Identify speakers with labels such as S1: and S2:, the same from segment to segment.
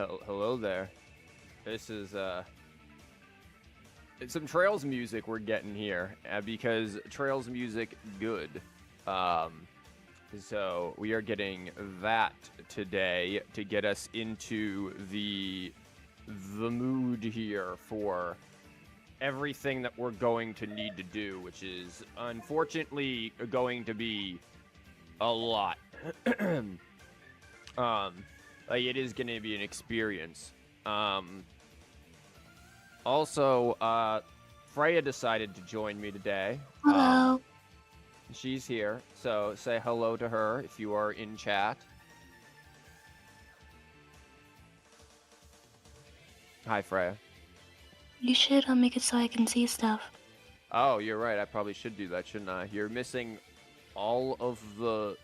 S1: Hello there. This is it's some Trails music we're getting here because Trails music good. So we are getting that today to get us into the mood here for everything that we're going to need to do, which is unfortunately going to be a lot. Like it is going to be an experience. Also, Freya decided to join me today.
S2: Hello.
S1: She's here, so say hello to her if you are in chat. Hi, Freya.
S2: You should make it so I can see stuff.
S1: Oh, you're right. I probably should do that, shouldn't I? You're missing all of the...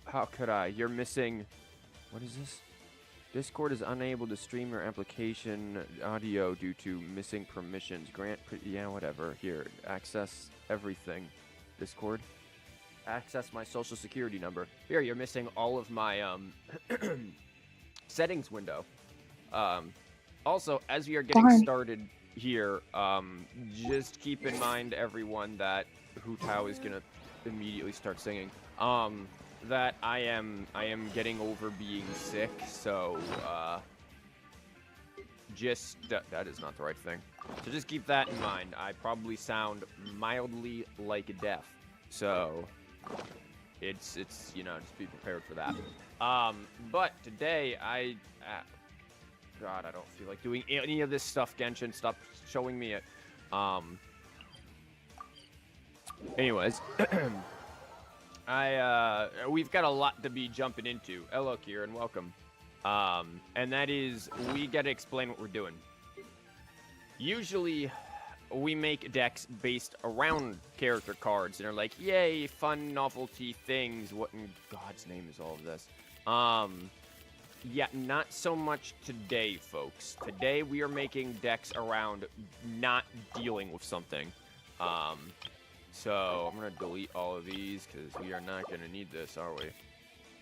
S1: How could I? You're missing... What is this? Discord is unable to stream your application audio due to missing permissions. Yeah, whatever. Here, access everything. Discord. Access my social security number. Here, you're missing all of my settings window. Also, as we are getting started here, just keep in mind, everyone, that Hu Tao is gonna immediately start singing. That I am getting over being sick, so that is not the right thing. So just keep that in mind. I probably sound mildly like deaf, so it's you know, just be prepared for that. But today God, I don't feel like doing any of this stuff. Genshin, stop showing me it. Anyways. We've got a lot to be jumping into. Hello, Kieran, welcome. And that is, we gotta explain what we're doing. Usually, we make decks based around character cards, and are like, yay, fun novelty things. What in God's name is all of this? Yeah, not so much today, folks. Today, we are making decks around not dealing with something. So, I'm going to delete all of these, because we are not going to need this, are we?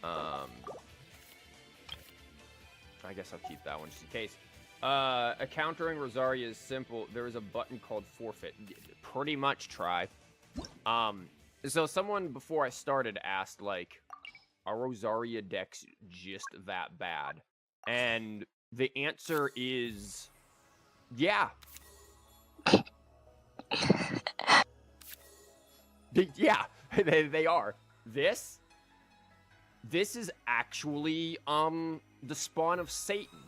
S1: I guess I'll keep that one, just in case. Countering Rosaria is simple. There is a button called Forfeit. Pretty much try. So, someone, before I started, asked, like, are Rosaria decks just that bad? And the answer is, yeah. Yeah, they are. This is actually the spawn of Satan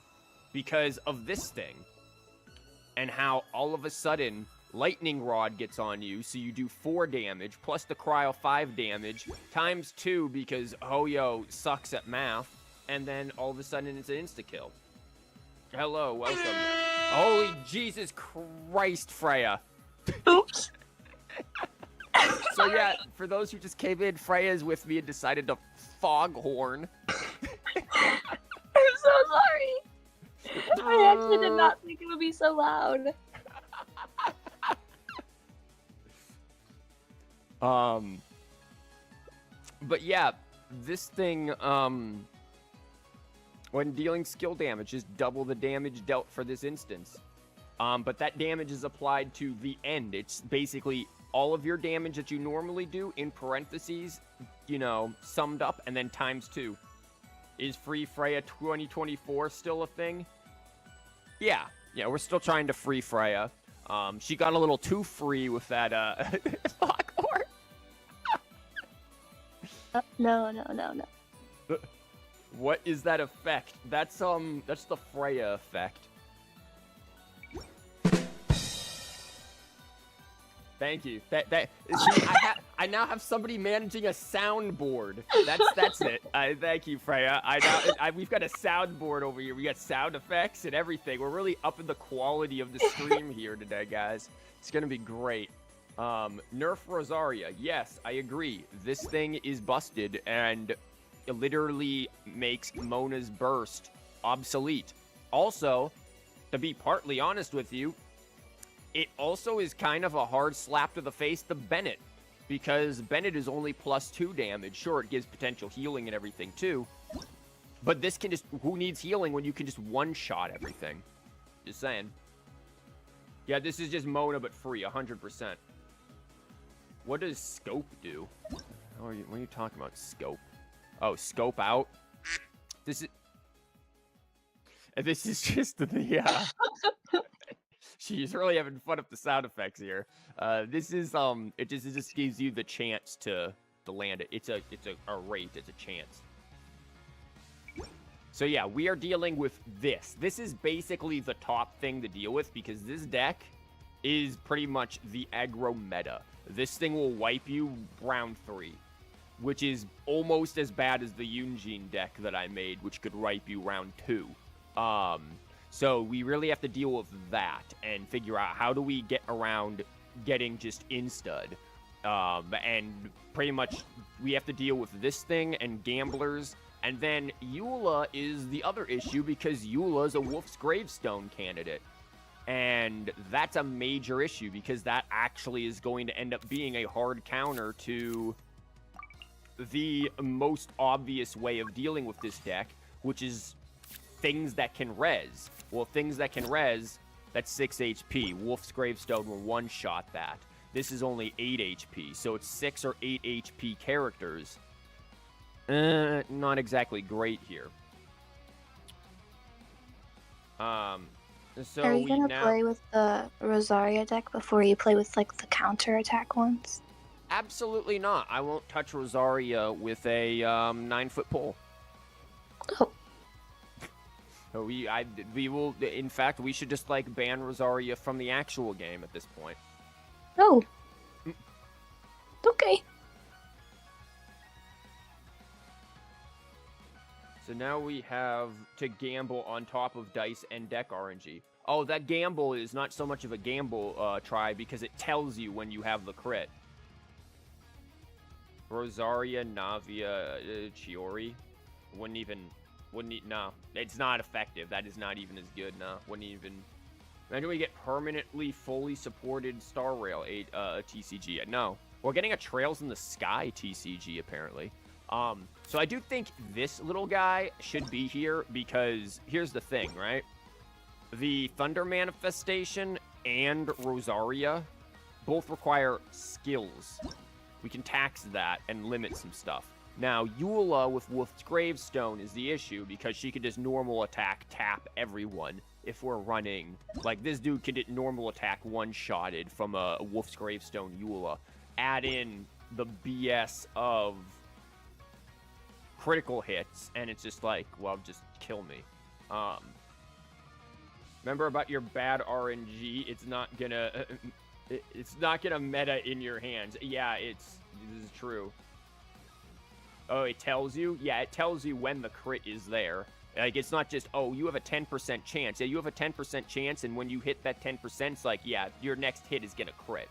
S1: because of this thing, and how all of a sudden lightning rod gets on you, so you do 4 damage plus the cryo 5 damage times 2 because Hoyo sucks at math, and then all of a sudden it's an insta kill. Hello, welcome. Holy Jesus Christ, Freya.
S2: Oops.
S1: So yeah, for those who just came in, Freya's with me and decided to foghorn.
S2: I'm so sorry. I actually did not think it would be so loud.
S1: But yeah, this thing, when dealing skill damage, is double the damage dealt for this instance. But that damage is applied to the end. It's basically all of your damage that you normally do, in parentheses, you know, summed up, and then times 2. Is Free Freya 2024 still a thing? Yeah, we're still trying to free Freya. She got a little too free with that, Foghorn.
S2: No.
S1: What is that effect? That's the Freya effect. Thank you. See, I now have somebody managing a soundboard. That's it. Thank you, Freya. We've got a soundboard over here. We got sound effects and everything. We're really upping the quality of the stream here today, guys. It's gonna be great. Nerf Rosaria. Yes, I agree. This thing is busted and it literally makes Mona's burst obsolete. Also, to be partly honest with you, it also is kind of a hard slap to the face to Bennett, because Bennett is only +2 damage. Sure, it gives potential healing and everything too, But this can just, who needs healing when you can just one-shot everything? Just saying. Yeah, this is just Mona, but free, 100%. What does scope do? What are you talking about, scope? Oh, scope out? This is just the, she's really having fun with the sound effects here. This is, it just gives you the chance to land it. It's a rate, it's a chance. So yeah, we are dealing with this. This is basically the top thing to deal with because this deck is pretty much the aggro meta. This thing will wipe you round 3, which is almost as bad as the Yunjin deck that I made, which could wipe you round 2. So we really have to deal with that and figure out how do we get around getting just instud. And pretty much we have to deal with this thing and gamblers. And then Eula is the other issue because Eula's a Wolf's Gravestone candidate. And that's a major issue because that actually is going to end up being a hard counter to the most obvious way of dealing with this deck, which is things that can res. Well, things that can res, that's 6 HP. Wolf's Gravestone will one-shot that. This is only 8 HP, so it's 6 or 8 HP characters. Not exactly great here. So
S2: are you gonna play with the Rosaria deck before you play with like the counter attack ones?
S1: Absolutely not. I won't touch Rosaria with a 9-foot pole.
S2: Oh.
S1: So we will. In fact, we should just like ban Rosaria from the actual game at this point.
S2: Oh. Okay.
S1: So now we have to gamble on top of dice and deck RNG. Oh, that gamble is not so much of a gamble try because it tells you when you have the crit. Rosaria, Navia, Chiori no, it's not effective. That is not even as good, no. Wouldn't even. Imagine we get permanently fully supported Star Rail TCG. No, we're getting a Trails in the Sky TCG apparently. So I do think this little guy should be here because here's the thing, right? The Thunder Manifestation and Rosaria both require skills. We can tax that and limit some stuff. Now, Eula with Wolf's Gravestone is the issue because she can just normal attack tap everyone if we're running. Like, this dude can get normal attack one-shotted from a Wolf's Gravestone Eula. Add in the BS of critical hits, and it's just like, well, just kill me. Remember about your bad RNG? It's not gonna meta in your hands. Yeah, this is true. Oh, it tells you? Yeah, it tells you when the crit is there. Like, it's not just, oh, you have a 10% chance. Yeah, you have a 10% chance, and when you hit that 10%, it's like, yeah, your next hit is gonna crit.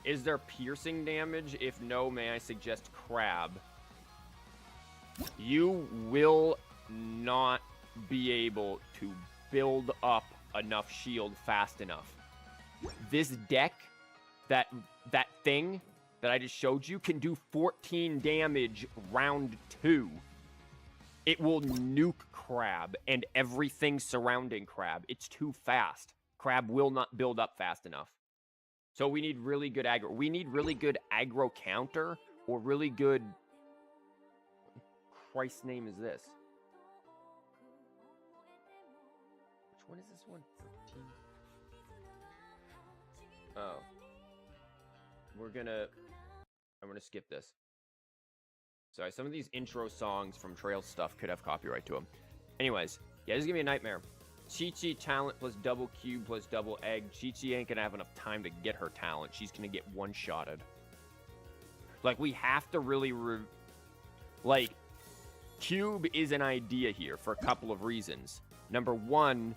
S1: Is there piercing damage? If no, may I suggest crab? You will not be able to build up enough shield fast enough. This deck, that thing that I just showed you, can do 14 damage round 2. It will nuke crab and everything surrounding crab. It's too fast. Crab will not build up fast enough. So we need really good aggro. We need really good aggro counter or really good... Christ's name is this? Which one is this one? 13? Oh. I'm gonna skip this. Sorry, some of these intro songs from Trail stuff could have copyright to them. Anyways, yeah, this is gonna be a nightmare. Chi-Chi talent plus double cube plus double egg. Chi-Chi ain't gonna have enough time to get her talent. She's gonna get one-shotted. Like, we have to really... Like, cube is an idea here for a couple of reasons. Number one,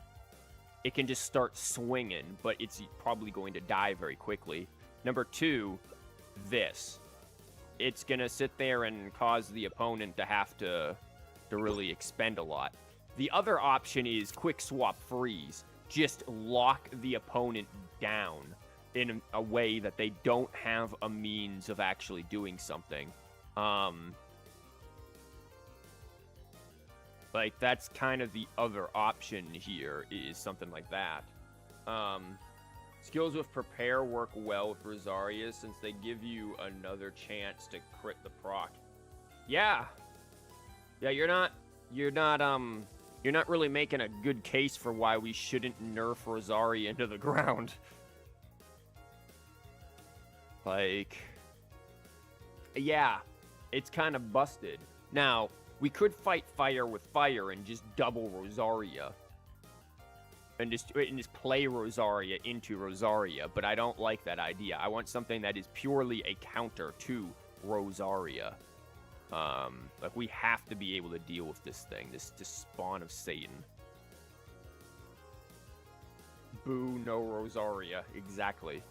S1: it can just start swinging, but it's probably going to die very quickly. Number two, this. It's gonna sit there and cause the opponent to have to really expend a lot. The other option is quick swap freeze. Just lock the opponent down in a way that they don't have a means of actually doing something. Like, that's kind of the other option here, is something like that. Skills with Prepare work well with Rosaria since they give you another chance to crit the proc. Yeah. Yeah, you're not really making a good case for why we shouldn't nerf Rosaria into the ground. Like, yeah, it's kind of busted. Now, we could fight fire with fire and just double Rosaria. And just play Rosaria into Rosaria, but I don't like that idea. I want something that is purely a counter to Rosaria. Like, we have to be able to deal with this thing, this spawn of Satan. Boo, no Rosaria. Exactly.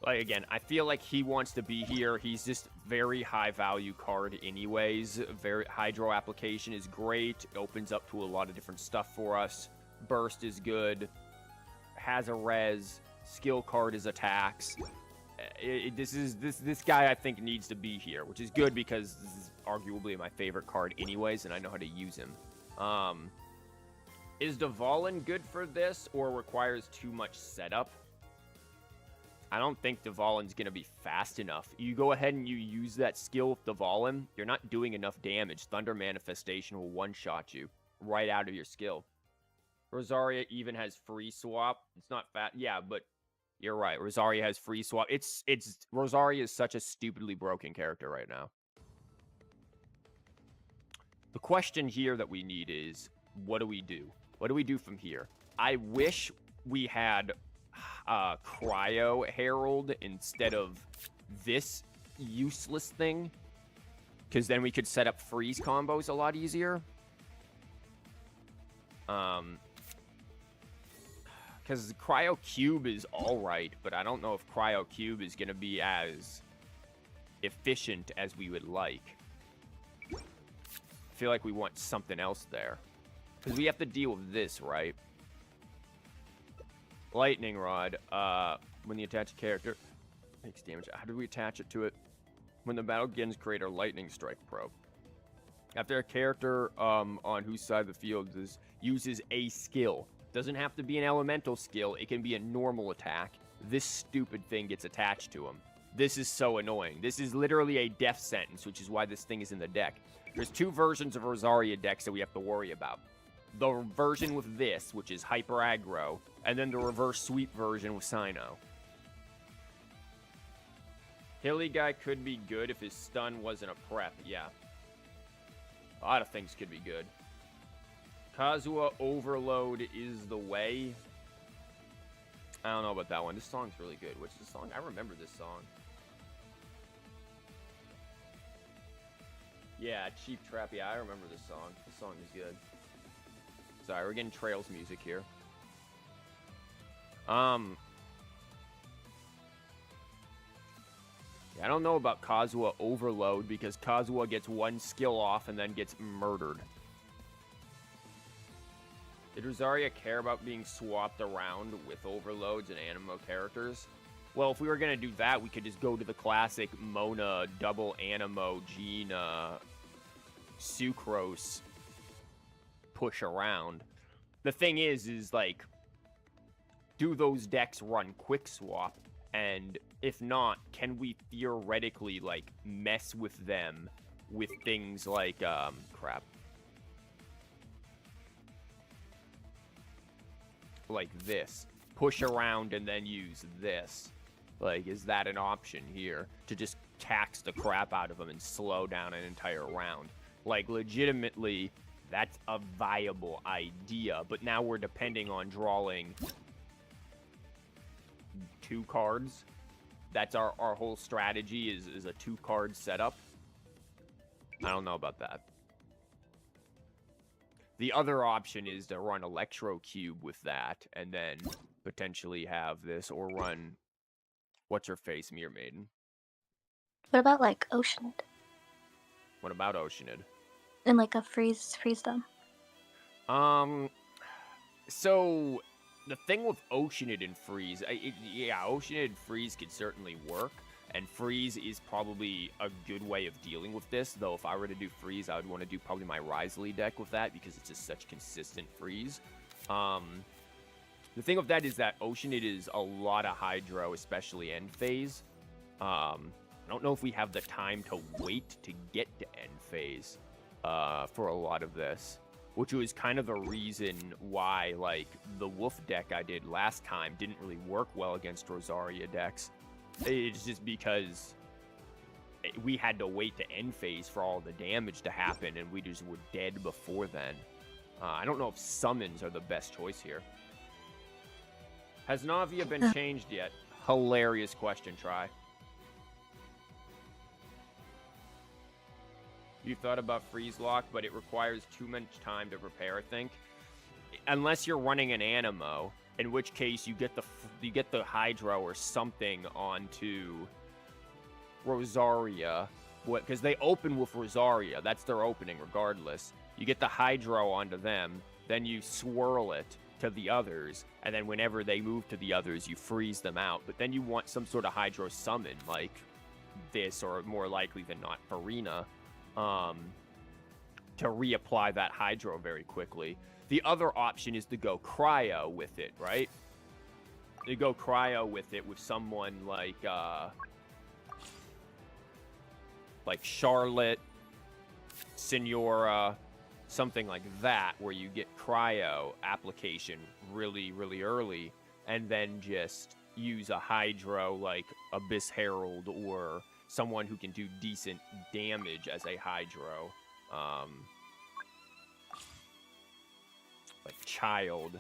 S1: Like, again, I feel like he wants to be here. He's just very high value card anyways. Very Hydro application is great. Opens up to a lot of different stuff for us. Burst is good. Has a res. Skill card is attacks. This guy I think needs to be here, which is good because this is arguably my favorite card anyways, and I know how to use him. Is Dvalin good for this or requires too much setup? I don't think Dvalin's going to be fast enough. You go ahead and you use that skill with Dvalin, you're not doing enough damage. Thunder Manifestation will one-shot you right out of your skill. Rosaria even has free swap. It's not fat. Yeah, but you're right. Rosaria has free swap. Rosaria is such a stupidly broken character right now. The question here that we need is, what do we do? What do we do from here? I wish we had Cryo Herald instead of this useless thing, because then we could set up freeze combos a lot easier. Because Cryo Cube is alright, but I don't know if Cryo Cube is going to be as efficient as we would like. I feel like we want something else there. Because we have to deal with this, right? Lightning Rod, when you attach a character, makes damage. How do we attach it to it? When the battle begins, create a Lightning Strike probe. After a character on whose side of the field uses a skill. Doesn't have to be an elemental skill. It can be a normal attack. This stupid thing gets attached to him. This is so annoying. This is literally a death sentence, which is why this thing is in the deck. There's two versions of Rosaria decks that we have to worry about. The version with this, which is hyper aggro, and then the reverse sweep version with Cyno. Hilly guy could be good if his stun wasn't a prep, yeah. A lot of things could be good. Kazuha Overload is the way. I don't know about that one. This song's really good. Which is the song? I remember this song. Yeah, Cheap Trap. Yeah, I remember this song. This song is good. Sorry, we're getting Trails music here. Yeah, I don't know about Kazuha Overload because Kazuha gets one skill off and then gets murdered. Did Rosaria care about being swapped around with overloads and Animo characters? Well, if we were going to do that, we could just go to the classic Mona, double Animo, Gina, Sucrose push around. The thing is like, do those decks run quick swap? And if not, can we theoretically, like, mess with them with things like, crap. Like this. Push around and then use this. Like, is that an option here? To just tax the crap out of them and slow down an entire round. Like, legitimately, that's a viable idea. But now we're depending on drawing 2 cards. That's our whole strategy is a 2-card setup. I don't know about that. The other option is to run Electro Cube with that, and then potentially have this, or run what's-her-face, Mirror Maiden.
S2: What about, like, Oceanid?
S1: What about Oceanid?
S2: And, like, a freeze them.
S1: So the thing with Oceanid and Freeze, yeah, Oceanid and Freeze could certainly work. And freeze is probably a good way of dealing with this, though if I were to do freeze, I would want to do probably my Risley deck with that, because it's just such consistent freeze. The thing with that is that Oceanid is a lot of Hydro, especially end phase. I don't know if we have the time to wait to get to end phase for a lot of this, which was kind of the reason why, like, the Wolf deck I did last time didn't really work well against Rosaria decks. It's just because we had to wait to end phase for all the damage to happen, and we just were dead before then. I don't know if summons are the best choice here. Has Navia been changed yet? Hilarious question, Try. You thought about freeze lock, but it requires too much time to prepare, I think. Unless you're running an Animo, in which case you get the Hydro or something onto Rosaria, because they open with Rosaria. That's their opening regardless. You get the Hydro onto them, then you swirl it to the others, and then whenever they move to the others, you freeze them out. But then you want some sort of Hydro summon, like this, or more likely than not, Farina, to reapply that Hydro very quickly. The other option is to go Cryo with it, right? You go Cryo with it with someone like Charlotte, Senora, something like that, where you get Cryo application really, really early, and then just use a Hydro like Abyss Herald or someone who can do decent damage as a Hydro. Like Child,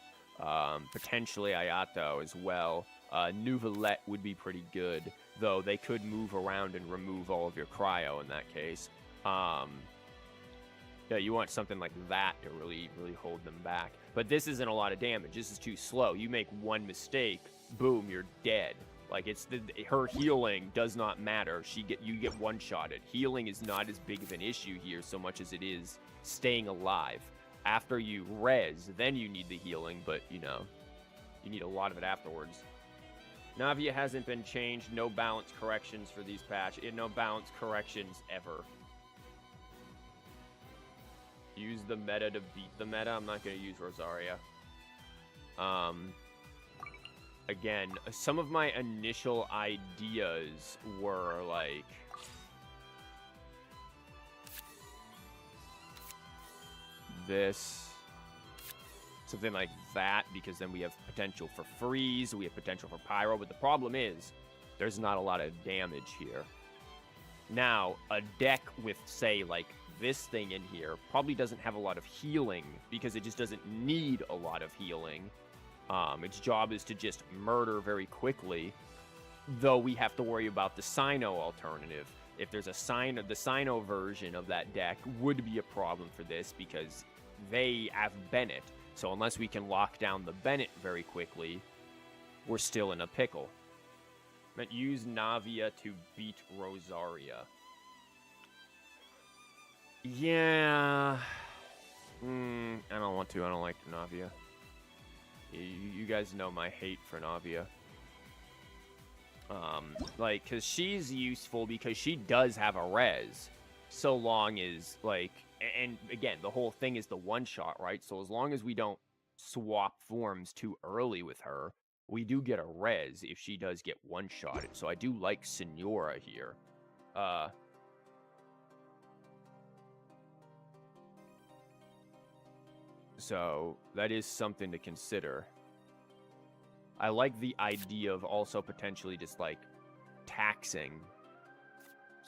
S1: potentially Ayato as well. Novelty would be pretty good, though they could move around and remove all of your Cryo in that case. Yeah, you want something like that to really, really hold them back. But this isn't a lot of damage. This is too slow. You make one mistake, boom, you're dead. Like, her healing does not matter. You get one-shotted. Healing is not as big of an issue here so much as it is staying alive. After you res, then you need the healing, but, you know, you need a lot of it afterwards. Navia hasn't been changed. No balance corrections for these patches. No balance corrections ever. Use the meta to beat the meta. I'm not going to use Rosaria. Again, some of my initial ideas were like... this. Something like that, because then we have potential for freeze, we have potential for pyro, but the problem is, there's not a lot of damage here. Now, a deck with, say, like, this thing in here probably doesn't have a lot of healing, because it just doesn't need a lot of healing. Its job is to just murder very quickly, though we have to worry about the Sino alternative. If there's a Sino, the Sino version of that deck would be a problem for this, because they have Bennett. So unless we can lock down the Bennett very quickly, we're still in a pickle. But use Navia to beat Rosaria. Yeah. I don't want to. I don't like Navia. You guys know my hate for Navia. Like, because she's useful because she does have a res. So long as, like... And again, the whole thing is the one-shot, right? So as long as we don't swap forms too early with her, we do get a res if she does get one-shotted. So I do like Senora here. So that is something to consider. I like the idea of also potentially just, like, taxing.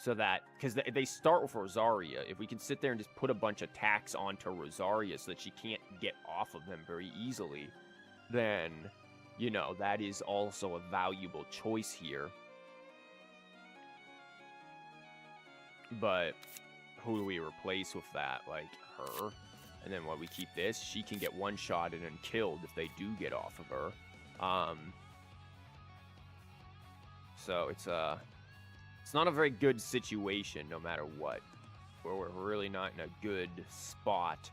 S1: So that, because they start with Rosaria. If we can sit there and just put a bunch of tax onto Rosaria so that she can't get off of them very easily, then, you know, that is also a valuable choice here. But who do we replace with that? Like, her? And then when we keep this, she can get one-shotted and killed if they do get off of her. So it's not a very good situation no matter what, where we're really not in a good spot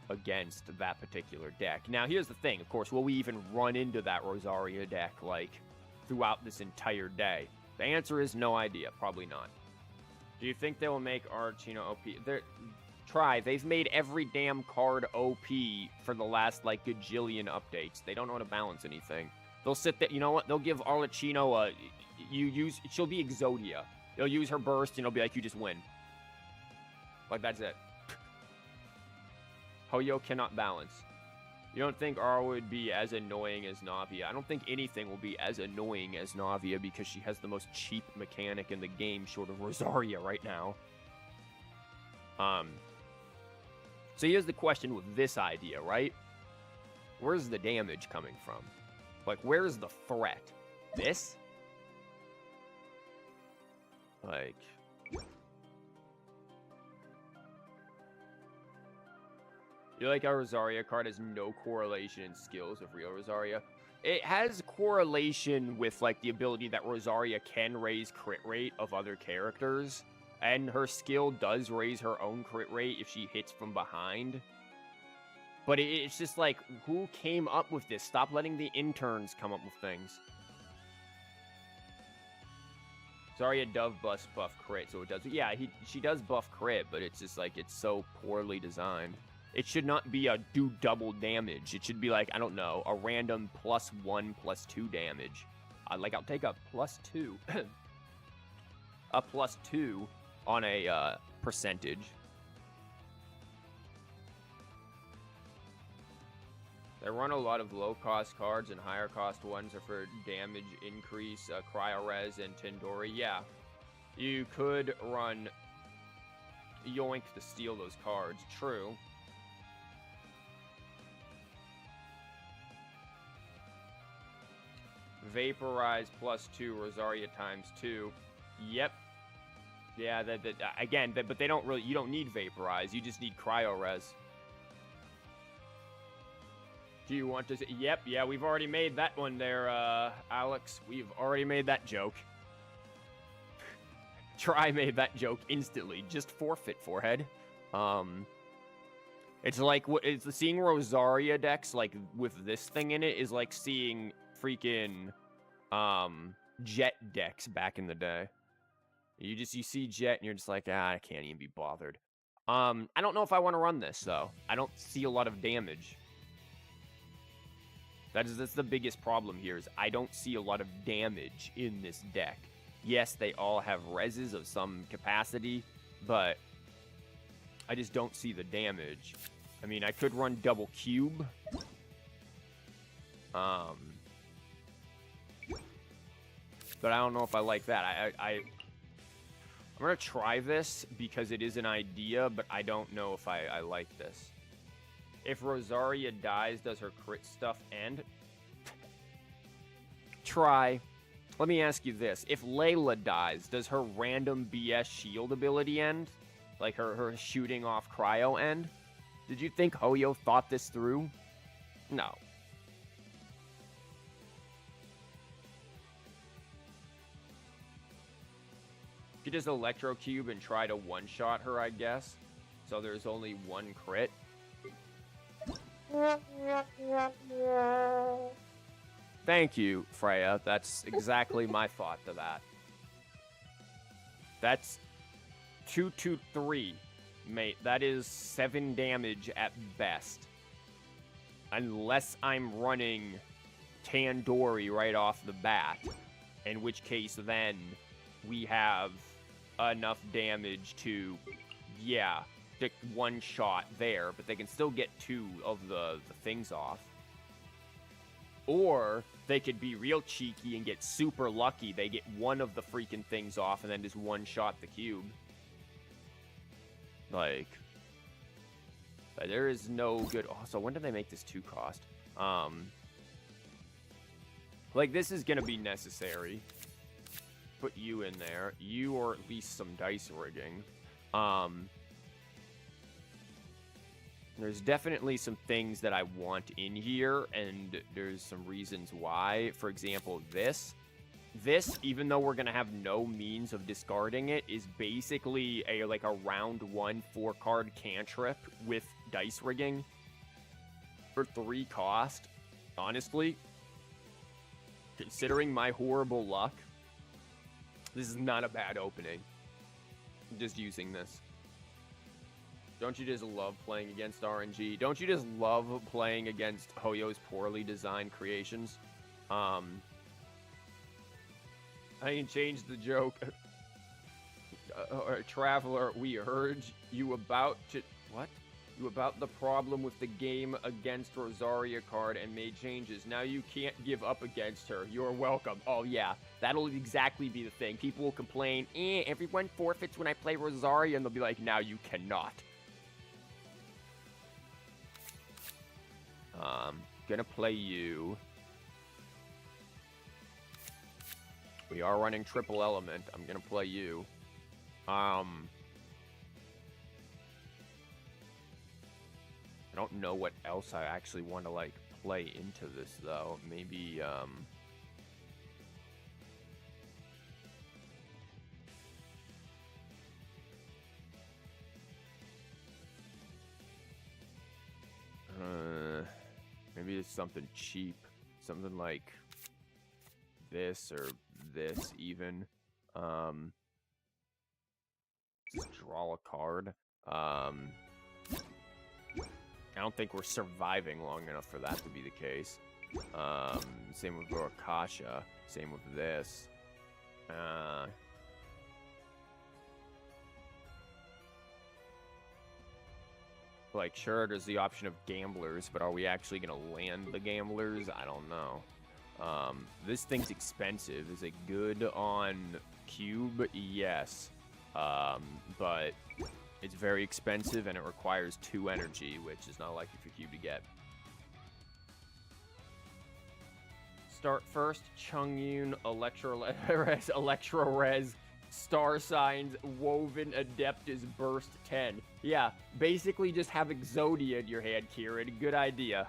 S1: against that particular deck. Now, here's the thing. Of course, will we even run into that Rosaria deck, like, throughout this entire day? The answer is no idea. Probably not. Do you think they will make Archino OP? Try. They've made every damn card OP for the last, like, gajillion updates. They don't know how to balance anything. They'll sit there. You know what? They'll give Arlecchino she'll be Exodia. They'll use her burst, and it'll be like, you just win. Like, that's it. Hoyo cannot balance. You don't think R would be as annoying as Navia? I don't think anything will be as annoying as Navia because she has the most cheap mechanic in the game short of Rosaria right now. So here's the question with this idea, right? Where's the damage coming from? Like, where's the threat? This? Like... You like how Rosaria card has no correlation in skills of real Rosaria? It has correlation with, like, the ability that Rosaria can raise crit rate of other characters. And her skill does raise her own crit rate if she hits from behind. But it's just like, who came up with this? Stop letting the interns come up with things. Zarya does buff crit, so it does. Yeah, she does buff crit, but it's just like, it's so poorly designed. It should not be a do double damage. It should be like, I don't know, a random +1/+2 damage. Like, I'll take a +2. A +2 on a percentage. They run a lot of low-cost cards, and higher-cost ones are for damage increase, Cryo-Res, and Tendori. Yeah, you could run Yoink to steal those cards. True. Vaporize +2, Rosaria ×2. Yep. Yeah, again, but they don't really, you don't need Vaporize, you just need Cryo-Res. Do you want to say, yep, yeah, we've already made that one there, Alex. We've already made that joke. Try made that joke instantly. Just forfeit, forehead. It's like, it's seeing Rosaria decks, like, with this thing in it, is like seeing freaking, Jet decks back in the day. You see Jet, and you're just like, I can't even be bothered. I don't know if I want to run this, though. I don't see a lot of damage. That's the biggest problem here, is I don't see a lot of damage in this deck. Yes, they all have reses of some capacity, but I just don't see the damage. I mean, I could run double cube. But I don't know if I like that. I'm going to try this because it is an idea, but I don't know if I like this. If Rosaria dies, does her crit stuff end? Try. Let me ask you this. If Layla dies, does her random BS shield ability end? Like her shooting off cryo end? Did you think Hoyo thought this through? No. You just electrocube and try to one-shot her, I guess. So there's only one crit. Thank you, Freya. That's exactly my thought to that. That's 2-2-3, mate. That is 7 damage at best. Unless I'm running Tandori right off the bat. In which case, then, we have enough damage to, yeah, stick one shot there, but they can still get 2 of the things off. Or they could be real cheeky and get super lucky. They get 1 of the freaking things off and then just one-shot the cube. Like, there is no good... Oh, so when did they make this 2 cost? Like, this is going to be necessary. Put you in there. You, or at least some dice rigging. There's definitely some things that I want in here, and there's some reasons why. For example, this, even though we're going to have no means of discarding it, is basically like a round 1 4-card cantrip with dice rigging for 3 cost. Honestly, considering my horrible luck, This is not a bad opening. Just using this. Don't you just love playing against RNG? Don't you just love playing against Hoyo's poorly designed creations? I ain't changed the joke. Traveler, we urge you about to... What? You about the problem with the game against Rosaria card and made changes. Now you can't give up against her. You're welcome. Oh, yeah. That'll exactly be the thing. People will complain, everyone forfeits when I play Rosaria, and they'll be like, now you cannot. Gonna play you. We are running triple element. I'm gonna play you. I don't know what else I actually want to, like, play into this, though. Maybe, maybe it's something cheap. Something like this or this, even. Just draw a card. I don't think we're surviving long enough for that to be the case. Same with Akasha. Same with this. Like, sure, there's the option of gamblers, but are we actually gonna land the gamblers? I don't know. This thing's expensive. Is it good on cube? Yes. But it's very expensive and it requires 2 energy, which is not likely for cube to get. Start first, Chungyun, Electro-Res, Star Signs, Woven, Adeptus, Burst 10. Yeah, basically just have Exodia in your hand, Kieran. Good idea.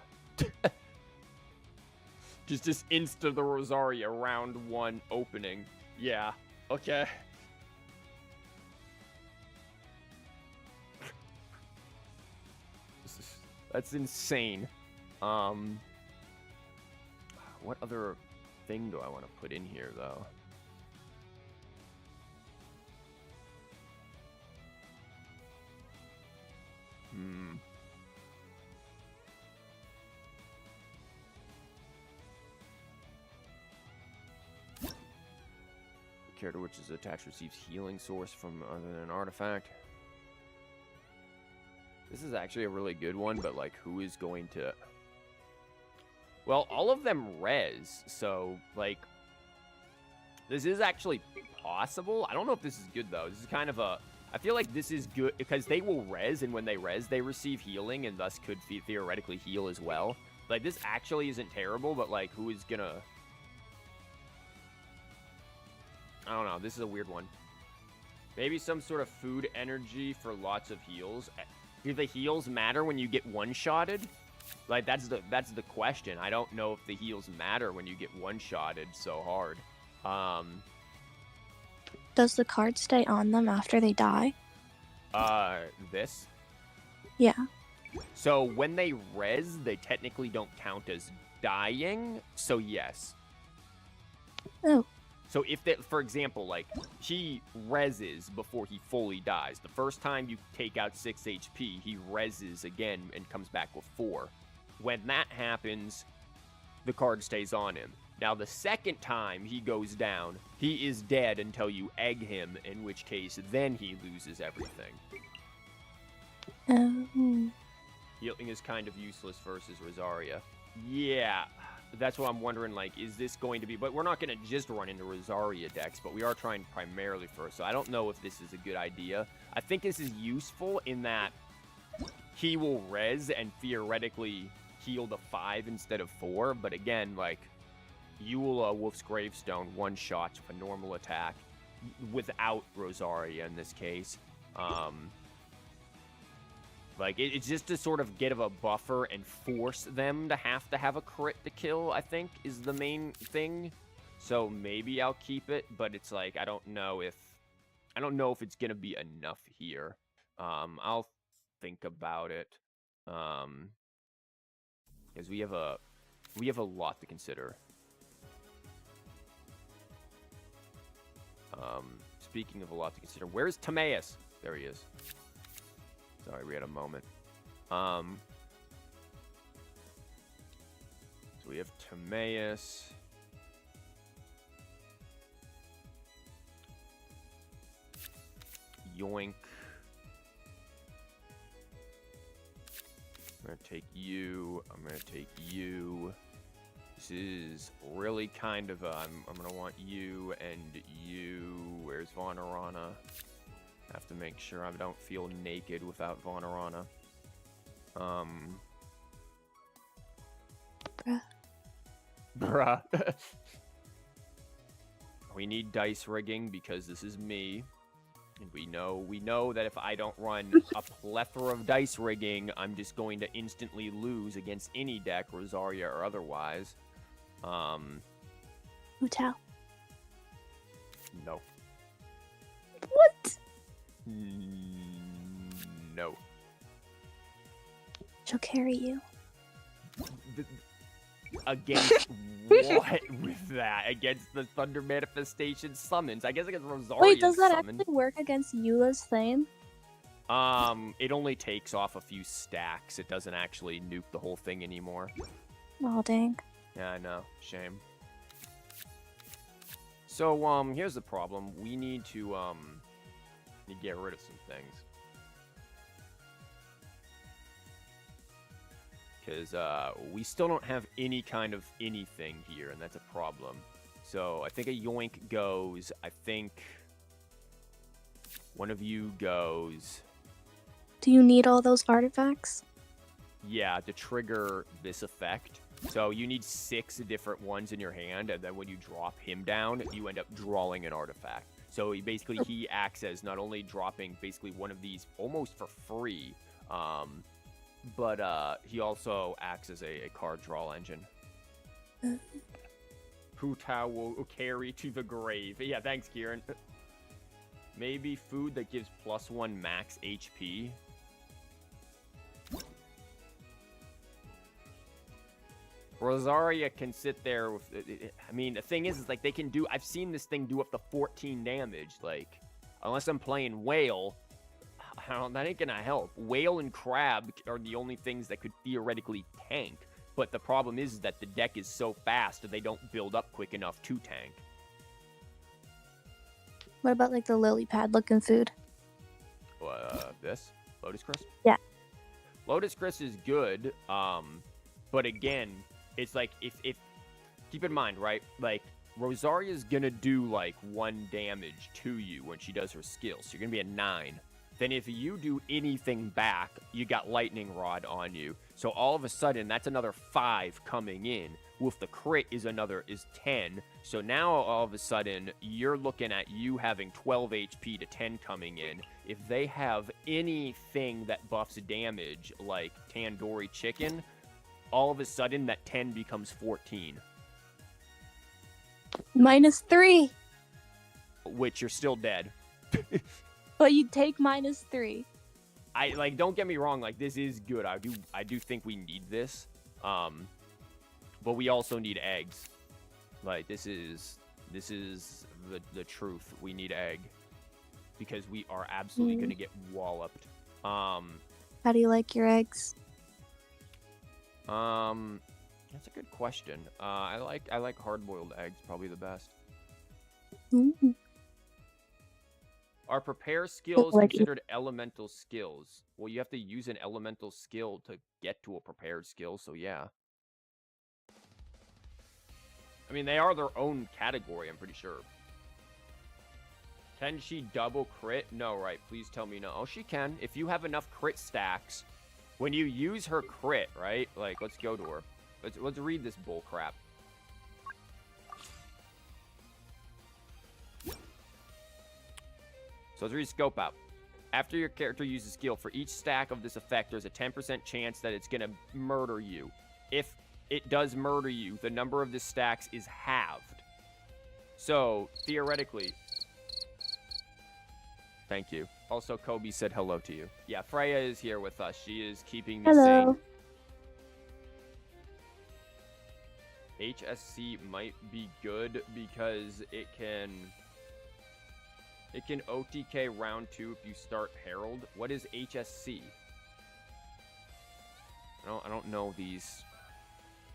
S1: just insta the Rosaria round 1 opening. Yeah, okay. That's insane. What other thing do I want to put in here, though? The character which is attached receives healing source from other than an artifact. This is actually a really good one, but, like, who is going to... Well, all of them res, so, like, this is actually possible. I don't know if this is good, though. This is kind of a... I feel like this is good, because they will res, and when they res, they receive healing, and thus could theoretically heal as well. Like, this actually isn't terrible, but, like, who is gonna... I don't know. This is a weird one. Maybe some sort of food energy for lots of heals. Do the heals matter when you get one-shotted? Like, that's the question. I don't know if the heals matter when you get one-shotted so hard.
S2: Does the card stay on them after they die?
S1: This?
S2: Yeah.
S1: So, when they res, they technically don't count as dying, so yes.
S2: Oh.
S1: So if that, for example, like, he reses before he fully dies. The first time you take out 6 HP, he reses again and comes back with 4. When that happens, the card stays on him. Now, the second time he goes down, he is dead until you egg him, in which case, then he loses everything. Healing is kind of useless versus Rosaria. Yeah. That's what I'm wondering, like, is this going to be... But we're not going to just run into Rosaria decks, but we are trying primarily first, so I don't know if this is a good idea. I think this is useful in that he will res and theoretically heal to 5 instead of 4, but again, like, you will Wolf's Gravestone one-shot with a normal attack without Rosaria in this case. Like, it's just to sort of get a buffer and force them to have a crit to kill, I think, is the main thing. So maybe I'll keep it, but it's like, I don't know if it's gonna be enough here. I'll think about it. Because we have a lot to consider. Speaking of a lot to consider, where's Timaeus? There he is. Sorry, we had a moment. So we have Timaeus. Yoink. I'm gonna take you. I'm gonna take you. This is really kind of I'm gonna want you and you. Where's Vonarana? Have to make sure I don't feel naked without Vonarana. Bruh. We need dice rigging because this is me. And we know that if I don't run a plethora of dice rigging, I'm just going to instantly lose against any deck, Rosaria or otherwise.
S2: Hotel.
S1: No.
S2: What?
S1: No.
S2: She'll carry you.
S1: Against what with that? Against the Thunder Manifestation summons? I guess against Rosaria's
S2: Wait, does that
S1: summon.
S2: actually work against Eula's Thane?
S1: It only takes off a few stacks. It doesn't actually nuke the whole thing anymore.
S2: Oh, dang.
S1: Yeah, I know. Shame. So, here's the problem. We need to get rid of some things. Because, we still don't have any kind of anything here, and that's a problem. So, I think a yoink goes. I think one of you goes.
S2: Do you need all those artifacts?
S1: Yeah, to trigger this effect. So you need 6 different ones in your hand, and then when you drop him down, you end up drawing an artifact. So he acts as not only dropping basically one of these almost for free, but he also acts as a card draw engine. Putao will carry to the grave. Yeah, thanks, Kieran. Maybe food that gives +1 max HP. Rosaria can sit there with, I mean, the thing is like they can do, I've seen this thing do up to 14 damage, like, unless I'm playing Whale, that ain't gonna help. Whale and Crab are the only things that could theoretically tank, but the problem is that the deck is so fast that they don't build up quick enough to tank.
S2: What about like the lily pad looking food?
S1: This? Lotus Crest?
S2: Yeah.
S1: Lotus Crest is good, but again, it's like, if keep in mind, right, like, Rosaria's gonna do, like, 1 damage to you when she does her skill, so you're gonna be at 9. Then if you do anything back, you got Lightning Rod on you, so all of a sudden, that's another 5 coming in. With the crit is 10, so now all of a sudden, you're looking at you having 12 HP to 10 coming in. If they have anything that buffs damage, like Tandoori Chicken, all of a sudden, that 10 becomes 14.
S2: -3.
S1: Which you're still dead.
S2: But you take -3.
S1: Don't get me wrong, like, this is good. I do think we need this. But we also need eggs. Like, this is the truth. We need egg. Because we are absolutely gonna get walloped.
S2: How do you like your eggs?
S1: That's a good question. I like hard-boiled eggs, probably the best.
S2: Mm.
S1: Are prepare skills considered elemental skills? Well, you have to use an elemental skill to get to a prepared skill, so yeah. I mean, they are their own category, I'm pretty sure. Can she double crit? No, right. Please tell me no. Oh, she can. If you have enough crit stacks, when you use her crit, right? Like, let's go to her. Let's read this bull crap. So let's read Scope Out. After your character uses skill, for each stack of this effect, there's a 10% chance that it's going to murder you. If it does murder you, the number of the stacks is halved. So, theoretically... Thank you. Also, Kobe said hello to you. Yeah, Freya is here with us. She is keeping me sane. HSC might be good because it can... It can OTK round 2 if you start Herald. What is HSC? I don't know these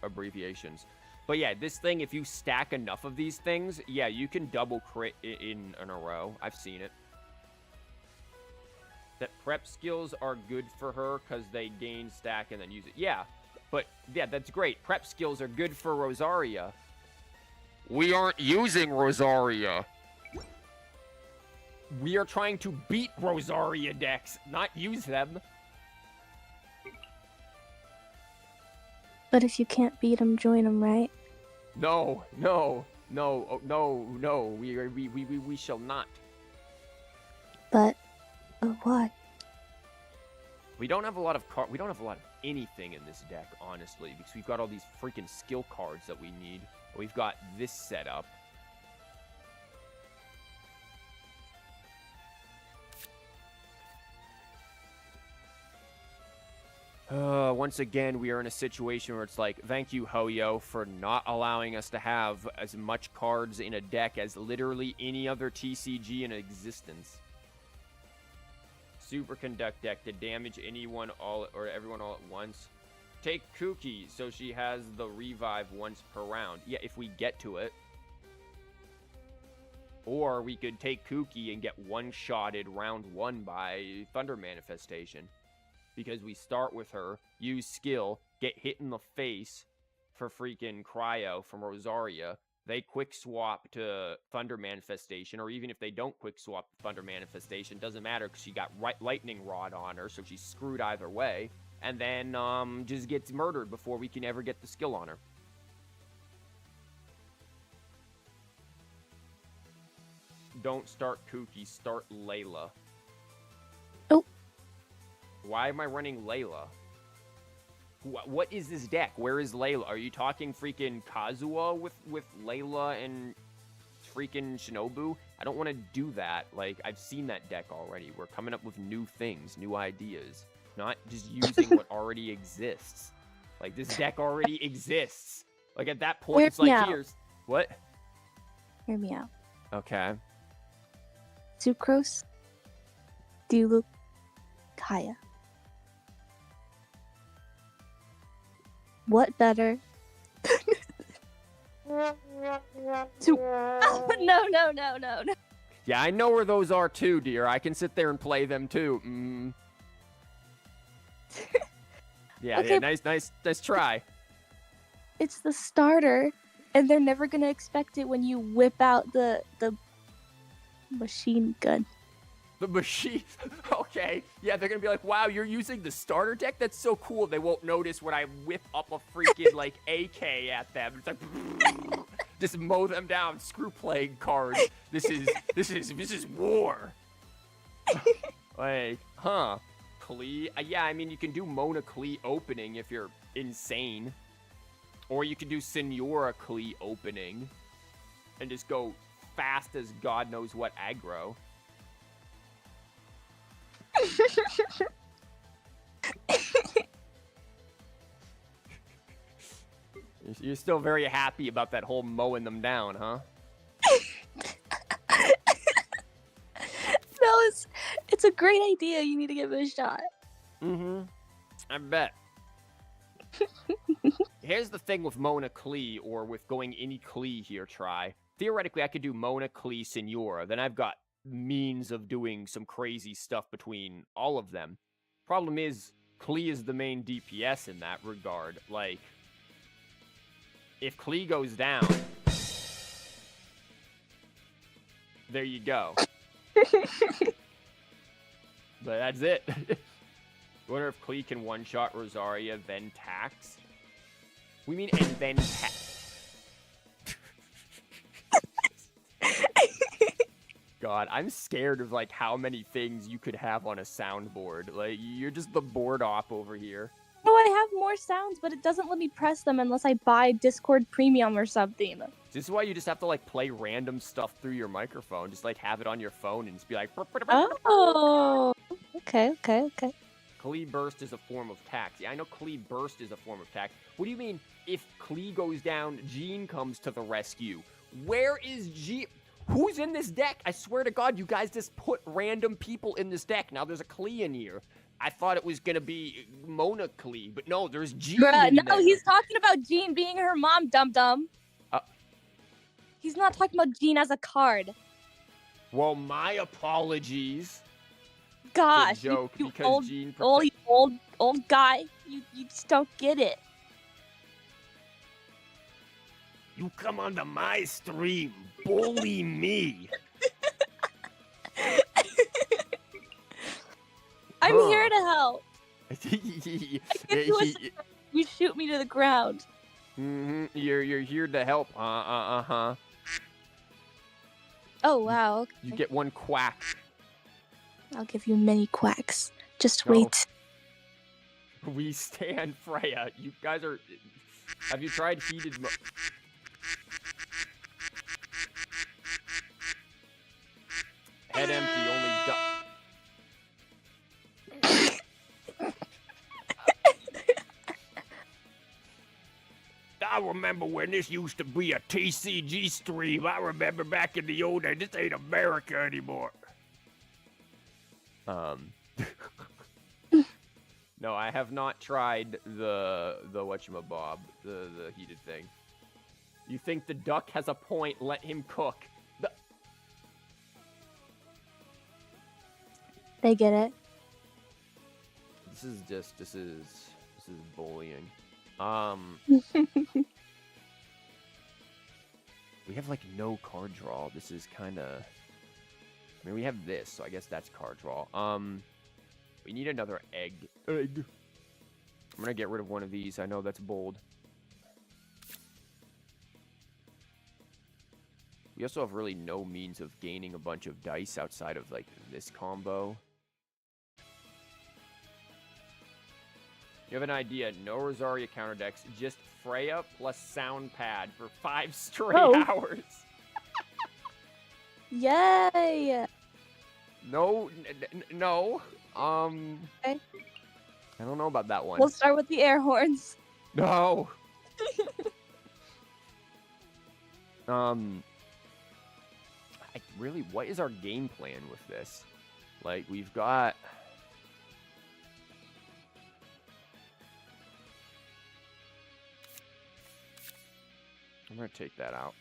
S1: abbreviations. But yeah, this thing, if you stack enough of these things, yeah, you can double crit in a row. I've seen it. That prep skills are good for her because they gain stack and then use it. Yeah, but yeah, that's great. Prep skills are good for Rosaria. We aren't using Rosaria. We are trying to beat Rosaria decks, not use them.
S2: But if you can't beat them, join them, right?
S1: No. We shall not.
S2: But why?
S1: We don't have a lot of we don't have a lot of anything in this deck, honestly, because we've got all these freaking skill cards that we need. We've got this set up. Once again, we are in a situation where it's like, thank you, Hoyo, for not allowing us to have as much cards in a deck as literally any other TCG in existence. Superconduct deck to damage anyone or everyone all at once. Take Kuki, so she has the revive once per round. Yeah, if we get to it. Or we could take Kuki and get one-shotted round 1 by Thunder Manifestation. Because we start with her, use skill, get hit in the face for freaking Cryo from Rosaria. They quick swap to Thunder Manifestation, or even if they don't quick swap to Thunder Manifestation, doesn't matter because she got Lightning Rod on her, so she's screwed either way. And then just gets murdered before we can ever get the skill on her. Don't start Kuki, start Layla.
S2: Oh.
S1: Why am I running Layla? What is this deck? Where is Layla? Are you talking freaking Kazuha with Layla and freaking Shinobu? I don't want to do that. Like, I've seen that deck already. We're coming up with new things, new ideas. Not just using what already exists. Like, this deck already exists. Like, at that point, it's like, here's... What?
S2: Hear me out.
S1: Okay.
S2: Sucrose, Diluc, Kaya. What better? Oh, no.
S1: Yeah, I know where those are too, dear. I can sit there and play them too. Yeah,
S2: okay.
S1: Yeah, nice try.
S2: It's the starter, and they're never gonna expect it when you whip out the machine gun.
S1: The machine. Okay. Yeah, they're gonna be like, wow, you're using the starter deck? That's so cool. They won't notice when I whip up a freaking like AK at them. It's like just mow them down. Screw playing cards. This is war. Like, huh. Klee. Yeah, I mean you can do Mona Klee opening if you're insane. Or you can do Senora Klee opening and just go fast as God knows what aggro. You're still very happy about that whole mowing them down, huh?
S2: No, it's a great idea. You need to give it a shot.
S1: I bet. Here's the thing with Mona Klee, or with going any Klee here, try. Theoretically, I could do Mona Klee Senora. Then I've got means of doing some crazy stuff between all of them. Problem is, Klee is the main DPS in that regard. Like, if Klee goes down, there you go. But that's it. Wonder if Klee can one-shot Rosaria, then tax? We mean, and then tax. God, I'm scared of, like, how many things you could have on a soundboard. Like, you're just the board op over here.
S2: No, I have more sounds, but it doesn't let me press them unless I buy Discord Premium or something.
S1: This is why you just have to, like, play random stuff through your microphone. Just, like, have it on your phone and just be like...
S2: Oh, okay.
S1: Klee Burst is a form of tax. Yeah, I know Klee Burst is a form of tax. What do you mean, if Klee goes down, Jean comes to the rescue? Where is Jean? Who's in this deck? I swear to God, you guys just put random people in this deck. Now there's a Klee in here. I thought it was gonna be Mona Klee, but no, there's Jean
S2: Bruh,
S1: in
S2: no,
S1: there.
S2: he's talking about Jean being her mom, dum-dum. He's not talking about Jean as a card.
S1: Well, my apologies.
S2: Gosh,
S1: It's a joke
S2: you
S1: because
S2: old,
S1: Jean
S2: old guy. You just don't get it.
S1: You come onto my stream, bully me.
S2: I'm here to help. I get to assist. You shoot me to the ground.
S1: You're here to help. Uh-huh.
S2: Oh, wow. Okay.
S1: You get one quack.
S2: I'll give you many quacks. Just
S1: No.
S2: wait.
S1: We stand Freya. You guys are... Have you tried heated Head empty, only I remember when this used to be a TCG stream. I remember back in the old days. This ain't America anymore. No, I have not tried the whatchamabob, the heated thing. You think the duck has a point? Let him cook.
S2: They get it.
S1: This is bullying. We have like no card draw. This is kind of. I mean, we have this, so I guess that's card draw. We need another egg. I'm gonna get rid of one of these. I know that's bold. We also have really no means of gaining a bunch of dice outside of like this combo. You have an idea? No Rosaria counter decks, just Freya plus sound pad for 5 straight hours.
S2: Yay!
S1: No.
S2: Okay.
S1: I don't know about that one.
S2: We'll start with the air horns.
S1: No. Really, what is our game plan with this? Like, we've got. I'm gonna take that out.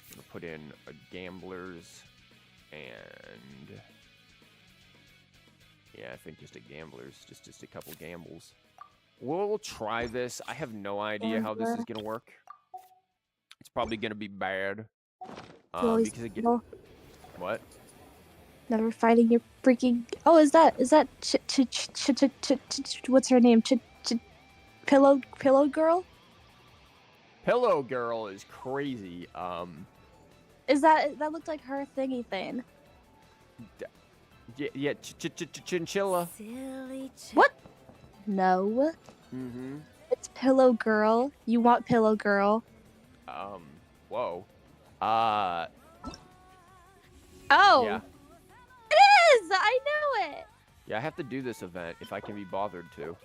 S1: I'm gonna put in a gamblers and yeah, I think just a gamblers, just a couple gambles. We'll try this. I have no idea how this is gonna work. It's probably gonna be bad. Because again, what?
S2: Never fighting your freaking. Oh, is that what's her name? Pillow girl?
S1: Pillow girl is crazy.
S2: Is that looked like her thingy thing?
S1: Yeah, chinchilla.
S2: What? No.
S1: Mm-hmm.
S2: It's Pillow Girl. You want Pillow Girl?
S1: Whoa.
S2: Oh.
S1: Yeah.
S2: It is. I knew it.
S1: Yeah, I have to do this event if I can be bothered to.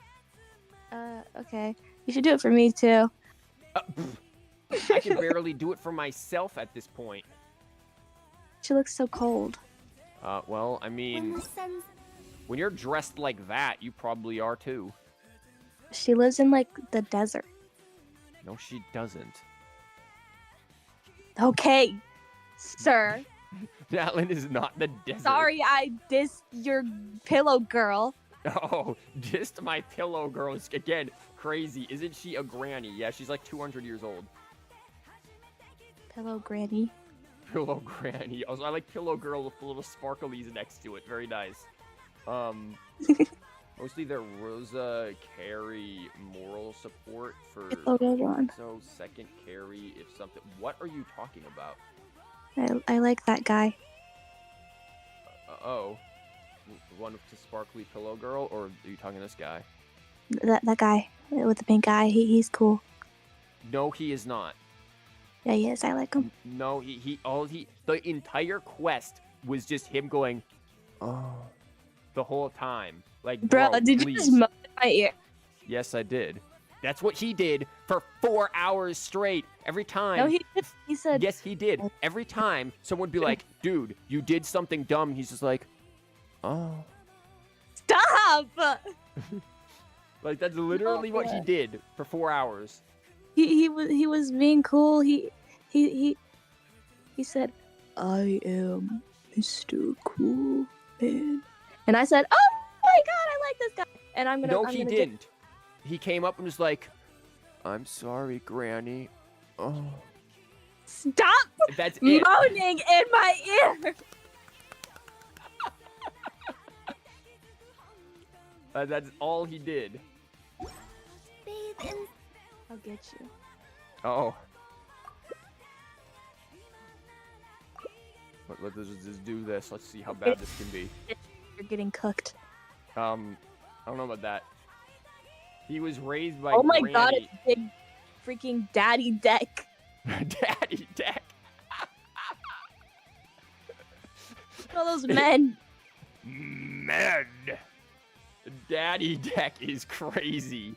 S2: Okay. You should do it for me too.
S1: I can barely do it for myself at this point.
S2: She looks so cold.
S1: Well, I mean, when you're dressed like that, you probably are too.
S2: She lives in like the desert.
S1: No, she doesn't.
S2: Okay, sir.
S1: Atlin is not the desert.
S2: Sorry, I dissed your Pillow Girl.
S1: Oh, just my Pillow Girl is, again, crazy. Isn't she a granny? Yeah, she's like 200 years old.
S2: Pillow Granny.
S1: Pillow Granny. Also, I like Pillow Girl with the little sparklies next to it. Very nice. Mostly they're Rosa carry moral support for so second carry if something. What are you talking about?
S2: I like that guy.
S1: Oh, one with the sparkly Pillow Girl, or are you talking to this guy?
S2: That guy with the pink eye. He's cool.
S1: No, he is not.
S2: Yeah, he is. I like him.
S1: No, the entire quest was just him going, oh, the whole time. Like,
S2: bro, did
S1: please.
S2: you just moan in my ear?
S1: Yes, I did. That's what he did for 4 hours straight. Every time.
S2: No, he said.
S1: Yes, he did. Every time someone would be like, dude, you did something dumb. He's just like, oh.
S2: Stop!
S1: Like, that's literally what he did for 4 hours.
S2: He was being cool. He said, I am Mr. Cool Man. And I said, oh my god, I like this guy. And I'm gonna.
S1: No,
S2: I'm
S1: he
S2: gonna
S1: didn't. He came up and was like, I'm sorry, Granny. Oh.
S2: Stop
S1: That's it.
S2: moaning in my ear.
S1: That's all he did.
S2: I'll get you.
S1: Oh. Let's just do this. Let's see how bad this can be.
S2: You're getting cooked.
S1: I don't know about that. He was raised by
S2: Oh my
S1: Granny.
S2: god, it's big freaking daddy deck.
S1: Daddy Deck.
S2: All those men.
S1: Men. Daddy Deck is crazy.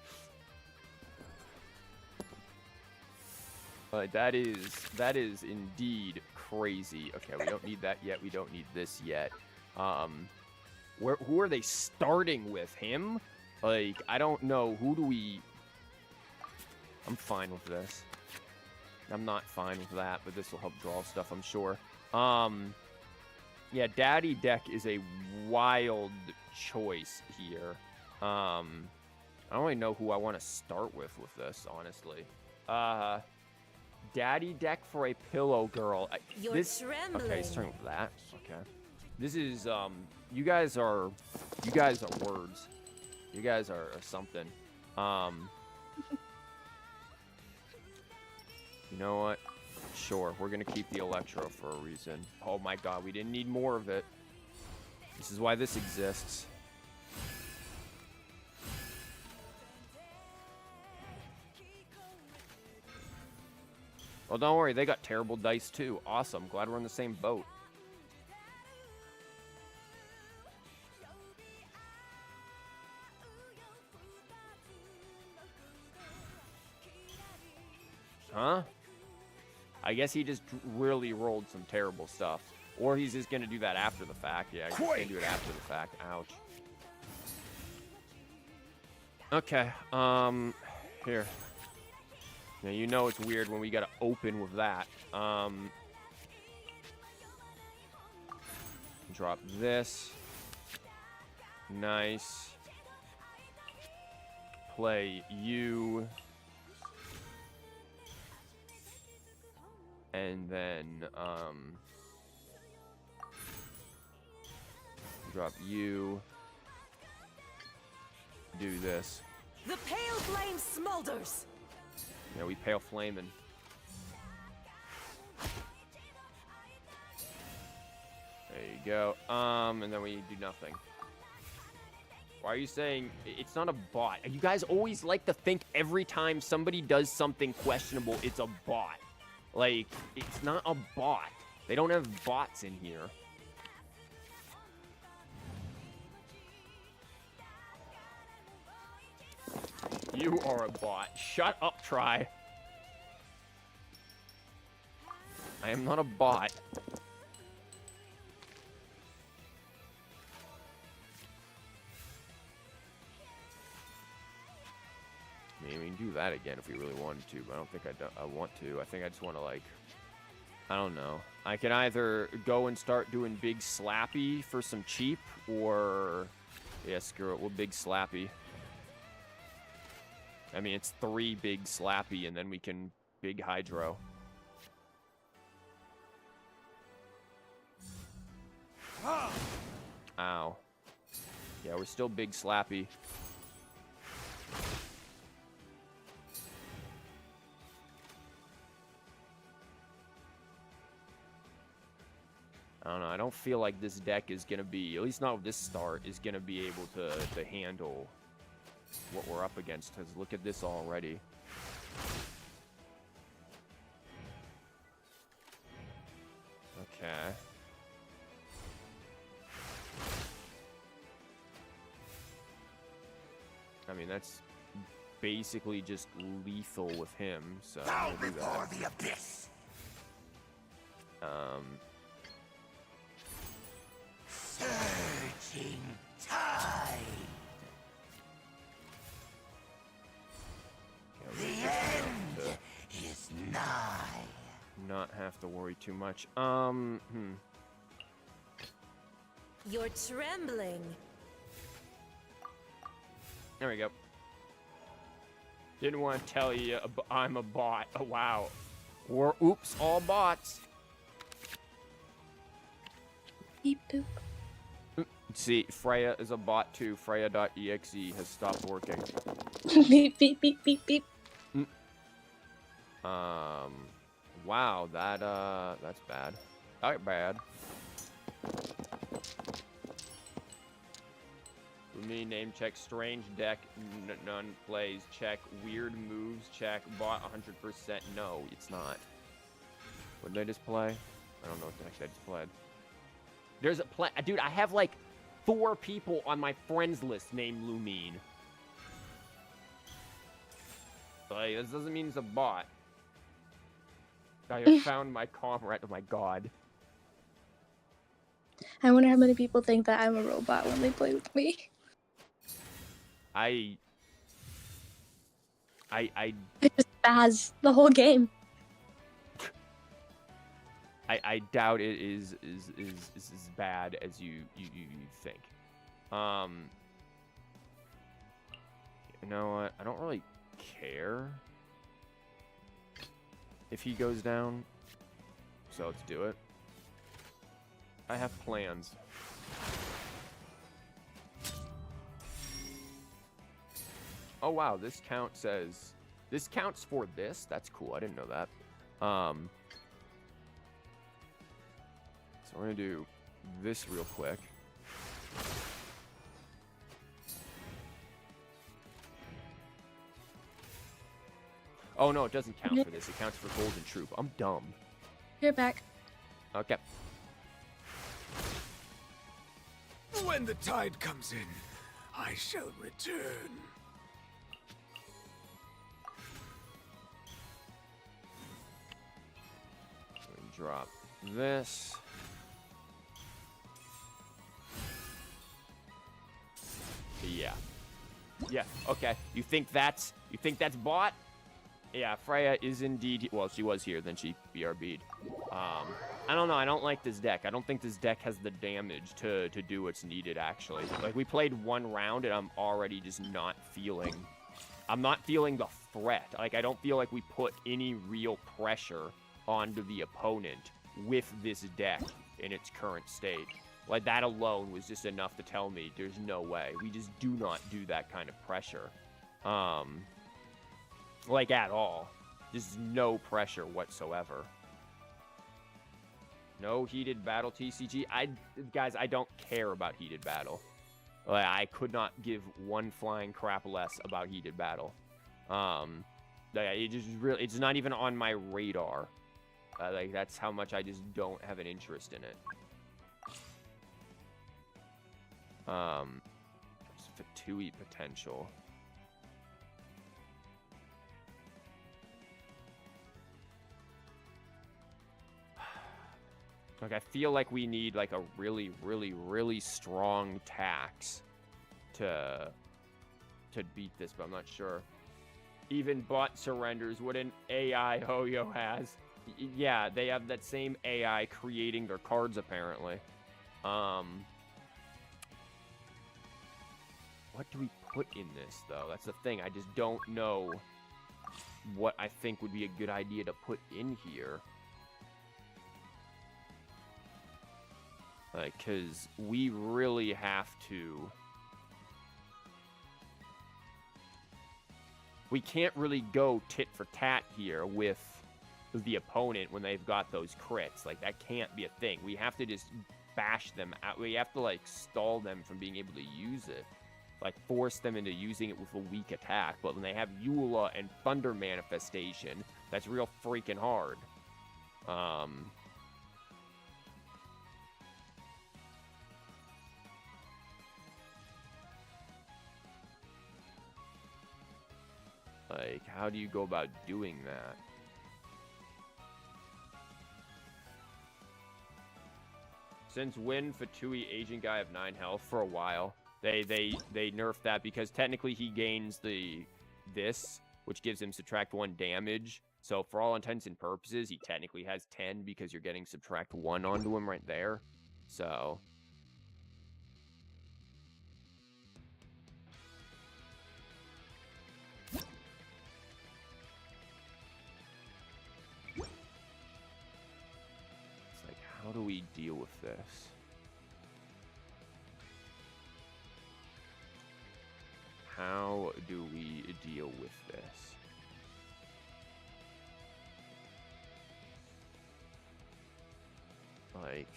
S1: That is indeed crazy. Okay, we don't need that yet. We don't need this yet. Who are they starting with? Him? Like, I don't know. Who do we... I'm fine with this. I'm not fine with that, but this will help draw stuff, I'm sure. Yeah, Daddy Deck is a wild choice here. I don't really know who I want to start with this, honestly. Daddy Deck for a pillow girl.
S3: You're trembling.
S1: Okay, starting with that. Okay. This is, you guys are words. You guys are something. You know what? Sure, we're gonna keep the Electro for a reason. Oh my god, we didn't need more of it. This is why this exists. Well, don't worry, they got terrible dice too. Awesome, glad we're in the same boat. Huh? I guess he just really rolled some terrible stuff. Or he's just gonna do that after the fact. Yeah, he's gonna do it after the fact. Ouch. Okay, here. Now, you know it's weird when we gotta open with that. Drop this. Nice. Play you. And then, drop you. Do this.
S3: The pale flame smolders.
S1: Yeah, we pale flaming. There you go. And then we do nothing. Why are you saying it's not a bot? You guys always like to think every time somebody does something questionable, it's a bot. Like, it's not a bot. They don't have bots in here. You are a bot. Shut up, Try. I am not a bot. I mean, we can do that again if we really wanted to, but I don't think I want to. I think I just want to, like, I don't know. I can either go and start doing Big Slappy for some cheap, or, yeah, screw it, we'll Big Slappy. I mean, it's 3 Big Slappy, and then we can Big Hydro. Ow. Yeah, we're still Big Slappy. I don't know, I don't feel like this deck is going to be, at least not with this start, is going to be able to handle what we're up against, because look at this already. Okay. I mean, that's basically just lethal with him, so
S4: Bow
S1: I'm gonna do
S4: before
S1: that.
S4: the abyss. Surging tide.
S1: Yeah,
S4: The
S1: we'll
S4: end is nigh.
S1: not have to worry too much.
S3: You're trembling.
S1: There we go. Didn't want to tell you I'm a bot. Oh, wow. Or oops, all bots.
S2: Beep boop.
S1: See, Freya is a bot too. Freya.exe has stopped working.
S2: Beep beep beep beep beep.
S1: Wow, that's bad. Alright, bad. Me name check, strange deck, none plays, check, weird moves, check, bot 100%, no, it's not. What did I just play? I don't know what the heck I just played. There's a play, dude, I have like 4 people on my friends list named Lumine. Like, this doesn't mean it's a bot. I have found my comrade, oh my god.
S2: I wonder how many people think that I'm a robot when they play with me.
S1: I
S2: Just spaz the whole game.
S1: I doubt it is as bad as you think. You know what? I don't really care if he goes down. So let's do it. I have plans. Oh wow, this count says this counts for this. That's cool. I didn't know that. So we're gonna do this real quick. Oh no, it doesn't count for this. It counts for Golden Troop. I'm dumb.
S2: You're back.
S1: Okay.
S4: When the tide comes in, I shall return.
S1: Drop this. Yeah. Yeah, okay. You think that's bot? Yeah, Freya is indeed, well, she was here, then she BRB'd. I don't know, I don't like this deck. I don't think this deck has the damage to do what's needed, actually. Like, we played 1 round, and I'm already just not feeling... I'm not feeling the threat. Like, I don't feel like we put any real pressure onto the opponent with this deck in its current state. Like, that alone was just enough to tell me there's no way. We just do not do that kind of pressure. Like, at all. Just no pressure whatsoever. No heated battle TCG. Guys, I don't care about heated battle. Like, I could not give 1 flying crap less about heated battle. It just really, it's not even on my radar. Like, that's how much I just don't have an interest in it. Fatui potential. Like, I feel like we need, like, a really, really, really strong tax to beat this, but I'm not sure. Even bot surrenders what an AI Hoyo has. Yeah, they have that same AI creating their cards, apparently. What do we put in this, though? That's the thing. I just don't know what I think would be a good idea to put in here. Like, because we really have to... We can't really go tit for tat here with the opponent when they've got those crits. Like, that can't be a thing. We have to just bash them out. We have to, like, stall them from being able to use it. Like, force them into using it with a weak attack. But when they have Eula and Thunder Manifestation, that's real freaking hard. Like, how do you go about doing that? Since when Fatui Agent Guy have 9 health for a while? They nerfed that because technically he gains this, which gives him subtract 1 damage. So for all intents and purposes, he technically has 10 because you're getting subtract 1 onto him right there. So it's like, how do we deal with this? How do we deal with this? Like,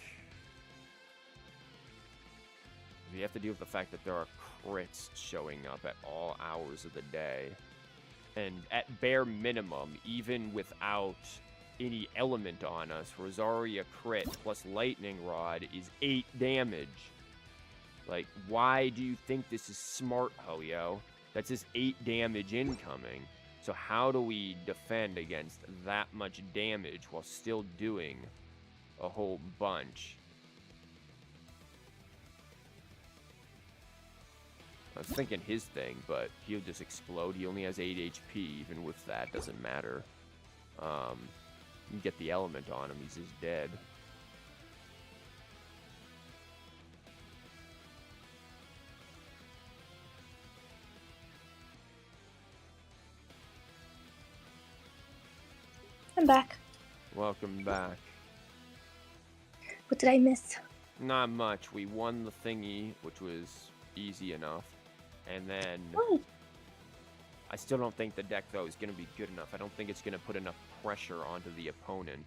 S1: we have to deal with the fact that there are crits showing up at all hours of the day. And at bare minimum, even without any element on us, Rosaria crit plus lightning rod is 8 damage. Like, why do you think this is smart, Hoyo? That's just 8 damage incoming. So how do we defend against that much damage while still doing a whole bunch? I was thinking his thing, but he'll just explode. He only has 8 HP. Even with that, doesn't matter. You get the element on him, he's just dead.
S2: I'm back.
S1: Welcome back.
S2: What did I miss?
S1: Not much. We won the thingy, which was easy enough. And then
S2: Oh.
S1: I still don't think the deck, though, is going to be good enough. I don't think it's going to put enough pressure onto the opponent.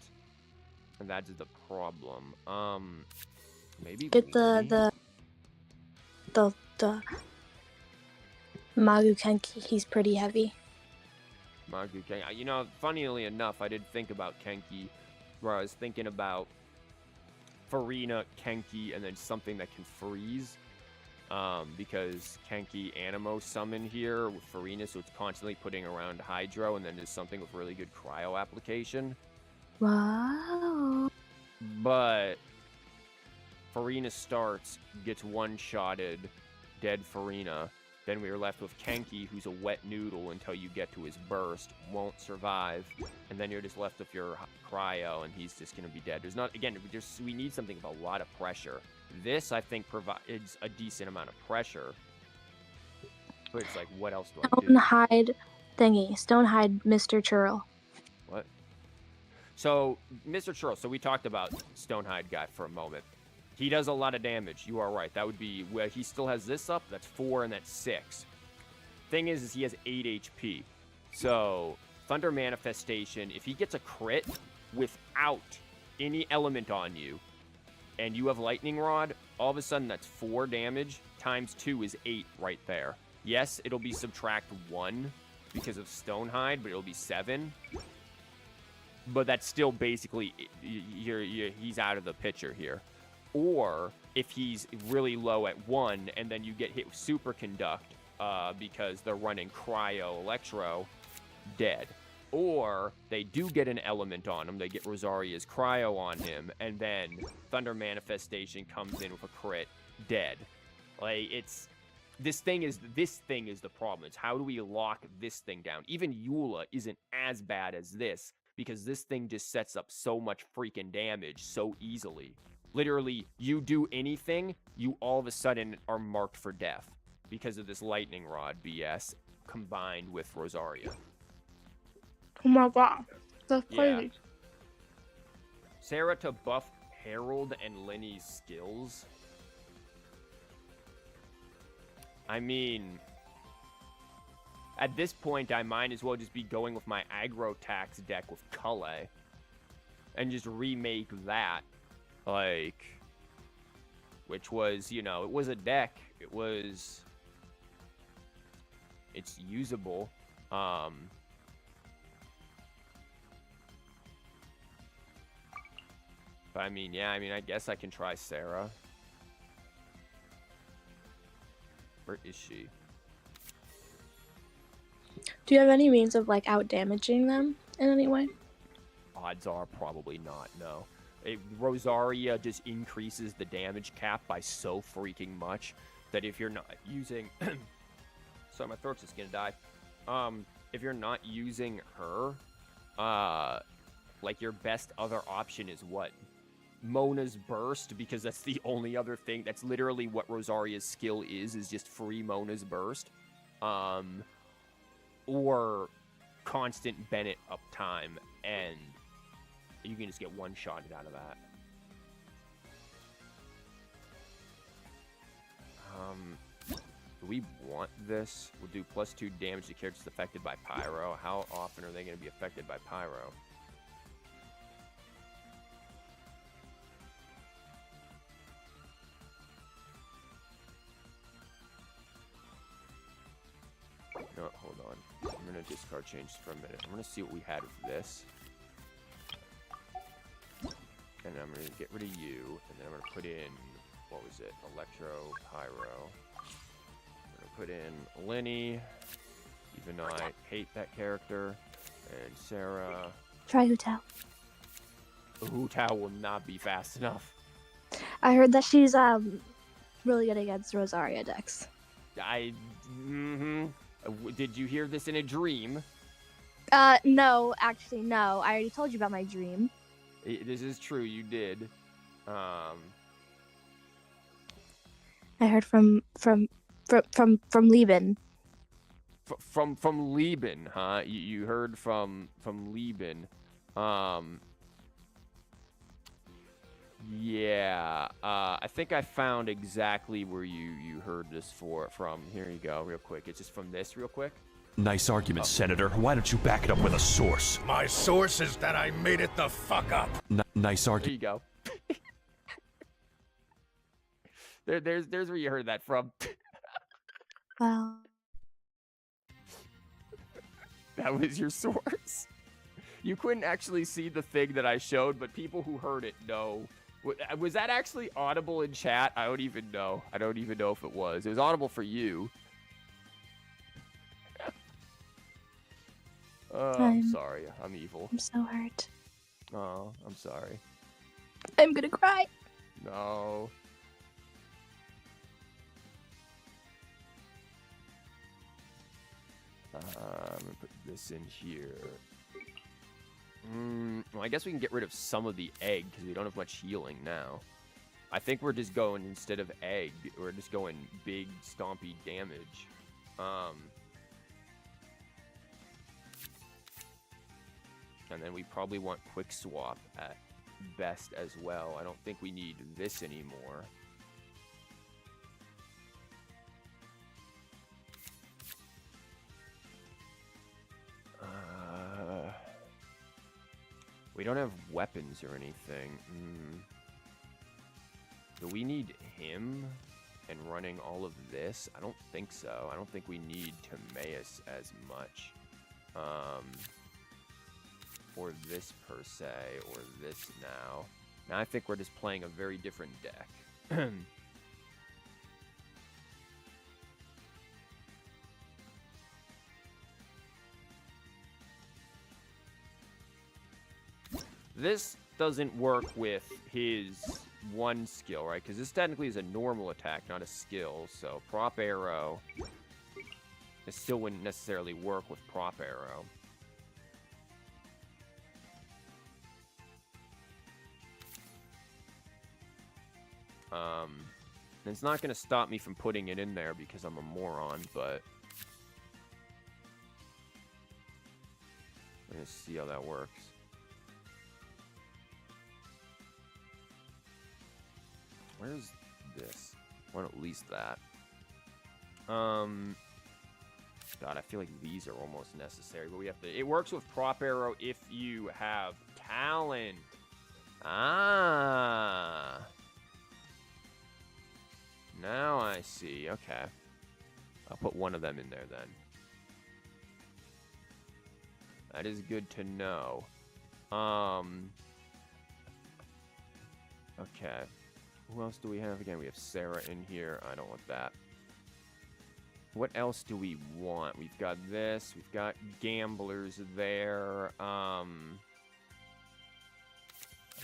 S1: And that's the problem. Maybe
S2: Get the Magu Kenki. He's pretty heavy.
S1: Magu Kenki. You know, funnily enough, I did think about Kenki, where I was thinking about Farina, Kenki, and then something that can freeze. Because Kenki Animo summon here with Farina, so it's constantly putting around Hydro, and then there's something with really good cryo application.
S2: Wow.
S1: But Farina starts, gets one-shotted, dead Farina. Then we are left with Kenki, who's a wet noodle until you get to his burst, won't survive, and then you're just left with your cryo, and he's just going to be dead. There's not, again, we need something with a lot of pressure. This, I think, provides a decent amount of pressure. But it's like, what else do I do?
S2: Stonehide thingy. Stonehide Mr. Churl.
S1: What? So, Mr. Churl, so we talked about Stonehide guy for a moment. He does a lot of damage. You are right. That would be where he still has this up. That's 4 and that's 6. Thing is he has 8 HP. So, Thunder Manifestation, if he gets a crit without any element on you, and you have Lightning Rod, all of a sudden that's 4 damage, times 2 is 8 right there. Yes, it'll be subtract 1 because of Stonehide, but it'll be 7. But that's still basically, he's out of the picture here. Or if he's really low at 1, and then you get hit with Superconduct because they're running Cryo Electro, dead. Or they do get an element on him, they get Rosaria's Cryo on him, and then Thunder Manifestation comes in with a crit, dead. Like, it's... This thing is the problem. It's how do we lock this thing down? Even Eula isn't as bad as this, because this thing just sets up so much freaking damage so easily. Literally, you do anything, you all of a sudden are marked for death because of this Lightning Rod BS combined with Rosaria.
S2: Oh my god. That's crazy.
S1: Yeah. Sarah to buff Harold and Lenny's skills. I mean, at this point, I might as well just be going with my aggro tax deck with Cully and just remake that. Like, which was, you know, it was a deck. It's usable. But I mean, yeah, I guess I can try Sarah. Where is she?
S2: Do you have any means of like out damaging them in any way?
S1: Odds are probably not, no. Rosaria just increases the damage cap by so freaking much that if you're not using... Sorry, my throat's just gonna die. If you're not using her, like your best other option is what? Mona's Burst, because that's the only other thing. That's literally what Rosaria's skill is just free Mona's Burst. Or constant Bennett uptime, and you can just get one-shotted out of that. Do we want this? We'll do +2 damage to characters affected by Pyro. How often are they going to be affected by Pyro? No, hold on. I'm going to discard changes for a minute. I'm going to see what we had with this. And I'm going to get rid of you. And then I'm going to put in, what was it? Electro, Pyro. I'm going to put in Lenny, even though I hate that character. And Sarah.
S2: Try Hutao.
S1: Hutao will not be fast enough.
S2: I heard that she's really good against Rosaria decks.
S1: Did you hear this in a dream?
S2: No, actually, no. I already told you about my dream.
S1: This is true, you did.
S2: I heard from Lieben.
S1: From Lieben, huh? You heard from Lieben. Yeah. I think I found exactly where you heard this from. Here you go, real quick. It's just from this, real quick.
S5: Nice argument, Senator. Why don't you back it up with a source?
S4: My source is that I made it the fuck up.
S5: Nice argument.
S1: There you go. There's where you heard that from.
S2: Wow.
S1: That was your source. You couldn't actually see the thing that I showed, but people who heard it know. Was that actually audible in chat? I don't even know. I don't even know if it was. It was audible for you. I'm sorry. I'm evil.
S2: I'm so hurt.
S1: Oh, I'm sorry.
S2: I'm gonna cry.
S1: No. I'm gonna put this in here. Well, I guess we can get rid of some of the egg because we don't have much healing now. I think we're just going, instead of egg, we're just going big, stompy damage. And then we probably want quick swap at best as well. I don't think we need this anymore. We don't have weapons or anything. Do we need him and running all of this? I don't think so. I don't think we need Timaeus as much. Or this per se, or this now. Now I think we're just playing a very different deck. This doesn't work with his one skill, right? Because this technically is a normal attack, not a skill. So prop arrow, it still wouldn't necessarily work with prop arrow. It's not going to stop me from putting it in there because I'm a moron, but we're going to see how that works. Where's this? I want at least that. God, I feel like these are almost necessary, but we have to... It works with prop arrow if you have talent. Ah. Now I see. Okay. I'll put one of them in there then. That is good to know. Okay. Who else do we have again? We have Sarah in here. I don't want that. What else do we want? We've got this. We've got gamblers there. I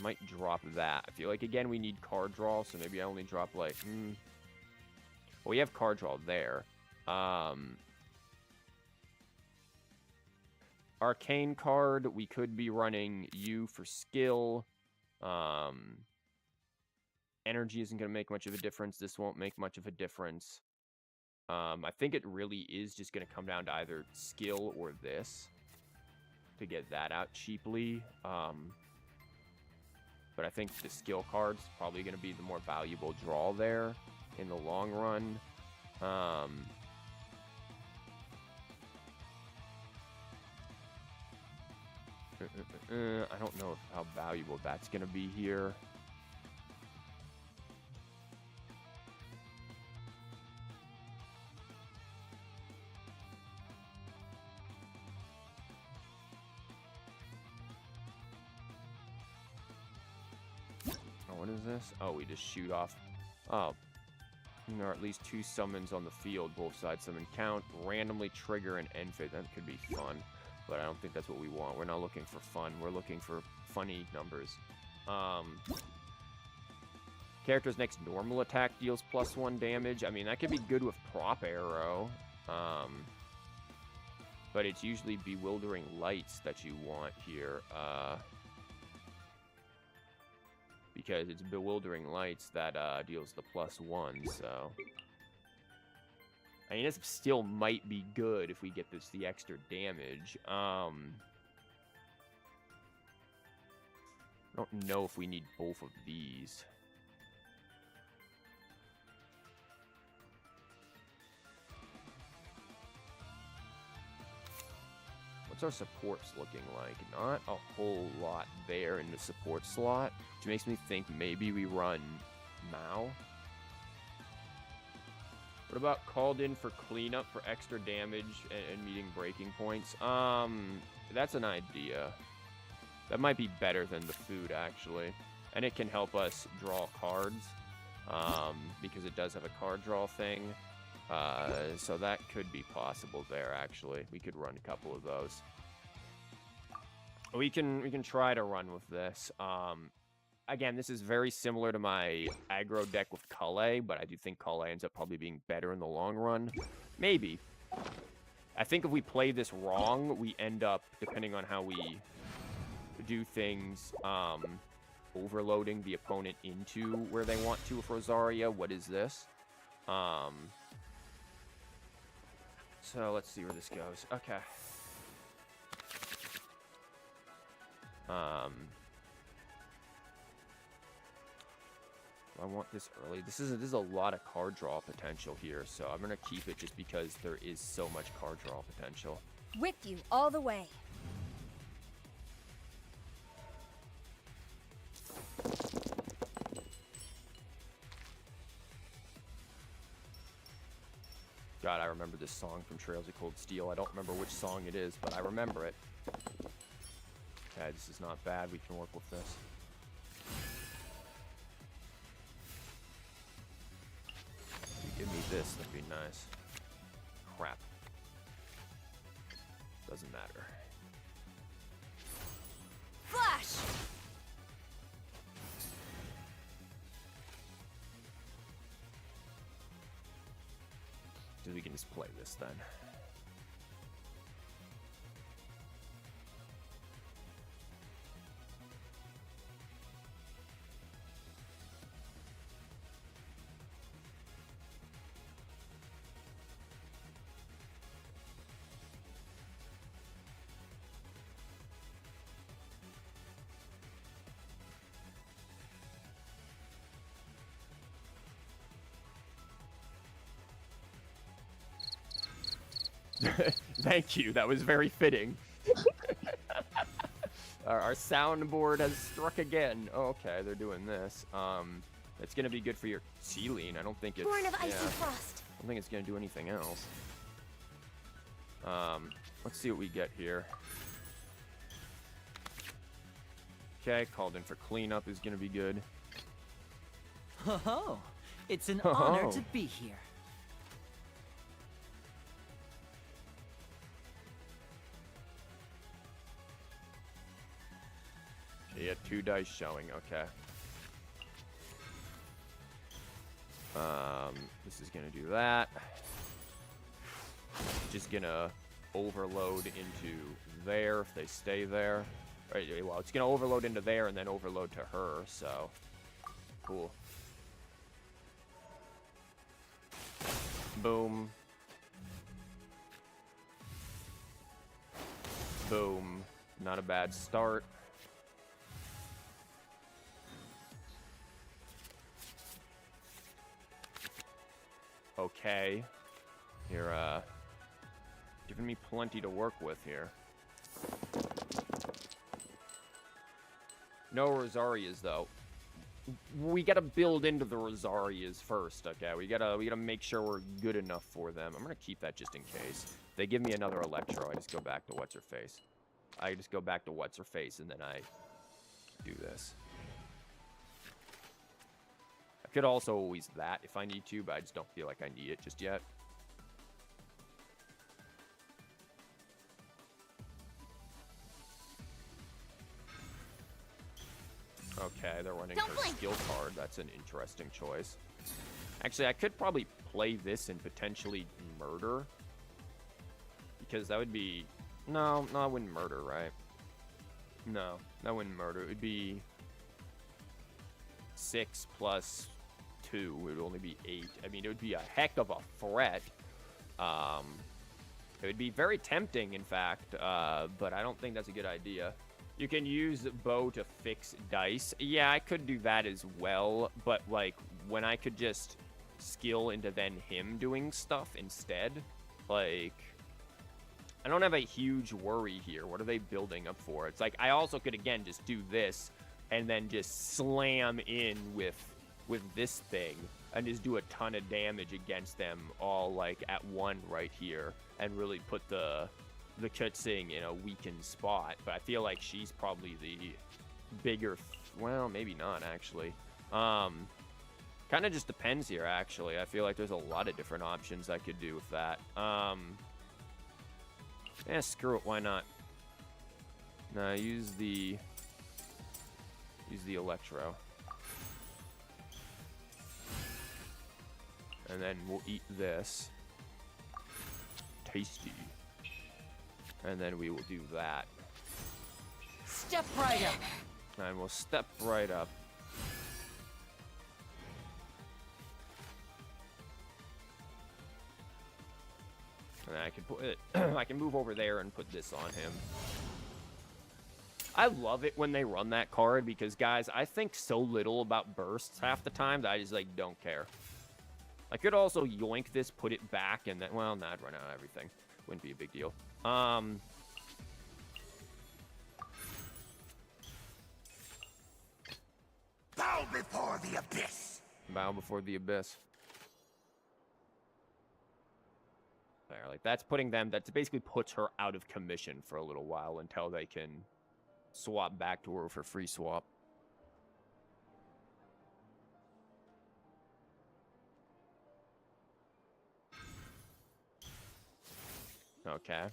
S1: might drop that. I feel like, again, we need card draw, so maybe I only drop, like... Well, we have card draw there. Arcane card, we could be running you for skill. Energy isn't going to make much of a difference. This won't make much of a difference. I think it really is just going to come down to either skill or this to get that out cheaply. But I think the skill card's probably going to be the more valuable draw there in the long run. I don't know how valuable that's going to be here. Oh, what is this? Oh, we just shoot off. Oh. There are at least 2 summons on the field. Both sides summon count. Randomly trigger an end phase. That could be fun. But I don't think that's what we want. We're not looking for fun. We're looking for funny numbers. Character's next normal attack deals +1 damage. I mean, that could be good with prop arrow. But it's usually bewildering lights that you want here. Because it's bewildering lights that deals the +1, so... I mean, this still might be good if we get the extra damage. I don't know if we need both of these. What's our supports looking like? Not a whole lot there in the support slot, which makes me think maybe we run Mao. What about called in for cleanup for extra damage and meeting breaking points? That's an idea. That might be better than the food, actually. And it can help us draw cards, because it does have a card draw thing. So that could be possible there, actually. We could run a couple of those. We can try to run with this. Again, this is very similar to my aggro deck with Kale, but I do think Kale ends up probably being better in the long run. Maybe. I think if we play this wrong, we end up, depending on how we do things, overloading the opponent into where they want to with Rosaria. What is this? So let's see where this goes. Okay. I want this early. This is a lot of card draw potential here, so I'm gonna keep it just because there is so much card draw potential.
S3: With you all the way.
S1: God, I remember this song from Trails of Cold Steel. I don't remember which song it is, but I remember it. Okay, this is not bad. We can work with this. If you give me this, that'd be nice. Crap. Doesn't matter.
S3: Flash!
S1: So we can just play this then. Thank you. That was very fitting. Our soundboard has struck again. Oh, okay, they're doing this. It's gonna be good for your ceiling. I don't think it's.
S3: Born of icy
S1: yeah,
S3: frost.
S1: I don't think it's gonna do anything else. Let's see what we get here. Okay, called in for cleanup is gonna be good.
S6: Ho ho! It's an
S1: Ho ho.
S6: honor to be here.
S1: get 2 dice showing. Okay. This is gonna do that. Just gonna overload into there if they stay there. Right, well, it's gonna overload into there and then overload to her, so cool. Boom. Boom. Not a bad start. Okay. You're, giving me plenty to work with here. No Rosarias, though. We gotta build into the Rosarias first, okay? We gotta make sure we're good enough for them. I'm gonna keep that just in case. If they give me another Electro, I just go back to What's-Her-Face. I just go back to What's-Her-Face, and then I do this. I could also always that if I need to, but I just don't feel like I need it just yet. Okay, they're running her skill card. That's an interesting choice. Actually, I could probably play this and potentially murder. Because that would be... No, I wouldn't murder, right? No, that wouldn't murder. It would be 6 plus 2. It would only be 8. I mean, it would be a heck of a threat. It would be very tempting, in fact, but I don't think that's a good idea. You can use bow to fix dice. Yeah, I could do that as well, but, like, when I could just skill into then him doing stuff instead, like, I don't have a huge worry here. What are they building up for? It's like, I also could, again, just do this and then just slam in with this thing and just do a ton of damage against them all, like, at one right here and really put the Kutsing in a weakened spot. But I feel like she's probably the bigger... well, maybe not, actually. Kind of just depends here, actually. I feel like there's a lot of different options I could do with that. Yeah, screw it. Why not? Nah, use the Electro. And then we'll eat this. Tasty. And then we will do that.
S3: Step right up.
S1: And we'll step right up. And then I can put it, I can move over there and put this on him. I love it when they run that card because, guys, I think so little about bursts half the time that I just, like, don't care. I could also yoink this, put it back, and then, well, nah, I'd run out of everything. Wouldn't be a big deal. Bow
S4: before the abyss.
S1: Bow before the abyss. There, like, that's putting them, that basically puts her out of commission for a little while until they can swap back to her for free swap. Okay.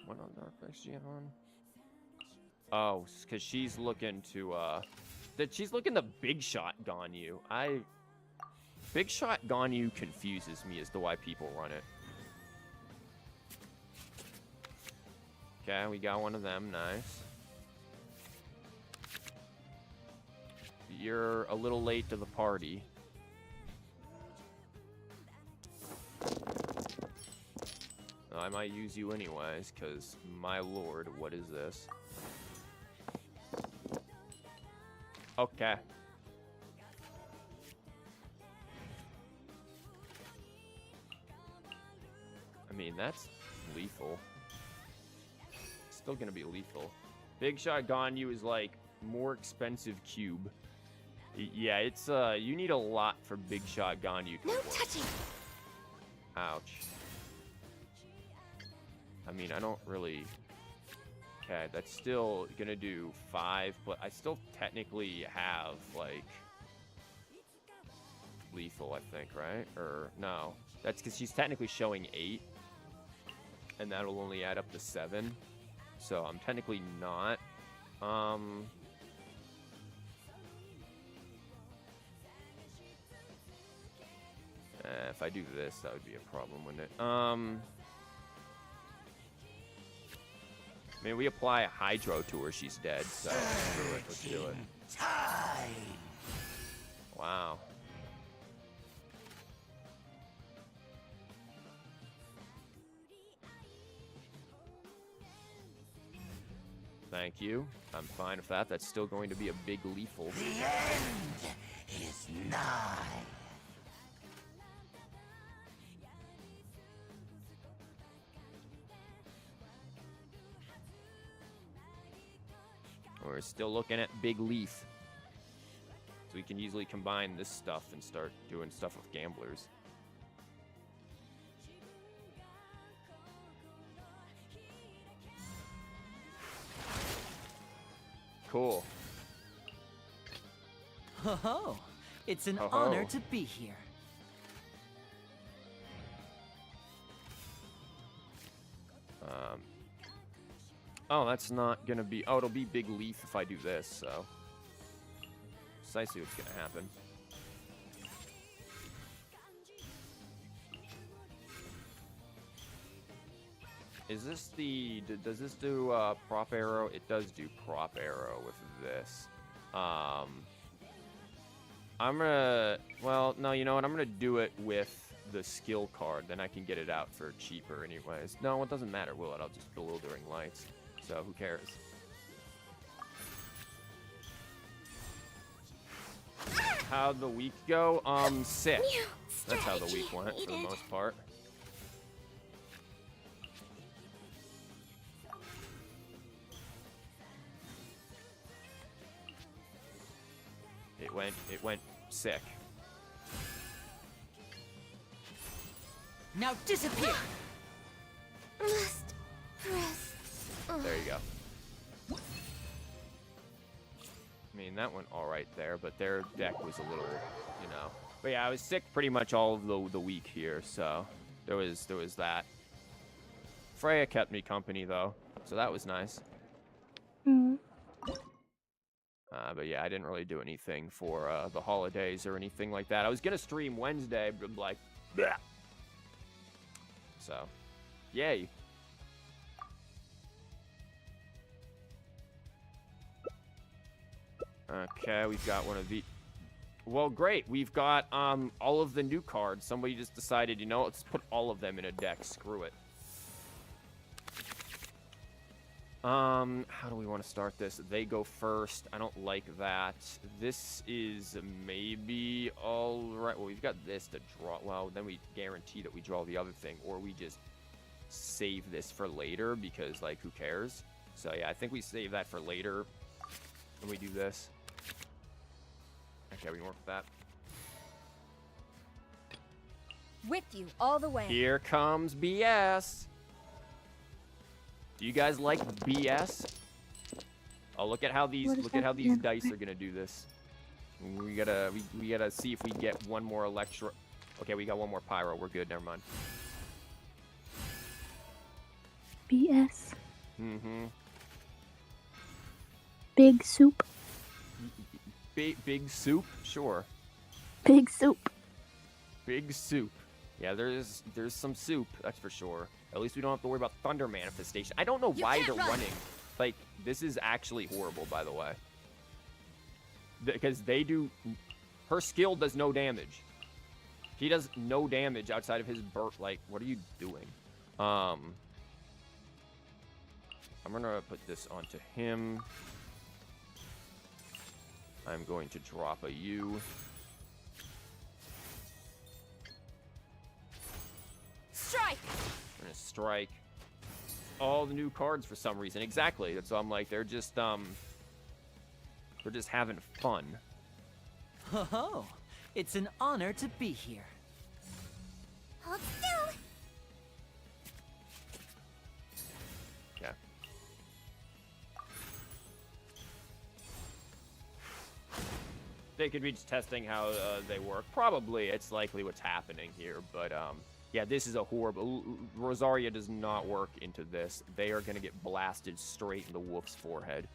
S1: What on Dark Face do you have on? Oh, because she's looking to, she's looking to Big Shot Ganyu. Big Shot Ganyu confuses me as to why people run it. Okay, we got one of them. Nice. You're a little late to the party. I might use you anyways, because, my lord, what is this? Okay. I mean, that's lethal. Still gonna be lethal. Big Shot Ganyu is, like, more expensive cube. Yeah, it's, you need a lot for Big Shot Ganyu to
S3: No
S1: work.
S3: touching.
S1: Ouch. I mean, I don't really... Okay, that's still gonna do 5, but I still technically have, like... lethal, I think, right? Or, no. That's because she's technically showing 8. And that'll only add up to 7. So, I'm technically not. if I do this, that would be a problem, wouldn't it? I mean, we apply a hydro to her, she's dead, so screw it, let's do it.
S3: Time.
S1: Wow. Thank you. I'm fine with that. That's still going to be a big lethal.
S3: The end is nigh.
S1: We're still looking at big leaf. So we can easily combine this stuff and start doing stuff with gamblers. Cool.
S3: Ho ho! It's an
S1: Ho ho.
S3: honor to be here.
S1: Oh, that's not gonna be. Oh, it'll be big leaf if I do this. So precisely what's gonna happen. Is this the? Does this do prop arrow? It does do prop arrow with this. I'm gonna. Well, no. You know what? I'm gonna do it with the skill card. Then I can get it out for cheaper, anyways. No, it doesn't matter, will it? I'll just glow during lights. So who cares? How'd the week go? Sick. That's how the week went for the most part. It went sick.
S3: Now disappear.
S6: Must press.
S1: There you go. I mean, that went all right there, but their deck was a little, you know. But yeah, I was sick pretty much all of the week here, so there was that. Freya kept me company though, so that was nice. But yeah, I didn't really do anything for the holidays or anything like that. I was gonna stream Wednesday, but like, bleh. So, yay. Okay, we've got one of the. Well, great. We've got all of the new cards. Somebody just decided, you know, let's put all of them in a deck. Screw it. How do we want to start this? They go first. I don't like that. This is maybe all right. Well, we've got this to draw. Well, then we guarantee that we draw the other thing, or we just save this for later because, like, who cares? So yeah, I think we save that for later when we do this. Okay, we can work with that.
S6: With you all the way.
S1: Here comes BS. Do you guys like BS? Oh, look at how these dice are gonna do this. We gotta see if we get one more electro. Okay, we got one more pyro. We're good. Never mind.
S2: BS.
S1: Mm-hmm.
S2: Big soup.
S1: Big soup? Sure.
S2: Big soup.
S1: Big soup. Yeah, there's some soup, that's for sure. At least we don't have to worry about thunder manifestation. I don't know why they're running. Like, this is actually horrible, by the way. Because they do... Her skill does no damage. He does no damage outside of his burst. Like, what are you doing? I'm gonna put this onto him. I'm going to drop a U.
S6: Strike!
S1: I'm gonna strike. All the new cards for some reason. Exactly. That's why I'm like, they're just having fun.
S3: Ho ho! It's an honor to be here.
S6: Hold still.
S1: Okay. They could be just testing how they work. Probably, it's likely what's happening here, but yeah, this is a horrible... Rosaria does not work into this. They are going to get blasted straight in the wolf's forehead.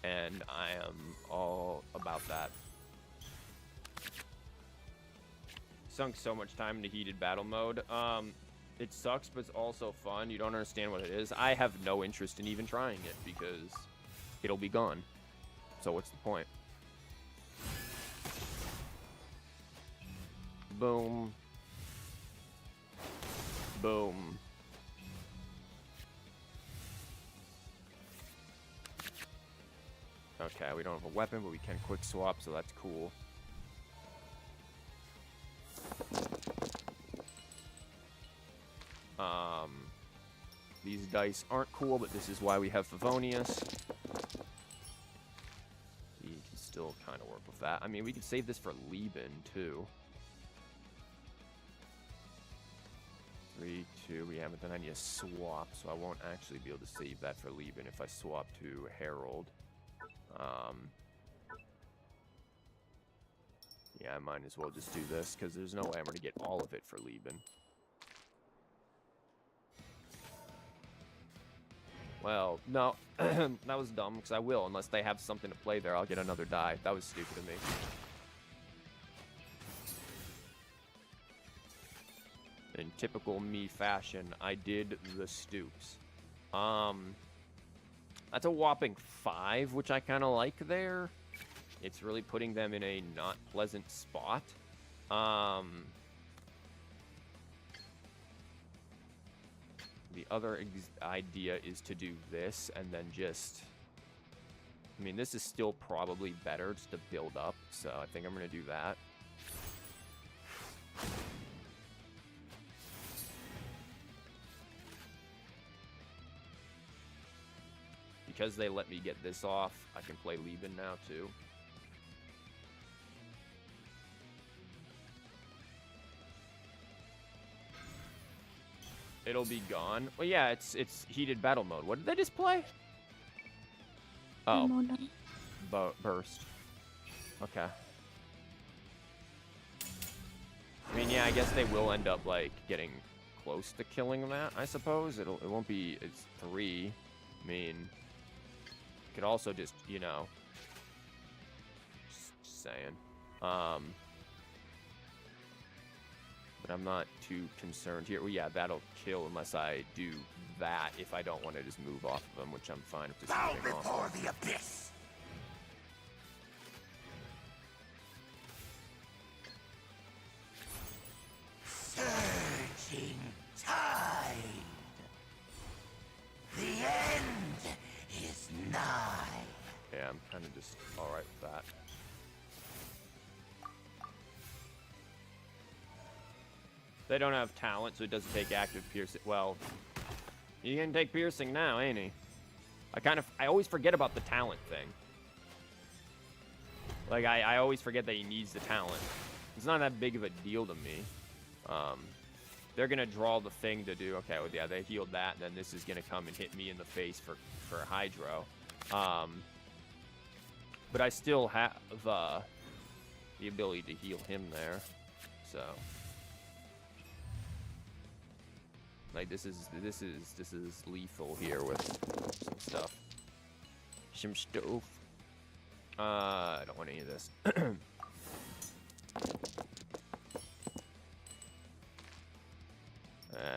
S1: And I am all about that. Sunk so much time into heated battle mode. It sucks, but it's also fun. You don't understand what it is. I have no interest in even trying it because it'll be gone. So what's the point? Boom. Boom. Okay, we don't have a weapon, but we can quick swap, so that's cool. These dice aren't cool, but this is why we have Favonius. We can still kind of work with that. I mean, we could save this for Lieben, too. 3, 2, we haven't done any swap, so I won't actually be able to save that for Lieben if I swap to Herald. Yeah, I might as well just do this, because there's no way I'm going to get all of it for Lieben. Well, no, that was dumb, because I will. Unless they have something to play there, I'll get another die. That was stupid of me. In typical me fashion, I did the stoops. That's a whopping 5, which I kind of like there. It's really putting them in a not pleasant spot. The other idea is to do this and then just... I mean, this is still probably better just to build up, so I think I'm going to do that. Because they let me get this off, I can play Lieben now, too. It'll be gone. Well, yeah, it's heated battle mode. What did they just play? Oh, burst. Okay. I mean, yeah, I guess they will end up like getting close to killing that. I suppose it won't be. It's 3. I mean, could also just just saying. But I'm not too concerned here. Well, yeah, that'll kill unless I do that if I don't want to just move off of them, which I'm fine with just moving off.
S4: Before the abyss. Surging tide. The end is nigh.
S1: Yeah, I'm kind of just alright with that. They don't have talent, so it doesn't take active piercing. Well, you can take piercing now, ain't he? I always forget about the talent thing. Like, I always forget that he needs the talent. It's not that big of a deal to me. They're gonna draw the thing to do, okay, well, yeah, they healed that, and then this is gonna come and hit me in the face for Hydro. But I still have, the ability to heal him there, so... Like, this is lethal here with some stuff. Some stuff. I don't want any of this. I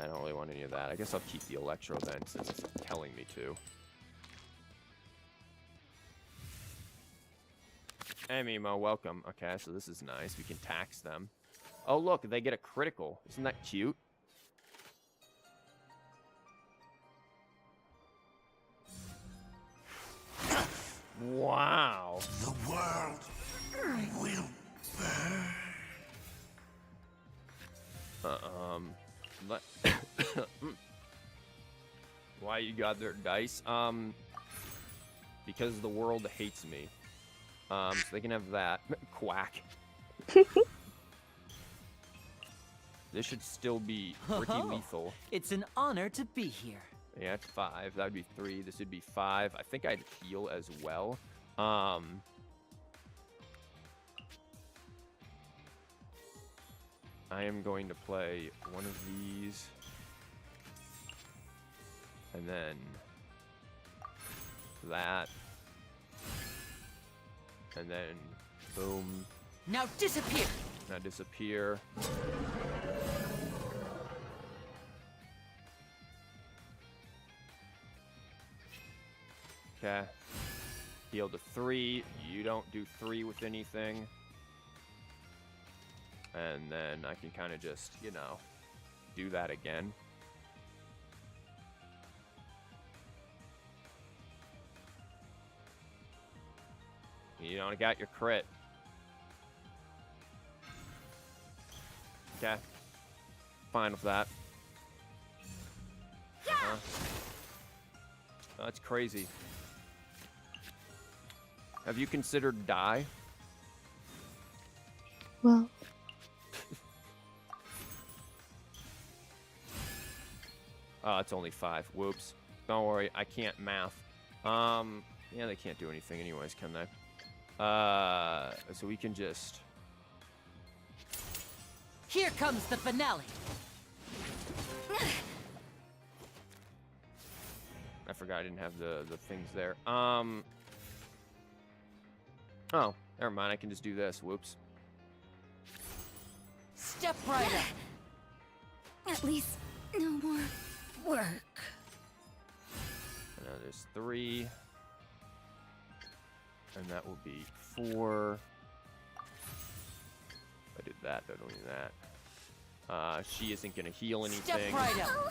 S1: don't really want any of that. I guess I'll keep the Electro then, since it's telling me to. Hey, Mimo, welcome. Okay, so this is nice. We can tax them. Oh, look, they get a critical. Isn't that cute? Wow.
S4: The world will burn.
S1: Why you got their dice? Because the world hates me. So they can have that. Quack. This should still be pretty lethal.
S3: It's an honor to be here.
S1: Yeah, it's 5. That would be 3. This would be 5. I think I'd heal as well. I am going to play one of these. And then that. And then boom.
S3: Now disappear.
S1: Now disappear. Okay. Heal to 3. You don't do 3 with anything. And then I can kind of just, you know, do that again. You don't got your crit. Okay. Fine with that. Oh, that's crazy. Have you considered die?
S2: Well,
S1: Oh, it's only 5. Whoops. Don't worry, I can't math. Yeah, they can't do anything anyways, can they? So we can just...
S3: Here comes the finale.
S1: I forgot I didn't have the things there. Oh, never mind, I can just do this. Whoops.
S3: Step right up.
S6: At least no more work.
S1: Now there's 3. And that will be 4. If I did that, I don't need that. She isn't gonna heal anything.
S3: Step right up.
S6: Oh,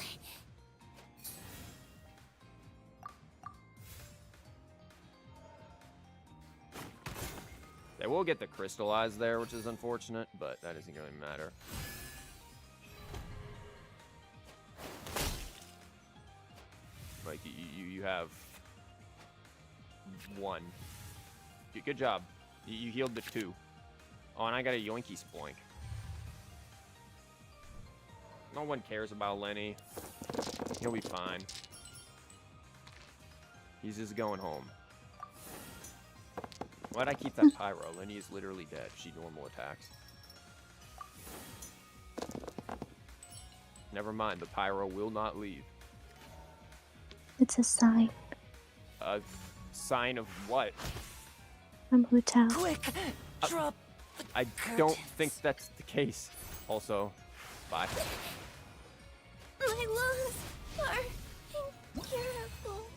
S1: They will get the crystallized there, which is unfortunate, but that isn't going to matter. Like, you have 1. Good job. You healed the 2. Oh, and I got a yoinky sploink. No one cares about Lenny. He'll be fine. He's just going home. Why'd I keep that pyro? Lenny is literally dead. She normal attacks. Never mind, the pyro will not leave.
S2: it's a sign.
S1: A sign of what?
S2: I'm Hotel.
S3: Quick, drop.
S1: I don't think that's the case. Also, bye.
S6: my lungs are incurable.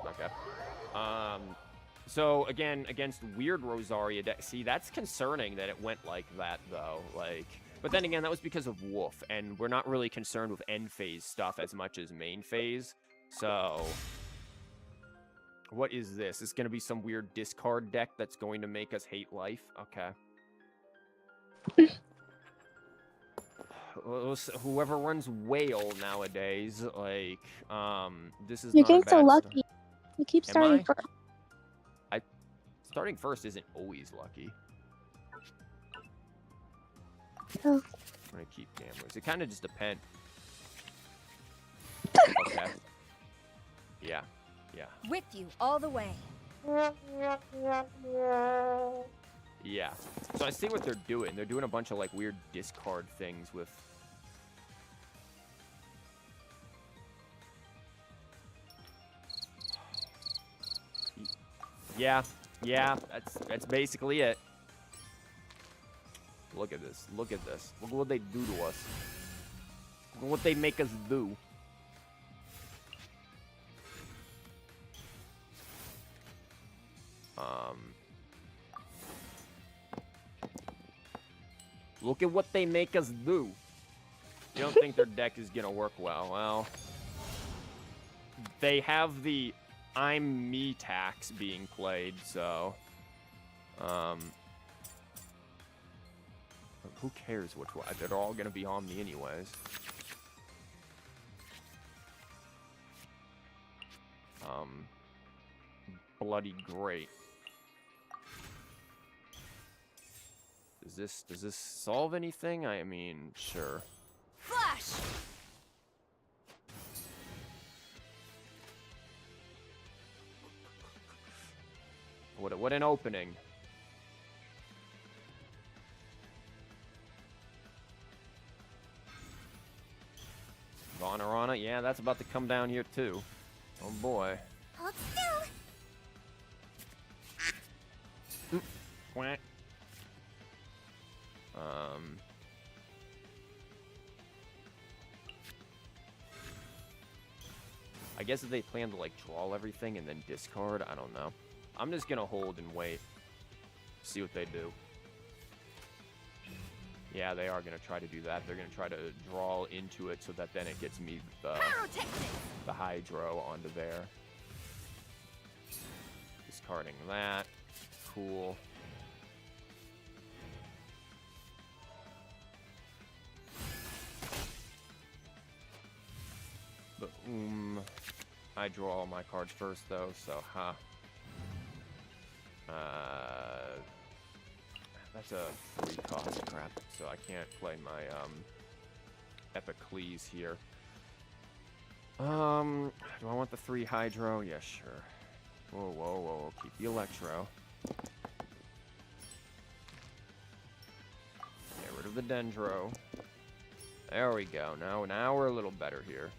S1: Okay. So again, against weird Rosaria deck. See, that's concerning that it went like that, though. Like, but then again, that was because of Wolf, and we're not really concerned with end phase stuff as much as main phase. So, what is this? It's gonna be some weird discard deck that's going to make us hate life. Okay. Whoever runs Whale nowadays, like, this is
S2: You're
S1: not a
S2: getting so
S1: bad
S2: lucky. You keep
S1: Am
S2: starting
S1: I?
S2: first.
S1: Starting first isn't always lucky.
S2: Oh.
S1: I'm gonna keep gamblers. It kind of just depends. Okay. Yeah. Yeah.
S6: With you all the way.
S1: Yeah. So I see what they're doing. They're doing a bunch of like weird discard things with. Yeah. Yeah. That's basically it. Look at this. Look at this. Look what they do to us. Look what they make us do. Look at what they make us do. You don't think their deck is gonna work well? Well, they have the I'm me tax being played, so who cares which one? They're all gonna be on me anyways. Bloody great. Does this solve anything? I mean, sure.
S6: Flash!
S1: What an opening. Vonarana, yeah, that's about to come down here too. Oh boy.
S6: Hold still.
S1: Quack. I guess if they plan to like draw everything and then discard, I don't know. I'm just gonna hold and wait. See what they do. Yeah, they are gonna try to do that. They're gonna try to draw into it so that then it gets me the hydro onto there. Discarding that. Cool. Boom. I draw all my cards first though, so that's a 3 cost, crap. So I can't play my Epicles here. Do I want the 3 hydro? Yeah, sure. Whoa, whoa, whoa. Keep the electro. Get rid of the dendro. There we go. Now we're a little better here.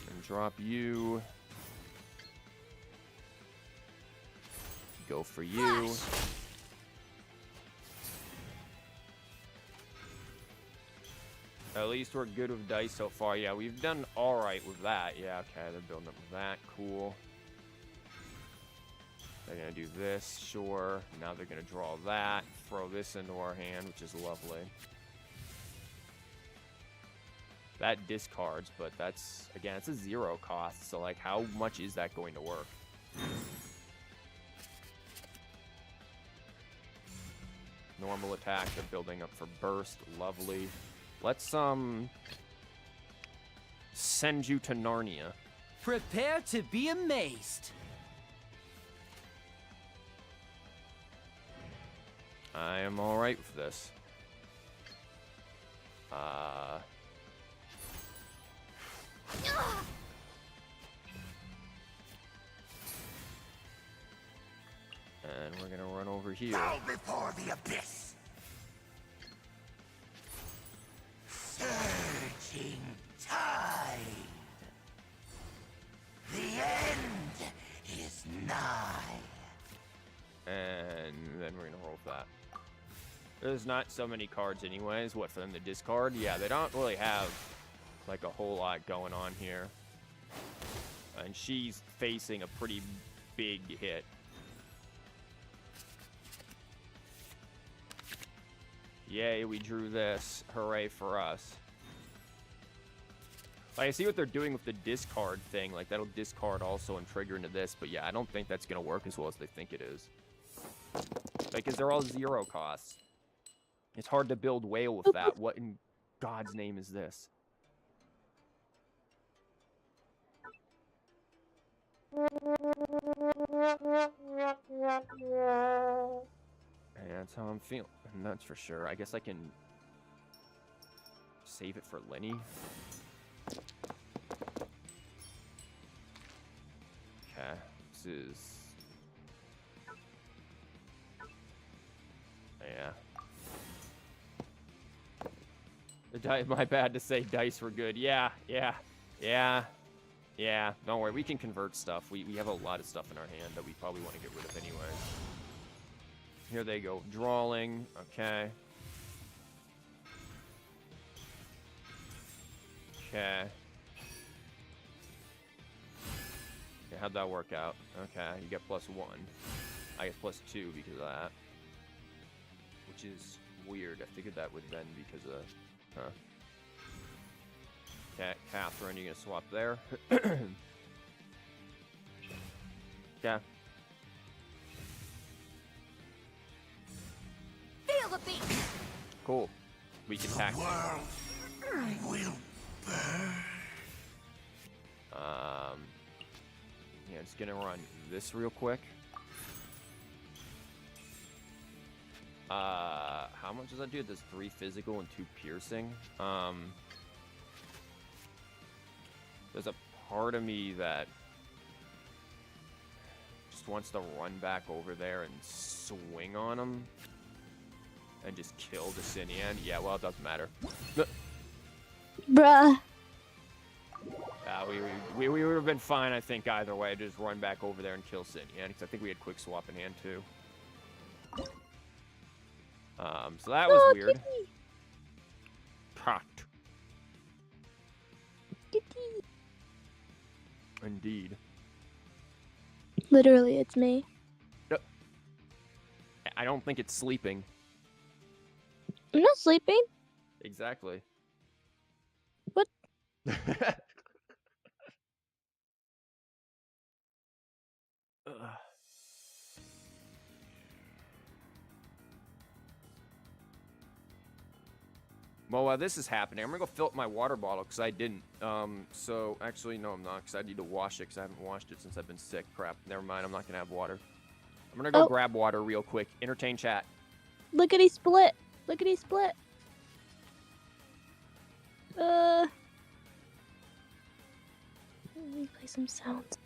S1: And drop you. Go for you. At least we're good with dice so far. Yeah, we've done all right with that. Yeah, okay, they're building up with that. Cool. They're gonna do this, sure. Now they're gonna draw that, throw this into our hand, which is lovely. That discards, but that's, again, it's a 0 cost, so like how much is that going to work? Normal attack, they're building up for burst, lovely. Let's send you to Narnia.
S3: Prepare to be amazed.
S1: I am alright with this. And we're gonna run over here.
S4: Bow before the abyss. Surging tide. The end is nigh.
S1: And then we're gonna roll with that. There's not so many cards anyways. What, for them to discard? Yeah, they don't really have like a whole lot going on here. And she's facing a pretty big hit. Yay, we drew this. Hooray for us. Like, I see what they're doing with the discard thing. Like, that'll discard also and trigger into this. But yeah, I don't think that's going to work as well as they think it is. Like, because they're all 0 costs. It's hard to build whale with that. What in God's name is this? And that's how I'm feeling. That's for sure. I guess I can save it for Lenny. Okay, this is... Yeah. My bad to say dice were good. Yeah. Don't worry, we can convert stuff. We have a lot of stuff in our hand that we probably want to get rid of anyway. Here they go, drawing. Okay. Okay. Yeah, how'd that work out? Okay, you get +1. I get +2 because of that. Which is weird. I figured that would then because of... Huh. Okay, Catherine, you gonna swap there? Yeah.
S6: Feel the beat.
S1: Cool. We can tax it.
S4: Will burn.
S1: Yeah, just gonna run this real quick. How much does that do? There's 3 physical and 2 piercing. There's a part of me that just wants to run back over there and swing on him and just kill the Sinian. Yeah, well, it doesn't matter.
S2: Bruh.
S1: We would have been fine, I think, either way. Just run back over there and kill Sin. Yeah, because I think we had quick swap in hand, too. So that was weird.
S2: Kitty.
S1: Hot.
S2: Kitty.
S1: Indeed.
S2: Literally, it's me.
S1: I don't think it's sleeping.
S2: I'm not sleeping.
S1: Exactly.
S2: What?
S1: Well, while this is happening, I'm gonna go fill up my water bottle because I didn't. So actually, no, I'm not because I need to wash it because I haven't washed it since I've been sick. Crap. Never mind. I'm not gonna have water. I'm gonna go grab water real quick. Entertain chat.
S2: Lickety split. Lickety split. Let me play some sounds.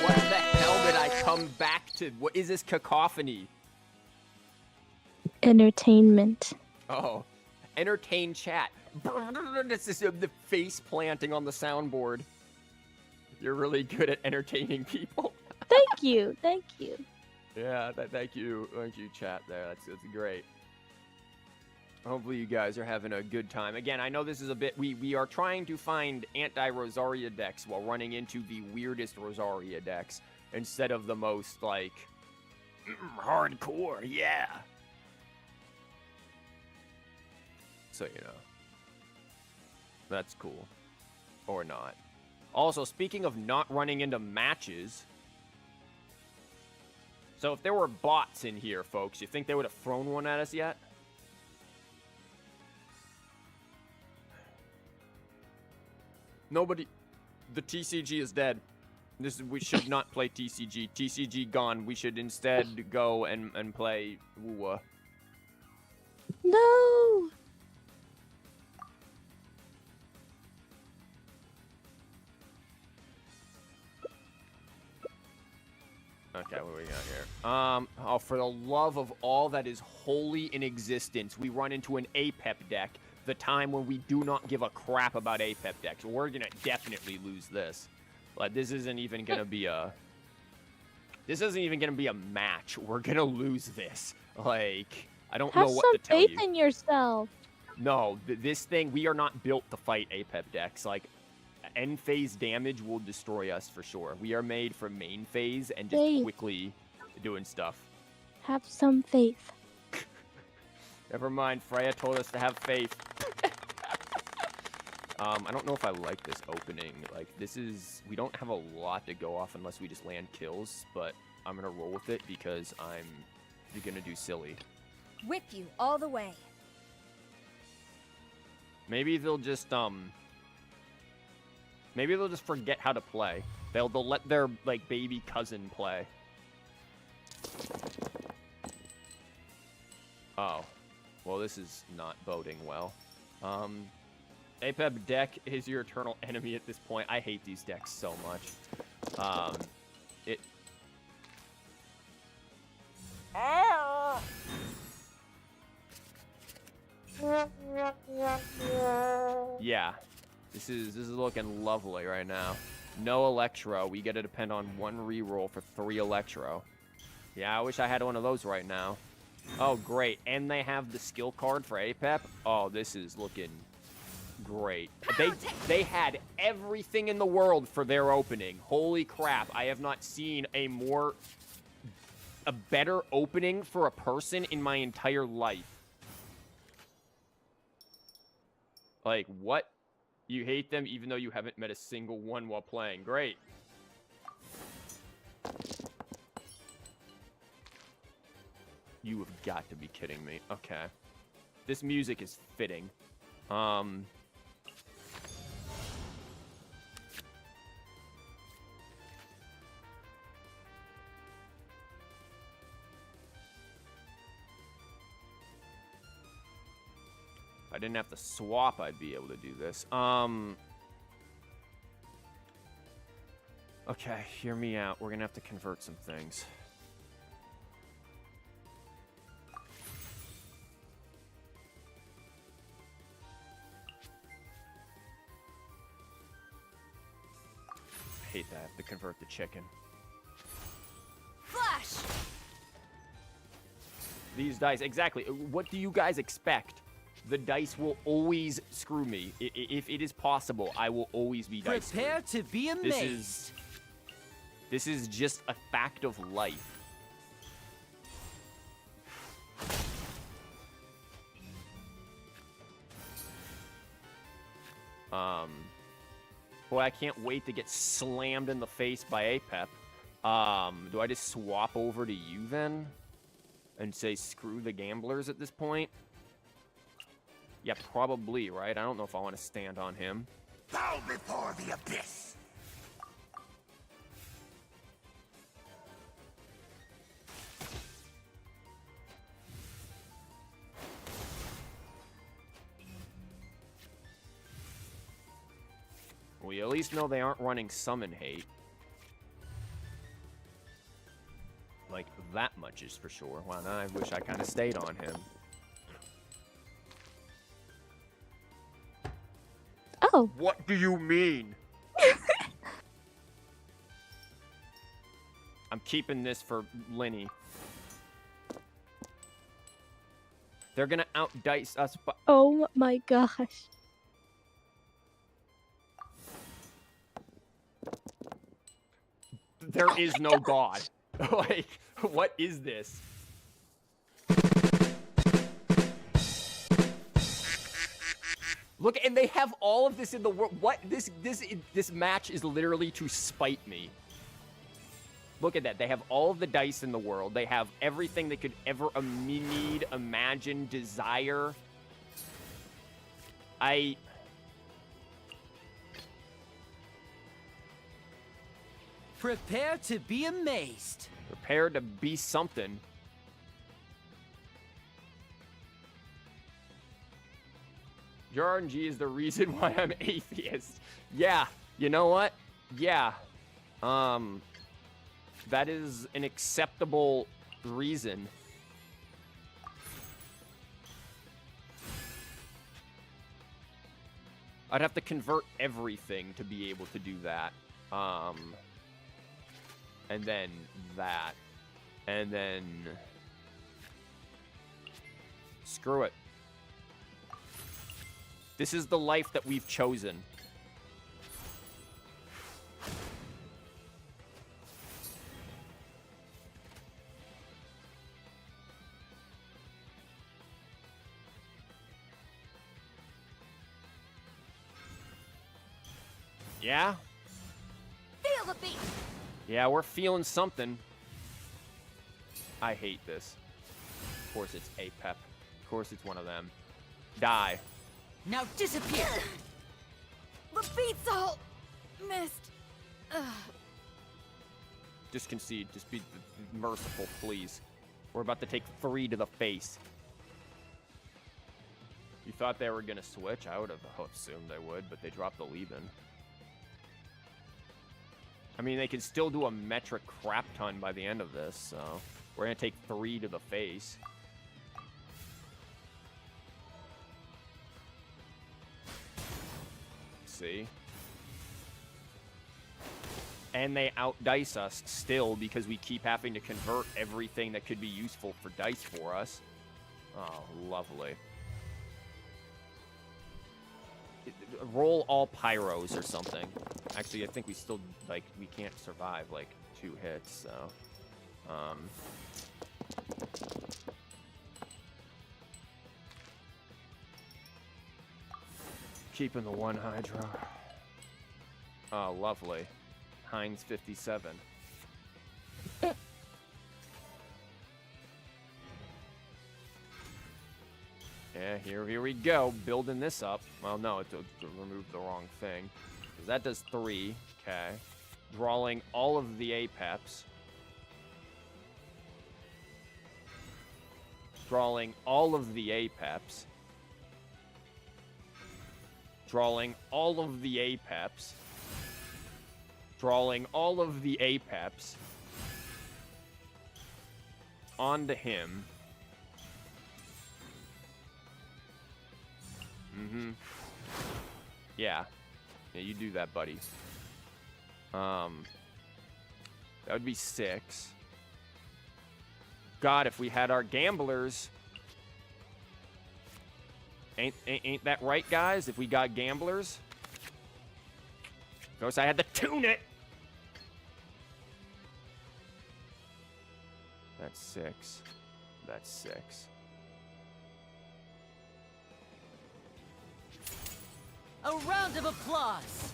S1: What the hell did I come back to? What is this cacophony?
S2: Entertainment.
S1: Oh, entertain chat. This is the face planting on the soundboard. You're really good at entertaining people.
S2: Thank you. Thank you.
S1: Yeah, thank you, chat. There, that's great. Hopefully you guys are having a good time. Again, I know this is a bit. We are trying to find anti-rosaria decks while running into the weirdest rosaria decks instead of the most like hardcore. Yeah. So you know, that's cool, or not. Also, speaking of not running into matches. So if there were bots in here, folks, you think they would have thrown one at us yet? Nobody. The TCG is dead. We should not play TCG. TCG gone. We should instead go and play WUWA.
S2: No.
S1: Okay, what do we got here? Oh, for the love of all that is holy in existence, we run into an APEP deck. The time when we do not give a crap about APEP decks. We're gonna definitely lose this. Like, this isn't even gonna be a... This isn't even gonna be a match. We're gonna lose this. Like, I don't know what to tell you.
S2: Have some faith in yourself.
S1: No, this thing, we are not built to fight APEP decks. Like, end phase damage will destroy us for sure. We are made for main phase and just quickly doing stuff.
S2: Have some faith.
S1: Never mind, Freya told us to have faith. I don't know if I like this opening. Like, this is... We don't have a lot to go off unless we just land kills, but I'm gonna roll with it because you're gonna do silly.
S6: Whip you all the way.
S1: Maybe they'll just, Maybe they'll just forget how to play. They'll let their, like, baby cousin play. Oh. Well, this is not boding well. APEP deck is your eternal enemy at this point. I hate these decks so much. Yeah. This is looking lovely right now. No Electro. We get to depend on one reroll for 3 Electro. Yeah, I wish I had one of those right now. Oh, great. And they have the skill card for APEP. Oh, this is looking great. They had everything in the world for their opening. Holy crap. I have not seen a better opening for a person in my entire life. Like, what? You hate them even though you haven't met a single one while playing. Great. You have got to be kidding me. Okay. This music is fitting. If I didn't have to swap, I'd be able to do this. Okay, hear me out. We're gonna have to convert some things. I hate that I have to convert the chicken.
S6: Flash!
S1: These dice, exactly. What do you guys expect? The dice will always screw me. If it is possible, I will always be dice screwed.
S3: Prepare to be amazed.
S1: This is just a fact of life. Boy, I can't wait to get slammed in the face by Apep. Do I just swap over to you then? And say screw the gamblers at this point? Yeah, probably, right? I don't know if I want to stand on him.
S4: Bow before the abyss.
S1: We at least know they aren't running summon hate. Like, that much is for sure. Wow, now I wish I kind of stayed on him.
S2: Oh.
S1: What do you mean? I'm keeping this for Linny. They're gonna outdice us, but
S2: Oh my gosh.
S1: there is no god. Like, what is this? Look, and they have all of this in the world. What? This match is literally to spite me. Look at that. They have all of the dice in the world. They have everything they could ever need, imagine, desire.
S3: Prepare to be amazed.
S1: Prepare to be something. Your RNG is the reason why I'm atheist. Yeah, you know what? Yeah. That is an acceptable reason. I'd have to convert everything to be able to do that. And then that. And then... Screw it. This is the life that we've chosen. Yeah?
S6: Feel the beat!
S1: Yeah, we're feeling something. I hate this. Of course it's Apep. Of course it's one of them. Die.
S3: Now disappear.
S6: The beat's all missed. Ugh.
S1: Just concede. Just be merciful, please. We're about to take 3 to the face. You thought they were going to switch? I would have assumed they would, but they dropped the leave-in. I mean, they can still do a metric crap ton by the end of this, so... We're going to take 3 to the face. See? And they outdice us still because we keep having to convert everything that could be useful for dice for us. Oh, lovely. Roll all pyros or something. Actually, I think we still, like, we can't survive, like, 2 hits, so... Keeping the 1 Hydra. Oh, lovely. Heinz 57. Yeah, here we go. Building this up. Well, no, it removed the wrong thing. 'Cause that does 3. Okay. Drawing all of the Apeps. Drawing all of the Apeps. Drawing all of the Apeps. drawing all of the Apeps onto him. Yeah. Yeah, you do that, buddy. That would be 6. God, if we had our gamblers. Ain't that right, guys? If we got gamblers. Of course, I had to tune it. That's 6. That's 6.
S3: A round of applause.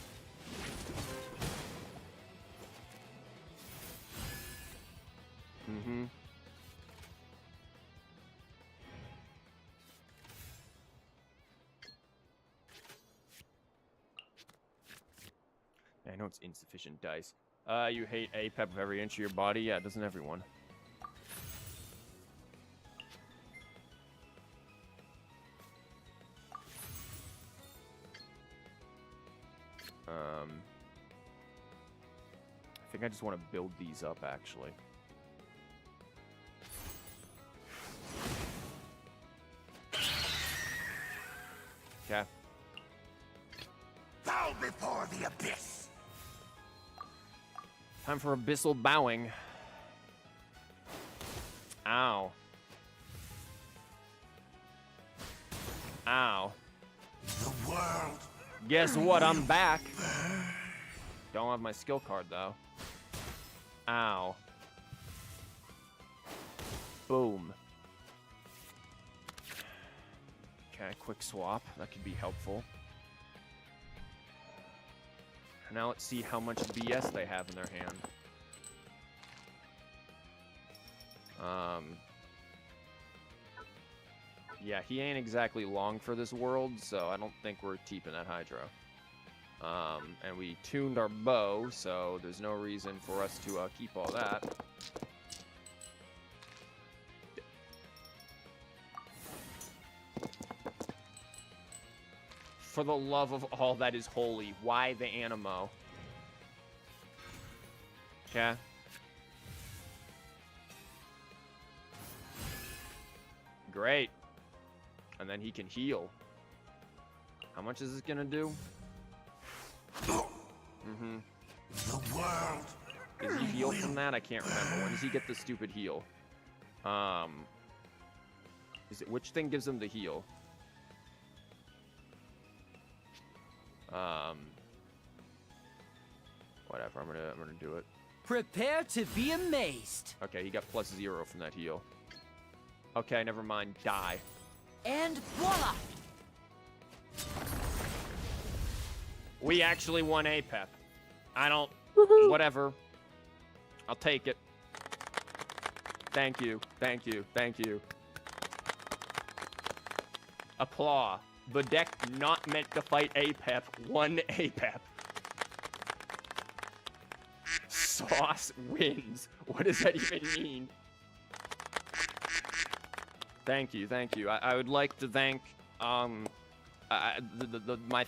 S1: I know it's insufficient dice. You hate APEP of every inch of your body? Yeah, doesn't everyone? I think I just want to build these up, actually. Okay.
S4: Bow before the abyss.
S1: Time for abyssal bowing. Ow. Ow.
S4: The world.
S1: Guess what? I'm back. Don't have my skill card, though. Ow. Boom. Okay, quick swap. That could be helpful. Now let's see how much BS they have in their hand. Yeah, he ain't exactly long for this world, so I don't think we're keeping that Hydro. And we tuned our bow, so there's no reason for us to keep all that. For the love of all that is holy, why the Animo? Okay. Great. And then he can heal. How much is this gonna do?
S4: The world.
S1: Does he heal from that? I can't remember. When does he get the stupid heal? Is it which thing gives him the heal? Whatever. I'm gonna do it.
S3: Prepare to be amazed.
S1: Okay, he got +0 from that heal. Okay, never mind. Die.
S3: And voila!
S1: We actually won APEP. I don't...
S2: Woohoo.
S1: Whatever. I'll take it. Thank you. Thank you. Thank you. Applaw. The deck not meant to fight APEP won APEP. Sauce wins. What does that even mean? Thank you, thank you. I would like to thank my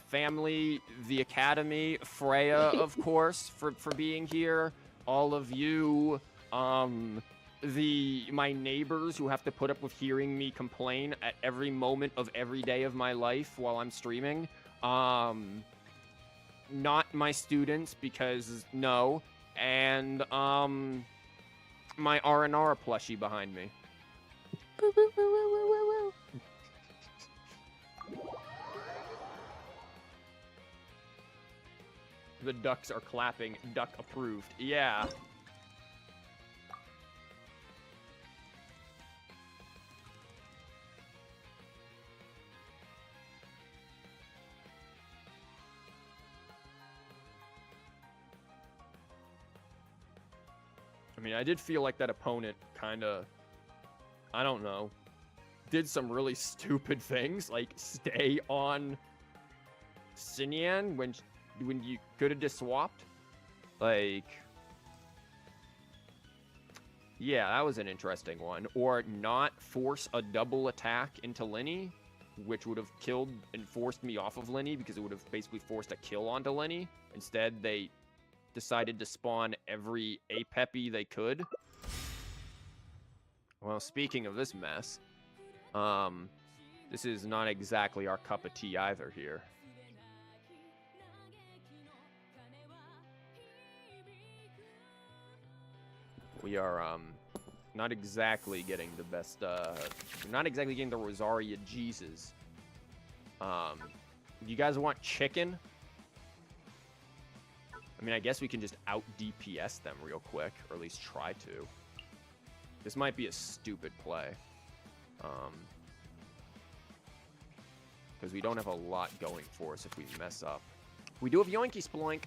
S1: family, the Academy, Freya, of course, for being here. All of you, my neighbors who have to put up with hearing me complain at every moment of every day of my life while I'm streaming. Not my students, because no. And my R&R plushie behind me.
S2: Woo, woo, woo, woo, woo, woo, woo.
S1: The ducks are clapping. Duck approved. Yeah. I mean, I did feel like that opponent kind of, I don't know, did some really stupid things, like stay on Xinyan when you could have just swapped. Like, yeah, that was an interesting one. Or not force a double attack into Lenny, which would have killed and forced me off of Lenny, because it would have basically forced a kill onto Lenny. Instead, they decided to spawn every Apeppy they could. Well, speaking of this mess, this is not exactly our cup of tea either here. We are, not exactly getting the best, we're not exactly getting the Rosaria Jesus. You guys want chicken? I mean, I guess we can just out DPS them real quick, or at least try to. This might be a stupid play. Because we don't have a lot going for us if we mess up. We do have Yoinky Sploink.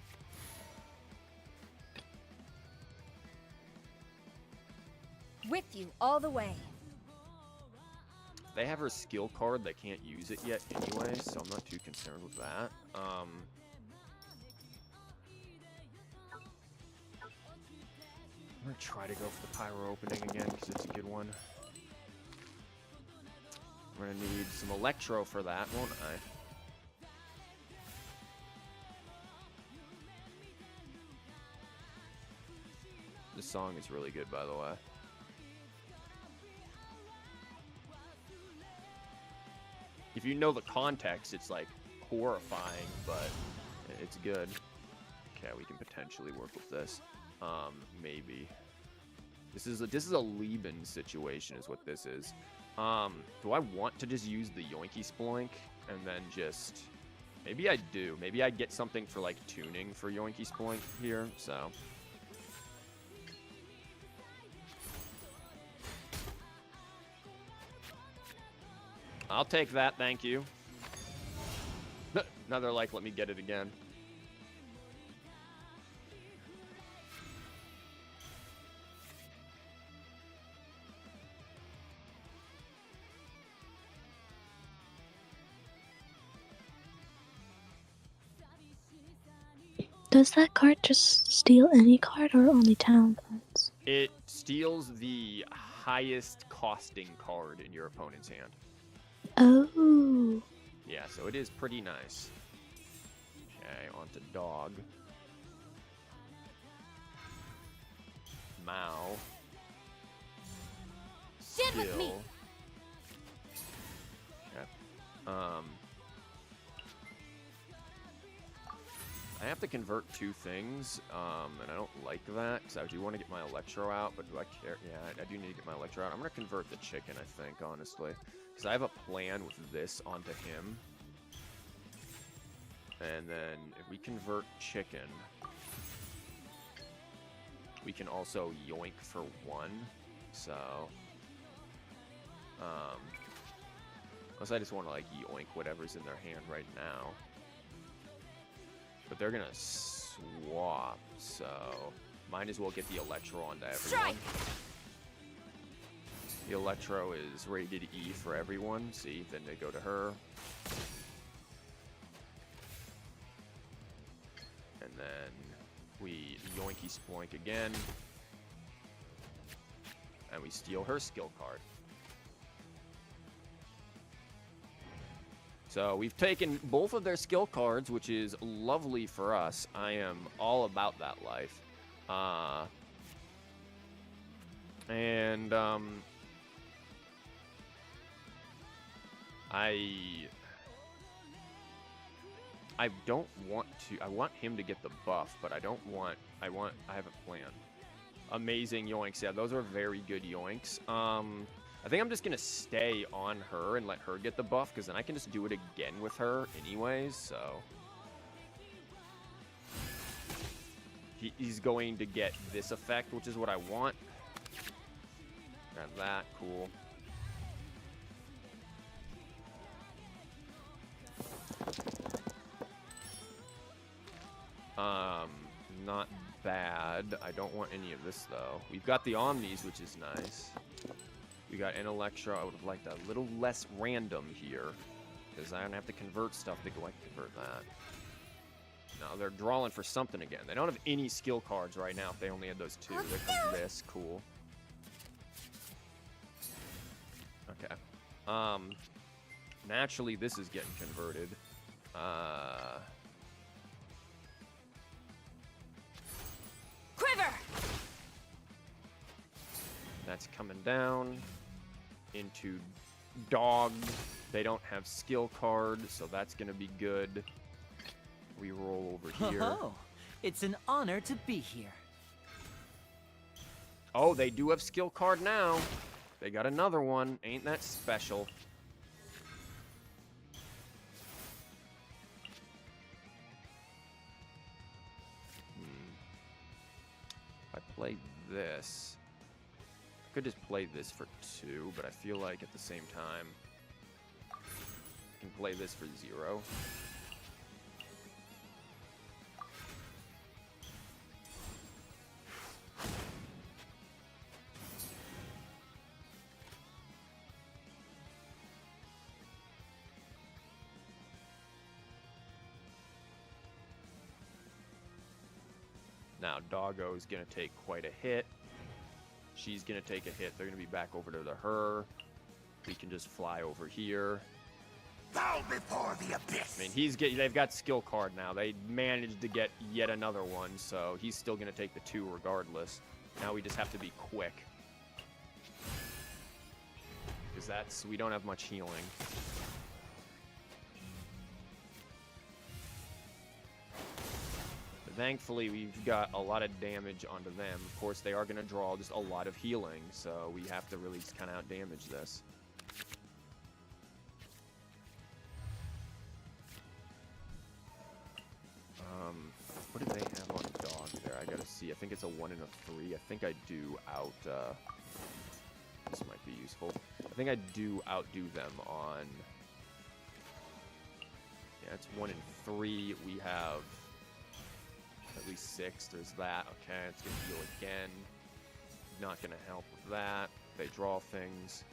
S6: With you all the way.
S1: They have her skill card. They can't use it yet anyway, so I'm not too concerned with that. I'm gonna try to go for the pyro opening again because it's a good one. I'm gonna need some electro for that, won't I? This song is really good, by the way. If you know the context, it's like horrifying, but it's good. Okay, we can potentially work with this. Maybe. This is a Lieben situation, is what this is. Do I want to just use the Yoinky Sploink and then just? Maybe I do. Maybe I get something for like tuning for Yoinky Sploink here. So. I'll take that, thank you. Now they're like, let me get it again.
S2: Does that card just steal any card or only town cards?
S1: It steals the highest costing card in your opponent's hand.
S2: Oh.
S1: Yeah, so it is pretty nice. Okay, on to dog. Mao.
S6: Stand with me.
S1: Okay. I have to convert two things, and I don't like that, because I do want to get my Electro out, but do I care? Yeah, I do need to get my Electro out. I'm going to convert the chicken, I think, honestly. Because I have a plan with this onto him. And then if we convert chicken, we can also yoink for one. So, unless I just want to like yoink whatever's in their hand right now. But they're gonna swap, so might as well get the Electro onto everyone.
S6: Strike!
S1: The Electro is rated E for everyone. See, then they go to her. And then we Yoinky Sploink again. And we steal her skill card. So we've taken both of their skill cards, which is lovely for us. I am all about that life. I don't want to. I want him to get the buff, but I don't want. I have a plan. Amazing yoinks. Yeah, those are very good yoinks. I think I'm just gonna stay on her and let her get the buff, because then I can just do it again with her anyways. So he's going to get this effect, which is what I want. Got that, cool. Not bad. I don't want any of this though. We've got the Omnis, which is nice. We got an Electro. I would have liked a little less random here, because I don't have to convert stuff to go. I can convert that. No, they're drawing for something again. They don't have any skill cards right now if they only had those two. There comes this. Cool. Okay. Naturally, this is getting converted. That's coming down into dog. They don't have skill card, so that's gonna be good. We roll over here.
S3: Oh, it's an honor to be here.
S1: Oh, they do have skill card now. They got another one. Ain't that special? If I play this, I could just play this for 2, but I feel like at the same time, I can play this for 0. Now, Doggo's going to take quite a hit. She's going to take a hit. They're going to be back over to her. We can just fly over here.
S4: Bow before the abyss.
S1: I mean, they've got skill card now. They managed to get yet another one, so he's still going to take the 2 regardless. Now we just have to be quick. Because we don't have much healing. Thankfully, we've got a lot of damage onto them. Of course, they are going to draw just a lot of healing, so we have to really kind of out-damage this. What do they have on dog there? I gotta see. I think it's a 1 and a 3. I think I do this might be useful. I think I do outdo them on... Yeah, it's 1 and 3. We have... at least 6. There's that. Okay, it's going to heal again. Not going to help with that. They draw things.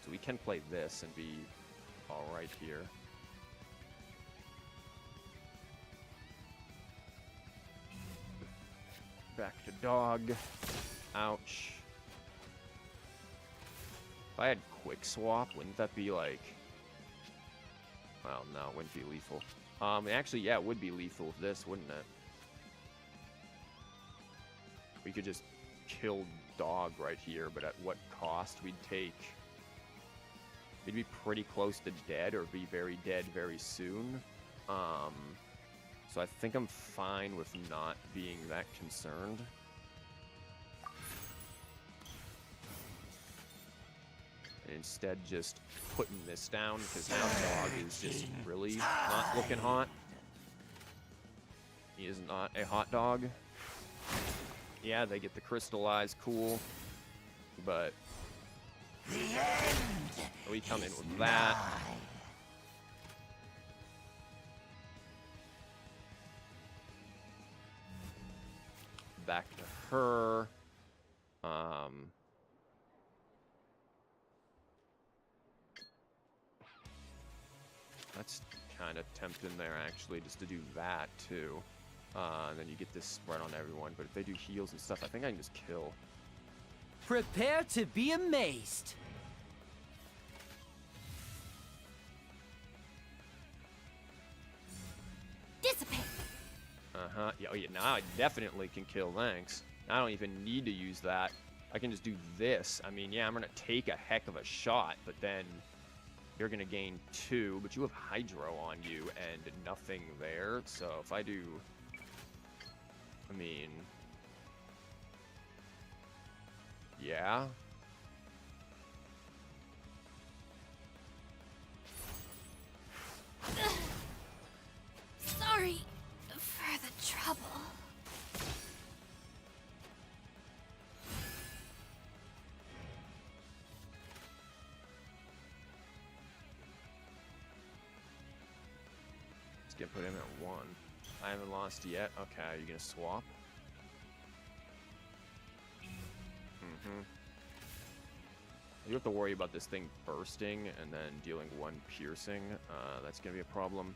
S1: So we can play this and be alright here. Back to dog. Ouch. If I had quick swap, wouldn't that be like... Well, no, it wouldn't be lethal. Actually, yeah, it would be lethal with this, wouldn't it? We could just kill dog right here, but at what cost? We'd be pretty close to dead, or be very dead very soon. So I think I'm fine with not being that concerned. And instead just putting this down, because now dog is just really not looking hot. He is not a hot dog. Yeah, they get the crystallized, cool. But we come in with that. Back to her. That's kind of tempting there, actually, just to do that, too. And then you get this spread on everyone. But if they do heals and stuff, I think I can just kill.
S3: Prepare to be amazed.
S6: Dissipate.
S1: Uh-huh. Yeah, oh, yeah, now I definitely can kill, thanks. I don't even need to use that. I can just do this. I mean, yeah, I'm going to take a heck of a shot, but then you're going to gain 2. But you have Hydro on you and nothing there. So if I do... I mean... Yeah.
S6: Sorry for the trouble.
S1: Let's get put him at 1. I haven't lost yet. Okay, are you gonna swap? You have to worry about this thing bursting and then dealing 1 piercing. That's gonna be a problem.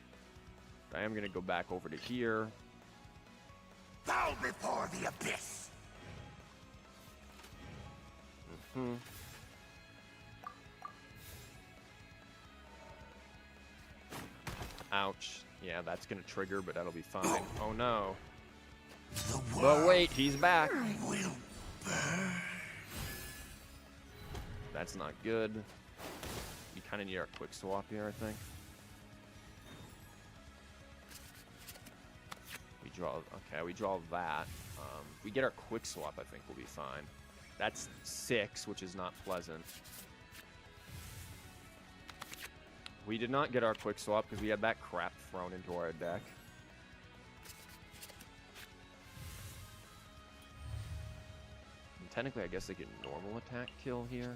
S1: I am gonna go back over to here.
S4: Bow before the abyss.
S1: Ouch. Yeah, that's gonna trigger, but that'll be fine. Oh no. But wait, he's back.
S4: Will burn.
S1: That's not good. We kind of need our quick swap here, I think. We draw, okay, we draw that. If we get our quick swap, I think we'll be fine. That's 6, which is not pleasant. We did not get our quick swap because we had that crap thrown into our deck. And technically, I guess they get normal attack kill here.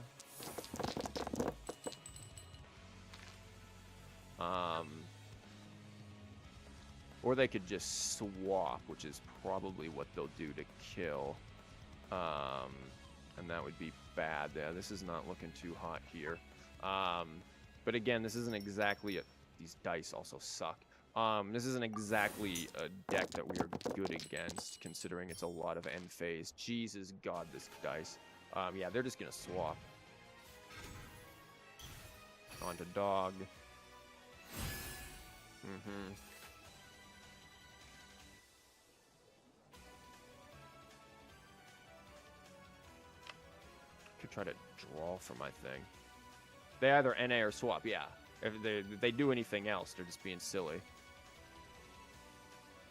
S1: Or they could just swap, which is probably what they'll do to kill. And that would be bad. Yeah, this is not looking too hot here. But again, this isn't exactly a... These dice also suck. This isn't exactly a deck that we are good against, considering it's a lot of end phase. Jesus God, this dice. Yeah, they're just gonna swap. Onto dog. Could try to draw for my thing. They either NA or swap, yeah. If they do anything else, they're just being silly.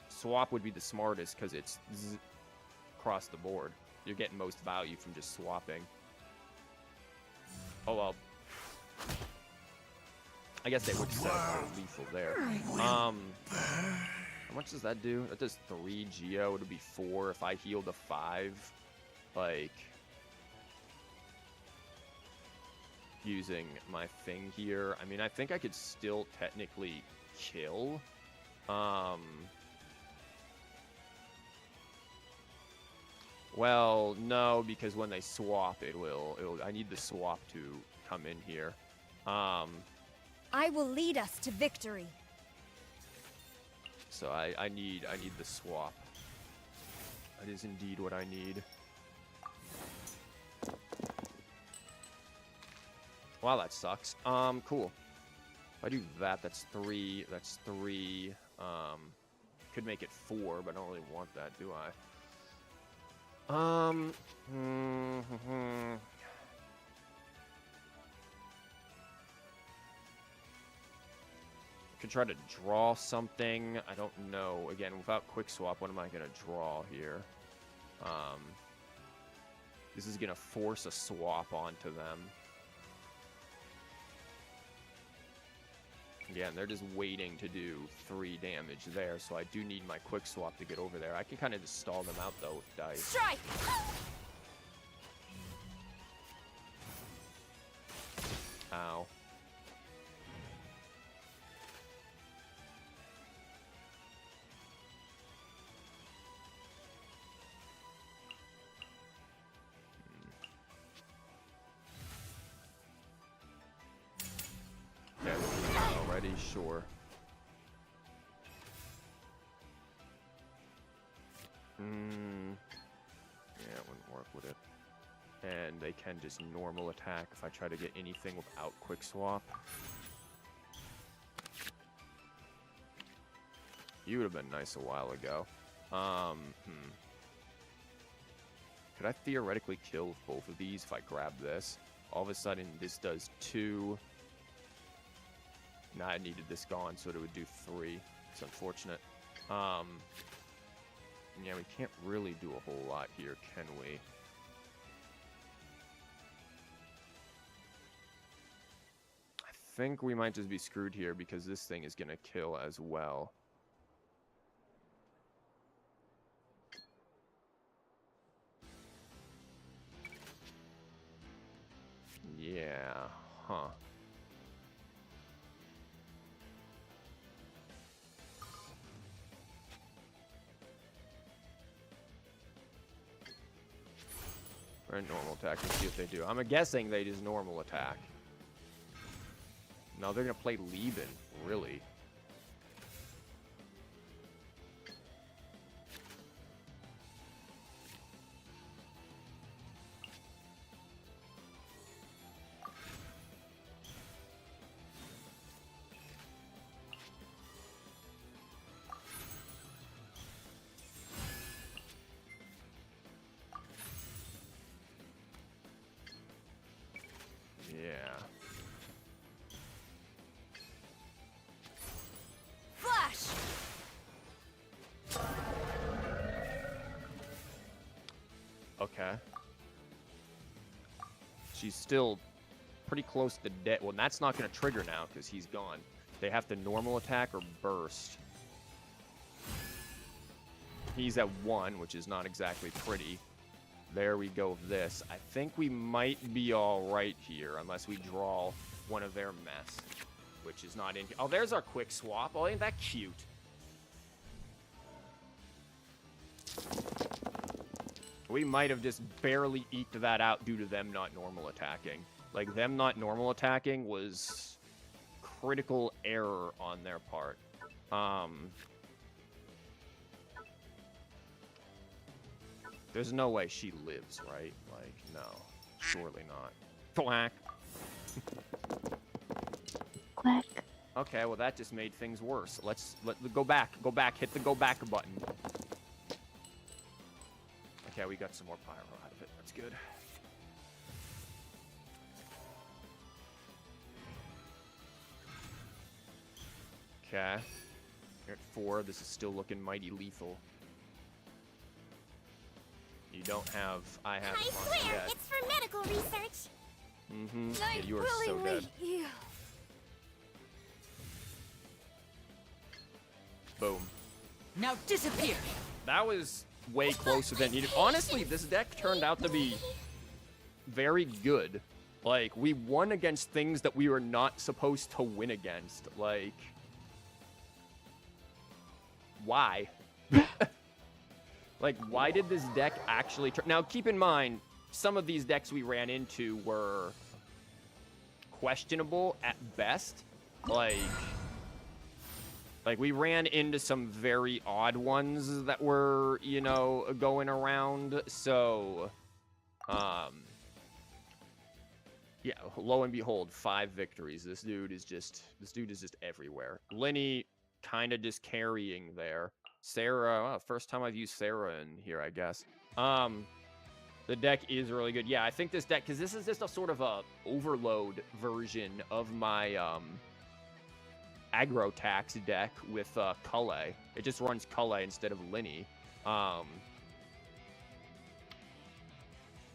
S1: Swap would be the smartest because it's across the board. You're getting most value from just swapping. Oh well. I guess they would set up lethal there. How much does that do? That does 3 Geo. It'll be 4 if I heal to 5. Like, using my thing here. I mean, I think I could still technically kill. Well, no, because when they swap, it'll I need the swap to come in here.
S6: I will lead us to victory.
S1: So I need the swap. That is indeed what I need. Wow, that sucks. Cool. If I do that, that's 3. That's 3. Could make it 4, but I don't really want that, do I? Could try to draw something. I don't know. Again, without quick swap, what am I gonna draw here? This is gonna force a swap onto them. Again, they're just waiting to do 3 damage there, so I do need my quick swap to get over there. I can kind of just stall them out though with dice.
S6: Strike!
S1: Ow. Okay, already, sure. Yeah, it wouldn't work, would it? And they can just normal attack if I try to get anything without quick swap. You would have been nice a while ago. Could I theoretically kill both of these if I grab this? All of a sudden, this does 2. Nah, I needed this gone, so it would do 3. It's unfortunate. Yeah, we can't really do a whole lot here, can we? I think we might just be screwed here because this thing is gonna kill as well. Yeah, huh. Or a normal attack. Let's see what they do. I'm guessing they just normal attack. No, they're gonna play Lieben, really. Okay. She's still pretty close to dead. Well, that's not going to trigger now because he's gone. They have to normal attack or burst. He's at 1, which is not exactly pretty. There we go with this. I think we might be all right here, unless we draw one of their mess, which is not in here. Oh, there's our quick swap. Oh, ain't that cute? We might have just barely eked that out due to them not normal attacking. Like, them not normal attacking was critical error on their part. There's no way she lives, right? Like, no. Surely not. Thwack.
S2: Quack.
S1: Okay, well that just made things worse. Let's go back. Go back. Hit the go back button. Okay, we got some more pyro out of it. That's good. Okay. You're at 4. This is still looking mighty lethal. You don't have... I have...
S6: I swear,
S1: yet.
S6: it's for medical research.
S1: Mm-hmm.
S6: I
S1: Yeah, you are so
S6: willingly
S1: dead.
S6: yield.
S1: Boom.
S3: Now disappear.
S1: That was way closer than needed. Honestly, this deck turned out to be very good. Like, we won against things that we were not supposed to win against. Like... Why? Like, why did this deck actually... Now, keep in mind, some of these decks we ran into were questionable at best. Like, we ran into some very odd ones that were, you know, going around. So, yeah, lo and behold, 5 victories. This dude is just everywhere. Lenny kind of just carrying there. Sarah, well, first time I've used Sarah in here, I guess. The deck is really good. Yeah, I think this deck, because this is just a sort of a overload version of my aggro tax deck with Kale. It just runs Kale instead of Lenny.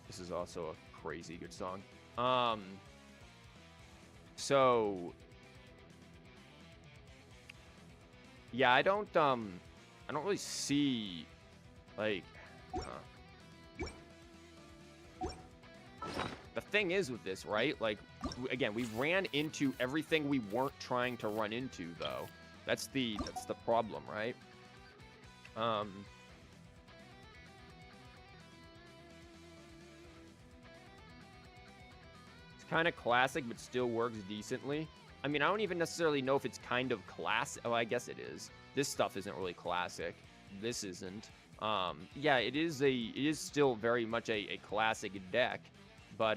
S1: This is also a crazy good song. So yeah, I don't really see, like, the thing is with this, right? Like, again, we ran into everything we weren't trying to run into, though. That's the problem, right? It's kind of classic, but still works decently. I mean, I don't even necessarily know if it's kind of classic. Oh, I guess it is. This stuff isn't really classic. This isn't. Yeah, it is still very much a classic deck, but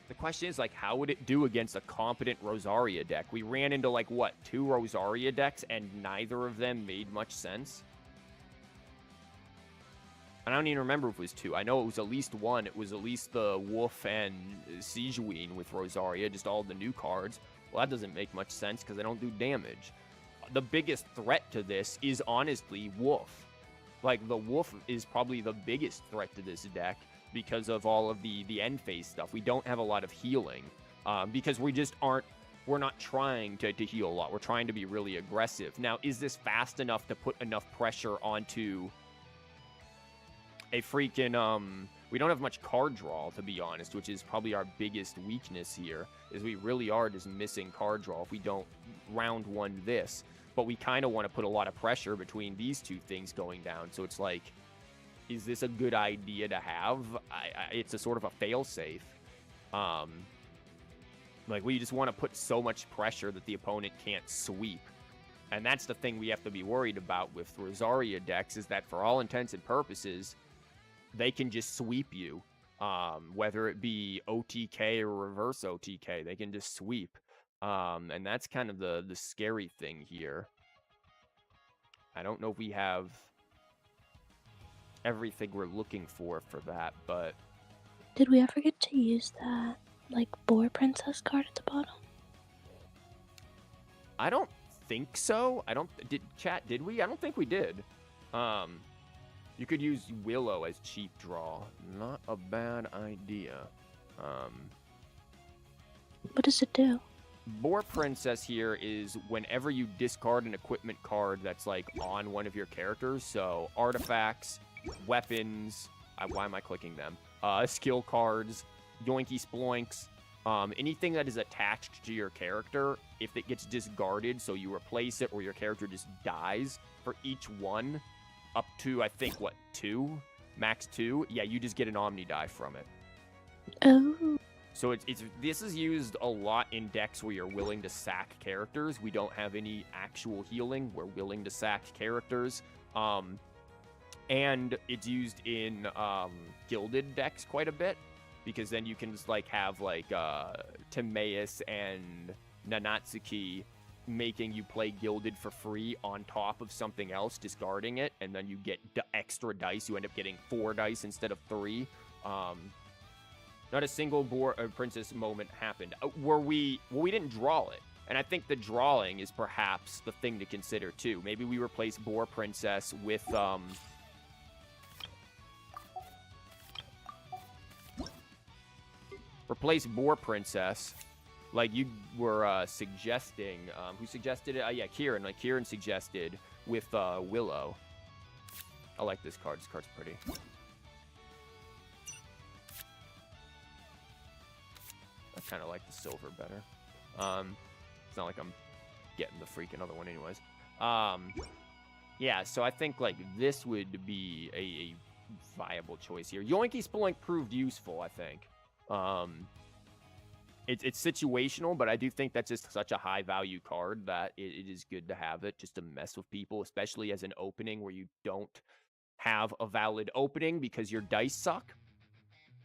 S1: the question is, like, how would it do against a competent Rosaria deck? We ran into, like, what, 2 Rosaria decks, and neither of them made much sense? I don't even remember if it was 2. I know it was at least 1. It was at least the Wolf and Siegewein with Rosaria, just all the new cards. Well, that doesn't make much sense because they don't do damage. The biggest threat to this is honestly Wolf. Like, the Wolf is probably the biggest threat to this deck because of all of the end phase stuff. We don't have a lot of healing because we just aren't, we're not trying to heal a lot. We're trying to be really aggressive. Now, is this fast enough to put enough pressure onto a freaking, we don't have much card draw, to be honest, which is probably our biggest weakness here, is we really are just missing card draw if we don't round 1 this. But we kind of want to put a lot of pressure between these 2 things going down. So it's like, is this a good idea to have? It's a sort of a fail-safe. Like, we just want to put so much pressure that the opponent can't sweep. And that's the thing we have to be worried about with Rosaria decks, is that for all intents and purposes, they can just sweep you. Whether it be OTK or reverse OTK, they can just sweep. And that's kind of the scary thing here. I don't know if we have everything we're looking for that, but...
S2: Did we ever get to use that, like, Boar Princess card at the bottom?
S1: I don't think so. Did we? I don't think we did. You could use Willow as cheap draw. Not a bad idea.
S2: What does it do?
S1: Boar Princess here is whenever you discard an equipment card that's like on one of your characters, so artifacts, weapons, why am I clicking them? Skill cards, yoinky sploinks, anything that is attached to your character, if it gets discarded, so you replace it or your character just dies, for each one, up to, I think, what, 2? Max 2? Yeah, you just get an Omni die from it.
S2: Oh.
S1: So this is used a lot in decks where you're willing to sack characters. We don't have any actual healing. We're willing to sack characters. And it's used in gilded decks quite a bit, because then you can just like have like Timaeus and Nanatsuki making you play gilded for free on top of something else, discarding it, and then you get extra dice. You end up getting 4 dice instead of 3. Not a single Boar Princess moment happened. We didn't draw it. And I think the drawing is perhaps the thing to consider too. Maybe we replace Boar Princess with replace Boar Princess, like you were suggesting. Who suggested it? Yeah, Kieran. Like Kieran suggested with Willow. I like this card. This card's pretty. I kind of like the silver better. It's not like I'm getting the freaking other one anyways. Yeah, so I think like this would be a viable choice here. Yoinky Spelunk proved useful, I think. It's situational, but I do think that's just such a high value card that it is good to have it just to mess with people, especially as an opening where you don't have a valid opening because your dice suck.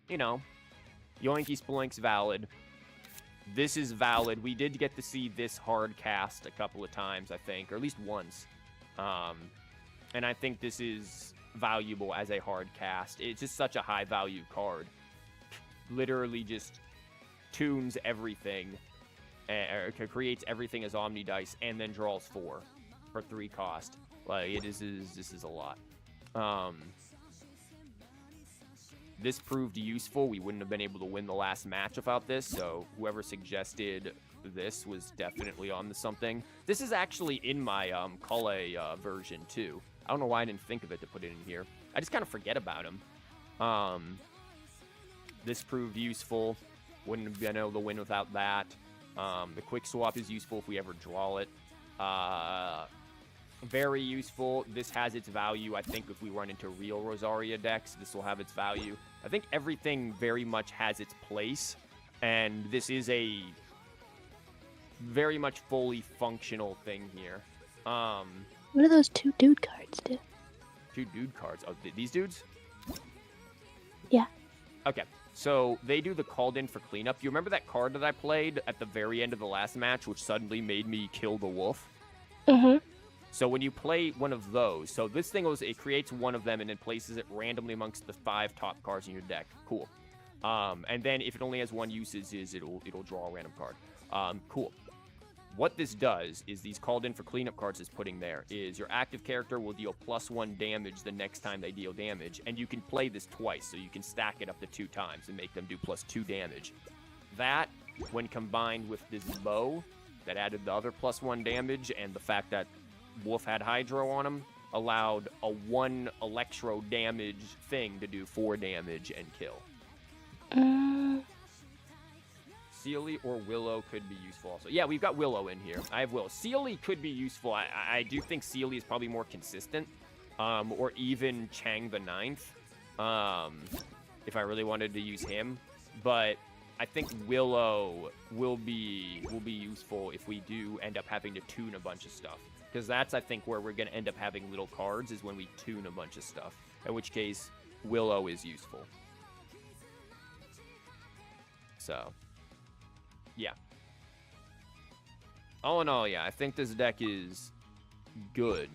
S1: You know, Yoinky Spelunk's valid. This is valid. We did get to see this hard cast a couple of times, I think, or at least once. And I think this is valuable as a hard cast. It's just such a high value card. Literally just tunes everything, or creates everything as Omni Dice, and then draws 4 for 3 cost. Like, this is a lot. This proved useful. We wouldn't have been able to win the last match without this, so whoever suggested this was definitely on to something. This is actually in my Kale version, too. I don't know why I didn't think of it to put it in here. I just kind of forget about him. This proved useful. Wouldn't have been able to win without that. The quick swap is useful if we ever draw it. Very useful. This has its value. I think if we run into real Rosaria decks, this will have its value. I think everything very much has its place, and this is a very much fully functional thing here.
S2: What do those 2 dude cards do?
S1: 2 dude cards. Oh, these dudes?
S2: Yeah.
S1: Okay. So they do the called in for cleanup. You remember that card that I played at the very end of the last match, which suddenly made me kill the wolf?
S2: Mm-hmm.
S1: So when you play one of those, so this thing it creates one of them and then places it randomly amongst the 5 top cards in your deck. Cool. And then if it only has 1 usage, it'll draw a random card. Cool. What this does is these called in for cleanup cards is putting there is your active character will deal +1 damage the next time they deal damage, and you can play this twice, so you can stack it up to 2 times and make them do +2 damage. That, when combined with this bow that added the other +1 damage, and the fact that Wolf had Hydro on him, allowed a 1 electro damage thing to do 4 damage and kill. Sealy or Willow could be useful also. Yeah, we've got Willow in here. I have Willow. Sealy could be useful. I do think Sealy is probably more consistent. Or even Chang the Ninth. If I really wanted to use him. But I think Willow will be useful if we do end up having to tune a bunch of stuff. Because that's, I think, where we're going to end up having little cards is when we tune a bunch of stuff. In which case, Willow is useful. So, yeah. All in all, yeah, I think this deck is good.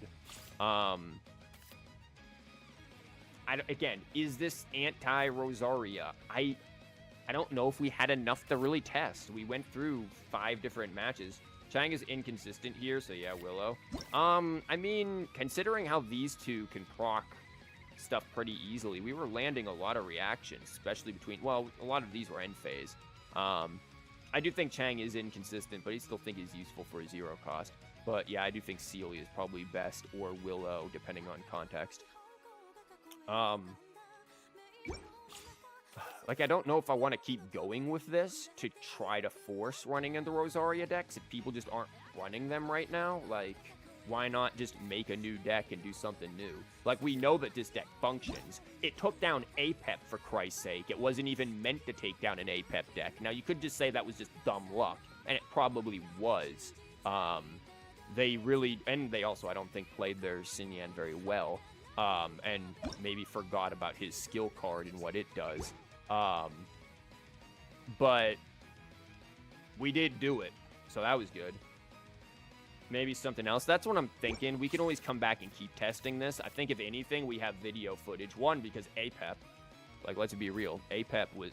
S1: Again, is this anti-Rosaria? I don't know if we had enough to really test. We went through 5 different matches. Chang is inconsistent here, so yeah, Willow. I mean, considering how these 2 can proc stuff pretty easily. We were landing a lot of reactions, especially between, well, a lot of these were end phase. I do think Chang is inconsistent, but I still think he's useful for a 0 cost. But yeah, I do think Celia is probably best, or Willow, depending on context. Like, I don't know if I want to keep going with this to try to force running into Rosaria decks if people just aren't running them right now. Like, why not just make a new deck and do something new? Like, we know that this deck functions. It took down APEP, for Christ's sake. It wasn't even meant to take down an APEP deck. Now, you could just say that was just dumb luck, and it probably was. They really, and they also, I don't think, played their Xinyan very well, and maybe forgot about his skill card and what it does. But we did do it, so that was good. Maybe something else. That's what I'm thinking. We can always come back and keep testing this. I think if anything, we have video footage. One, because APEP, like, let's be real, APEP was,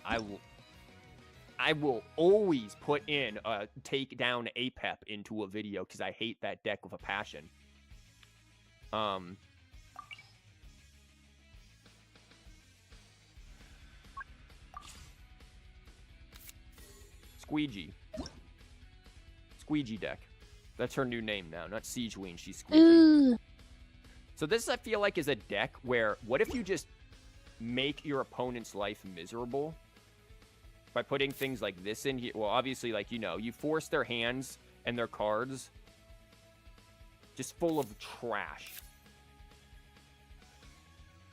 S1: I will always put in a take down APEP into a video because I hate that deck with a passion. Squeegee deck. That's her new name now, not Siegeween, she's Squeegee.
S2: Ooh.
S1: So this, I feel like, is a deck where, what if you just make your opponent's life miserable by putting things like this in here? Well, obviously, like, you know, you force their hands and their cards just full of trash.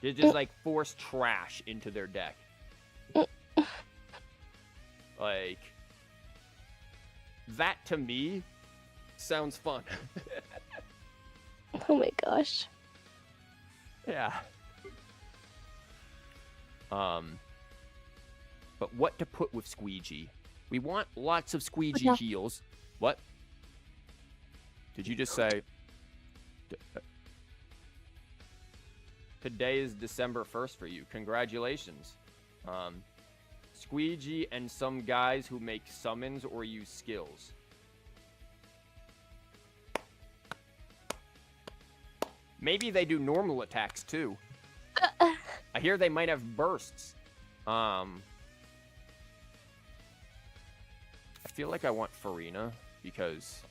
S1: You just, like, force trash into their deck. Like, that, to me, sounds fun.
S2: Oh my gosh.
S1: Yeah. But what to put with Squeegee? We want lots of Squeegee
S2: Yeah.
S1: heals. What? Did you just say? Today is December 1st for you. Congratulations. Squeegee and some guys who make summons or use skills. Maybe they do normal attacks too. I hear they might have bursts. I feel like I want Farina because.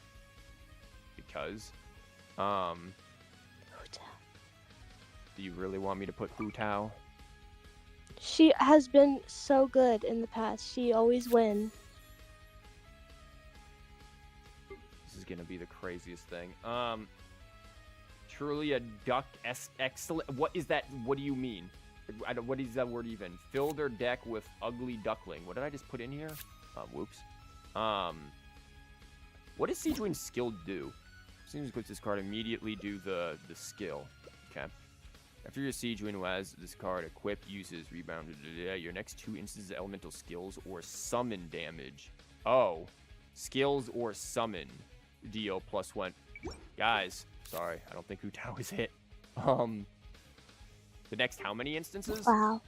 S1: Do you really want me to put Hu Tao?
S2: She has been so good in the past. She always wins.
S1: This is gonna be the craziest thing. Truly a duck excellent. What is that? What do you mean? What is that word even? Fill their deck with ugly duckling. What did I just put in here? Whoops. What does Siegeween's skill do? Seems to put this card immediately do the skill. Okay. After your Siegeween who has this card equipped uses rebound. Your next 2 instances of elemental skills or summon damage. Oh, skills or summon deal +1. Guys, sorry, I don't think Hu Tao is hit. The next how many instances?
S2: Wow.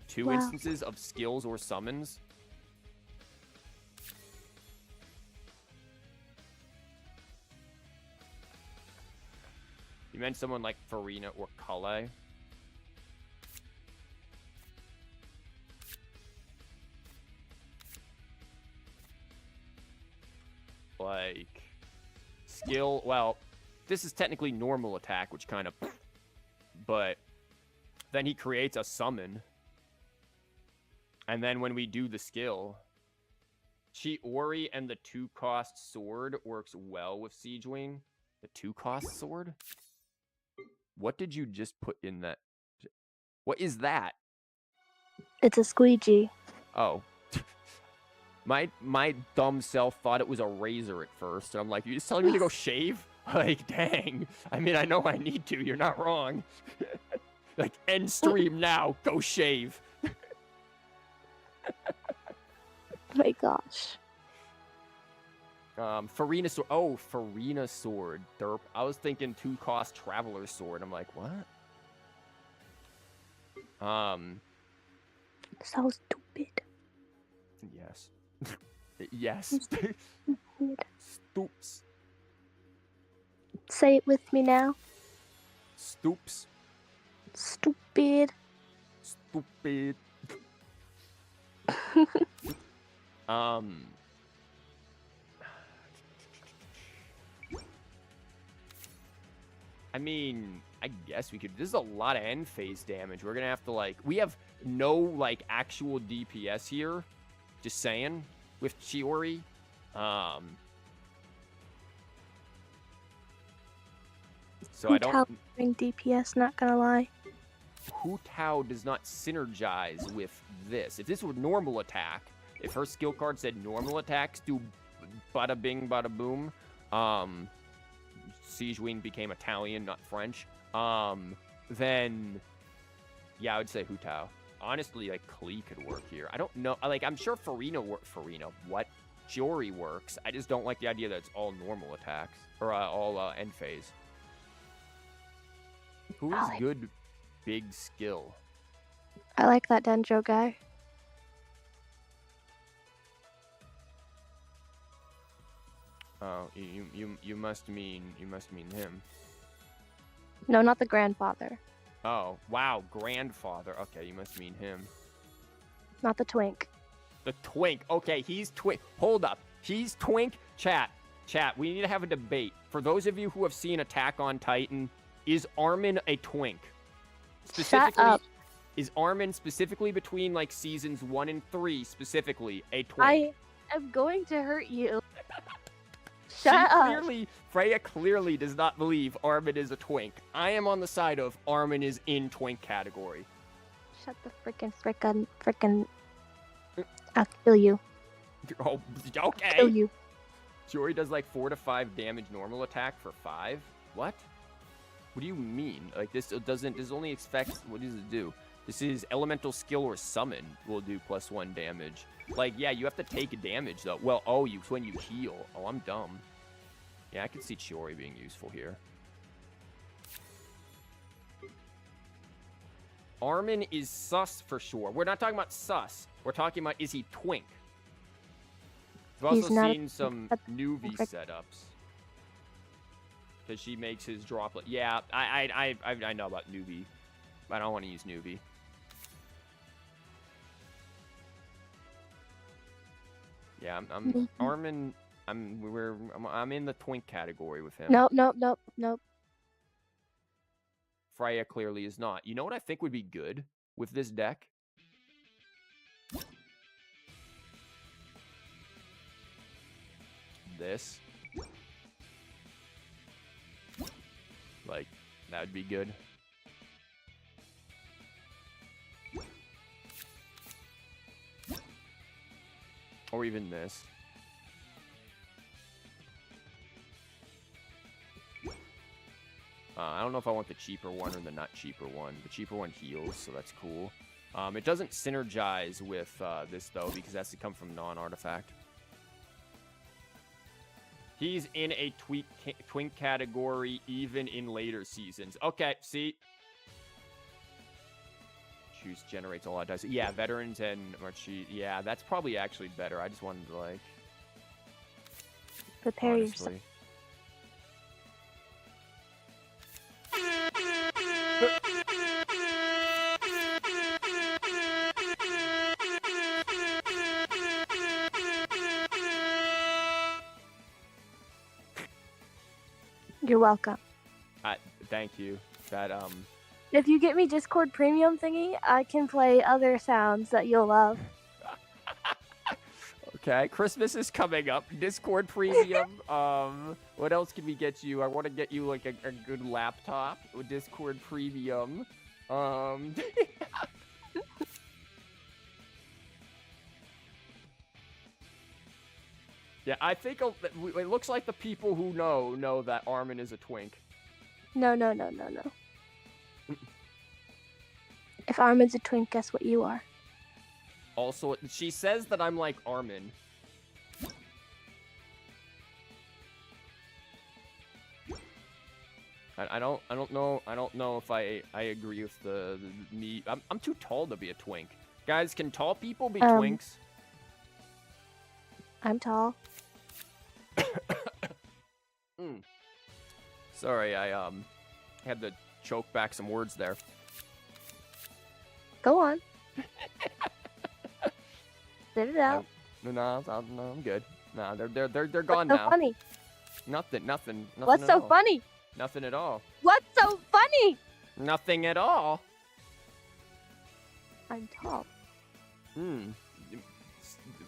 S1: 2
S2: Wow.
S1: instances of skills or summons. You meant someone like Farina or Kale. Like, skill, well, this is technically normal attack, which kind of, but then he creates a summon. And then when we do the skill, Chiori and the 2-cost sword works well with Siegewing. The 2-cost sword? What did you just put in that? What is that?
S2: It's a squeegee.
S1: Oh. My dumb self thought it was a razor at first. And I'm like, you just telling me to go shave? Like, dang. I mean, I know I need to. You're not wrong. Like, end stream now. Go shave.
S2: Oh my gosh.
S1: Farina sword. Oh, Farina sword. Derp. I was thinking 2-cost traveler sword. I'm like, what?
S2: So stupid.
S1: Yes. Yes. Stoops.
S2: Say it with me now.
S1: Stoops.
S2: Stupid.
S1: Stupid. I mean, I guess we could. This is a lot of end phase damage. We're gonna have to like. We have no like actual DPS here. Just saying with Chiori. So I don't.
S2: Bring DPS. Not gonna lie.
S1: Hu Tao does not synergize with this. If this were normal attack, if her skill card said normal attacks do bada bing, bada boom, Siege Wing became Italian, not French, then, yeah, I would say Hu Tao. Honestly, like, Klee could work here. I don't know. Like, I'm sure Chiori works. I just don't like the idea that it's all normal attacks, or all end phase. Who is good big skill?
S2: I like that Dendro guy.
S1: Oh, you must mean him.
S2: No, not the grandfather.
S1: Oh, wow, grandfather. Okay, you must mean him.
S2: Not the twink.
S1: The twink. Okay, he's twink. Hold up. He's twink. Chat, we need to have a debate. For those of you who have seen Attack on Titan, is Armin a twink?
S2: Shut up.
S1: Is Armin specifically between like seasons 1 and 3 specifically a twink?
S2: I am going to hurt you. Shut up.
S1: Freya clearly does not believe Armin is a twink. I am on the side of Armin is in twink category.
S2: Shut the frickin'. I'll kill you.
S1: Oh, okay.
S2: Kill you.
S1: Chiori does like 4 to 5 damage normal attack for 5? What? What do you mean? Like this only expects, what does it do? This is elemental skill or summon will do +1 damage. Like, yeah, you have to take damage though. Well, it's when you heal. Oh, I'm dumb. Yeah, I can see Chiori being useful here. Armin is sus for sure. We're not talking about sus. We're talking about, is he twink? We've also seen some Nuvi setups. Because she makes his droplet. Yeah, I know about Nuvi. I don't want to use Nuvi. Yeah, Armin. I'm in the twink category with him.
S2: Nope.
S1: Freya clearly is not. You know what I think would be good with this deck? This. Like, that would be good. Or even this. I don't know if I want the cheaper one or the not cheaper one. The cheaper one heals, so that's cool. It doesn't synergize with this, though, because it has to come from non-artifact. He's in a twink category even in later seasons. Okay, see? Choose generates a lot of dice. Yeah, veterans and Marchi. Yeah, that's probably actually better. I just wanted to, like...
S2: Prepare yourself. You're welcome.
S1: Thank you. That
S2: If you get me Discord Premium thingy, I can play other sounds that you'll love.
S1: Okay, Christmas is coming up. Discord Premium. What else can we get you? I want to get you like a good laptop with Discord Premium. Yeah, I think it looks like the people who know that Armin is a twink.
S2: No. If Armin's a twink, guess what you are?
S1: Also, she says that I'm like Armin. I don't know if I agree with the me. I'm too tall to be a twink. Guys, can tall people be twinks?
S2: I'm tall.
S1: Sorry, I had to choke back some words there.
S2: Go on. Spit it out.
S1: No, I'm good. No, they're
S2: What's
S1: gone
S2: so
S1: now.
S2: funny?
S1: Nothing
S2: What's
S1: at
S2: so
S1: all.
S2: funny?
S1: Nothing at all.
S2: What's so funny?
S1: Nothing at all.
S2: I'm tall.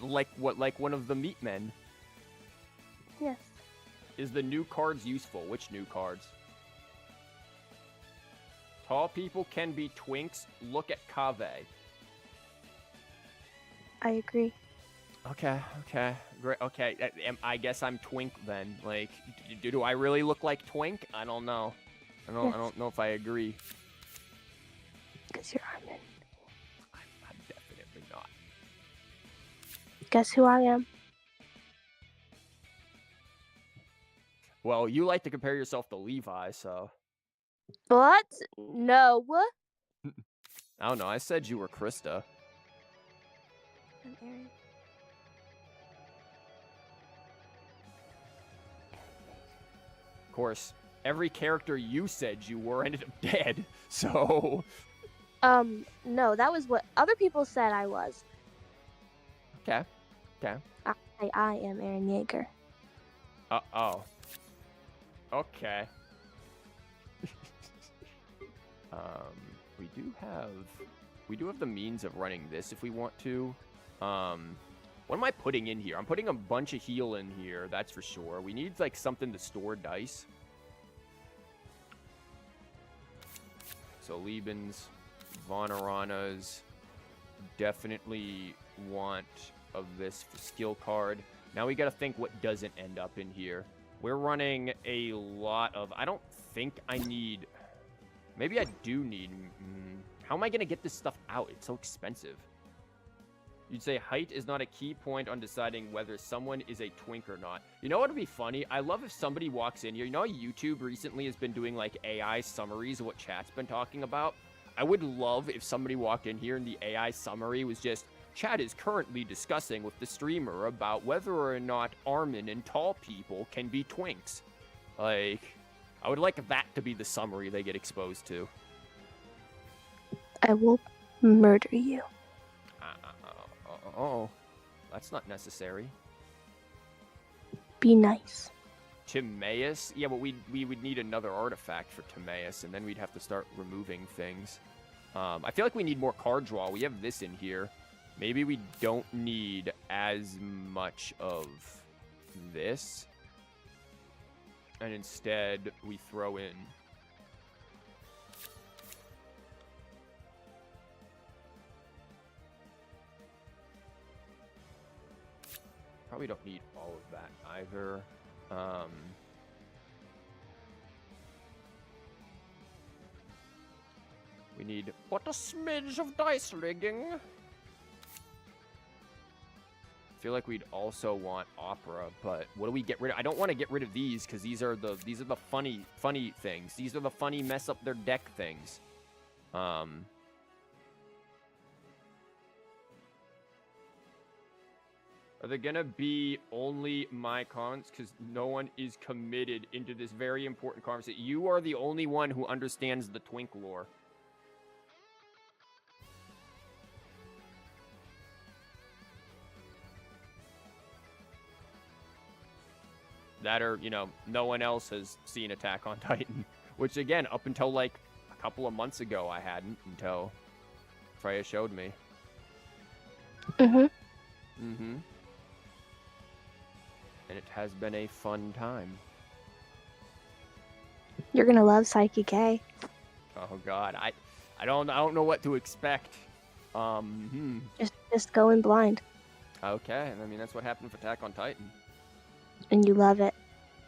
S1: Like what? Like one of the meat men.
S2: Yes.
S1: Is the new cards useful? Which new cards? Tall people can be twinks. Look at Kave.
S2: I agree.
S1: Okay, great. Okay, I guess I'm twink then. Like, do I really look like twink? I don't know. I don't know if I agree.
S2: Because you're Armin.
S1: I'm definitely not.
S2: Guess who I am?
S1: Well, you like to compare yourself to Levi, so
S2: What? No.
S1: I don't know. I said you were Krista.
S2: I'm Aaron.
S1: Of course, every character you said you were ended up dead. So.
S2: No, that was what other people said I was.
S1: Okay.
S2: I am Aaron Yeager.
S1: Oh. Okay. We do have the means of running this if we want to. What am I putting in here? I'm putting a bunch of heal in here, that's for sure. We need like something to store dice. So Liebens, Vonaranas, definitely want of this skill card. Now we gotta think what doesn't end up in here. We're running a lot of... I don't think I need... Maybe I do need... How am I gonna get this stuff out? It's so expensive. You'd say height is not a key point on deciding whether someone is a twink or not. You know what would be funny? I love if somebody walks in here. You know how YouTube recently has been doing like AI summaries of what chat's been talking about? I would love if somebody walked in here and the AI summary was just, chat is currently discussing with the streamer about whether or not Armin and tall people can be twinks. Like, I would like that to be the summary they get exposed to.
S2: I will murder you.
S1: Oh, that's not necessary.
S2: Be nice.
S1: Timaeus? Yeah, but we would need another artifact for Timaeus, and then we'd have to start removing things. I feel like we need more card draw. We have this in here. Maybe we don't need as much of this. And instead, we throw in... Probably don't need all of that either. We need what a smidge of dice rigging. I feel like we'd also want opera, but what do we get rid of? I don't want to get rid of these because these are the funny things. These are the funny mess up their deck things. Are they gonna be only my comments? Because no one is committed into this very important conversation. You are the only one who understands the twink lore. That or, you know, no one else has seen Attack on Titan. Which, again, up until, like, a couple of months ago, I hadn't. Until Freya showed me. And it has been a fun time.
S2: You're gonna love Psyche K.
S1: Oh God, I don't know what to expect.
S2: Just go in blind.
S1: Okay, I mean that's what happened with Attack on Titan.
S2: And you love it.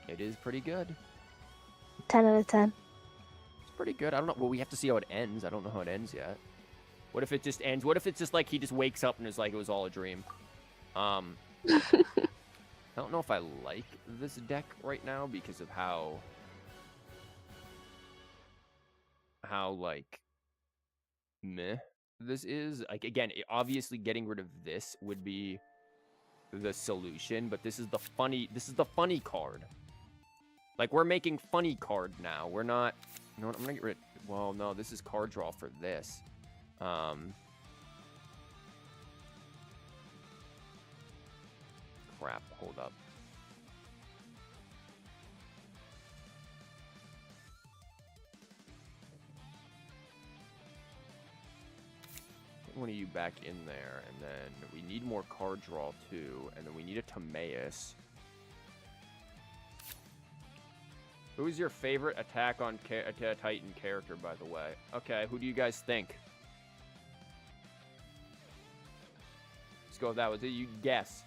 S1: It is pretty good.
S2: 10 out of 10.
S1: It's pretty good. I don't know. Well, we have to see how it ends. I don't know how it ends yet. What if it just ends? What if it's just like he just wakes up and is like it was all a dream? I don't know if I like this deck right now because of how like meh this is. Like again, obviously getting rid of this would be the solution, but this is the funny card. Like we're making funny card now. We're not. You know what? I'm gonna get rid. Well, no, this is card draw for this. Crap, hold up. Get one of you back in there, and then we need more card draw too, and then we need a Timaeus. Who's your favorite Attack on Titan character, by the way? Okay, who do you guys think? Let's go with that. You guess.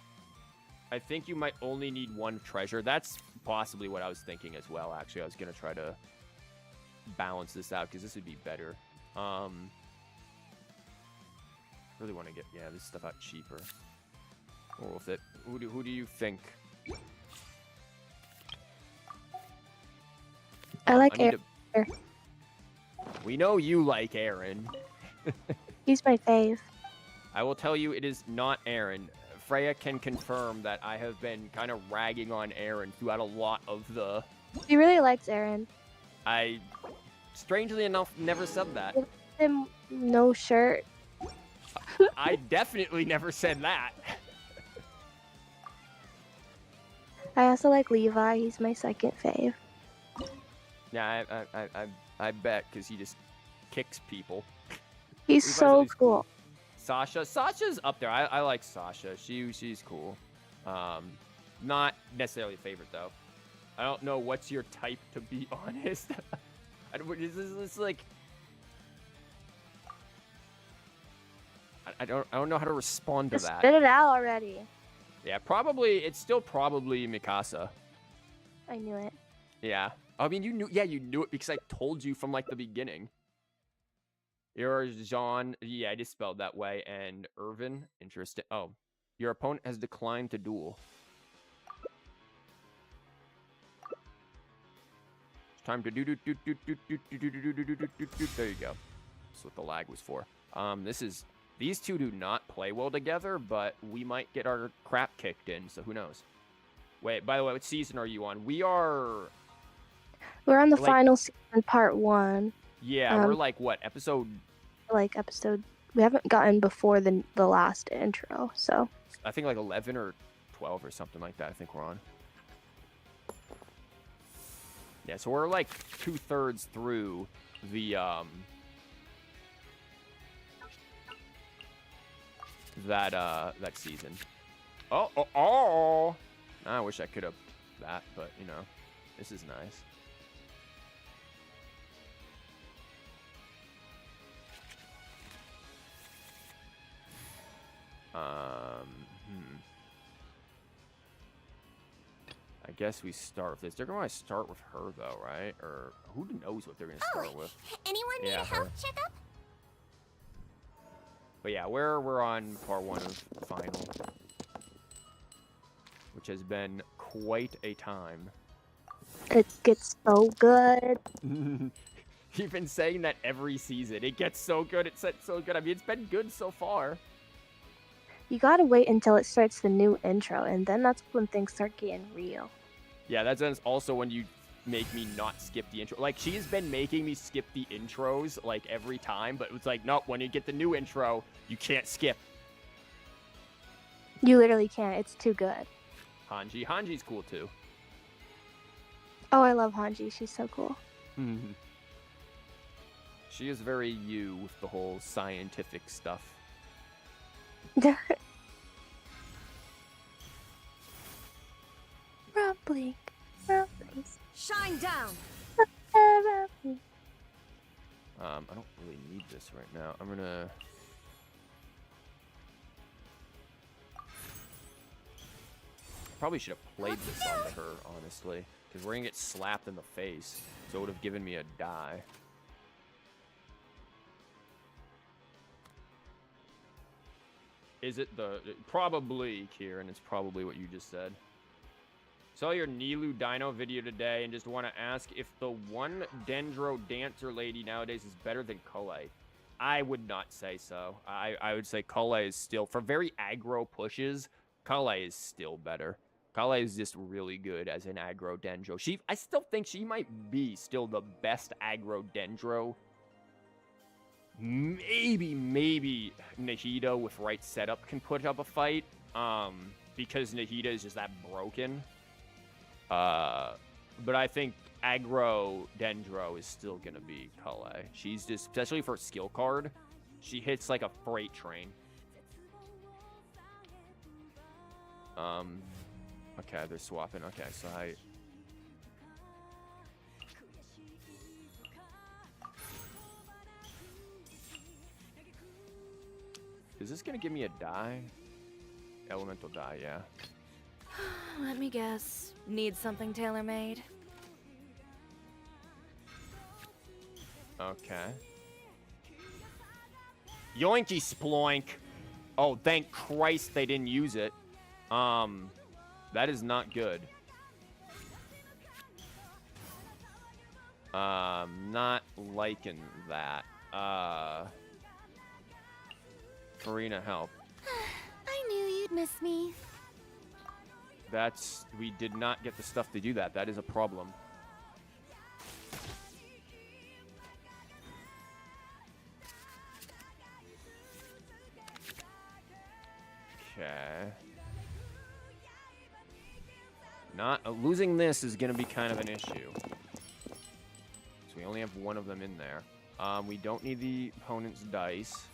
S1: I think you might only need one treasure. That's possibly what I was thinking as well, actually. I was going to try to balance this out, because this would be better. Really want to get, this stuff out cheaper. Or with it. Who do you think?
S2: I like Aaron.
S1: We know you like Aaron.
S2: He's my fave.
S1: I will tell you, it is not Aaron. Freya can confirm that I have been kind of ragging on Aaron throughout a lot of the...
S2: He really likes Aaron.
S1: I, strangely enough, never said that.
S2: Give him no shirt.
S1: I definitely never said that.
S2: I also like Levi. He's my second fave.
S1: Yeah, I bet, because he just kicks people.
S2: He's so cool.
S1: Sasha's up there. I like Sasha. She's cool. Not necessarily a favorite though. I don't know what's your type, to be honest. It's like I don't know how to respond to
S2: Just
S1: that.
S2: spit it out already.
S1: Yeah, it's still probably Mikasa.
S2: I knew it.
S1: Yeah. I mean, you knew it because I told you from like the beginning. You're Jean, yeah, I just spelled that way, and Irvin, interesting. Oh, your opponent has declined to duel. It's time to do. There you go. That's what the lag was for. These two do not play well together, but we might get our crap kicked in, so who knows? Wait, by the way, what season are you on?
S2: We're on the final season, part 1.
S1: Yeah, we're like what, episode?
S2: We haven't gotten before the last intro, so.
S1: I think like 11 or 12 or something like that. I think we're on. Yeah, so we're like 2/3 through the that season. Oh! I wish I could have that, but you know, this is nice. I guess we start with this. They're gonna want to start with her though, right? Or who knows what they're gonna start with?
S6: Anyone need a health checkup?
S1: But yeah, we're on part 1 of final, which has been quite a time.
S2: It gets so good.
S1: You've been saying that every season. It gets so good. It's so good. I mean, it's been good so far.
S2: You gotta wait until it starts the new intro, and then that's when things start getting real.
S1: Yeah, that's also when you make me not skip the intro. Like, she's been making me skip the intros, like, every time, but it's like, no, when you get the new intro, you can't skip.
S2: You literally can't. It's too good.
S1: Hanji's cool, too.
S2: Oh, I love Hanji. She's so cool.
S1: She is very you with the whole scientific stuff.
S2: Probably.
S6: Shine down.
S1: I don't really need this right now. I'm gonna... Probably should have played this onto her, honestly. Because we're gonna get slapped in the face. So it would have given me a die. Is it the... Probably, Kieran. It's probably what you just said. Saw your Nilu Dino video today and just want to ask if the one Dendro dancer lady nowadays is better than Kale. I would not say so. I would say Kale is still... For very aggro pushes, Kale is still better. Kale is just really good as an aggro Dendro. I still think she might be still the best aggro Dendro Maybe Nahida with right setup can put up a fight. Because Nahida is just that broken. But I think aggro Dendro is still gonna be Kale. She's just, especially for a skill card, she hits like a freight train. Okay, they're swapping. Okay, so is this gonna give me a die? Elemental die, yeah.
S6: Let me guess. Need something tailor-made?
S1: Okay. Yoinky sploink. Oh, thank Christ they didn't use it. That is not good. Not liking that. Farina, help.
S6: I knew you'd miss me.
S1: We did not get the stuff to do that. That is a problem. Okay. Losing this is going to be kind of an issue. So we only have one of them in there. We don't need the opponent's dice.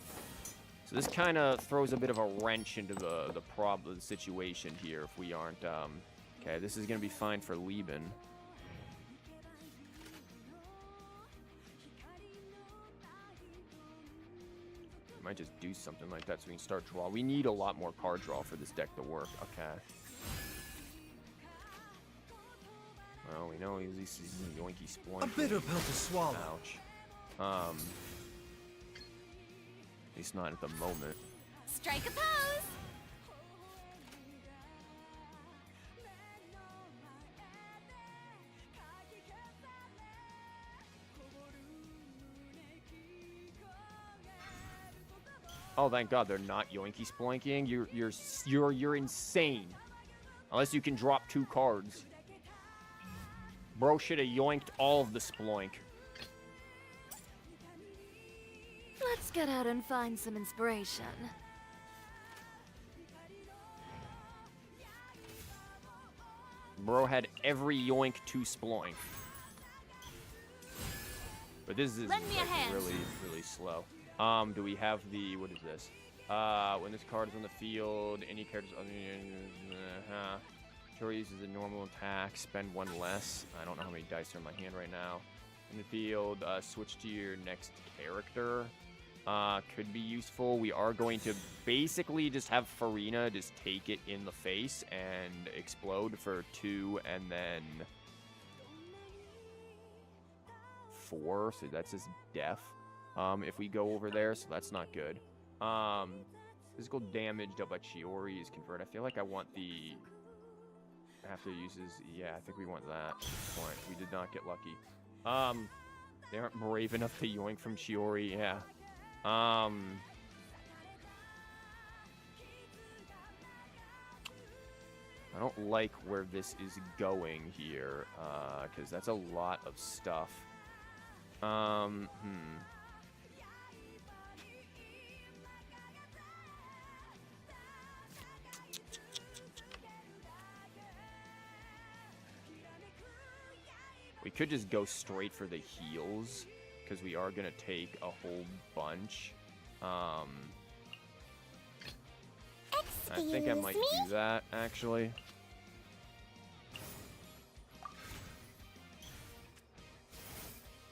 S1: So this kind of throws a bit of a wrench into the situation here if we aren't... okay, this is going to be fine for Lieben. We might just do something like that so we can start draw. We need a lot more card draw for this deck to work. Okay. Well, we know he's a yoinky sploink.
S3: A bitter pill to swallow.
S1: Ouch. At least not at the moment.
S6: Strike a pose!
S1: Oh, thank God they're not yoinky sploinking. You're insane. Unless you can drop 2 cards. Bro should have yoinked all of the sploink.
S6: Let's get out and find some inspiration.
S1: Bro had every yoink to sploink. But this is
S6: Lend me a
S1: like,
S6: hand.
S1: really slow. Do we have the, what is this? When this card is on the field, any characters Tori uses a normal attack, spend 1 less. I don't know how many dice are in my hand right now. In the field, switch to your next character. Could be useful. We are going to basically just have Farina just take it in the face and explode for 2 and then 4. So that's just death. If we go over there, so that's not good. Physical damage dealt by Chiori is convert. I feel like I want the... After uses... Yeah, I think we want that at this point. We did not get lucky. They aren't brave enough to yoink from Chiori, yeah. I don't like where this is going here, because that's a lot of stuff. We could just go straight for the heals, because we are going to take a whole bunch. I think I might do that, actually.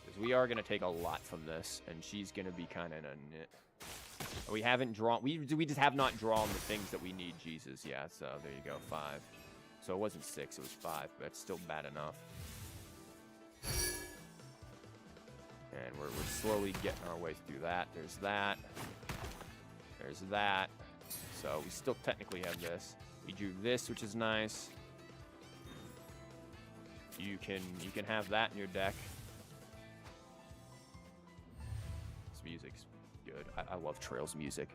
S1: Because we are going to take a lot from this, and she's going to be kind of in a nit. We haven't drawn... We just have not drawn the things that we need, Jesus. Yeah, so there you go, 5. So it wasn't 6, it was 5, but that's still bad enough. And we're slowly getting our way through that. There's that. There's that. So we still technically have this. We drew this, which is nice. You can have that in your deck. This music's good. I love Trail's music.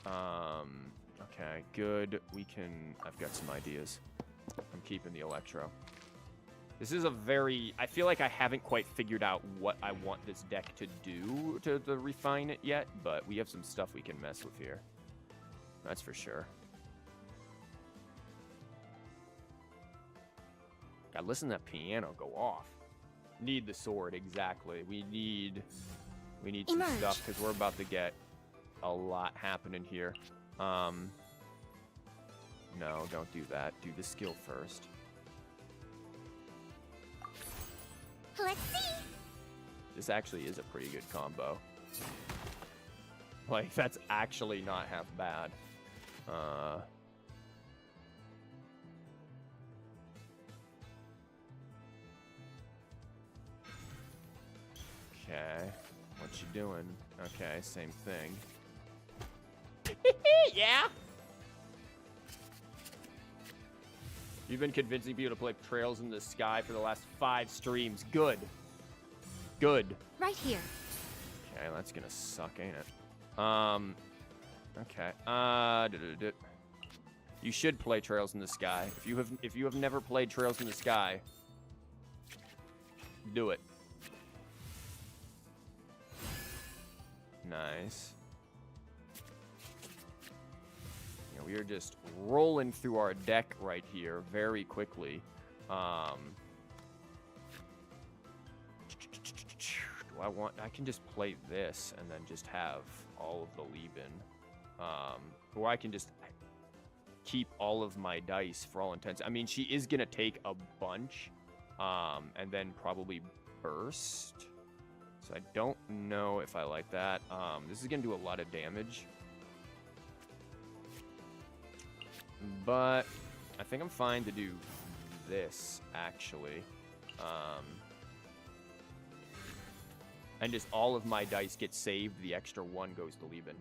S1: Okay, good. I've got some ideas. I'm keeping the Electro. This is a very... I feel like I haven't quite figured out what I want this deck to do to refine it yet, but we have some stuff we can mess with here. That's for sure. God, listen to that piano go off. Need the sword, exactly. We need some stuff, because we're about to get a lot happening here. No, don't do that. Do the skill first.
S6: Let's see.
S1: This actually is a pretty good combo. Like, that's actually not half bad. Okay. What you doing? Okay, same thing. Yeah! You've been convincing people to play Trails in the Sky for the last 5 streams. Good. Good.
S6: Right here.
S1: Okay, that's gonna suck, ain't it? Okay. You should play Trails in the Sky. If you have never played Trails in the Sky, do it. Nice. You know, we are just rolling through our deck right here very quickly. Do I can just play this and then just have all of the Lieben. Or I can just keep all of my dice for all intents. I mean, she is going to take a bunch and then probably burst. So I don't know if I like that. This is going to do a lot of damage. But I think I'm fine to do this, actually. And just all of my dice get saved. The extra one goes to Lieben.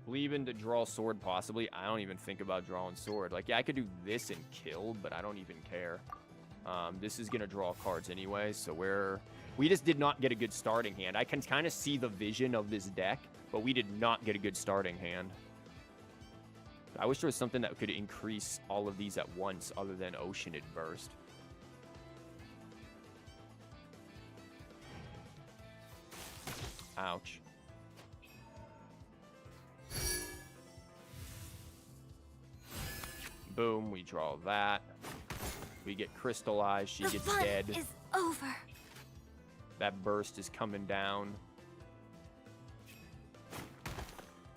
S1: Lieben to draw sword, possibly. I don't even think about drawing sword. Like, yeah, I could do this and kill, but I don't even care. This is going to draw cards anyway, so we just did not get a good starting hand. I can kind of see the vision of this deck, but we did not get a good starting hand. I wish there was something that could increase all of these at once other than Oceanid Burst. Ouch. Boom, we draw that. We get crystallized, she gets dead.
S6: The fun is over.
S1: That burst is coming down.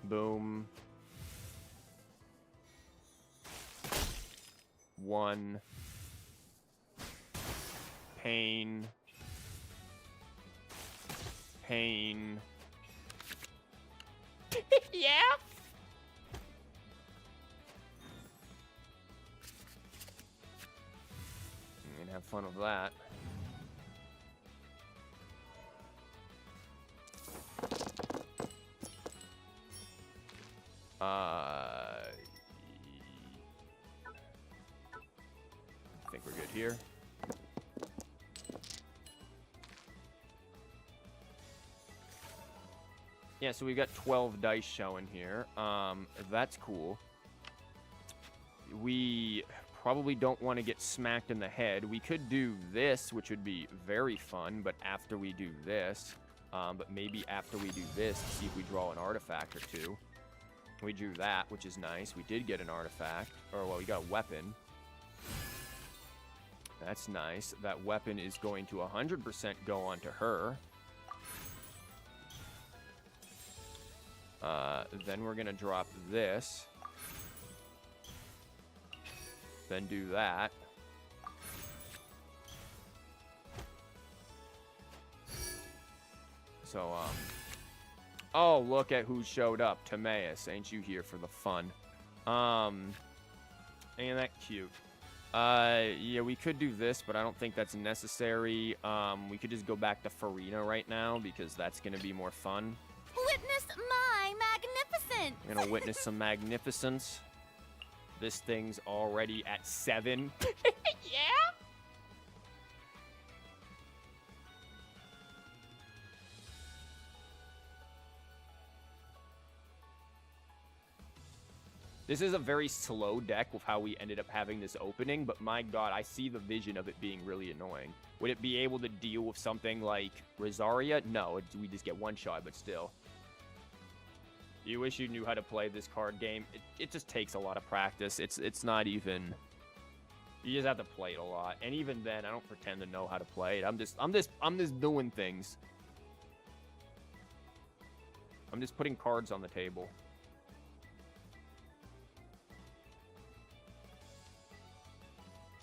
S1: Boom. 1. Pain. Pain. Yeah. I'm gonna have fun with that. I think we're good here. Yeah, so we've got 12 dice showing here. That's cool. We probably don't want to get smacked in the head. We could do this, which would be very fun, but after we do this, but maybe after we do this, to see if we draw an artifact or two. We drew that, which is nice. We did get an artifact, or well, we got a weapon. That's nice. That weapon is going to 100% go onto her. Then we're gonna drop this. Then do that. So, oh, look at who showed up. Timaeus, ain't you here for the fun? Ain't that cute? Yeah, we could do this, but I don't think that's necessary. We could just go back to Farina right now, because that's gonna be more fun.
S6: Witness my magnificence!
S1: We're gonna witness some magnificence. This thing's already at 7. Yeah? This is a very slow deck with how we ended up having this opening, but my god, I see the vision of it being really annoying. Would it be able to deal with something like Rosaria? No, we just get one shot, but still. You wish you knew how to play this card game. It just takes a lot of practice. It's not even... You just have to play it a lot. And even then, I don't pretend to know how to play it. I'm just doing things. I'm just putting cards on the table.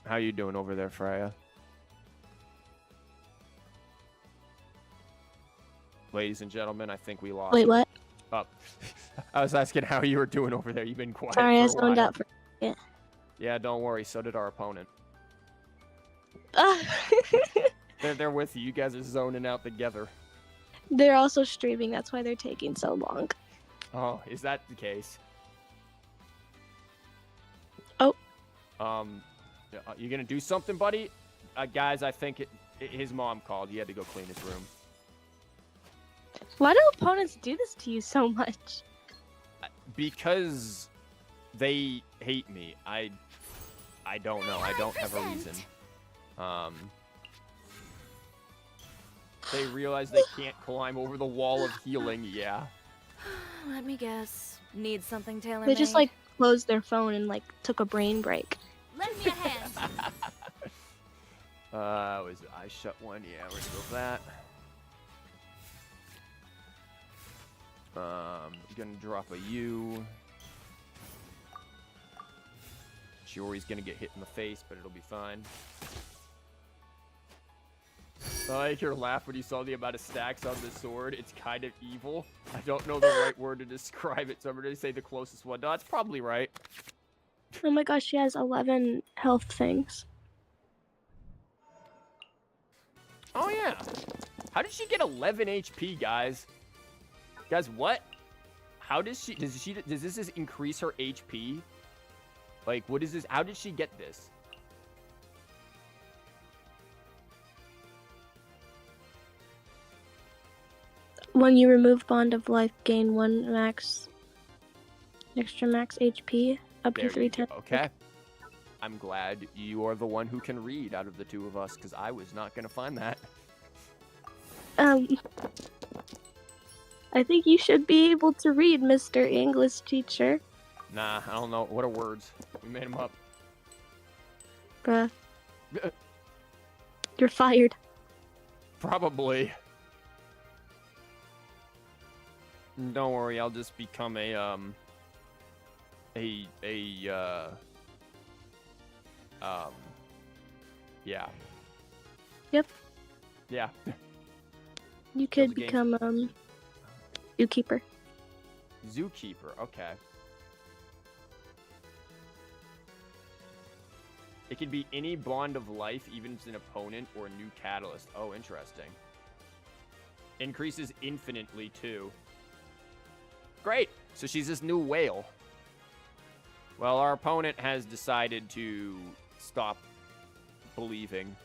S1: How you doing over there, Freya? Ladies and gentlemen, I think we lost.
S2: Wait, what?
S1: Oh. I was asking how you were doing over there. You've been quiet
S2: Sorry,
S1: for
S2: I
S1: a
S2: zoned
S1: while.
S2: out for. Yeah.
S1: Yeah, don't worry. So did our opponent. They're with you. You guys are zoning out together.
S2: They're also streaming. That's why they're taking so long.
S1: Oh, is that the case?
S2: Oh.
S1: You gonna do something, buddy? Guys, I think his mom called. He had to go clean his room.
S2: Why do opponents do this to you so much?
S1: Because they hate me. I don't know. I don't have a reason. They realize they can't climb over the wall of healing. Yeah.
S6: Let me guess. Need something tailor-made?
S2: They just like closed their phone and like took a brain break.
S6: Lend me a hand.
S1: Was I shut one? Yeah, we're gonna go with that. Gonna drop a U. Sure, he's gonna get hit in the face, but it'll be fine. I like your laugh when you saw the amount of stacks on the sword. It's kind of evil. I don't know the right word to describe it, so I'm gonna say the closest one. No, that's probably right.
S2: Oh my gosh, she has 11 health things.
S1: Oh yeah. How did she get 11 HP, guys? Guys, what? How does does this just increase her HP? Like, what is this? How did she get this?
S2: When you remove Bond of Life, gain 1 extra max HP up to
S1: There
S2: 3
S1: you go.
S2: times.
S1: Okay. I'm glad you are the one who can read out of the two of us, because I was not going to find that.
S2: I think you should be able to read, Mr. English teacher.
S1: Nah, I don't know. What are words? We made them up.
S2: Bruh. You're fired.
S1: Probably. Don't worry, I'll just become yeah.
S2: Yep.
S1: Yeah.
S2: You could
S1: the game.
S2: become, zookeeper.
S1: Zookeeper, okay. It could be any bond of life, even if it's an opponent or a new catalyst. Oh, interesting. Increases infinitely, too. Great! So she's this new whale. Well, our opponent has decided to stop believing.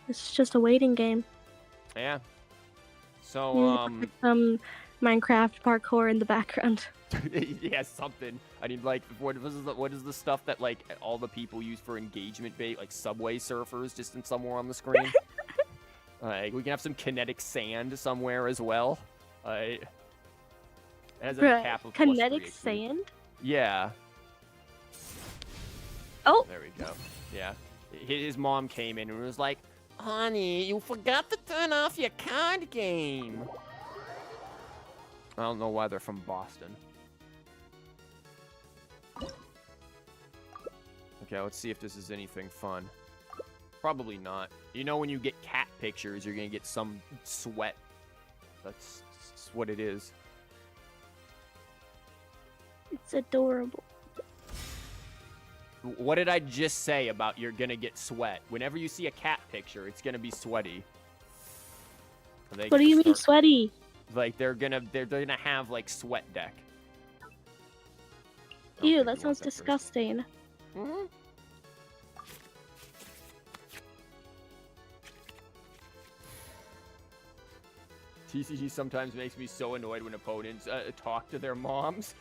S2: It's just a waiting game.
S1: Yeah. So,
S2: Minecraft parkour in the background.
S1: yeah, something. I mean, like, what is the stuff that, like, all the people use for engagement bait, like Subway Surfers, just in somewhere on the screen? Like, we can have some kinetic sand somewhere as well. It has a cap of
S2: kinetic
S1: +3 HP.
S2: sand?
S1: Yeah.
S2: Oh!
S1: There we go. Yeah. His mom came in and was like, "Honey, you forgot to turn off your card game." I don't know why they're from Boston. Okay, let's see if this is anything fun. Probably not. You know, when you get cat pictures, you're gonna get some sweat. That's what it is.
S2: It's adorable.
S1: What did I just say about you're gonna get sweat? Whenever you see a cat picture, it's gonna be sweaty.
S2: What do you mean sweaty?
S1: Like they're gonna have like sweat deck.
S2: Ew, that sounds disgusting.
S1: Mm-hmm. TCG sometimes makes me so annoyed when opponents talk to their moms.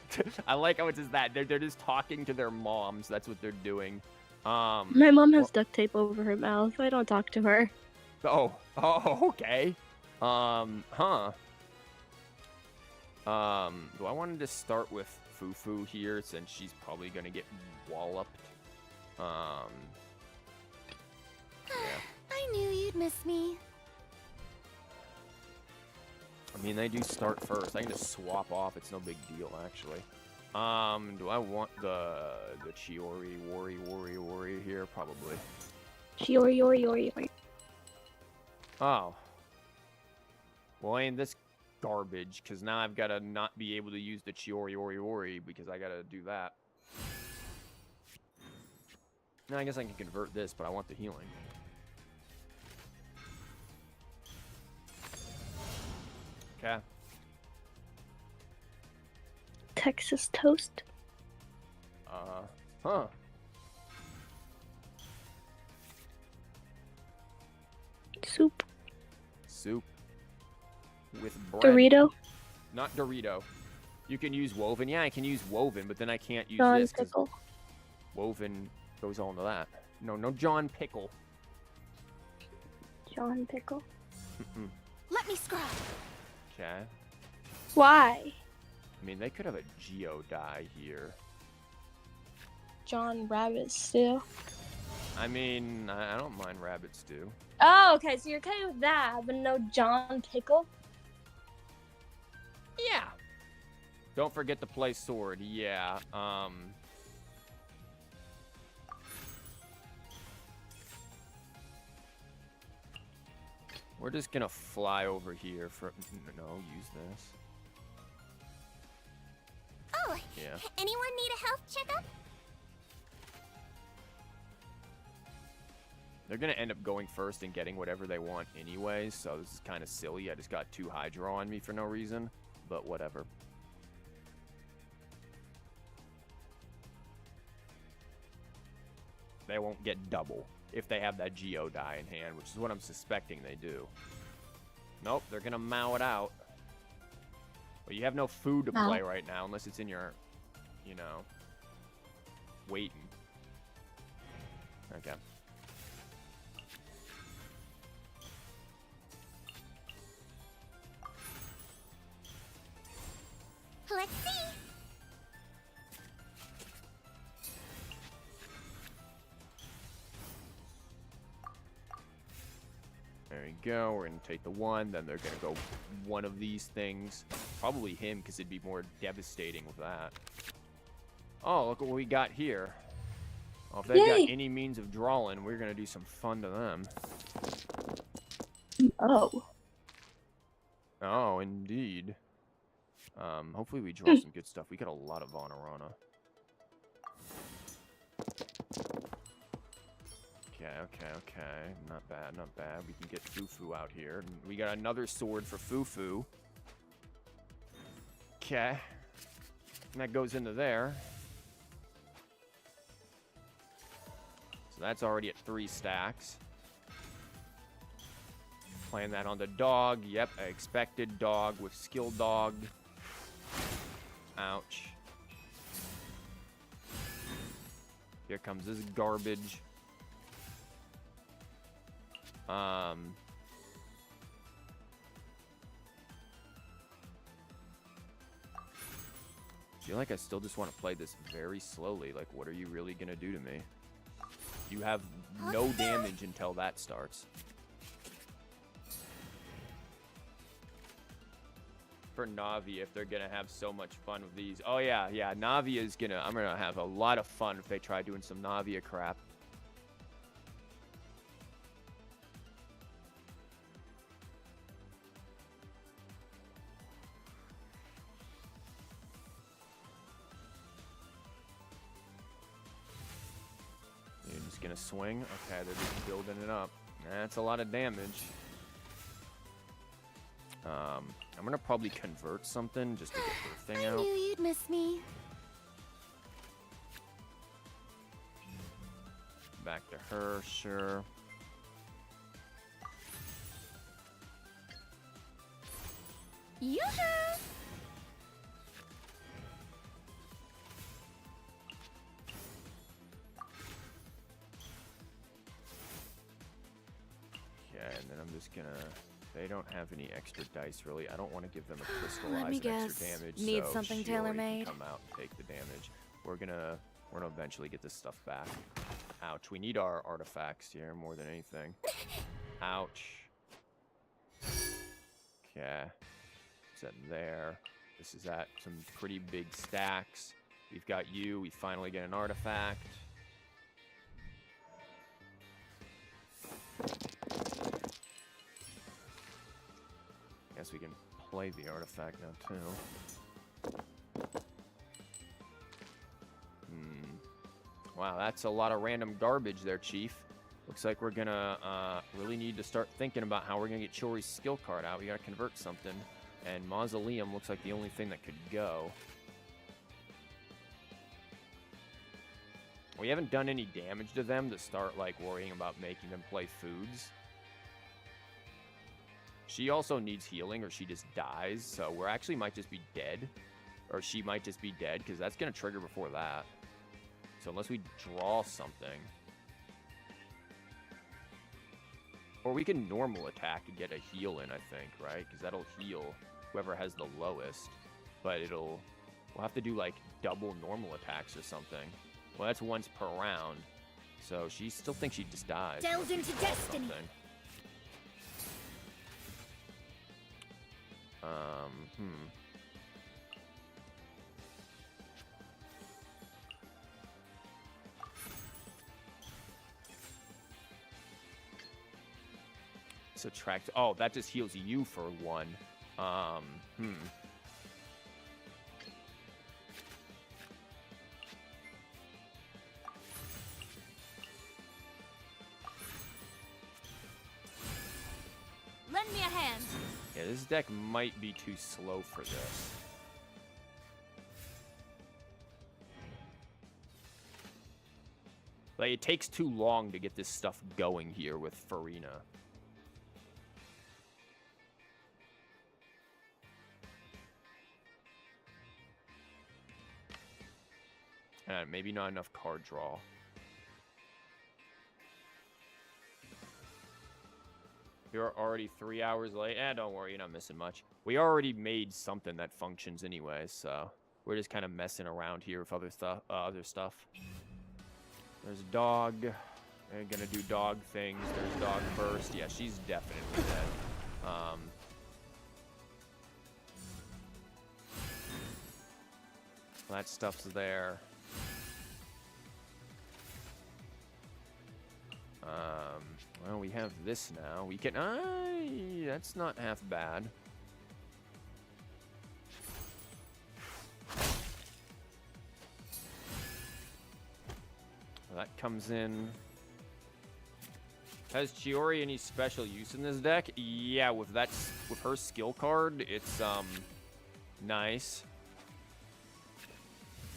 S1: I like how it says that. They're just talking to their moms. That's what they're doing.
S2: My mom has duct tape over her mouth. I don't talk to her.
S1: Oh, okay. Huh. Do I want to just start with Fufu here since she's probably gonna get walloped? Yeah.
S6: I knew you'd miss me.
S1: I mean, they do start first. I can just swap off. It's no big deal, actually. Do I want the Chiori Wari here? Probably.
S2: Chiori.
S1: Oh. Well, ain't this garbage? Because now I've got to not be able to use the Chiori because I got to do that. Now I guess I can convert this, but I want the healing. Okay.
S2: Texas toast.
S1: Huh.
S2: Soup.
S1: Soup. With bread.
S2: Dorito.
S1: Not Dorito. You can use woven. Yeah, I can use woven, but then I can't use
S2: John
S1: this because
S2: pickle.
S1: woven goes on to that. No John Pickle.
S2: John pickle.
S6: Let me scrub.
S1: Okay.
S2: Why?
S1: I mean, they could have a Geo die here.
S2: John rabbit stew.
S1: I mean, I don't mind rabbit stew.
S2: Oh, okay. So you're okay with that, but no John pickle.
S1: Yeah. Don't forget to play sword. Yeah. We're just gonna fly over here for no. Use this.
S6: Oh,
S1: Yeah.
S6: anyone need a health checkup?
S1: They're gonna end up going first and getting whatever they want anyways, so this is kind of silly. I just got 2 Hydra on me for no reason, but whatever. They won't get double if they have that Geo die in hand, which is what I'm suspecting they do. Nope, they're gonna mow it out. Well, you have no food to play right now unless it's in your, you know, waiting. Okay.
S6: Let's see.
S1: There you go. We're going to take the 1. Then they're going to go one of these things. Probably him, because it'd be more devastating with that. Oh, look what we got here. Well, if they've got any means of drawing, we're going to do some fun to them.
S2: Oh.
S1: Oh, indeed. Hopefully we draw some good stuff. We got a lot of Honorana. Okay. Not bad. We can get Fufu out here. We got another sword for Fufu. Okay. And that goes into there. So that's already at 3 stacks. Playing that on the dog. Yep, I expected dog with skill dog. Ouch. Here comes this garbage. I feel like I still just want to play this very slowly. Like, what are you really going to do to me? You have no damage until that starts. For Navi, if they're going to have so much fun with these. Oh, yeah. Navi is going to... I'm going to have a lot of fun if they try doing some Navia crap. You're just going to swing? Okay, they're just building it up. That's a lot of damage. I'm gonna probably convert something just to get her thing out.
S6: I knew you'd miss me.
S1: Back to her, sure.
S6: Yoo-hoo!
S1: Okay, and then I'm just gonna... They don't have any extra dice, really. I don't want to give them a crystallized
S6: Let me
S1: extra
S6: guess.
S1: damage,
S6: Need
S1: so
S6: something
S1: Shiori can
S6: tailor-made?
S1: come out and take the damage. We're gonna eventually get this stuff back. Ouch. We need our artifacts here more than anything. Ouch. Okay. Set there. This is at some pretty big stacks. We've got you. We finally get an artifact. Guess we can play the artifact now, too. Wow, that's a lot of random garbage there, Chief. Looks like we're gonna really need to start thinking about how we're gonna get Chiori's skill card out. We gotta convert something. And Mausoleum looks like the only thing that could go. We haven't done any damage to them to start, like, worrying about making them play foods. She also needs healing, or she just dies, so we're actually might just be dead. Or she might just be dead, because that's going to trigger before that. So unless we draw something. Or we can normal attack and get a heal in, I think, right? Because that'll heal whoever has the lowest. But we'll have to do, like, double normal attacks or something. Well, that's once per round. So she still thinks she just dies.
S6: Delved into destiny.
S1: Something. Subtract. Oh, that just heals you for 1.
S6: Lend me a hand.
S1: Yeah, this deck might be too slow for this. Like, it takes too long to get this stuff going here with Farina. And maybe not enough card draw. You're already 3 hours late. Don't worry, you're not missing much. We already made something that functions anyway, so we're just kind of messing around here with other stuff. There's a dog. They're gonna do dog things. There's dog first. Yeah, she's definitely dead. That stuff's there. Well, we have this now. We can... that's not half bad. That comes in. Has Chiori any special use in this deck? Yeah, with her skill card, it's nice.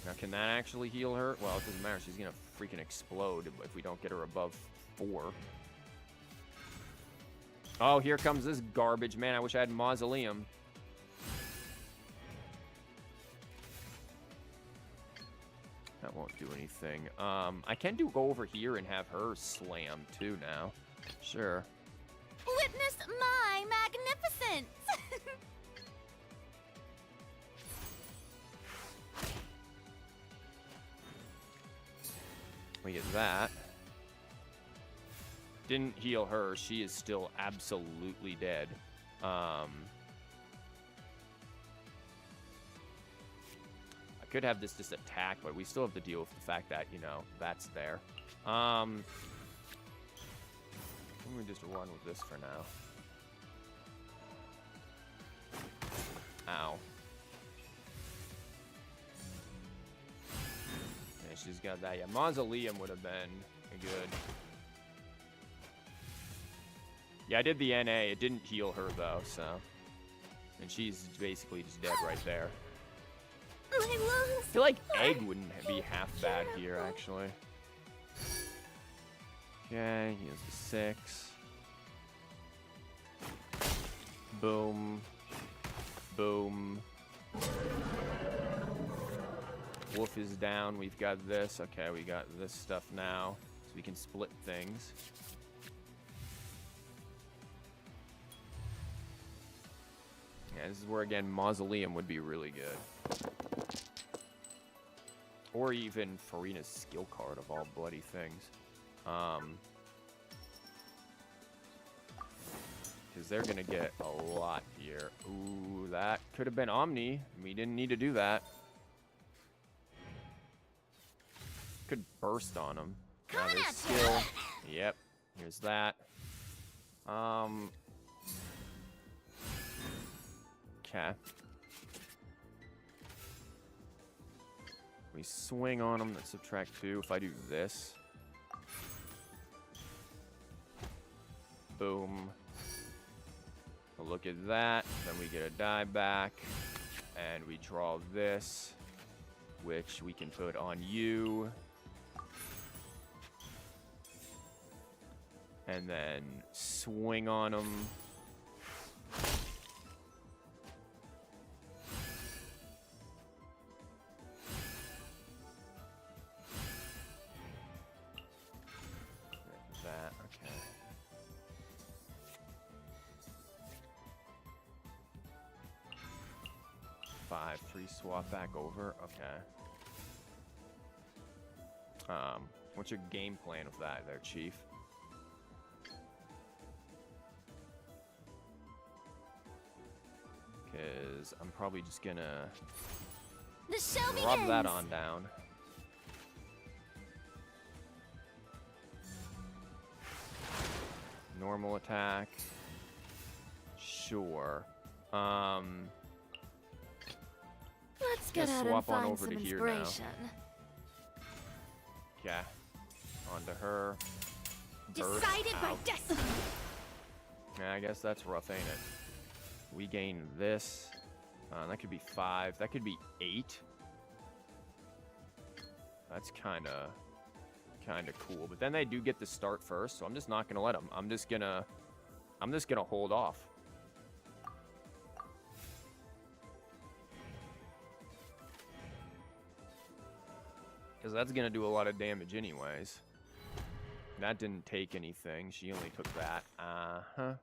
S1: Now, can that actually heal her? Well, it doesn't matter. She's gonna freaking explode if we don't get her above 4. Oh, here comes this garbage. Man, I wish I had Mausoleum. That won't do anything. I can go over here and have her slam, too, now. Sure.
S6: Witness my magnificence!
S1: We get that. Didn't heal her. She is still absolutely dead. I could have this just attack, but we still have to deal with the fact that, you know, that's there. Let me just run with this for now. Ow. Yeah, she's got that. Yeah, Mausoleum would have been good. Yeah, I did the NA. It didn't heal her, though, so... And she's basically just dead right there.
S6: My lungs.
S1: I feel like Egg wouldn't be half bad here, actually. Okay, he has the 6. Boom. Boom. Wolf is down. We've got this. Okay, we got this stuff now. So we can split things. Yeah, this is where, again, Mausoleum would be really good. Or even Farina's skill card of all bloody things. Because they're going to get a lot here. Ooh, that could have been Omni. We didn't need to do that. Could burst on them. Now there's skill. Yep. Here's that. Okay. We swing on them. Let's subtract 2. If I do this. Boom. Look at that. Then we get a die back. And we draw this. Which we can put on you. And then swing on them. That, okay. Free swap back over, okay. What's your game plan of that there, Chief? Because I'm probably just gonna
S6: The show
S1: rub
S6: begins.
S1: that on down. Normal attack. Sure.
S6: Let's get
S1: Just
S6: out and
S1: swap on
S6: find
S1: over
S6: some
S1: to here now.
S6: inspiration.
S1: Okay. Onto her. Burst
S6: Decided by
S1: out.
S6: destiny.
S1: Yeah, I guess that's rough, ain't it? We gain this. That could be 5. That could be 8. That's kind of cool. But then they do get the start first, so I'm just not gonna let them. I'm just gonna hold off. Because that's gonna do a lot of damage anyways. That didn't take anything. She only took that. Uh-huh.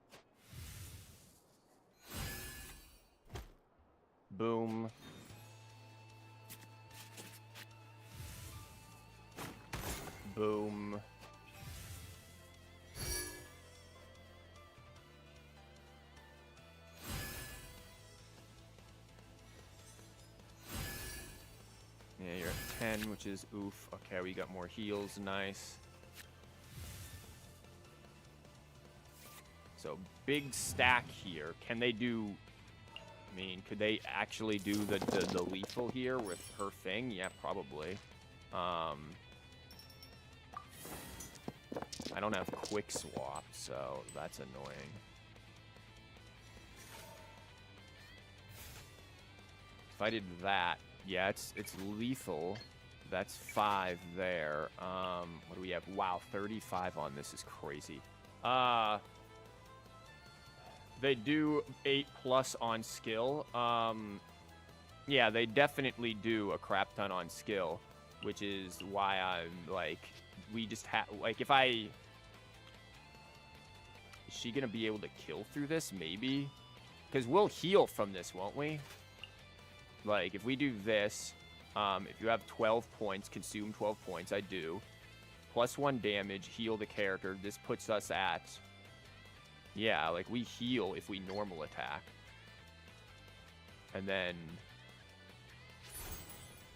S1: Boom. Boom. Yeah, you're at 10, which is oof. Okay, we got more heals. Nice. So, big stack here. Can they do... I mean, could they actually do the lethal here with her thing? Yeah, probably. I don't have quick swap, so that's annoying. If I did that, yeah, it's lethal. That's 5 there. What do we have? Wow, 35 on this is crazy. They do 8+ on skill. Yeah, they definitely do a crap ton on skill, which is why I'm like, we just have, like, if I... Is she gonna be able to kill through this? Maybe? Because we'll heal from this, won't we? Like, if we do this, if you have 12 points, consume 12 points, I do. +1 damage, heal the character. This puts us at... Yeah, like, we heal if we normal attack. And then...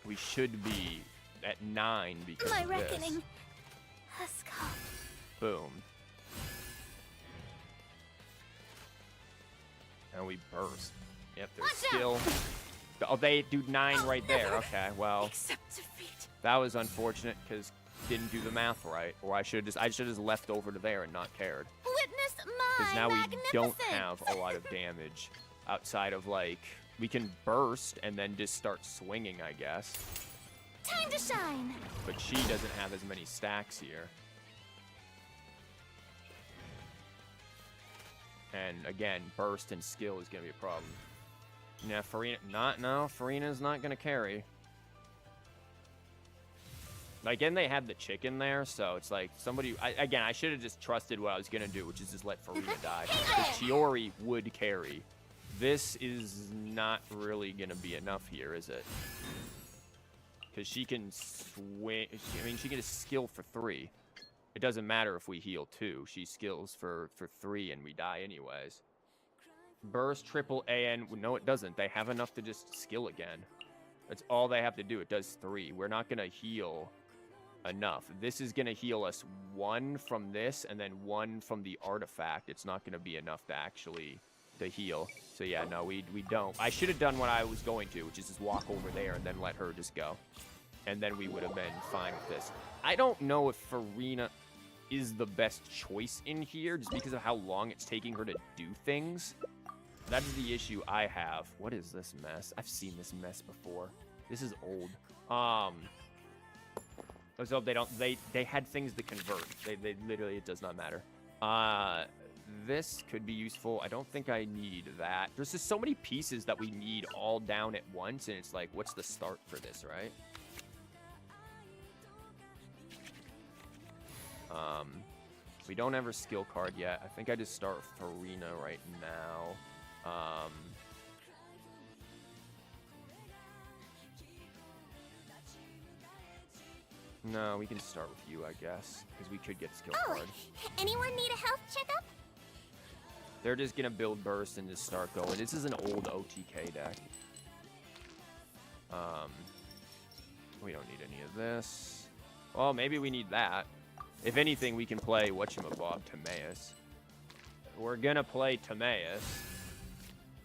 S1: we should be at 9 because
S6: My
S1: of this.
S6: reckoning has come.
S1: Boom. And we burst. Yep, there's
S6: Watch
S1: skill. Oh, they do 9 right there. Okay, well,
S6: Accept defeat.
S1: that was unfortunate because didn't do the math right. Or I should have just left over to there and not cared.
S6: Witness my
S1: Because now we don't
S6: magnificence.
S1: have a lot of damage outside of, like, we can burst and then just start swinging, I guess.
S6: Time to shine.
S1: But she doesn't have as many stacks here. And again, burst and skill is going to be a problem. Yeah, Farina's not gonna carry. Like, and they had the chicken there, so it's like somebody. Again, I should have just trusted what I was gonna do, which is just let Farina die. Because Chiori would carry. This is not really gonna be enough here, is it? Because she can swing. I mean, she can just skill for 3. It doesn't matter if we heal 2. She skills for 3, and we die anyways. Burst, triple AN. No, it doesn't. They have enough to just skill again. That's all they have to do. It does 3. We're not gonna heal enough. This is gonna heal us 1 from this, and then 1 from the artifact. It's not gonna be enough to actually to heal. So yeah, no, we don't. I should have done what I was going to, which is just walk over there and then let her just go. And then we would have been fine with this. I don't know if Farina is the best choice in here, just because of how long it's taking her to do things. That is the issue I have. What is this mess? I've seen this mess before. This is old. So they had things to convert. They literally, it does not matter. This could be useful. I don't think I need that. There's just so many pieces that we need all down at once, and it's like, what's the start for this, right? We don't have her skill card yet. I think I just start with Farina right now. No, we can start with you, I guess, because we could get skill card.
S6: Anyone need a health checkup?
S1: They're just gonna build burst and just start going. This is an old OTK deck. We don't need any of this. Well, maybe we need that. If anything, we can play whatchamabob, Timaeus. We're gonna play Timaeus.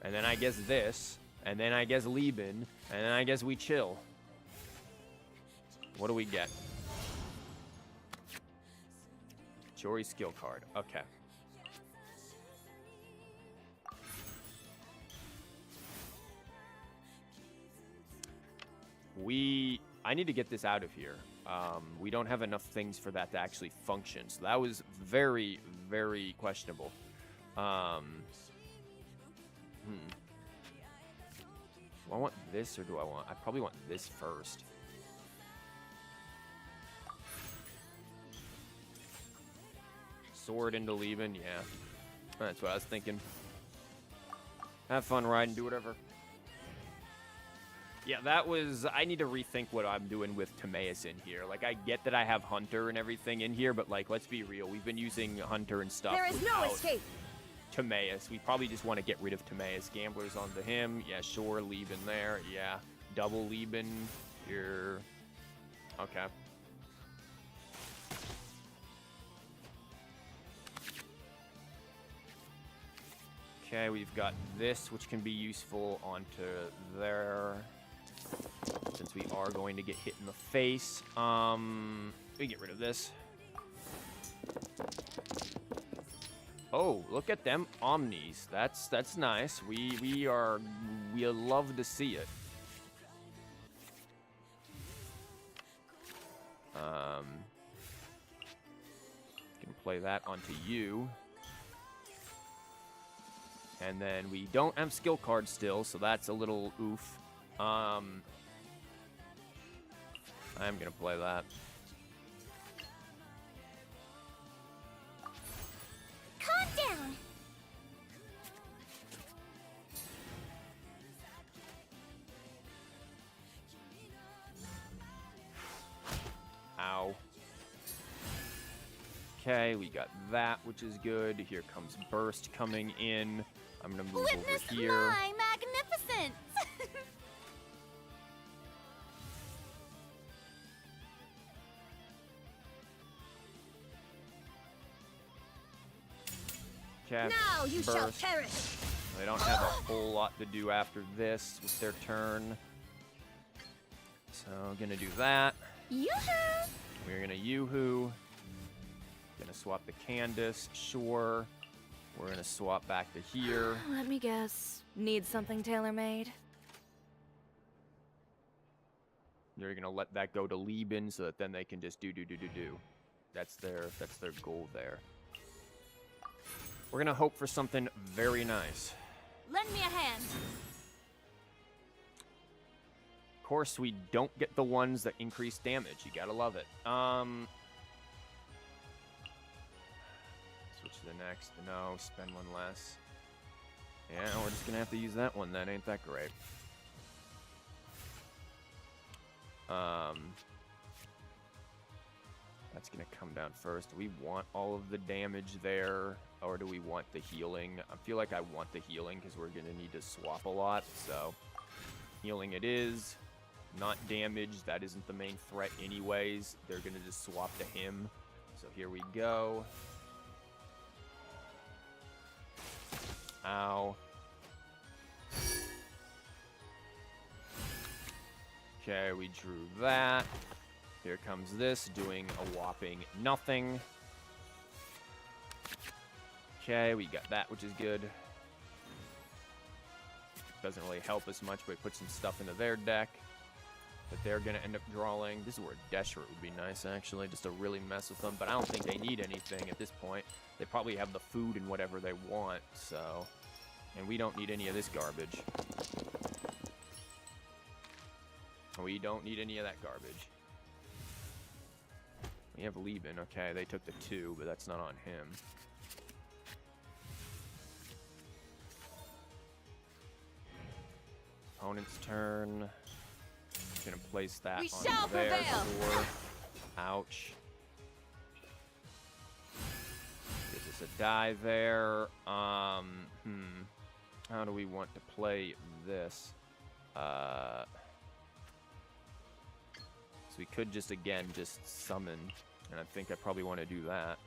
S1: And then I guess this. And then I guess Lieben. And then I guess we chill. What do we get? Chori skill card. Okay. I need to get this out of here. We don't have enough things for that to actually function. So that was very, very questionable. Do I want this or do I probably want this first. Sword into Lieben, yeah. That's what I was thinking. Have fun riding, do whatever. Yeah, that was... I need to rethink what I'm doing with Timaeus in here. Like, I get that I have Hunter and everything in here, but, like, let's be real. We've been using Hunter and stuff.
S6: There is no escape.
S1: Timaeus. We probably just want to get rid of Timaeus. Gamblers onto him. Yeah, sure. Lieben there. Yeah. Double Lieben. Here. Okay. Okay, we've got this, which can be useful onto there. Since we are going to get hit in the face. We get rid of this. Oh, look at them Omnis. That's nice. We love to see it. Can play that onto you. And then we don't have skill cards still, so that's a little oof. I'm gonna play that.
S6: Calm down.
S1: Ow. Okay, we got that, which is good. Here comes Burst coming in. I'm gonna move
S6: Witness
S1: over here.
S6: my magnificence.
S1: Okay,
S6: Now you shall
S1: Burst.
S6: perish.
S1: They don't have a whole lot to do after this with their turn. So, gonna do that.
S6: Yoo-hoo!
S1: We're gonna Yoo-hoo. Gonna swap the Candace, sure. We're gonna swap back to here.
S2: Let me guess. Need something tailor-made?
S1: They're gonna let that go to Lieben so that then they can just do. That's their goal there. We're gonna hope for something very nice.
S6: Lend me a hand.
S1: course, we don't get the ones that increase damage. You gotta love it. Switch to the next. No, spend one less. Yeah, we're just gonna have to use that one then. Ain't that great? That's gonna come down first. Do we want all of the damage there, or do we want the healing? I feel like I want the healing because we're gonna need to swap a lot. So, healing it is. Not damage. That isn't the main threat anyways. They're gonna just swap to him. So here we go. Ow. Okay, we drew that. Here comes this, doing a whopping nothing. Okay, we got that, which is good. Doesn't really help us much, but we put some stuff into their deck that they're going to end up drawing. This is where Desherate would be nice, actually, just to really mess with them. But I don't think they need anything at this point. They probably have the food and whatever they want, so... And we don't need any of this garbage. We don't need any of that garbage. We have Lieben. Okay, they took the 2, but that's not on him. Opponent's turn. Gonna place that
S6: We
S1: on
S6: shall
S1: there.
S6: prevail.
S1: Sure. Ouch. Gives us a die there. How do we want to play this? So we could just, again, just summon. And I think I probably want to do that.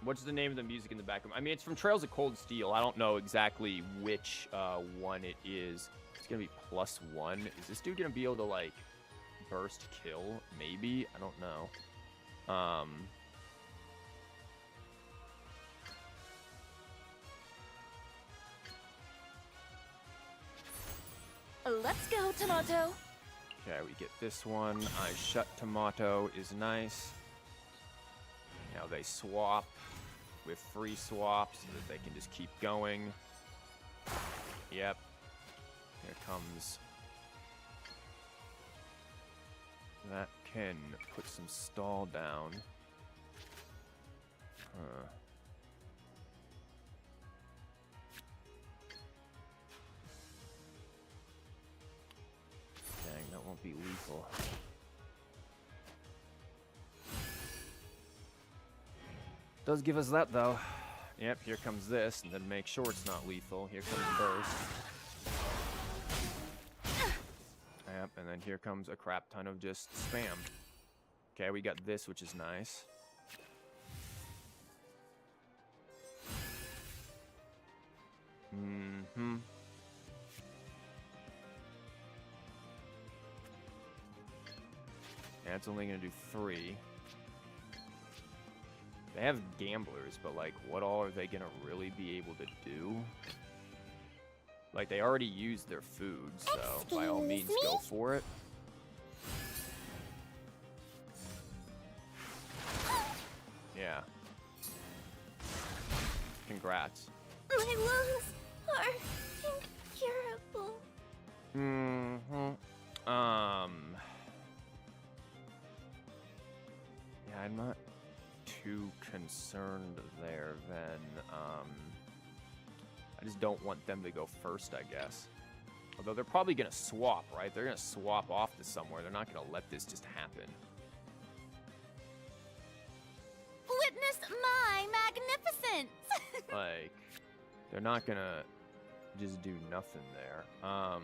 S1: What's the name of the music in the background? I mean, it's from Trails of Cold Steel. I don't know exactly which one it is. It's going to be +1. Is this dude going to be able to, like, burst kill? Maybe? I don't know.
S6: Let's go, Tomato.
S1: Okay, we get this one. I shut Tomato is nice. Now they swap with free swaps so that they can just keep going. Yep. Here comes. That can put some stall down. Huh. Dang, that won't be lethal. Does give us that, though. Yep, here comes this, and then make sure it's not lethal. Here comes burst. Yep, and then here comes a crap ton of just spam. Okay, we got this, which is nice. Mm-hmm. Yeah, it's only gonna do 3. They have gamblers, but like, what all are they gonna really be able to do? Like, they already used their food, so by all means, go for it. Yeah. Congrats.
S6: My lungs are incurable.
S1: Mm-hmm. Yeah, I'm not too concerned there, then. I just don't want them to go first, I guess. Although they're probably going to swap, right? They're going to swap off to somewhere. They're not going to let this just happen.
S6: Witness my magnificence.
S1: Like, they're not going to just do nothing there.
S6: How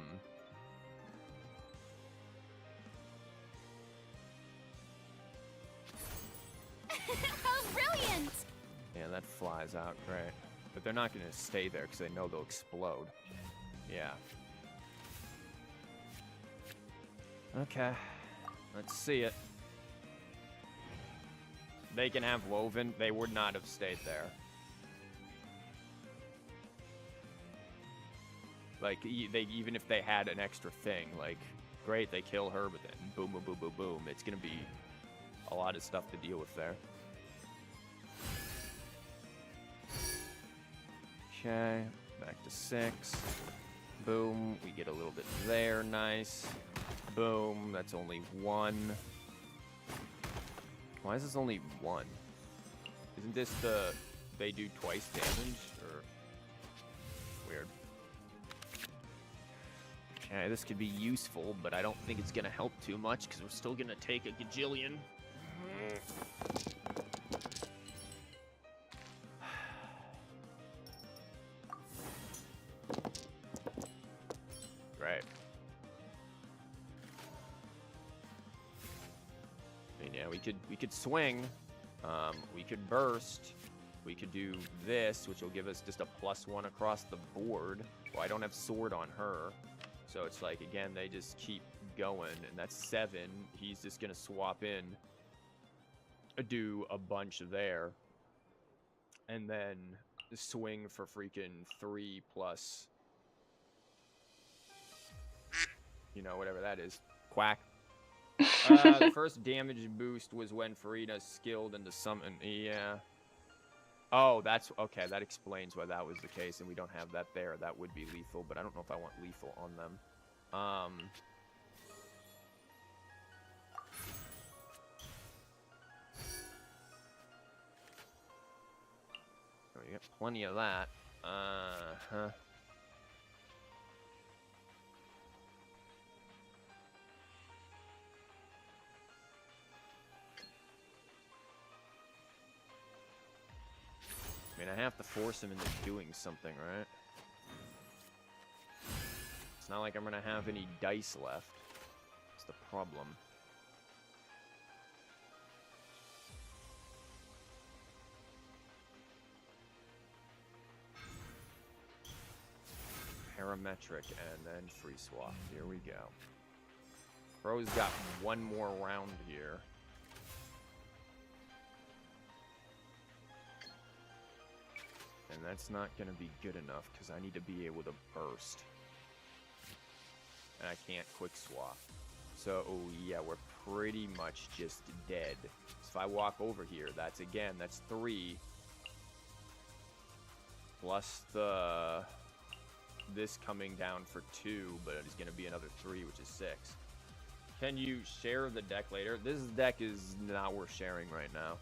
S6: brilliant!
S1: Yeah, that flies out great. But they're not going to stay there because they know they'll explode. Yeah. Okay. Let's see it. They can have Woven. They would not have stayed there. Like, even if they had an extra thing, like, great, they kill her, but then boom, boom, boom, boom, boom. It's going to be a lot of stuff to deal with there. Okay. Back to 6. Boom. We get a little bit there. Nice. Boom. That's only 1. Why is this only 1? Isn't this the... They do twice damage? Or... Weird. Okay, this could be useful, but I don't think it's gonna help too much, because we're still gonna take a gajillion. Right. I mean, yeah, we could swing. We could burst. We could do this, which will give us just a +1 across the board. Well, I don't have sword on her. So it's like, again, they just keep going, and that's 7. He's just going to swap in, do a bunch there, and then swing for freaking 3 plus, you know, whatever that is. Quack. The first damage boost was when Farina skilled into summon. Yeah. Oh, that's okay. That explains why that was the case, and we don't have that there. That would be lethal, but I don't know if I want lethal on them. We got plenty of that. Huh. I mean, I have to force him into doing something, right? It's not like I'm gonna have any dice left. That's the problem. Parametric and then free swap. Here we go. Bro's got one more round here. And that's not going to be good enough because I need to be able to burst. And I can't quick swap. So, oh yeah, we're pretty much just dead. So if I walk over here, that's 3. Plus this coming down for 2, but it's going to be another 3, which is 6. Can you share the deck later? This deck is not worth sharing right now.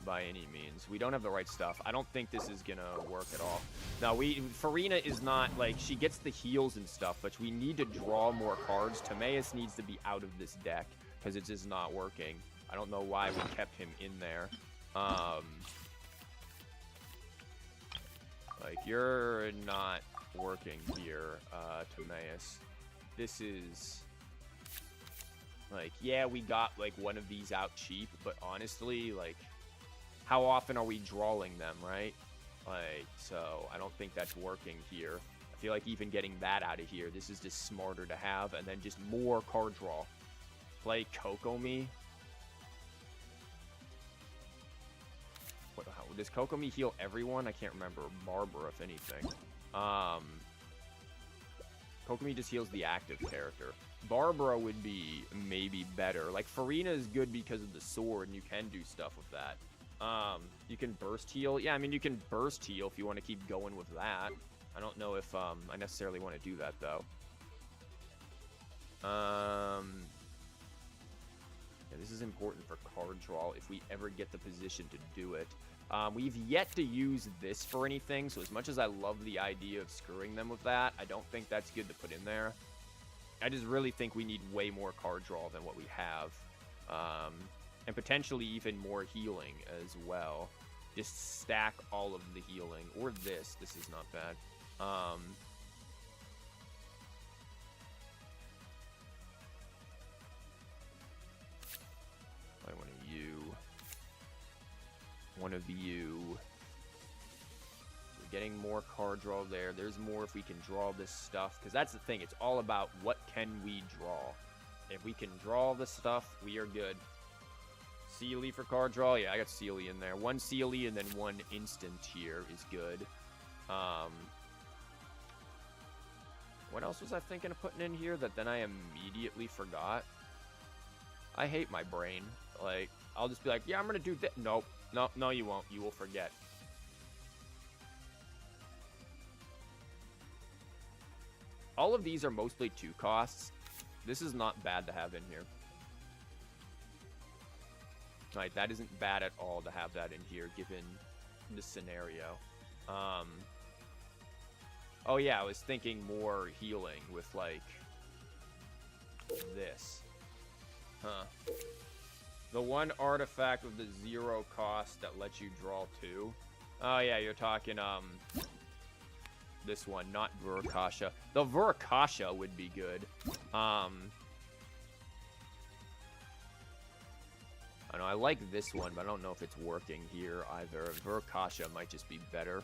S1: By any means. We don't have the right stuff. I don't think this is gonna work at all. Now, Farina is not, like, she gets the heals and stuff, but we need to draw more cards. Timaeus needs to be out of this deck, because it's just not working. I don't know why we kept him in there. Like, you're not working here, Timaeus. This is... Like, yeah, we got, like, one of these out cheap, but honestly, like... How often are we drawing them, right? Like, so I don't think that's working here. I feel like even getting that out of here, this is just smarter to have, and then just more card draw. Play Kokomi. What, does Kokomi heal everyone? I can't remember. Barbara, if anything. Kokomi just heals the active character. Barbara would be maybe better. Like, Farina is good because of the sword, and you can do stuff with that. You can burst heal. Yeah, I mean, you can burst heal if you want to keep going with that. I don't know if, I necessarily want to do that, though. Yeah, this is important for card draw if we ever get the position to do it. We've yet to use this for anything, so as much as I love the idea of screwing them with that, I don't think that's good to put in there. I just really think we need way more card draw than what we have. And potentially even more healing as well. Just stack all of the healing. Or this. This is not bad. I want you. One of you. So we're getting more card draw there. There's more if we can draw this stuff. Because that's the thing. It's all about what can we draw. If we can draw the stuff, we are good. Sealy for card draw? Yeah, I got Sealy in there. 1 Sealy and then 1 instant here is good. What else was I thinking of putting in here that then I immediately forgot? I hate my brain. Like, I'll just be like, yeah, I'm going to do that. Nope. No, you won't. You will forget. all of these are mostly 2 costs. This is not bad to have in here. Right, that isn't bad at all to have that in here, given the scenario. Oh yeah, I was thinking more healing with, like, this. Huh. The one artifact with the 0 cost that lets you draw 2. Oh yeah, you're talking, this one, not Vurakasha. The Vurakasha would be good. I don't know, I like this one, but I don't know if it's working here either. Vurakasha might just be better.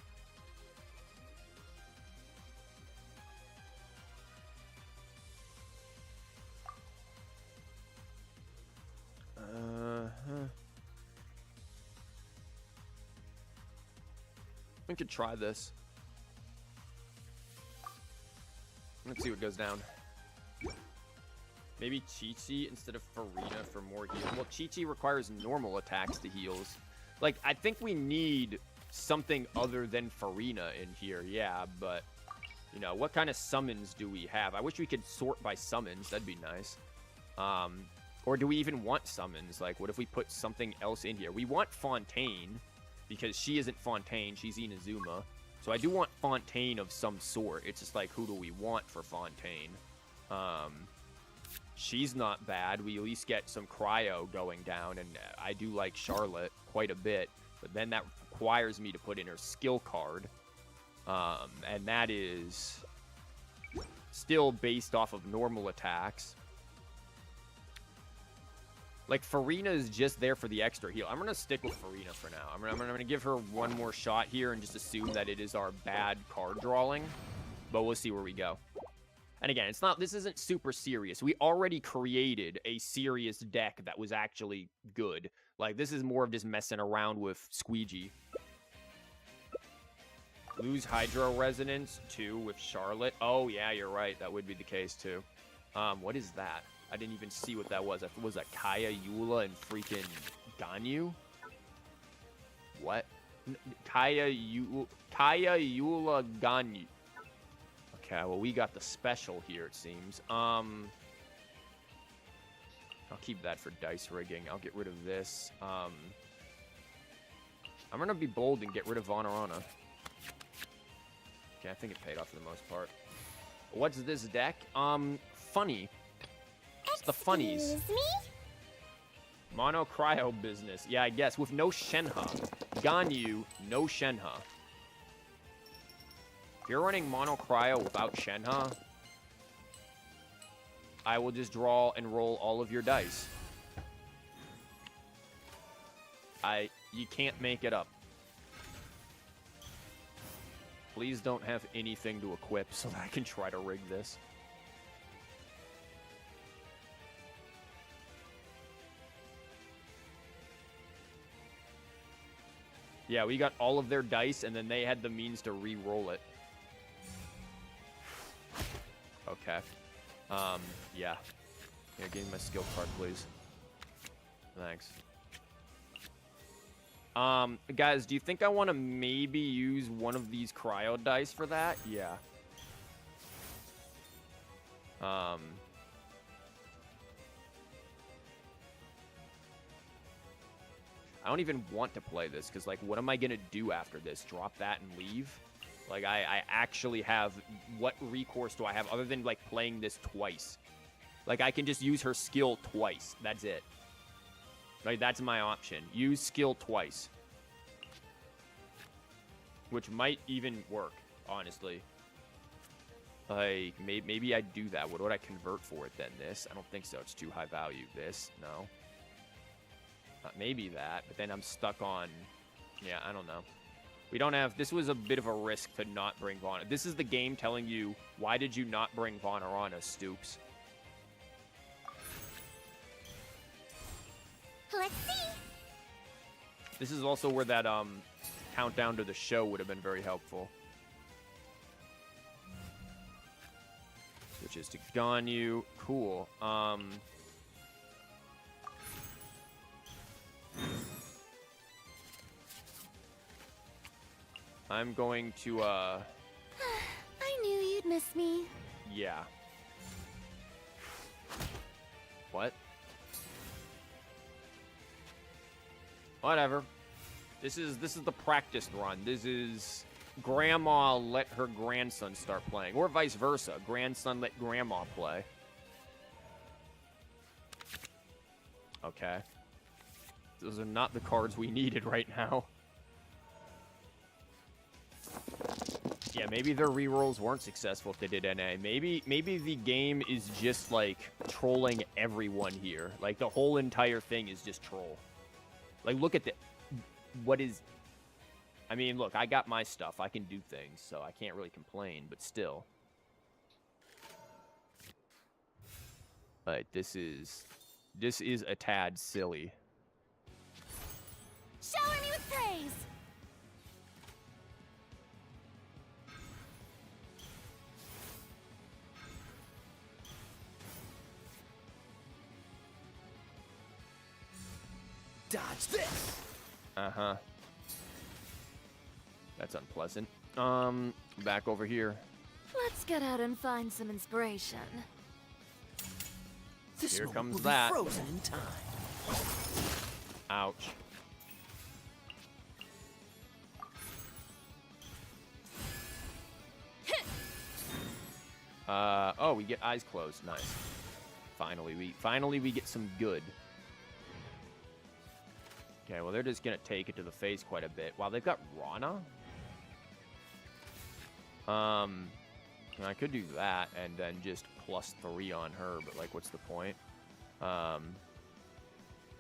S1: We could try this. Let's see what goes down. Maybe Chi-Chi instead of Farina for more heal. Well, Chi-Chi requires normal attacks to heals. Like, I think we need something other than Farina in here, yeah, but, you know, what kind of summons do we have? I wish we could sort by summons. That'd be nice. Or do we even want summons? Like, what if we put something else in here? We want Fontaine, because she isn't Fontaine, she's Inazuma. So I do want Fontaine of some sort. It's just like, who do we want for Fontaine? She's not bad. We at least get some cryo going down, and I do like Charlotte quite a bit. But then that requires me to put in her skill card. And that is still based off of normal attacks. Like, Farina is just there for the extra heal. I'm going to stick with Farina for now. I'm going to give her one more shot here and just assume that it is our bad card drawing. But we'll see where we go. And again, it's not, this isn't super serious. We already created a serious deck that was actually good. Like, this is more of just messing around with Squeegee. Lose Hydro Resonance, too, with Charlotte. Oh, yeah, you're right. That would be the case, too. What is that? I didn't even see what that was. Was that Kaya, Eula, and freaking Ganyu? What? Kaya, Eula, Ganyu. Okay, well, we got the special here, it seems. I'll keep that for dice rigging. I'll get rid of this. I'm going to be bold and get rid of Honorana. Okay, I think it paid off for the most part. What's this deck? Funny. It's the funnies.
S6: Excuse me?
S1: Mono cryo business. Yeah, I guess. With no Shenhe. Ganyu, no Shenhe. If you're running mono cryo without Shenhe, I will just draw and roll all of your dice. You can't make it up. Please don't have anything to equip so that I can try to rig this. Yeah, we got all of their dice, and then they had the means to re-roll it. Okay. Yeah. Yeah, give me my skill card, please. Thanks. Guys, do you think I want to maybe use one of these cryo dice for that? Yeah. I don't even want to play this, because, like, what am I going to do after this? Drop that and leave? Like, I actually have... What recourse do I have other than, like, playing this twice? Like, I can just use her skill twice. That's it. Like, that's my option. Use skill twice. Which might even work, honestly. Like, maybe I'd do that. What would I convert for it then? This? I don't think so. It's too high value. This? No. Maybe that, but then I'm stuck on... Yeah, I don't know. We don't have... This was a bit of a risk to not bring Vaughn. This is the game telling you, why did you not bring Vonarana, Stoops?
S6: Let's see.
S1: This is also where that countdown to the show would have been very helpful. Switches to Ganyu. Cool. I'm going to,
S6: I knew you'd miss me.
S1: Yeah. What? Whatever. This is the practice run. This is grandma let her grandson start playing, or vice versa. Grandson let grandma play. Okay. Those are not the cards we needed right now. Yeah, maybe their rerolls weren't successful if they did NA. Maybe the game is just, like, trolling everyone here. Like, the whole entire thing is just troll. Like, look at the... What is... I mean, look, I got my stuff. I can do things, so I can't really complain, but still. But this is a tad silly.
S6: Shower me with praise!
S3: Dodge this!
S1: Uh-huh. That's unpleasant. Back over here.
S6: Let's get out and find some inspiration.
S3: This
S1: Here
S3: moment
S1: comes
S3: will be
S1: that.
S3: frozen in time.
S1: Ouch. Oh, we get eyes closed. Nice. Finally we get some good. Okay, well, they're just gonna take it to the face quite a bit. Wow, they've got Rana? I could do that and then just +3 on her, but, like, what's the point? I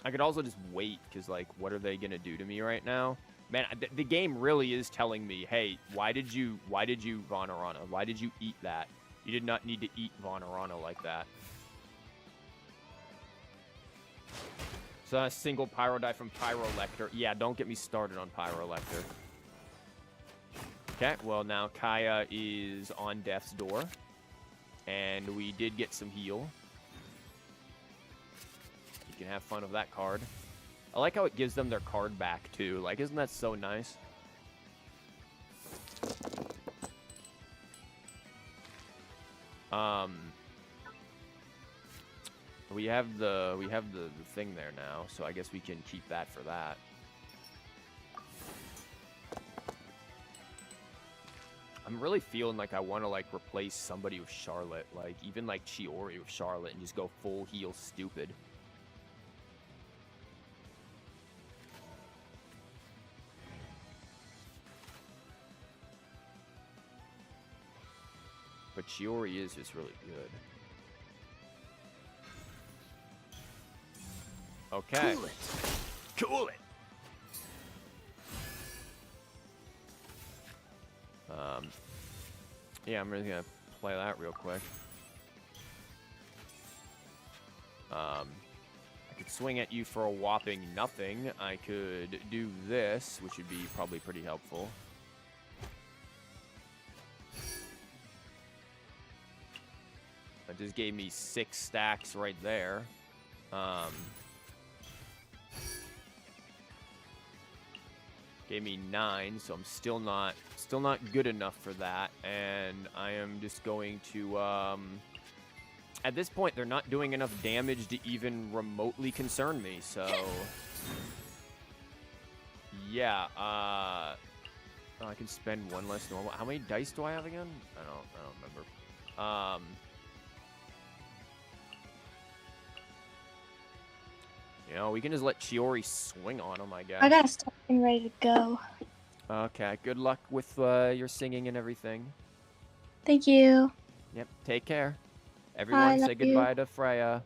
S1: could also just wait, because, like, what are they gonna do to me right now? Man, the game really is telling me, hey, why did you Vonarana? Why did you eat that? You did not need to eat Vonarana like that. So a single Pyro die from Pyrolector. Yeah, don't get me started on Pyrolector. Okay, well, now Kaya is on death's door. And we did get some heal. You can have fun with that card. I like how it gives them their card back, too. Like, isn't that so nice? We have the thing there now, so I guess we can keep that for that. I'm really feeling like I want to, like, replace somebody with Charlotte, like even like Chiori with Charlotte, and just go full heal stupid. But Chiori is just really good. Okay.
S3: Cool it.
S1: Cool it. Yeah, I'm really gonna play that real quick. I could swing at you for a whopping nothing. I could do this, which would be probably pretty helpful. That just gave me 6 stacks right there. Gave me 9, so I'm still not good enough for that. And I am just going to at this point they're not doing enough damage to even remotely concern me, so yeah, I can spend 1 less normal. How many dice do I have again? I don't remember. You know, we can just let Chiori swing on him, I guess.
S2: I got stuff and ready to go.
S1: Okay, good luck with your singing and everything.
S2: Thank you.
S1: Yep, take care. Everyone
S2: love
S1: say goodbye
S2: you.
S1: to Freya.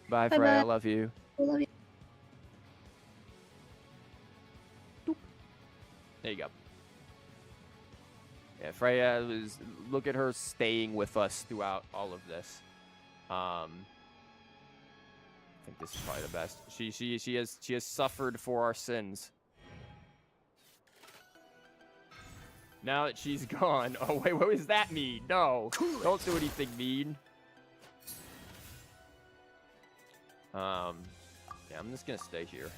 S1: Bye,
S2: Bye-bye.
S1: Freya. Love you.
S2: I love you.
S1: There you go. Yeah, Freya is. Look at her staying with us throughout all of this. I think this is probably the best. She has suffered for our sins. Now that she's gone. Oh wait, what does that mean? No, don't do anything mean. Yeah, I'm just gonna stay here.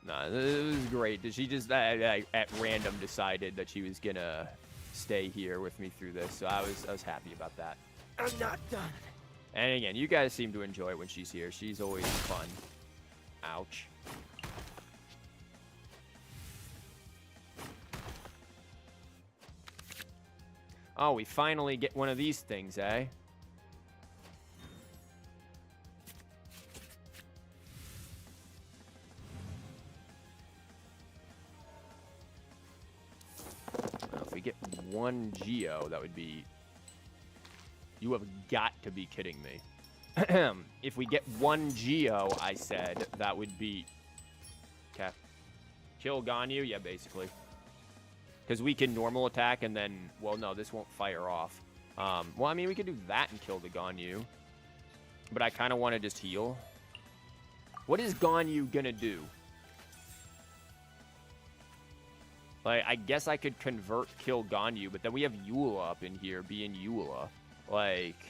S1: No, it was great. She just at random decided that she was gonna stay here with me through this, so I was happy about that.
S3: I'm not done.
S1: And again, you guys seem to enjoy it when she's here. She's always fun. Ouch. Oh, we finally get one of these things, eh? If we get one Geo, that would be... You have got to be kidding me. If we get one Geo, I said, that would be... Okay. Kill Ganyu? Yeah, basically. Because we can normal attack and then... Well, no, this won't fire off. Well, I mean, we could do that and kill the Ganyu. But I kind of want to just heal. What is Ganyu gonna do? Like, I guess I could convert kill Ganyu, but then we have Eula up in here being Eula. Like...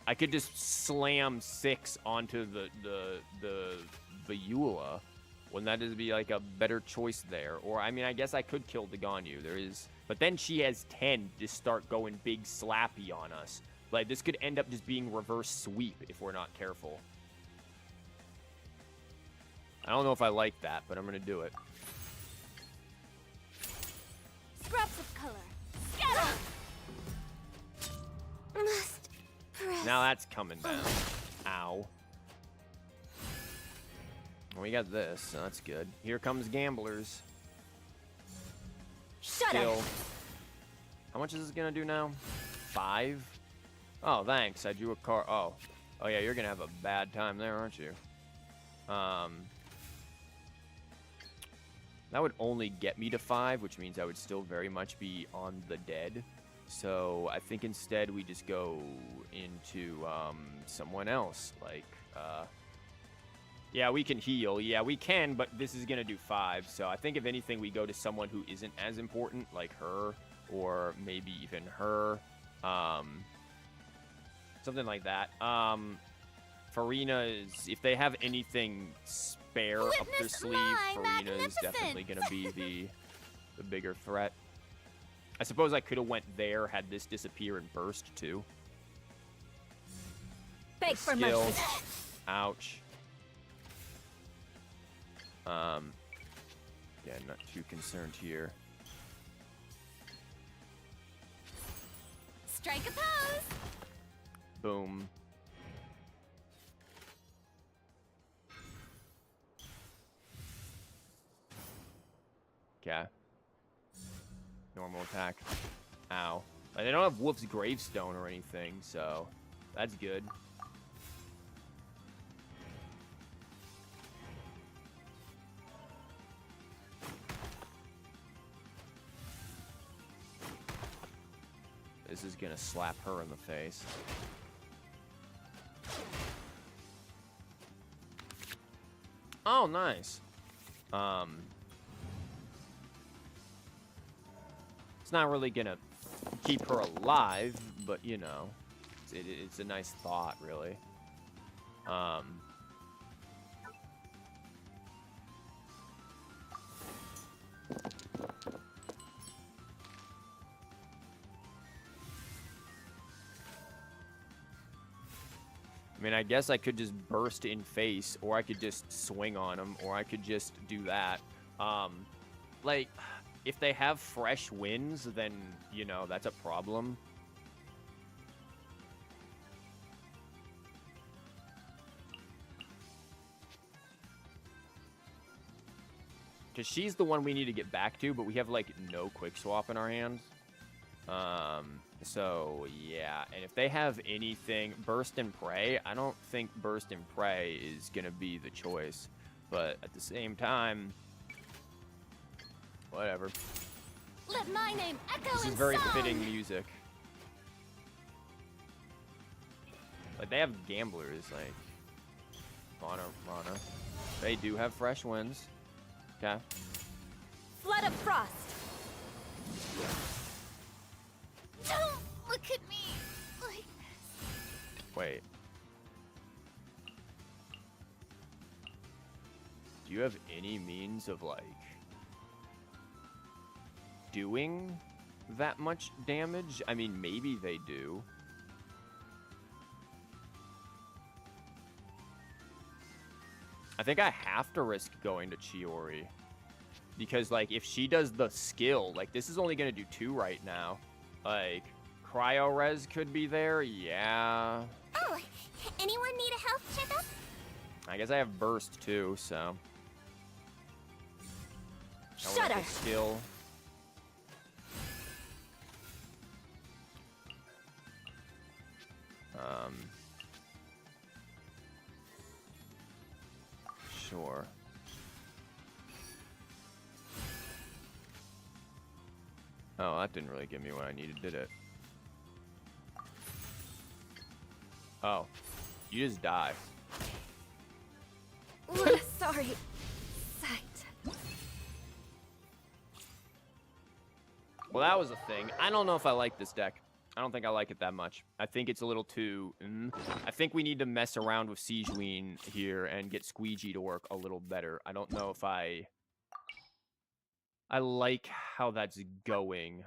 S1: I could just slam 6 onto the Eula. Wouldn't that just be like a better choice there? Or, I mean, I guess I could kill the Ganyu. There is... But then she has 10 to start going big slappy on us. Like, this could end up just being reverse sweep if we're not careful. I don't know if I like that, but I'm going to do it.
S6: Scraps of color. Scatter! Must press.
S1: Now that's coming down. Ow. Well, we got this, so that's good. Here comes Gamblers.
S6: Shut
S1: Kill.
S6: up.
S1: How much is this going to do now? 5? Oh, thanks. I drew a card. Oh. Oh, yeah, you're going to have a bad time there, aren't you? That would only get me to 5, which means I would still very much be on the dead. So I think instead we just go into someone else. Like, yeah, we can heal. Yeah, we can, but this is going to do 5. So I think if anything, we go to someone who isn't as important, like her, or maybe even her. Something like that. Farina is, if they have anything spare up their
S6: Witness
S1: sleeve,
S6: my
S1: Farina is definitely going to be the bigger threat. I suppose I could have went there, had this disappear and burst too.
S6: Beg for
S1: Skill.
S6: mercy.
S1: Ouch. Yeah, not too concerned here.
S6: Strike a pose.
S1: Boom. Okay. Normal attack. Ow. Like, they don't have Wolf's Gravestone or anything, so that's good. This is gonna slap her in the face. Oh, nice. It's not really gonna keep her alive, but you know, it's a nice thought, really. I mean, I guess I could just burst in face, or I could just swing on them, or I could just do that. Like, if they have fresh winds, then, you know, that's a problem. Because she's the one we need to get back to, but we have, like, no quick swap in our hands. So, yeah. And if they have anything... Burst and Pray, I don't think Burst and Pray is going to be the choice. But at the same time... Whatever.
S6: Let my name echo
S1: This is
S6: in
S1: very
S6: song.
S1: fitting music. Like, they have Gamblers, like... Mana. They do have fresh winds. Okay.
S6: Flood of frost. Don't look at me like this.
S1: Wait. you have any means of, like, doing that much damage? I mean, maybe they do. I think I have to risk going to Chiori. Because, like, if she does the skill, like, this is only going to do 2 right now. Like, Cryo Res could be there, yeah.
S6: Oh, anyone need a health checkup?
S1: I guess I have Burst, too, so.
S6: Shut her.
S1: Skill. Sure. Oh, that didn't really give me what I needed, did it? Oh. You just die.
S6: Sorry. Sight.
S1: Well, that was a thing. I don't know if I like this deck. I don't think I like it that much. I think it's a little too... I think we need to mess around with Siegewein here and get Squeegee to work a little better. I don't know if I like how that's going.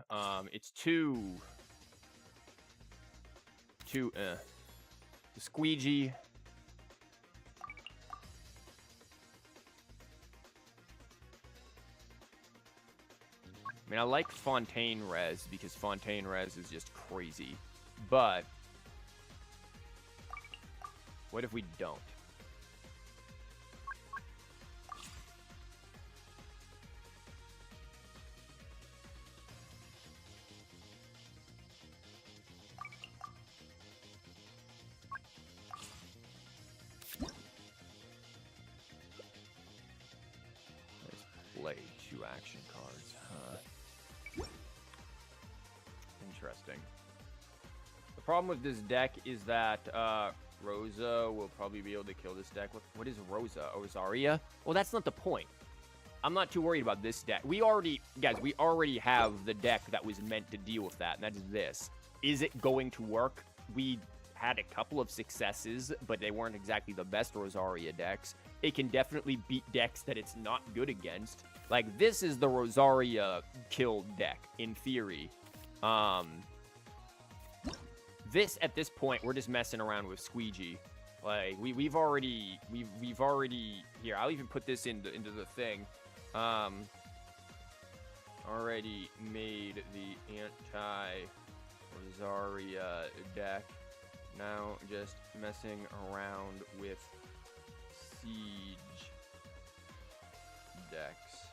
S1: It's too... The Squeegee... I mean, I like Fontaine Res because Fontaine Res is just crazy. But what if we don't? Let's play 2 action cards, huh? Interesting. The problem with this deck is that Rosa will probably be able to kill this deck. What is Rosa? Rosaria? Well, that's not the point. I'm not too worried about this deck. We already have the deck that was meant to deal with that, and that's this. Is it going to work? We had a couple of successes, but they weren't exactly the best Rosaria decks. It can definitely beat decks that it's not good against. Like, this is the Rosaria kill deck, in theory. This, at this point, we're just messing around with Squeegee. Like, we've already, here, I'll even put this into the thing. Already made the anti-rosaria deck. Now just messing around with siege decks.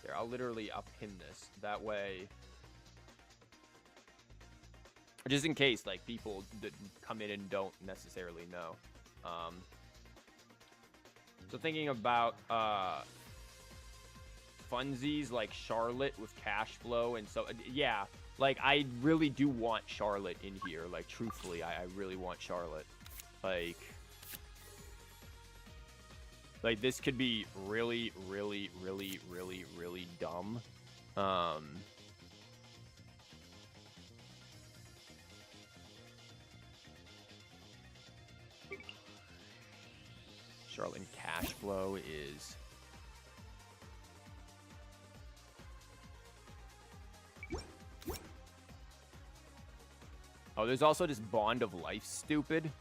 S1: Here, I'll pin this. That way, just in case, like, people that come in and don't necessarily know. So thinking about funsies like Charlotte with cash flow and so, yeah, like, I really do want Charlotte in here. Like, truthfully, I really want Charlotte. Like, this could be really, really, really, really, really dumb. Charlotte and cash flow is... Oh, there's also this Bond of Life, stupid.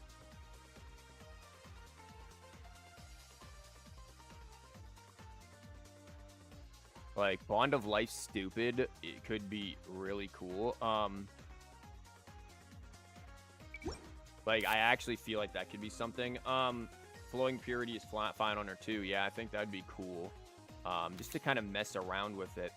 S1: Like, Bond of Life, stupid. It could be really cool. Like, I actually feel like that could be something. Flowing Purity is fine on her too. Yeah, I think that'd be cool. Just to kind of mess around with it.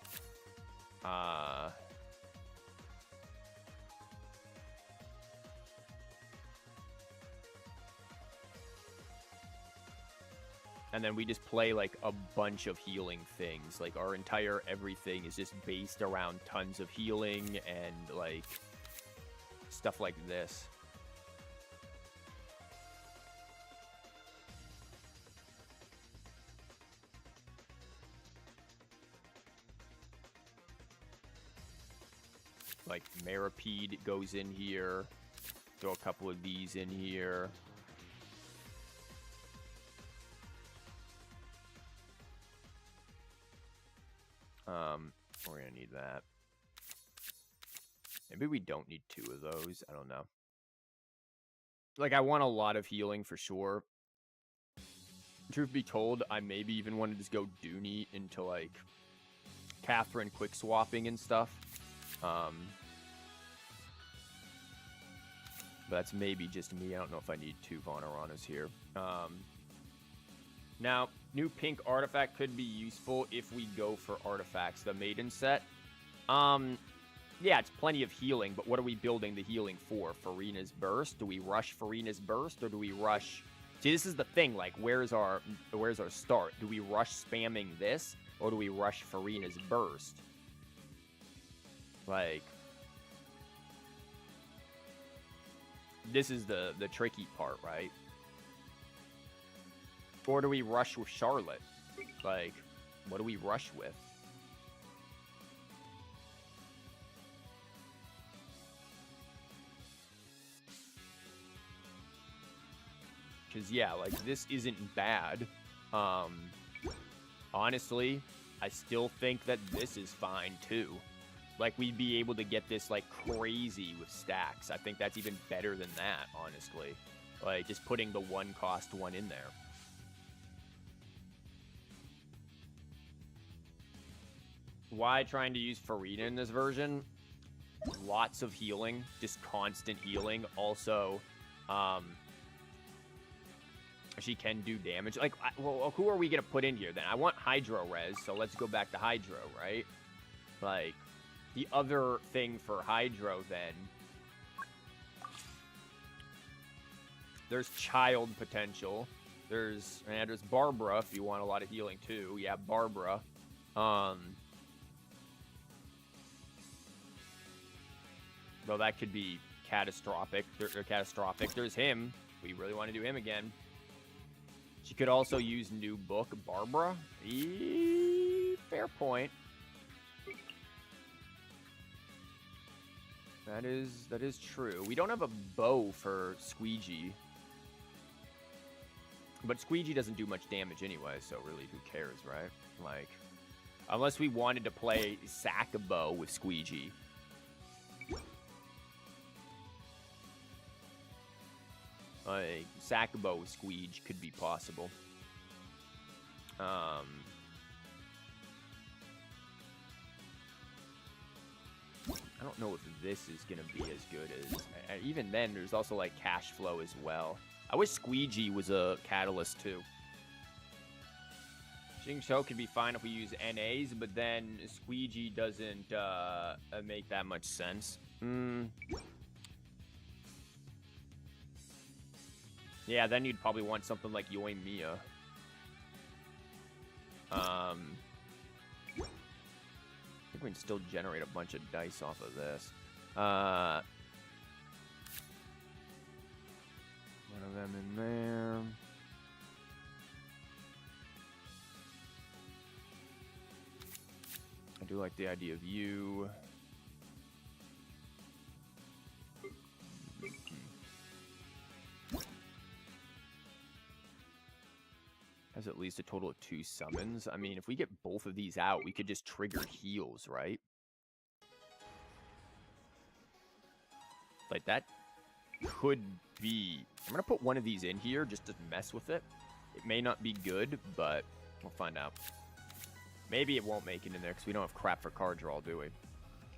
S1: And then we just play, like, a bunch of healing things. Like, our entire everything is just based around tons of healing and, like, stuff like this. Like, Maripede goes in here. Throw a couple of these in here. need that. Maybe we don't need 2 of those. I don't know. Like, I want a lot of healing for sure. Truth be told, I maybe even want to just go Dooney into, like, Catherine quick swapping and stuff. But that's maybe just me. I don't know if I need 2 Voneranas here. Now, new pink artifact could be useful if we go for artifacts. The Maiden set. Yeah, it's plenty of healing, but what are we building the healing for? Farina's Burst? Do we rush Farina's Burst, or do we rush... See, this is the thing, like, where's our start? Do we rush spamming this, or do we rush Farina's Burst? Like... This is the tricky part, right? Or do we rush with Charlotte? Like, what do we rush with? Because, yeah, like, this isn't bad. Honestly, I still think that this is fine, too. Like, we'd be able to get this, like, crazy with stacks. I think that's even better than that, honestly. Like, just putting the 1-cost one in there. Why trying to use Farina in this version? Lots of healing. Just constant healing. Also, she can do damage. Like, well, who are we going to put in here, then? I want Hydro Res, so let's go back to Hydro, right? Like, the other thing for Hydro, then... There's Child potential. There's Barbara, if you want a lot of healing, too. Yeah, Barbara. Though that could be catastrophic. Catastrophic. There's him. We really want to do him again. She could also use new book, Barbara. Fair point. That is true. We don't have a bow for Squeegee. But Squeegee doesn't do much damage anyway, so really, who cares, right? Like, unless we wanted to play Sackabo with Squeegee. Like, Sackabo with Squeege could be possible. I don't know if this is going to be as good as... even then, there's also, like, cash flow as well. I wish Squeegee was a catalyst, too. Jingshou could be fine if we use NAs, but then Squeegee doesn't make that much sense. Yeah, then you'd probably want something like Yoimiya. I think we can still generate a bunch of dice off of this. One of them in there. I do like the idea of you. Has at least a total of 2 summons. I mean, if we get both of these out, we could just trigger heals, right? Like, that could be... I'm going to put one of these in here just to mess with it. It may not be good, but we'll find out. Maybe it won't make it in there because we don't have crap for card draw, do we?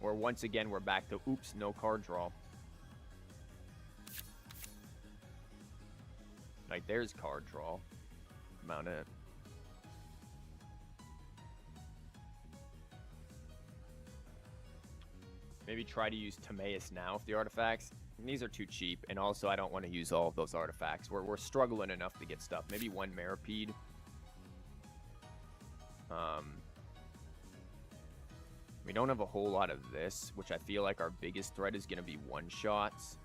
S1: Or once again, we're back to, oops, no card draw. Like, there's card draw. About it. Maybe try to use Timaeus now with the artifacts. And these are too cheap, and also I don't want to use all of those artifacts. We're struggling enough to get stuff. Maybe 1 Maripede. We don't have a whole lot of this, which I feel like our biggest threat is going to be one-shots.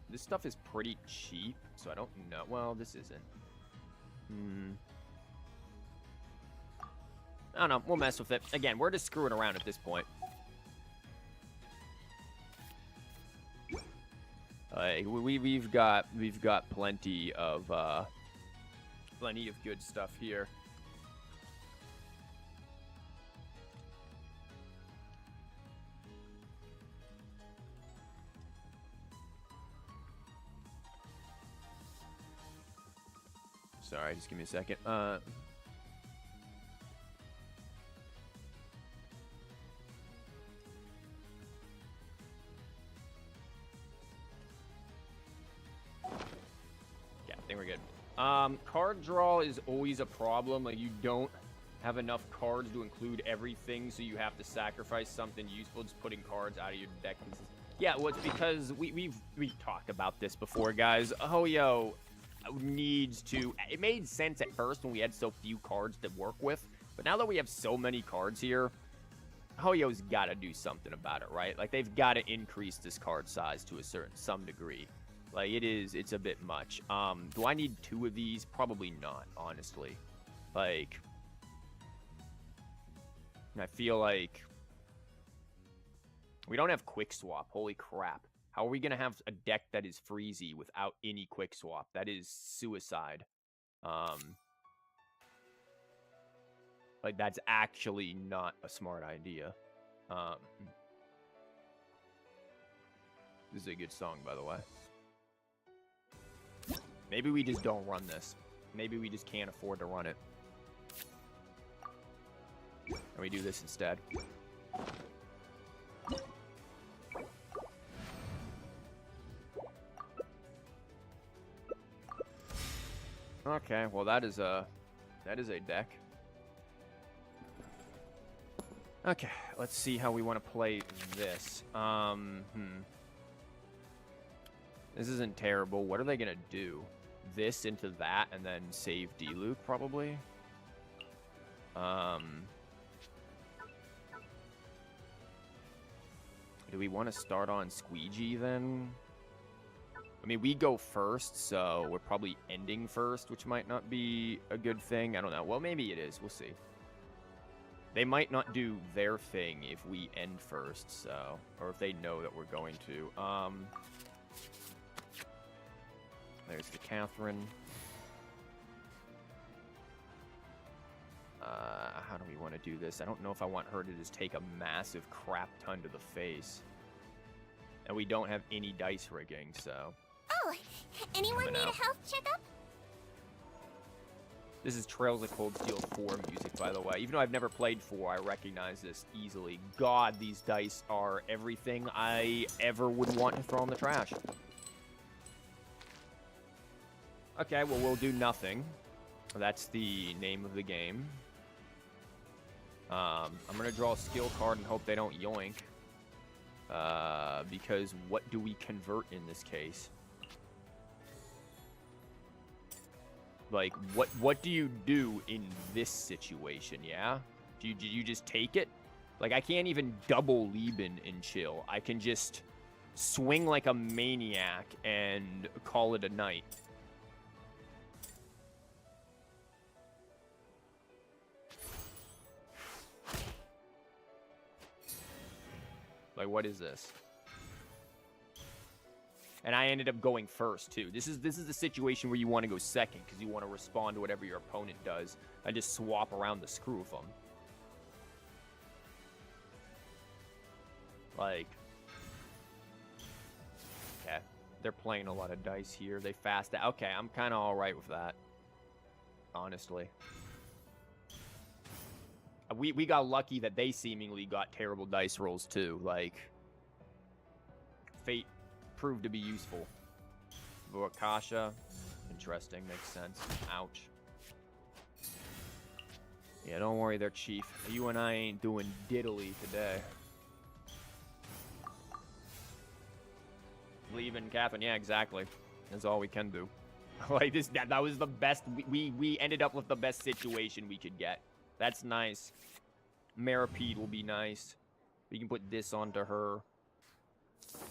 S1: This stuff is pretty cheap, so I don't know. Well, this isn't. I don't know. We'll mess with it. Again, we're just screwing around at this point. We've got plenty of good stuff here. Sorry, just give me a second. Yeah, I think we're good. Card draw is always a problem. Like, you don't have enough cards to include everything, so you have to sacrifice something useful, just putting cards out of your deck. Yeah, well, it's because we've talked about this before, guys. Hoyo needs to... It made sense at first when we had so few cards to work with, but now that we have so many cards here, Hoyo's got to do something about it, right? Like, they've got to increase this card size to some degree. Like, it's a bit much. Do I need 2 of these? Probably not, honestly. Like, I feel like we don't have quick swap. Holy crap. How are we going to have a deck that is freezy without any quick swap? That is suicide. Like, that's actually not a smart idea. This is a good song, by the way. Maybe we just don't run this. Maybe we just can't afford to run it. And we do this instead. Okay, well that is a deck. Okay, let's see how we want to play this. This isn't terrible. What are they gonna do? This into that and then save D-Luke, probably? Do we want to start on Squeegee then? I mean, we go first, so we're probably ending first, which might not be a good thing. I don't know. Well, maybe it is. We'll see. They might not do their thing if we end first, so... Or if they know that we're going to. There's the Catherine. How do we want to do this? I don't know if I want her to just take a massive crap ton to the face. And we don't have any dice rigging, so...
S6: Oh, anyone need a health checkup?
S1: This is Trails of Cold Steel 4 music, by the way. Even though I've never played 4, I recognize this easily. God, these dice are everything I ever would want to throw in the trash. Okay, well, we'll do nothing. That's the name of the game. I'm going to draw a skill card and hope they don't yoink. Because what do we convert in this case? Like, what do you do in this situation, yeah? Do you just take it? Like, I can't even double Lieben and chill. I can just swing like a maniac and call it a night. Like, what is this? And I ended up going first, too. This is the situation where you want to go second, because you want to respond to whatever your opponent does, and just swap around the screw of them. Like... Okay. They're playing a lot of dice here. They fast out. Okay, I'm kind of alright with that. Honestly. We got lucky that they seemingly got terrible dice rolls, too. Like, fate proved to be useful. Akasha, interesting, makes sense. Ouch. Yeah, don't worry there, Chief. You and I ain't doing diddly today. Leaving Catherine, yeah, exactly. That's all we can do. Like, that was the best. We ended up with the best situation we could get. That's nice. Maripede will be nice. We can put this onto her.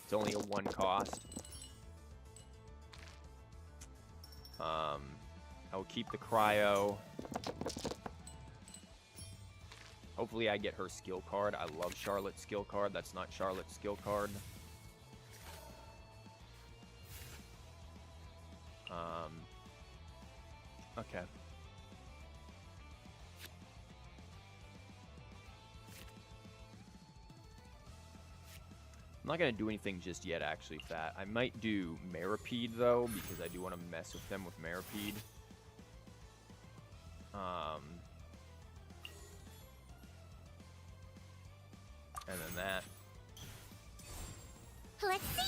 S1: It's only a 1 cost. I will keep the cryo. Hopefully I get her skill card. I love Charlotte's skill card. That's not Charlotte's skill card. Okay. I'm not going to do anything just yet, actually, with that. I might do Maripede, though, because I do want to mess with them with Maripede. And then that.
S6: Let's see.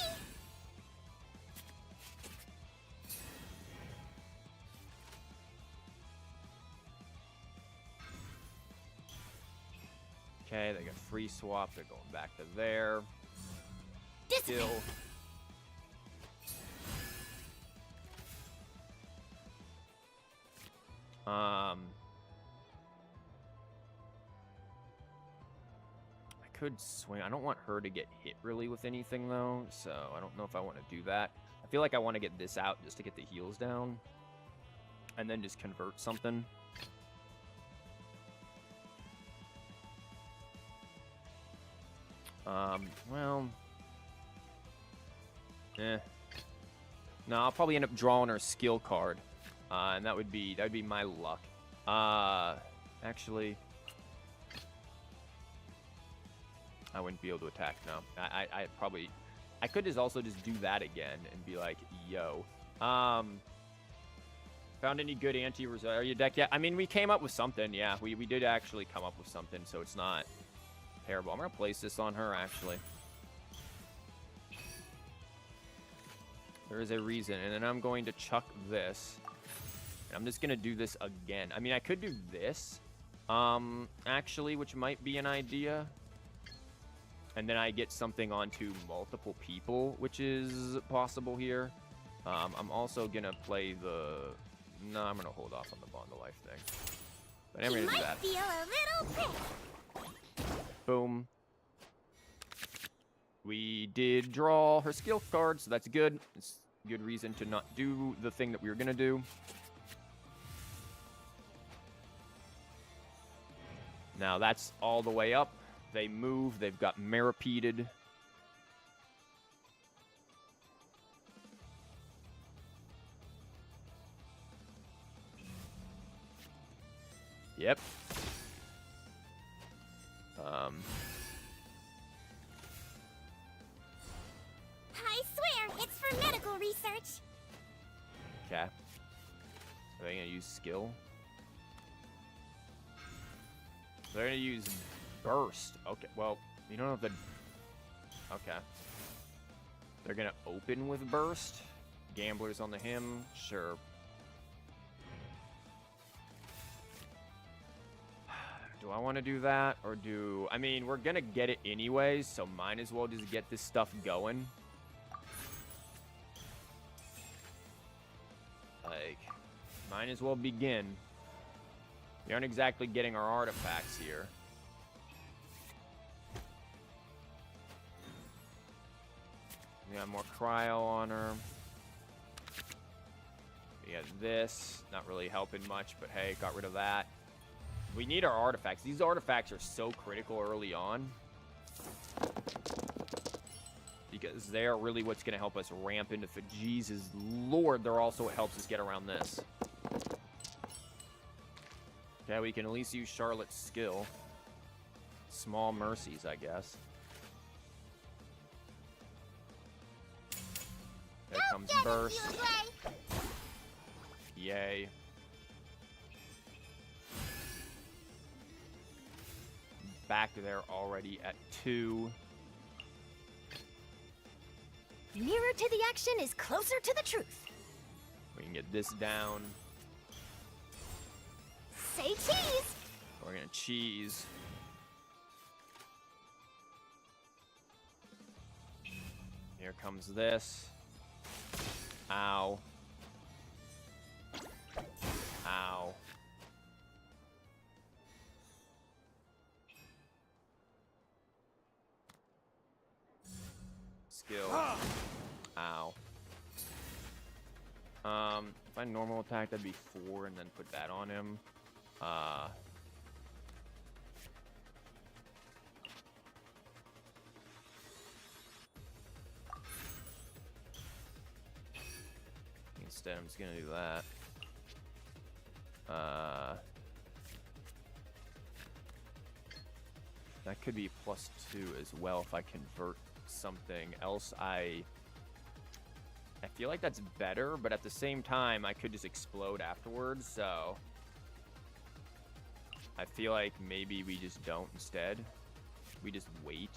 S1: Okay, they got free swap. They're going back to there.
S6: Dissipate.
S1: Skill. I could swing. I don't want her to get hit really with anything though, so I don't know if I want to do that. I feel like I want to get this out just to get the heals down, and then just convert something. Well, no, I'll probably end up drawing her skill card, and that would be my luck. Actually, I wouldn't be able to attack. No, I could just also just do that again and be like, yo, found any good anti-rosaria deck yet? I mean, we came up with something. Yeah, we did actually come up with something, so it's not terrible. I'm gonna place this on her actually. There is a reason, and then I'm going to chuck this. And I'm just gonna do this again. I mean, I could do this, actually, which might be an idea. And then I get something onto multiple people, which is possible here. I'm also gonna play the. No, I'm gonna hold off on the Bond of Life thing. But I'm gonna do that.
S6: Feel a little prick.
S1: Boom. We did draw her skill card, so that's good. It's a good reason to not do the thing that we were gonna do. Now that's all the way up. They move. They've got Merapeated. Yep.
S6: I swear, it's for medical research.
S1: Okay. Are they gonna use skill? They're gonna use burst. Okay, well, you don't have the. Okay. They're gonna open with burst. Gamblers on the hymn. Sure. Do I want to do that or do? I mean, we're gonna get it anyways, so might as well just get this stuff going. Like, might as well begin. We aren't exactly getting our artifacts here. We got more cryo on her. We got this. Not really helping much, but hey, got rid of that. We need our artifacts. These artifacts are so critical early on. Because they're really what's going to help us ramp into Jesus Lord. They're also what helps us get around this. Okay, we can at least use Charlotte's skill. Small mercies, I guess. There comes burst. Yay. Back there already at 2.
S6: Nearer to the action is closer to the truth.
S1: We can get this down.
S6: Say cheese.
S1: We're gonna cheese. Here comes this. Ow. Ow. Skill. Ow. If I normal attack, that'd be 4, and then put that on him. Instead, I'm just gonna do that. That could be +2 as well if I convert something else. I feel like that's better, but at the same time, I could just explode afterwards, so I feel like maybe we just don't instead. We just wait,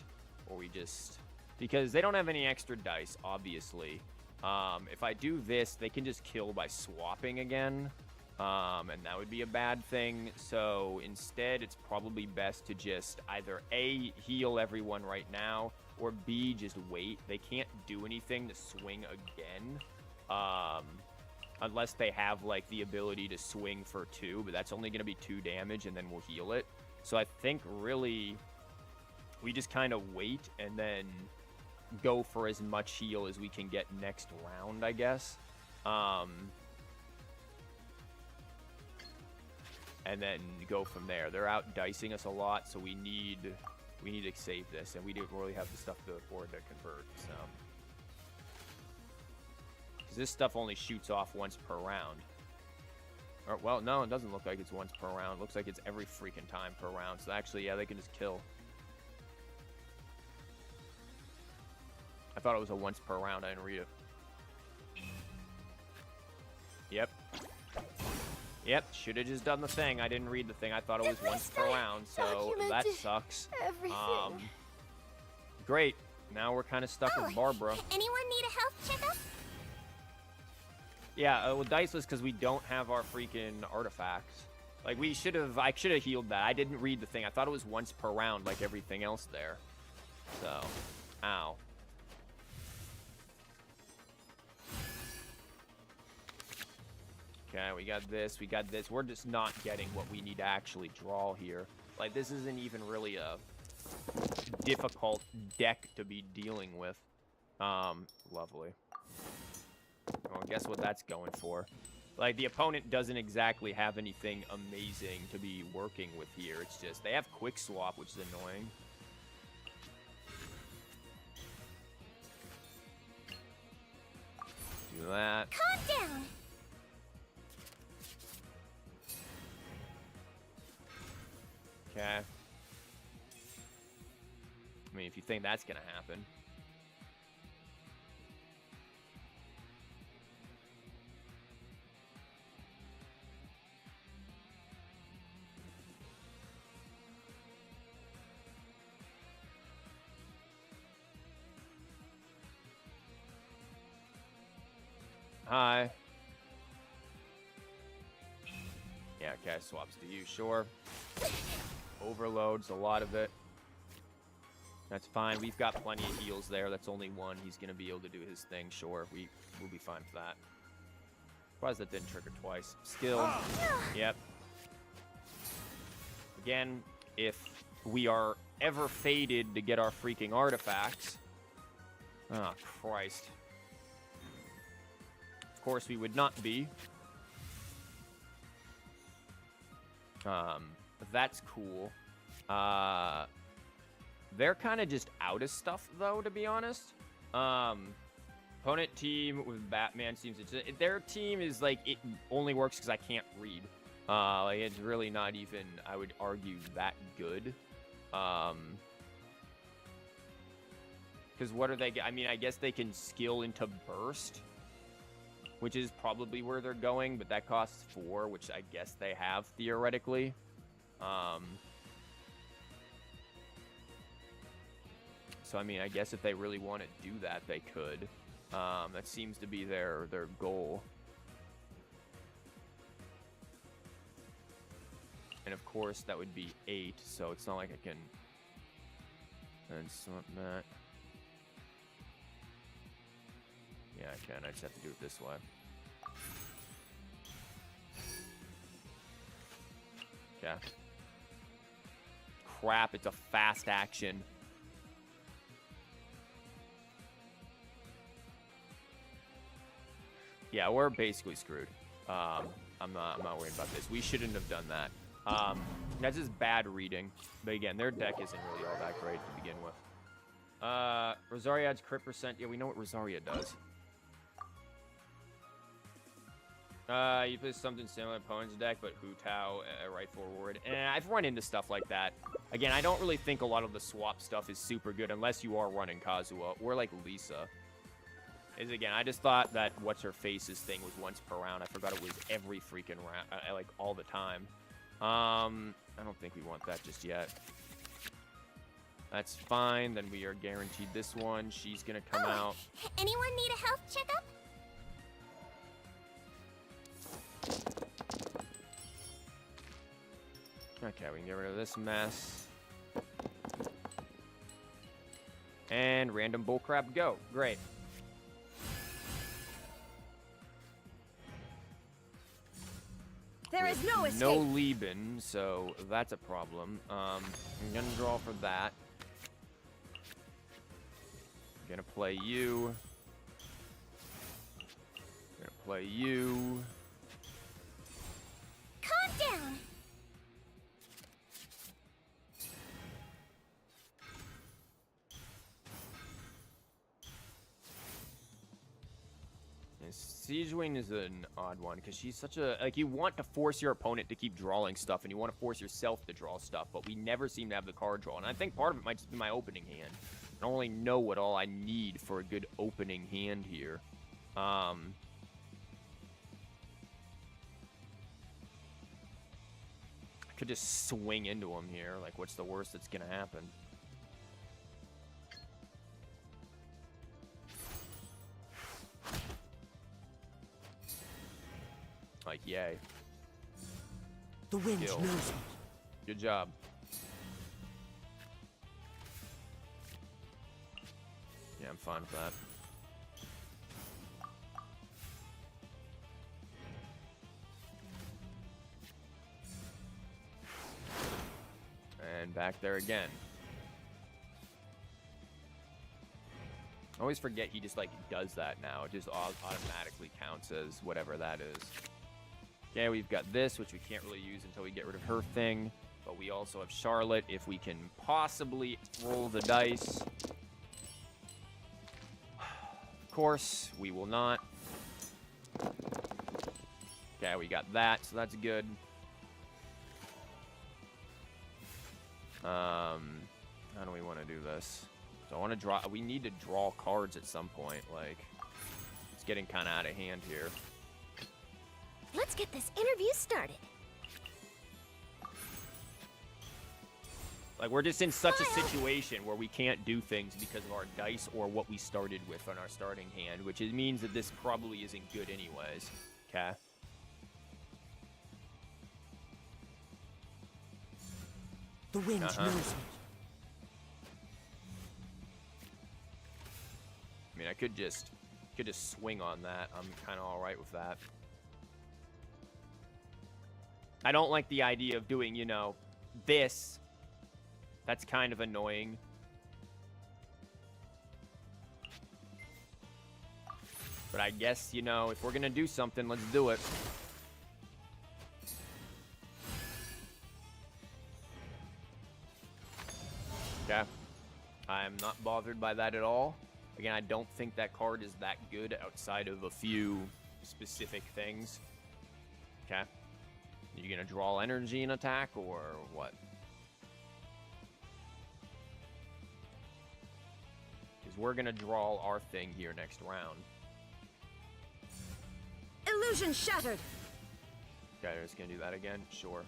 S1: or we just... Because they don't have any extra dice, obviously. If I do this, they can just kill by swapping again. And that would be a bad thing. So instead, it's probably best to just either A, heal everyone right now, or B, just wait. They can't do anything to swing again. Unless they have, like, the ability to swing for 2, but that's only going to be 2 damage, and then we'll heal it. So I think, really, we just kind of wait, and then go for as much heal as we can get next round, I guess. And then go from there. They're out dicing us a lot, so we need to save this, and we don't really have the stuff to afford to convert, so... Because this stuff only shoots off once per round. Or, well, no, it doesn't look like it's once per round. It looks like it's every freaking time per round. So actually, yeah, they can just kill. I thought it was a once per round. I didn't read it. Yep. Yep, should have just done the thing. I didn't read the thing. I thought it was once per round, so that sucks.
S6: Everything.
S1: Great. Now we're kind of stuck with Barbara.
S6: Anyone need a health checkup?
S1: Yeah, well, diceless because we don't have our freaking artifacts. Like, I should have healed that. I didn't read the thing. I thought it was once per round like everything else there. So, ow. Okay, we got this, we got this. We're just not getting what we need to actually draw here. Like, this isn't even really a difficult deck to be dealing with. Lovely. Well, guess what that's going for. Like, the opponent doesn't exactly have anything amazing to be working with here. It's just, they have quick swap, which is annoying. Do that.
S6: Calm down.
S1: Okay. I mean, if you think that's gonna happen. Hi. Yeah, okay, swaps to you, sure. Overloads, a lot of it. That's fine. We've got plenty of heals there. That's only one. He's going to be able to do his thing, sure. We'll be fine for that. Surprised that didn't trigger twice. Skill. Yep. Again, if we are ever fated to get our freaking artifacts... Oh, Christ. Of course, we would not be. That's cool. They're kind of just out of stuff, though, to be honest. Opponent team with Batman seems to... Their team is, like, it only works because I can't read. Like, it's really not even, I would argue, that good. Because what are they... I mean, I guess they can skill into burst, which is probably where they're going, but that costs 4, which I guess they have, theoretically. So, I mean, I guess if they really want to do that, they could. That seems to be their goal. And, of course, that would be 8, so it's not like I can... And swap that. Yeah, I can. I just have to do it this way. Yeah. Crap, it's a fast action. Yeah, we're basically screwed. I'm not worried about this. We shouldn't have done that. That's just bad reading. But again, their deck isn't really all that great to begin with. Rosaria adds crit %. Yeah, we know what Rosaria does. You play something similar to opponent's deck, but Hu Tao right forward. And I've run into stuff like that. Again, I don't really think a lot of the swap stuff is super good unless you are running Kazuha or like Lisa. Again, I just thought that what's-her-face's thing was once per round. I forgot it was every freaking round, like all the time. I don't think we want that just yet. That's fine. Then we are guaranteed this one. She's gonna come out.
S6: Anyone need a health checkup?
S1: Okay, we can get rid of this mess. And random bullcrap go. Great.
S6: There is no escape.
S1: No Lieben, so that's a problem. I'm gonna draw for that. Gonna play you. Gonna play you.
S6: Calm down.
S1: Siege Wing is an odd one because she's such a like you want to force your opponent to keep drawing stuff and you want to force yourself to draw stuff, but we never seem to have the card draw. And I think part of it might just be my opening hand. I don't really know what all I need for a good opening hand here. I could just swing into him here. Like, what's the worst that's gonna happen? Like, yay.
S3: The wind
S1: Kill.
S3: knows me.
S1: Good job. Yeah, I'm fine with that. And back there again. I always forget he just, like, does that now. It just automatically counts as whatever that is. Okay, we've got this, which we can't really use until we get rid of her thing. But we also have Charlotte, if we can possibly roll the dice. Of course, we will not. Okay, we got that, so that's good. How do we want to do this? So I want to draw. We need to draw cards at some point. Like, it's getting kind of out of hand here.
S6: Let's get this interview started.
S1: Like, we're just in such a situation where we can't do things because of our dice or what we started with on our starting hand, which it means that this probably isn't good anyways. Okay.
S3: The wind knows me.
S1: I mean, I could just swing on that. I'm kind of all right with that. I don't like the idea of doing, you know, this. That's kind of annoying. But I guess, you know, if we're going to do something, let's do it. Okay. I'm not bothered by that at all. Again, I don't think that card is that good outside of a few specific things. Okay. Are you going to draw energy and attack, or what? Because we're going to draw our thing here next round.
S6: Illusion shattered.
S1: Okay, we're just going to do that again? Sure.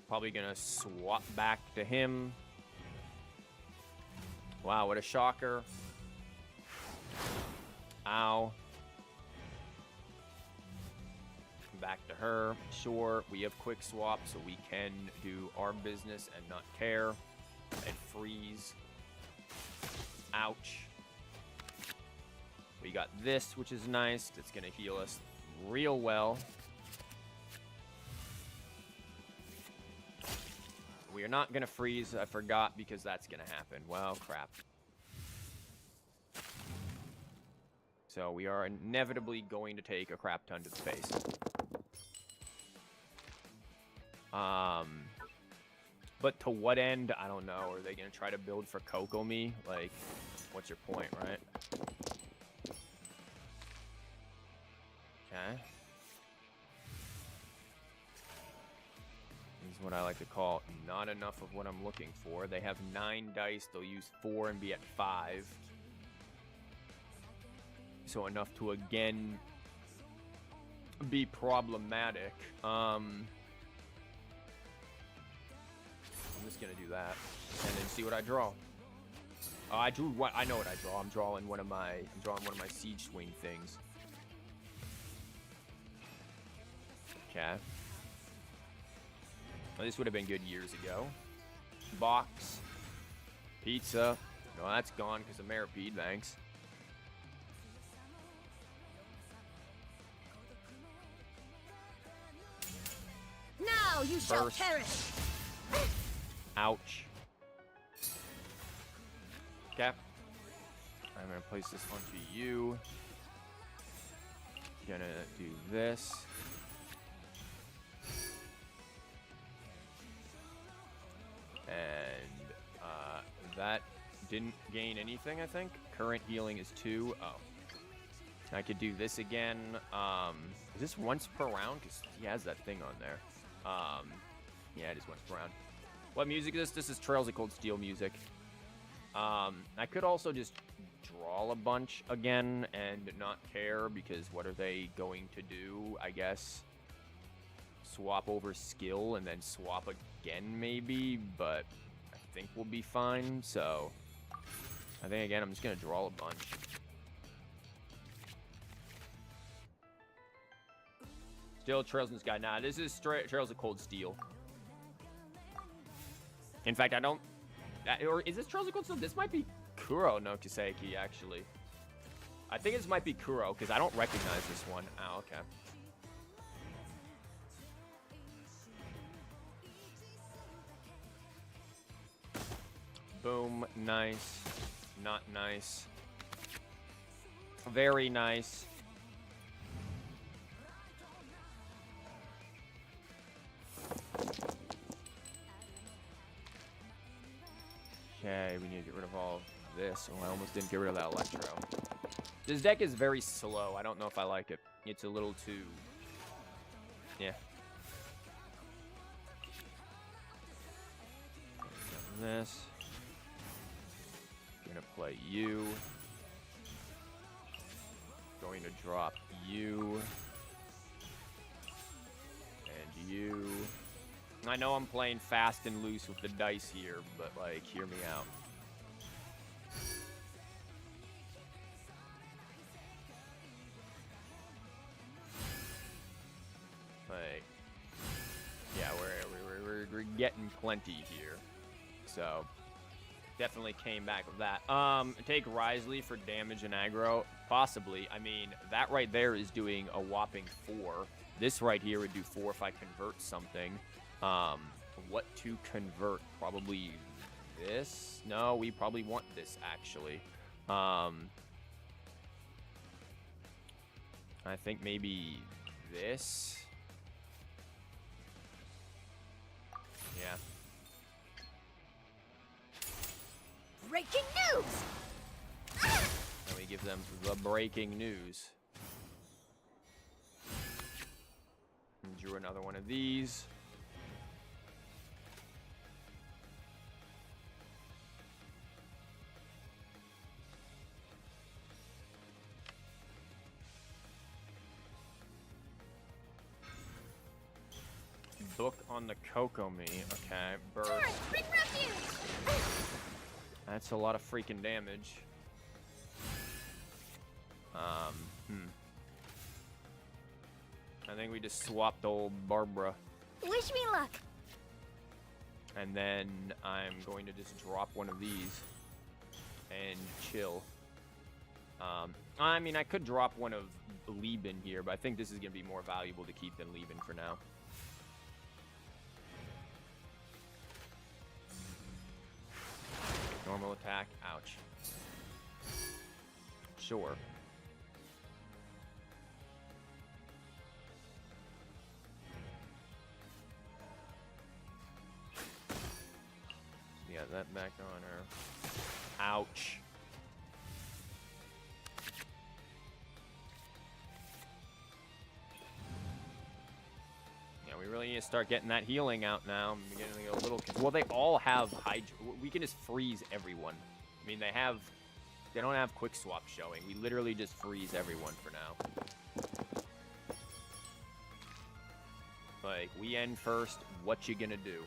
S1: Probably going to swap back to him. Wow, what a shocker. Ow. Back to her. Sure, we have quick swap, so we can do our business and not care. And freeze. Ouch. We got this, which is nice. It's going to heal us real well. We are not going to freeze. I forgot because that's going to happen. Well, crap. So we are inevitably going to take a crap ton to the face. But to what end? I don't know. Are they going to try to build for Kokomi? Like, what's your point, right? Okay. This is what I like to call not enough of what I'm looking for. They have 9 dice. They'll use 4 and be at 5. So enough to, again, be problematic. just gonna do that, and then see what I draw. I drew what I know what I draw. I'm drawing one of my siege swing things. Okay. Well, this would have been good years ago. Box. Pizza. No, that's gone because of Maripede, thanks.
S6: Now you shall
S1: Burst.
S6: perish.
S1: Ouch. Okay. I'm gonna place this onto you. Gonna do this. And that didn't gain anything, I think. Current healing is 2. Oh. I could do this again. Is this once per round? Because he has that thing on there. Yeah, it is once per round. What music is this? This is Trails of Cold Steel music. I could also just draw a bunch again and not care, because what are they going to do? I guess swap over skill and then swap again maybe, but I think we'll be fine. So I think again I'm just gonna draw a bunch. Still Trails in the Sky. Nah, this is straight Trails of Cold Steel. In fact, I don't... or is this Trails of Cold Steel? This might be Kuro no Kiseki, actually. I think this might be Kuro, because I don't recognize this one. Oh, okay. Boom. Nice. Not nice. Very nice. Okay, we need to get rid of all this. Oh, I almost didn't get rid of that Electro. This deck is very slow. I don't know if I like it. It's a little too... yeah. This. Gonna play you. Going to drop you. And you. I know I'm playing fast and loose with the dice here, but, like, hear me out. Like, yeah, we're getting plenty here. So, definitely came back with that. Take Risley for damage and aggro. Possibly. I mean, that right there is doing a whopping 4. This right here would do 4 if I convert something. What to convert? Probably this? No, we probably want this, actually. I think maybe this. Yeah.
S6: Breaking news!
S1: And we give them the breaking news. And drew another one of these. Book on the Kokomi. Okay, burst.
S6: Turret, bring refuge!
S1: That's a lot of freaking damage. I think we just swapped old Barbara.
S6: Wish me luck.
S1: And then I'm going to just drop one of these and chill. I mean, I could drop one of Lieben here, but I think this is going to be more valuable to keep than Lieben for now. Normal attack. Ouch. Sure. Yeah, that back on her. Ouch. Yeah, we really need to start getting that healing out now. I'm beginning to get a little... well, they all have Hydra. We can just freeze everyone. I mean, they don't have quick swap showing. We literally just freeze everyone for now. Like, we end first. What you gonna do?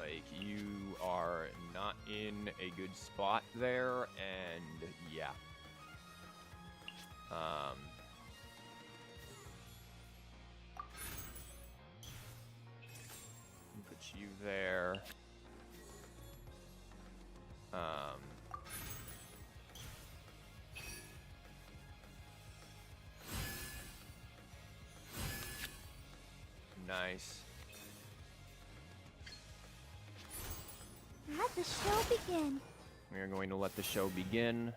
S1: Like, you are not in a good spot there, and yeah. Put you there. Nice.
S6: Let the show begin.
S1: We are going to let the show begin.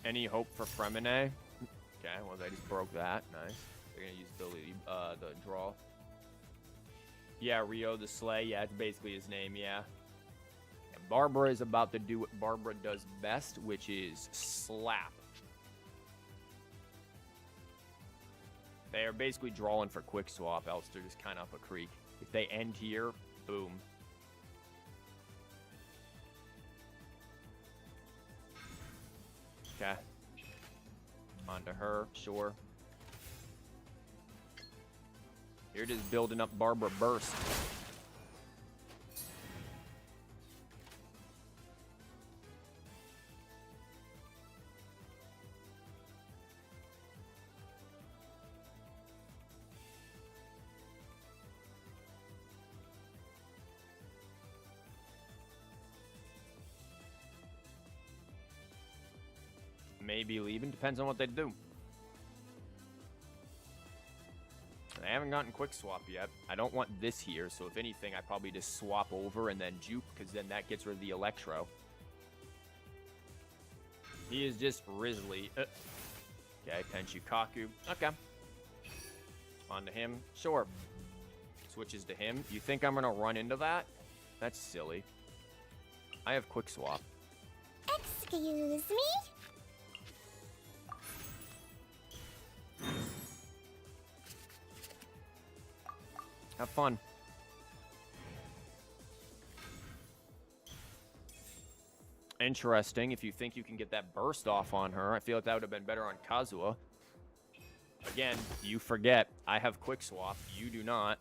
S1: Any hope for Fremine? Okay, well they just broke that. Nice. They're gonna use the draw. Yeah, Rio the Slay. Yeah, it's basically his name. Yeah. And Barbara is about to do what Barbara does best, which is slap. They are basically drawing for quick swap, else they're just kind of up a creek. If they end here, boom. Okay. Onto her, sure. You're just building up Barbara Burst. Maybe leaving, depends on what they do. I haven't gotten quick swap yet. I don't want this here, so if anything, I probably just swap over and then juke, because then that gets rid of the Electro. He is just Risley. Okay, Tenchukaku. Okay. On to him. Sure. Switches to him. You think I'm going to run into that? That's silly. I have quick swap.
S6: Excuse me?
S1: Have fun. Interesting. If you think you can get that burst off on her, I feel like that would have been better on Kazuha. Again, you forget. I have quick swap. You do not.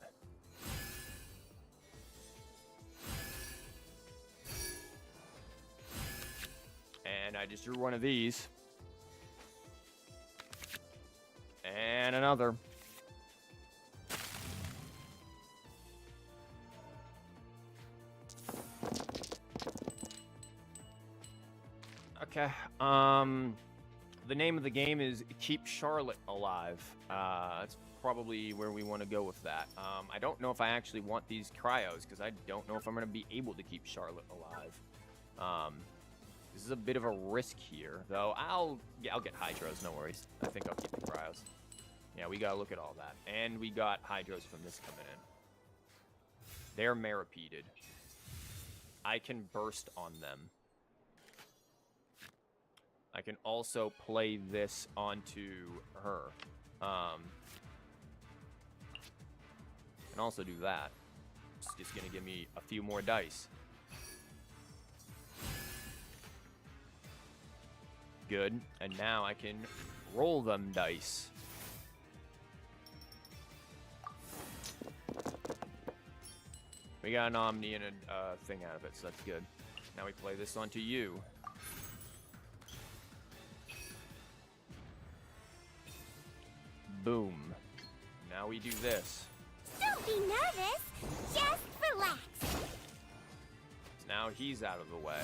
S1: And I just drew one of these. And another. Okay. The name of the game is Keep Charlotte Alive. That's probably where we want to go with that. I don't know if I actually want these cryos because I don't know if I'm going to be able to keep Charlotte alive. This is a bit of a risk here, though. I'll get hydros, no worries. I think I'll keep the cryos. Yeah, we gotta look at all that, and we got hydros from this coming in. They're Maripeded. I can burst on them. I can also play this onto her. And also do that. It's just gonna give me a few more dice. Good. And now I can roll them dice. We got an Omni and a thing out of it, so that's good. Now we play this onto you. Boom. Now we do this.
S6: Don't be nervous. Just relax.
S1: Now he's out of the way.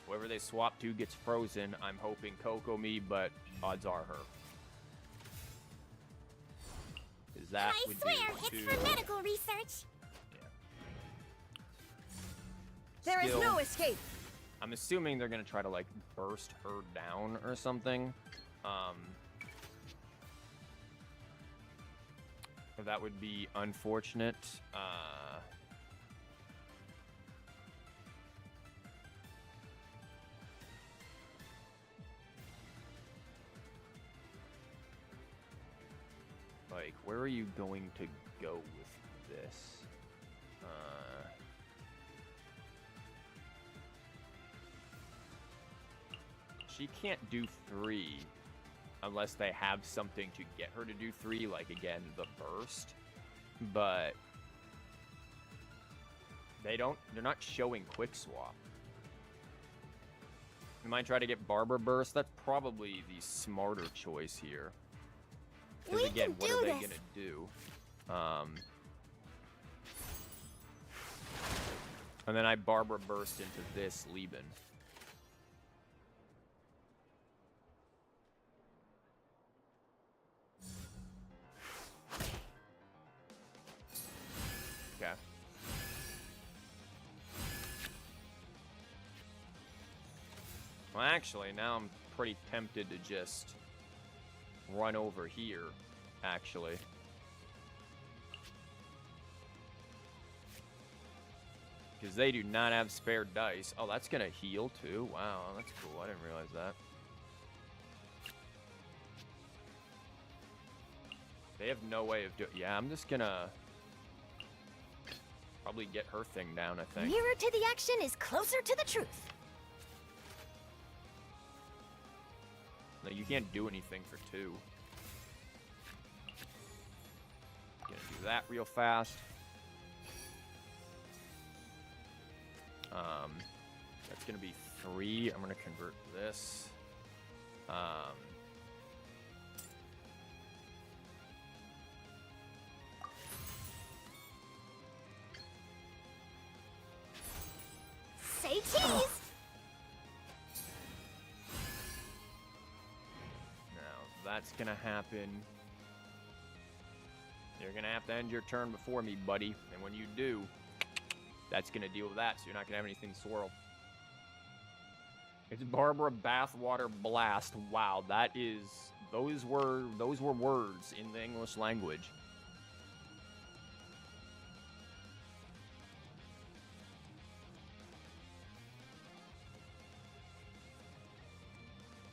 S1: Whoever they swap to gets frozen. I'm hoping Coco me, but odds are her. Is that
S6: I
S1: would
S6: swear
S1: do
S6: it's for medical research.
S1: Yeah.
S7: There is
S1: Still,
S7: no escape.
S1: I'm assuming they're gonna try to like burst her down or something. That would be unfortunate. Like, where are you going to go with this? She can't do 3 unless they have something to get her to do 3, like, again, the burst. But they're not showing quick swap. You might try to get Barber burst. That's probably the smarter choice here. Because again, what are they gonna do? And then I Barber burst into this Lieben. Okay. Well, actually, now I'm pretty tempted to just run over here, actually. Because they do not have spare dice. Oh, that's going to heal, too. Wow, that's cool. I didn't realize that. They have no way of doing... Yeah, I'm just going to probably get her thing down, I think.
S6: Nearer to the action is closer to the truth.
S1: No, you can't do anything for 2. Gonna do that real fast. That's gonna be 3. I'm gonna convert this.
S6: Say cheese!
S1: Now, that's gonna happen. You're gonna have to end your turn before me, buddy. And when you do, that's gonna deal with that, so you're not gonna have anything swirl. It's Barbara Bathwater Blast. Wow, that is... Those were words in the English language.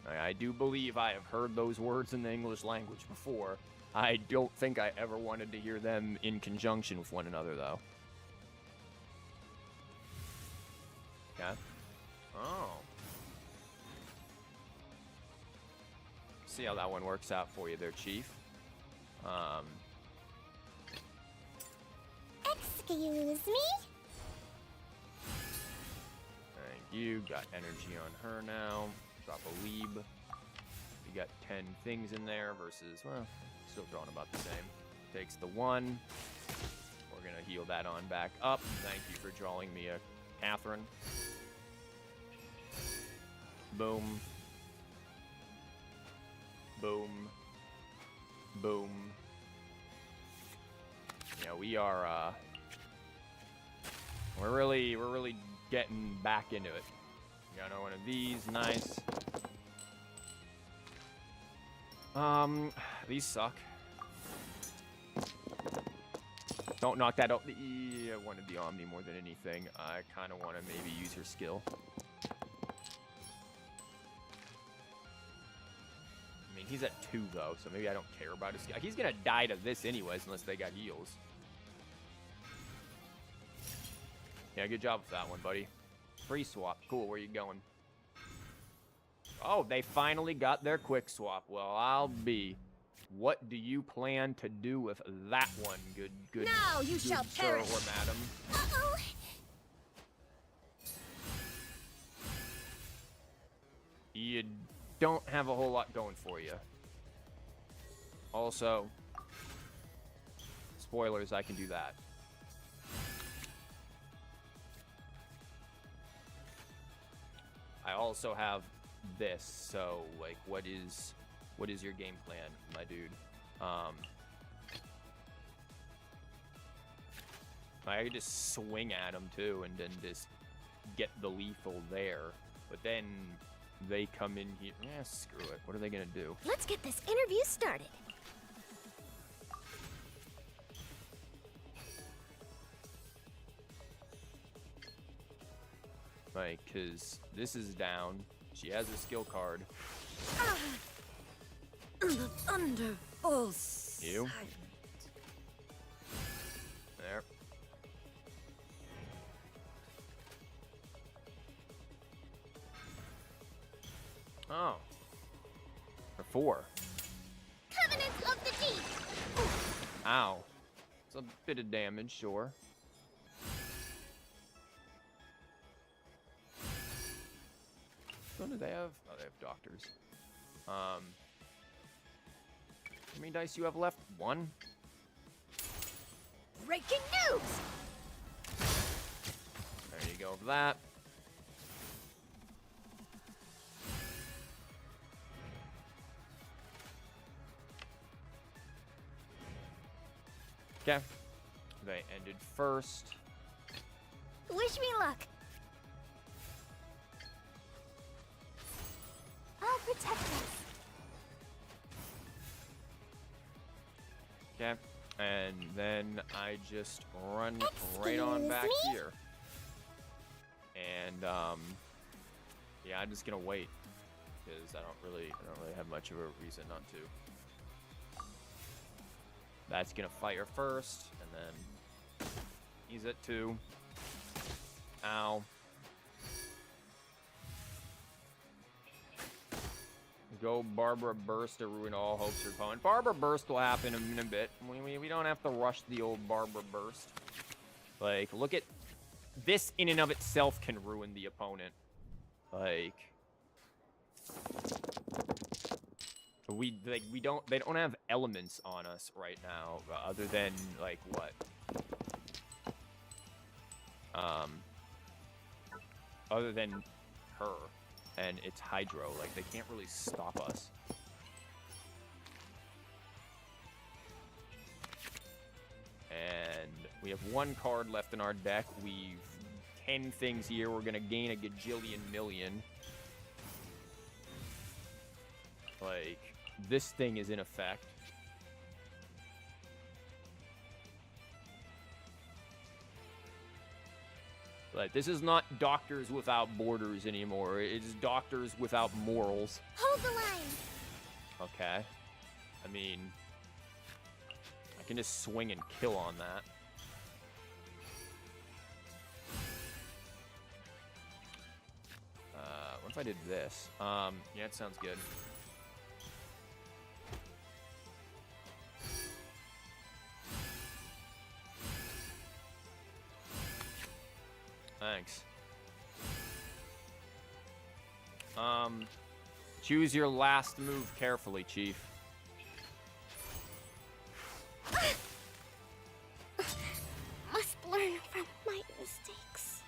S1: I do believe I have heard those words in the English language before. I don't think I ever wanted to hear them in conjunction with one another, though. Okay. Oh. See how that one works out for you there, Chief.
S6: Excuse me?
S1: Thank you. Got energy on her now. Drop a leeb. We got 10 things in there versus, well, still drawing about the same. Takes the 1. We're going to heal that on back up. Thank you for drawing me a Catherine. Boom. Boom. Boom. Yeah, we are, we're really getting back into it. Got another one of these, nice. These suck. Don't knock that out. I wanted the Omni more than anything. I kind of want to maybe use her skill. I mean, he's at 2 though, so maybe I don't care about his skill. He's gonna die to this anyways, unless they got heals. Yeah, good job with that one, buddy. Free swap. Cool, where you going? Oh, they finally got their quick swap. Well, I'll be. What do you plan to do with that one, good
S6: Now you
S1: good
S6: shall
S1: sir
S6: perish.
S1: or madam?
S6: Uh-oh.
S1: You don't have a whole lot going for you. Also, spoilers, I can do that. I also have this, so like, what is your game plan, my dude? I could just swing at him too, and then just get the lethal there. But then they come in here. Yeah, screw it. What are they gonna do?
S6: Let's get this interview started.
S1: Like, cause this is down. She has a skill card.
S6: The thunder pulse.
S1: You. There. Oh. For 4.
S6: Covenants of the deep.
S1: Ow. It's a bit of damage, sure. What do they have? Oh, they have doctors. How many dice you have left? 1?
S6: Breaking news.
S1: There you go for that. Okay. They ended first.
S6: Wish me luck. I'll protect us.
S1: Okay. And then I just run right on back
S6: Excuse me?
S1: here. And yeah, I'm just gonna wait because I don't really have much of a reason not to. That's gonna fire first, and then he's at 2. Ow. Go Barbara Burst to ruin all hopes for opponent. Barbara Burst will happen in a bit. We don't have to rush the old Barbara Burst. Like, look at this in and of itself can ruin the opponent. Like, they don't have elements on us right now other than like what? Other than her. And it's Hydro. Like, they can't really stop us. And we have 1 card left in our deck. We've 10 things here. We're going to gain a gajillion million. Like, this thing is in effect. Like, this is not Doctors Without Borders anymore. It is Doctors Without Morals.
S6: Hold the line.
S1: Okay. I mean, I can just swing and kill on that. What if I did this? Yeah, it sounds good. Thanks. Choose your last move carefully, Chief.
S6: Must learn from my mistakes.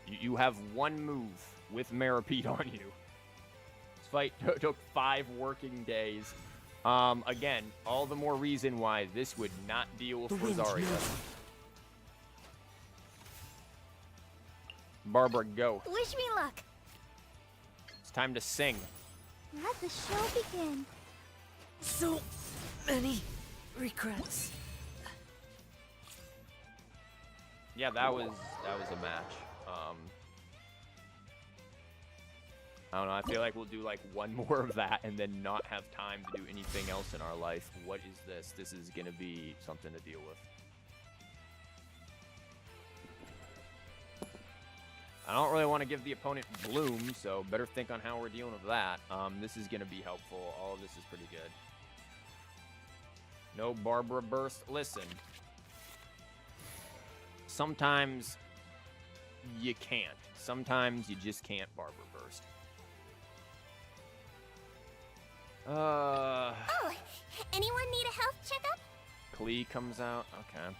S1: You have 1 move with Maripede on you. This fight took 5 working days. Again, all the more reason why this would not deal with Rosaria. Barbara, go.
S6: Wish me luck.
S1: It's time to sing.
S6: Let the show begin.
S3: So many regrets.
S1: Yeah, that was a match. I don't know, I feel like we'll do like 1 more of that and then not have time to do anything else in our life. What is this? This is gonna be something to deal with. I don't really want to give the opponent Bloom, so better think on how we're dealing with that. This is gonna be helpful. All of this is pretty good. No Barbara Burst. Listen. Sometimes you can't. Sometimes you just can't Barbara Burst.
S6: Oh, anyone need a health checkup?
S1: Klee comes out. Okay.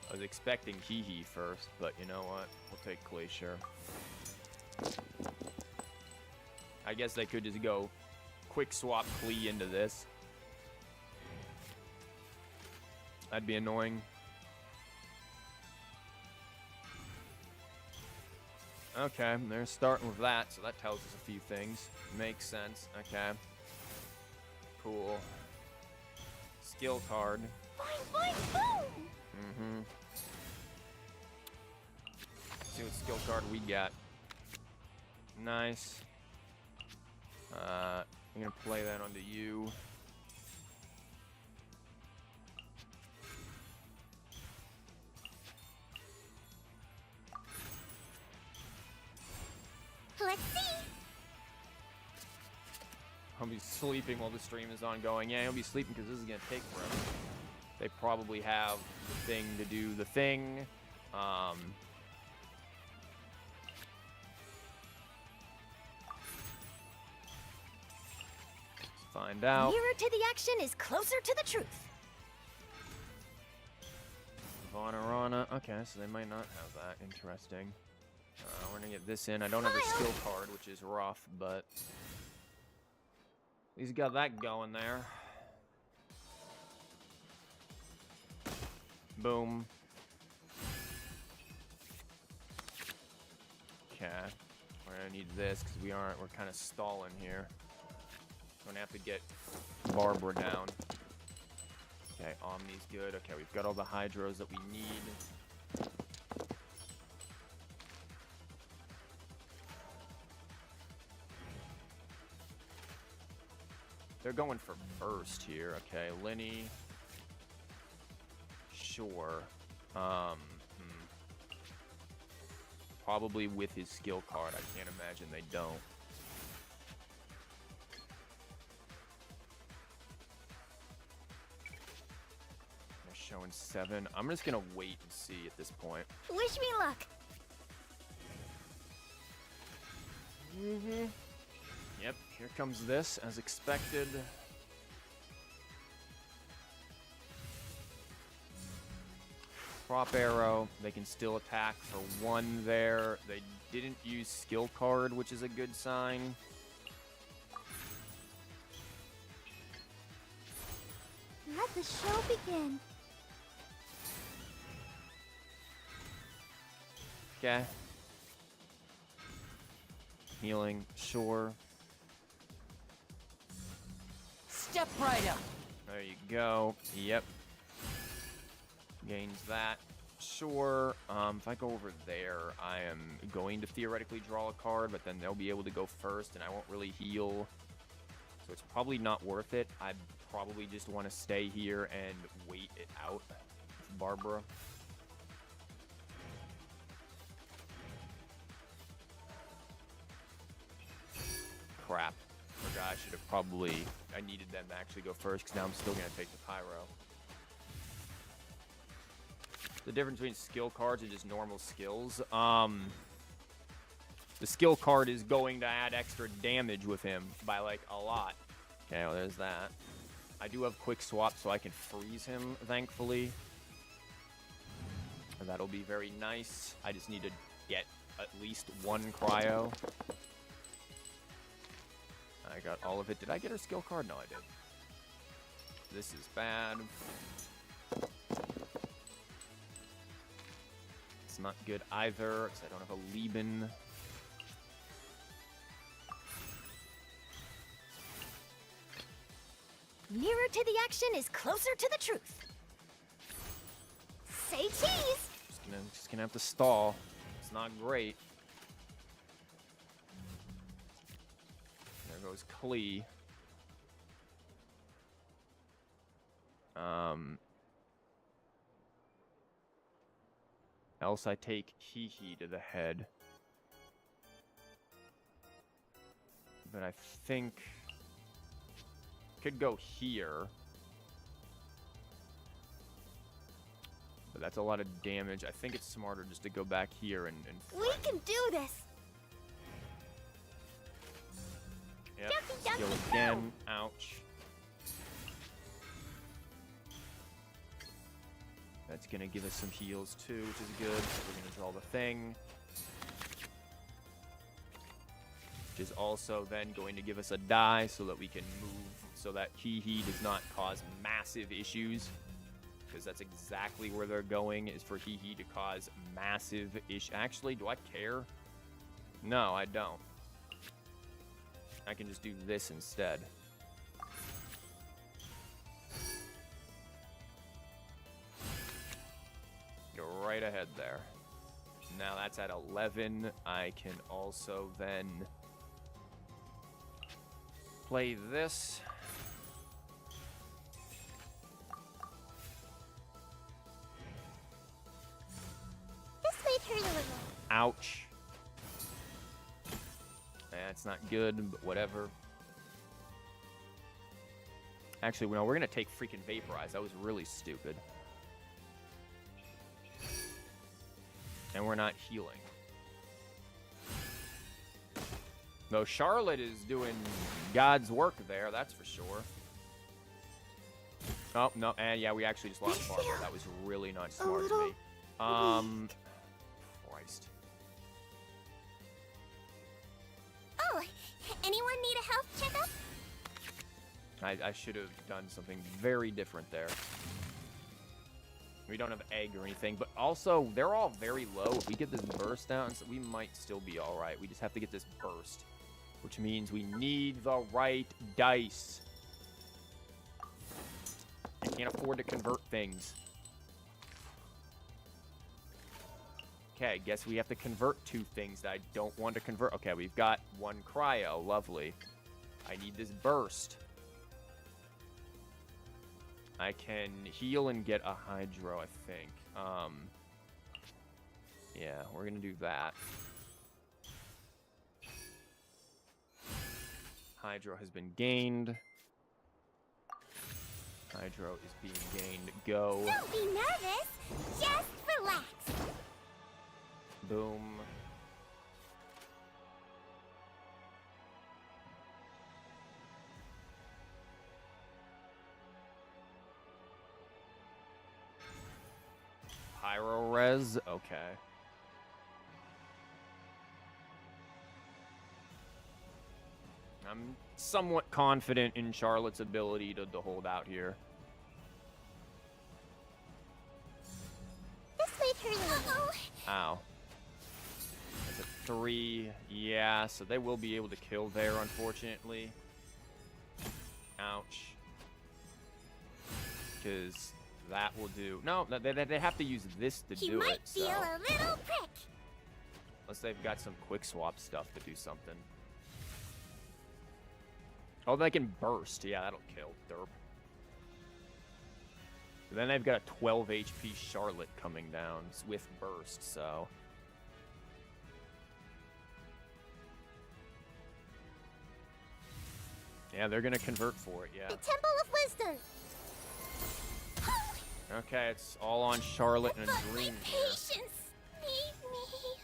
S1: I was expecting Hee Hee first, but you know what? We'll take Klee, sure. I guess they could just go quick swap Klee into this. That'd be annoying. Okay, they're starting with that, so that tells us a few things. Makes sense. Okay. Cool. Skill card.
S6: Boing, boing, boom!
S1: Mm-hmm. See what skill card we got. Nice. I'm gonna play that onto you.
S6: Let's see.
S1: I'll be sleeping while the stream is ongoing. Yeah, he'll be sleeping because this is gonna take forever. They probably have the thing to do the thing. Let's find out.
S6: Nearer to the action is closer to the truth.
S1: Vonarana. Okay, so they might not have that. Interesting. We're gonna get this in. I don't have a skill card, which is rough, but he's got that going there. Boom. Okay. We're gonna need this because we're kind of stalling here. Gonna have to get Barbara down. Okay, Omni's good. Okay, we've got all the hydros that we need. They're going for burst here. Okay, Lenny. Sure. Probably with his skill card. I can't imagine they don't. They're showing 7. I'm just gonna wait and see at this point.
S6: Wish me luck.
S1: Yep, here comes this, as expected. Prop arrow, they can still attack for 1 there. They didn't use skill card, which is a good sign.
S6: Let the show begin.
S1: Okay. Healing, sure.
S3: Step right up.
S1: There you go. Yep. Gains that. Sure. If I go over there, I am going to theoretically draw a card, but then they'll be able to go first, and I won't really heal. So it's probably not worth it. I probably just want to stay here and wait it out with Barbara. Crap. Forgot I should have probably... I needed them to actually go first, because now I'm still going to take the Pyro. The difference between skill cards and just normal skills. The skill card is going to add extra damage with him by, like, a lot. Okay, well, there's that. I do have quick swap, so I can freeze him, thankfully. That'll be very nice. I just need to get at least 1 cryo. I got all of it. Did I get her skill card? No, I did. This is bad. It's not good either, because I don't have a Lieben.
S6: Nearer to the action is closer to the truth. Say cheese.
S1: Just gonna have to stall. It's not great. There goes Klee. Else I take Hee to the head. But I think could go here. But that's a lot of damage. I think it's smarter just to go back here and
S6: We can do this.
S1: yep.
S6: Ducky,
S1: Skill
S6: ducky,
S1: again. Ouch. That's gonna give us some heals too, which is good. We're gonna draw the thing. Which is also then going to give us a die so that we can move so that Hee does not cause massive issues. Because that's exactly where they're going, is for Hee to cause massive issues. Actually, do I care? No, I don't. I can just do this instead. Go right ahead there. Now that's at 11. I can also then play this.
S6: This might hurt a little.
S1: Ouch. That's not good, but whatever. Actually, no, we're gonna take freaking Vaporize. That was really stupid. And we're not healing. Though Charlotte is doing God's work there, that's for sure. Oh, no, and yeah, we actually just lost Barbara. That was really not smart of me. Christ.
S6: Oh, anyone need a health checkup?
S1: I should have done something very different there. We don't have egg or anything, but also, they're all very low. If we get this burst down, so we might still be all right. We just have to get this burst, which means we need the right dice. I can't afford to convert things. Okay, guess we have to convert 2 things that I don't want to convert. Okay, we've got 1 cryo. Lovely. I need this burst. I can heal and get a hydro, I think. Yeah, we're gonna do that. Hydro has been gained. Hydro is being gained. Go.
S6: Don't be nervous. Just relax.
S1: Boom. Pyro res? Okay. I'm somewhat confident in Charlotte's ability to hold out here.
S6: This might hurt a little.
S1: Ow. That's a 3. Yeah, so they will be able to kill there, unfortunately. Ouch. Because that will do... No, they have to use this to
S6: He
S1: do
S6: might
S1: it, so...
S6: feel a little prick.
S1: Unless they've got some quick swap stuff to do something. Oh, they can burst. Yeah, that'll kill. Derp. Then they've got a 12 HP Charlotte coming down with burst, so... Yeah, they're gonna convert for it, yeah.
S6: The Temple of Wisdom.
S1: Okay, it's all on Charlotte and a
S6: But
S1: dream
S6: my
S1: here.
S6: patience need me.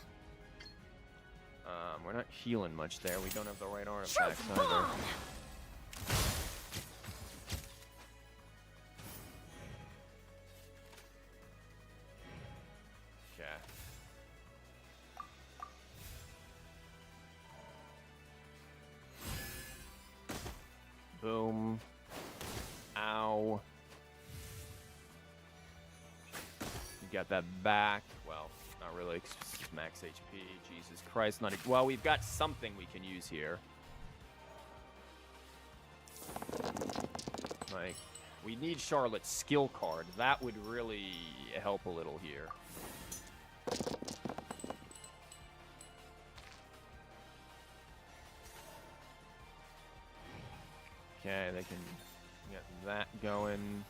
S1: We're not healing much there. We don't have the right artifacts
S6: Truth
S1: either.
S6: bomb.
S1: Okay. Boom. Ow. You got that back. Well, not really. 'Cause it's max HP. Jesus Christ. Not. Well, we've got something we can use here. Like, we need Charlotte's skill card. That would really help a little here. Okay, they can get that going.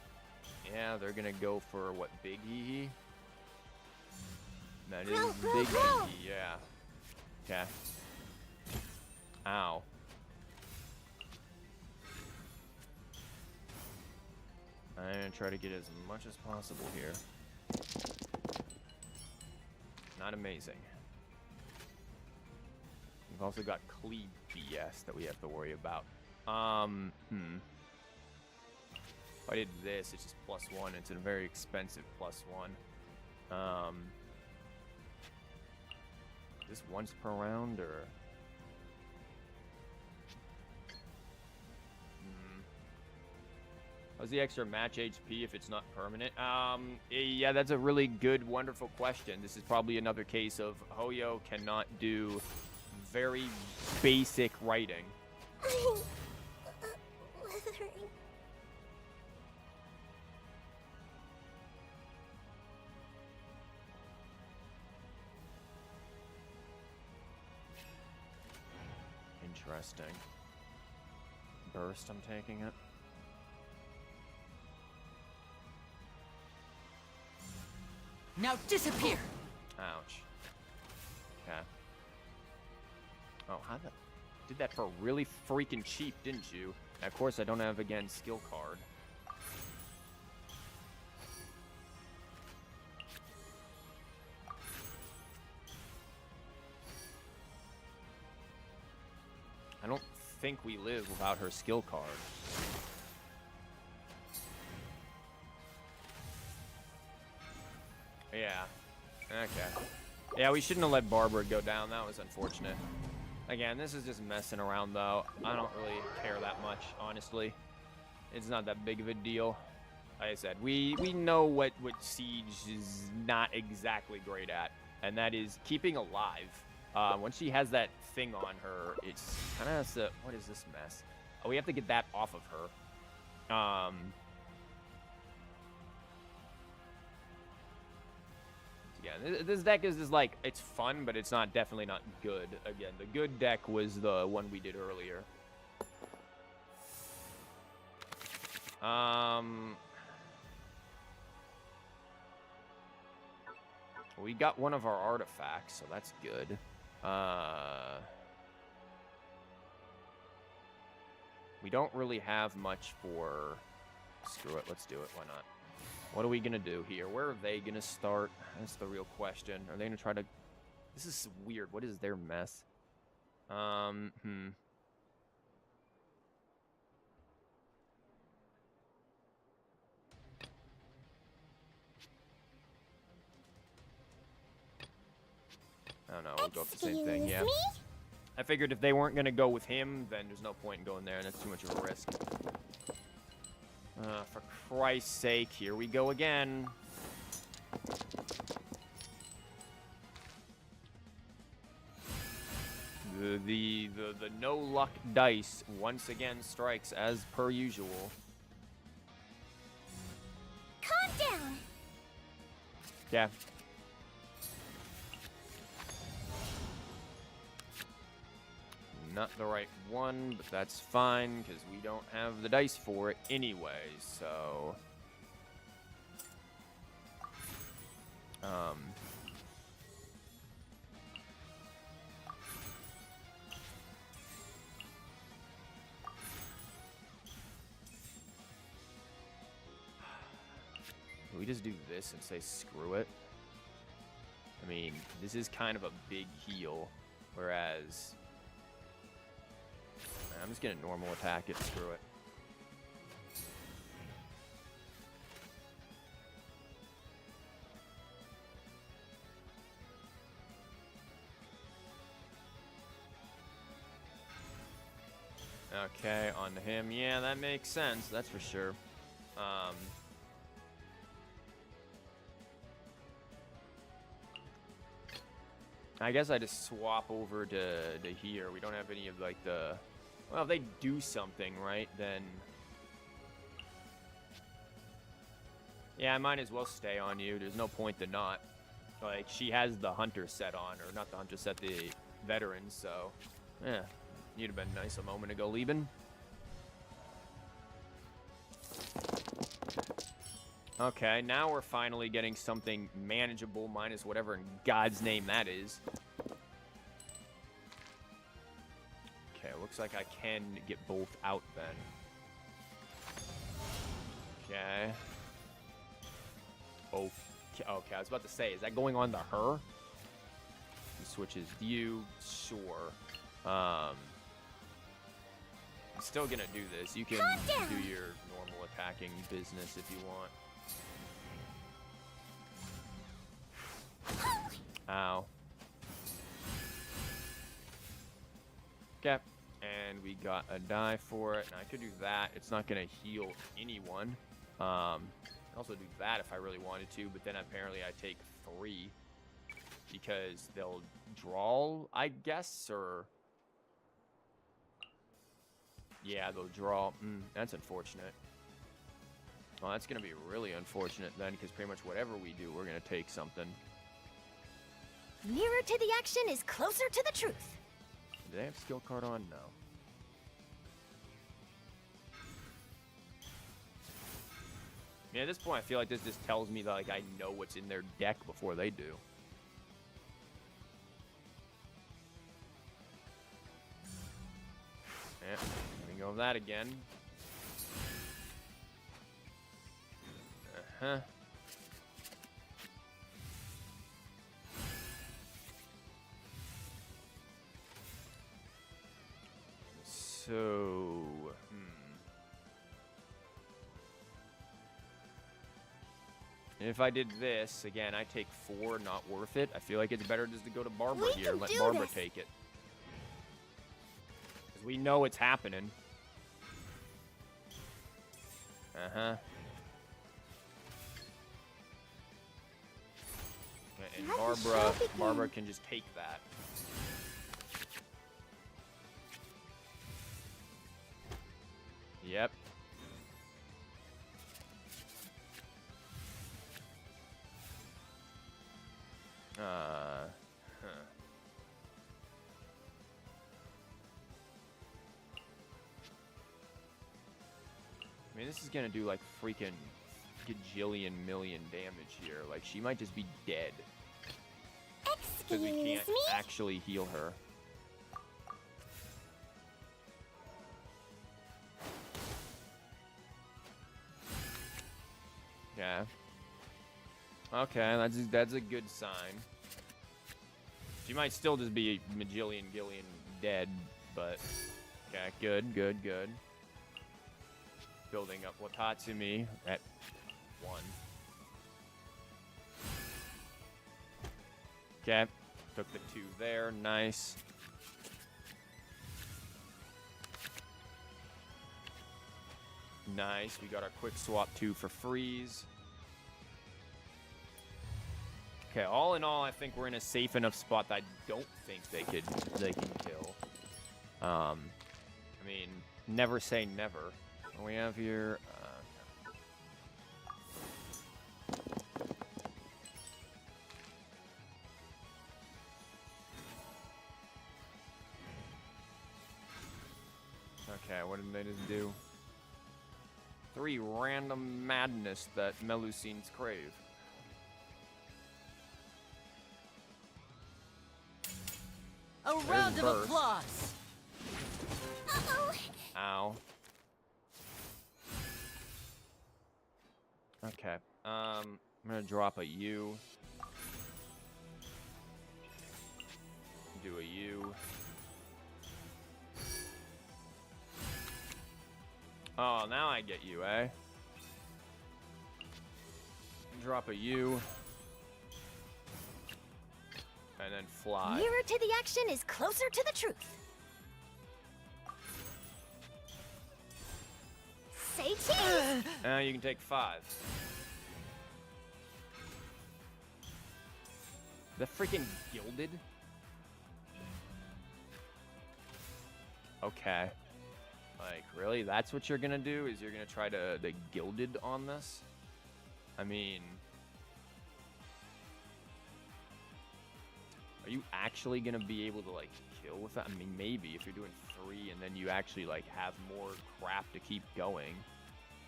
S1: Yeah, they're gonna go for what, Big Hee? That is Big Hee, yeah. Okay. Ow. I'm gonna try to get as much as possible here. Not amazing. We've also got Cleave BS that we have to worry about. If I did this, it's just +1. It's a very expensive +1. Is this once per round, or? How's the extra match HP if it's not permanent? Yeah, that's a really good, wonderful question. This is probably another case of Hoyo cannot do very basic writing.
S6: Weathering.
S1: Interesting. burst, I'm taking it.
S3: Now disappear!
S1: Ouch. Okay. Oh, how the... Did that for really freaking cheap, didn't you? And of course, I don't have, again, skill card. I don't think we live without her skill card. Yeah. Okay. Yeah, we shouldn't have let Barbara go down. That was unfortunate. Again, this is just messing around, though. I don't really care that much, honestly. It's not that big of a deal. Like I said, we know what Siege is not exactly great at, and that is keeping alive. Once she has that thing on her, it's kind of... What is this mess? Oh, we have to get that off of her. Yeah, this deck is just like, it's fun, but it's not definitely not good. Again, the good deck was the one we did earlier. We got one of our artifacts, so that's good. We don't really have much for... Screw it, let's do it, why not? What are we gonna do here? Where are they gonna start? That's the real question. Are they gonna try to... This is weird. What is their mess? I don't know. We'll go with the same thing, yeah. I figured if they weren't gonna go with him, then there's no point in going there, and that's too much of a risk. For Christ's sake, here we go again. The no luck dice once again strikes as per usual.
S6: Calm down.
S1: Yeah. Not the right one, but that's fine, because we don't have the dice for it anyway, so... Can we just do this and say screw it? I mean, this is kind of a big heal, whereas... I'm just gonna normal attack it, screw it. Okay, on to him. Yeah, that makes sense, that's for sure. I guess I just swap over to here. We don't have any of, like, the... Well, if they do something, right, then... Yeah, I might as well stay on you. There's no point to not. Like, she has the hunter set on, or not the hunter set, the veteran, so... Yeah, you'd have been nice a moment ago, Lieben. Okay, now we're finally getting something manageable, minus whatever in God's name that is. Okay, looks like I can get both out then. Okay. Oh, okay, I was about to say, is that going on to her? He switches you, sure. I'm still gonna do this. You can do your normal attacking business if you want. Ow. Okay. And we got a die for it. And I could do that. It's not going to heal anyone. I could also do that if I really wanted to. But then apparently I take 3. Because they'll draw, I guess, or... Yeah, they'll draw. That's unfortunate. Well, that's going to be really unfortunate then, because pretty much whatever we do, we're going to take something.
S6: Nearer to the action is closer to the truth.
S1: Do they have skill card on? No. mean, at this point, I feel like this just tells me that like I know what's in their deck before they do. Yeah, let me go with that again. Uh-huh. So, if I did this, again, I take 4, not worth it. I feel like it's better just to go to Barbara
S6: We
S1: here.
S6: can
S1: Let
S6: do
S1: Barbara
S6: this.
S1: take it. Because we know it's happening. Uh-huh. And
S6: That was
S1: Barbara
S6: shocking.
S1: can just take that. Yep. Huh. I mean, this is gonna do like freaking gajillion million damage here. Like, she might just be dead because we
S6: Excuse
S1: can't
S6: me?
S1: actually heal her. Yeah. Okay, that's a good sign. She might still just be Majillion Gillian dead, but okay, good. Building up Watatsumi at 1. Okay, took the 2 there, nice. Nice, we got our quick swap 2 for freeze. Okay, all in all, I think we're in a safe enough spot that I don't think they can kill. I mean, never say never. What do we have here? Okay, what did they just do? 3 random madness that Melusines crave.
S3: A round of
S1: burst.
S3: applause.
S6: Uh-oh.
S1: Ow. Okay. I'm gonna drop a U. Do a U. Oh, now I get you, eh? Drop a U. And then fly.
S6: Nearer to the action is closer to the truth. Say cheese.
S1: Now you can take 5. The freaking gilded? Okay. Like, really? That's what you're gonna do? Is you're gonna try to the gilded on this? I mean... Are you actually gonna be able to, like, kill with that? I mean, maybe if you're doing 3 and then you actually, like, have more crap to keep going.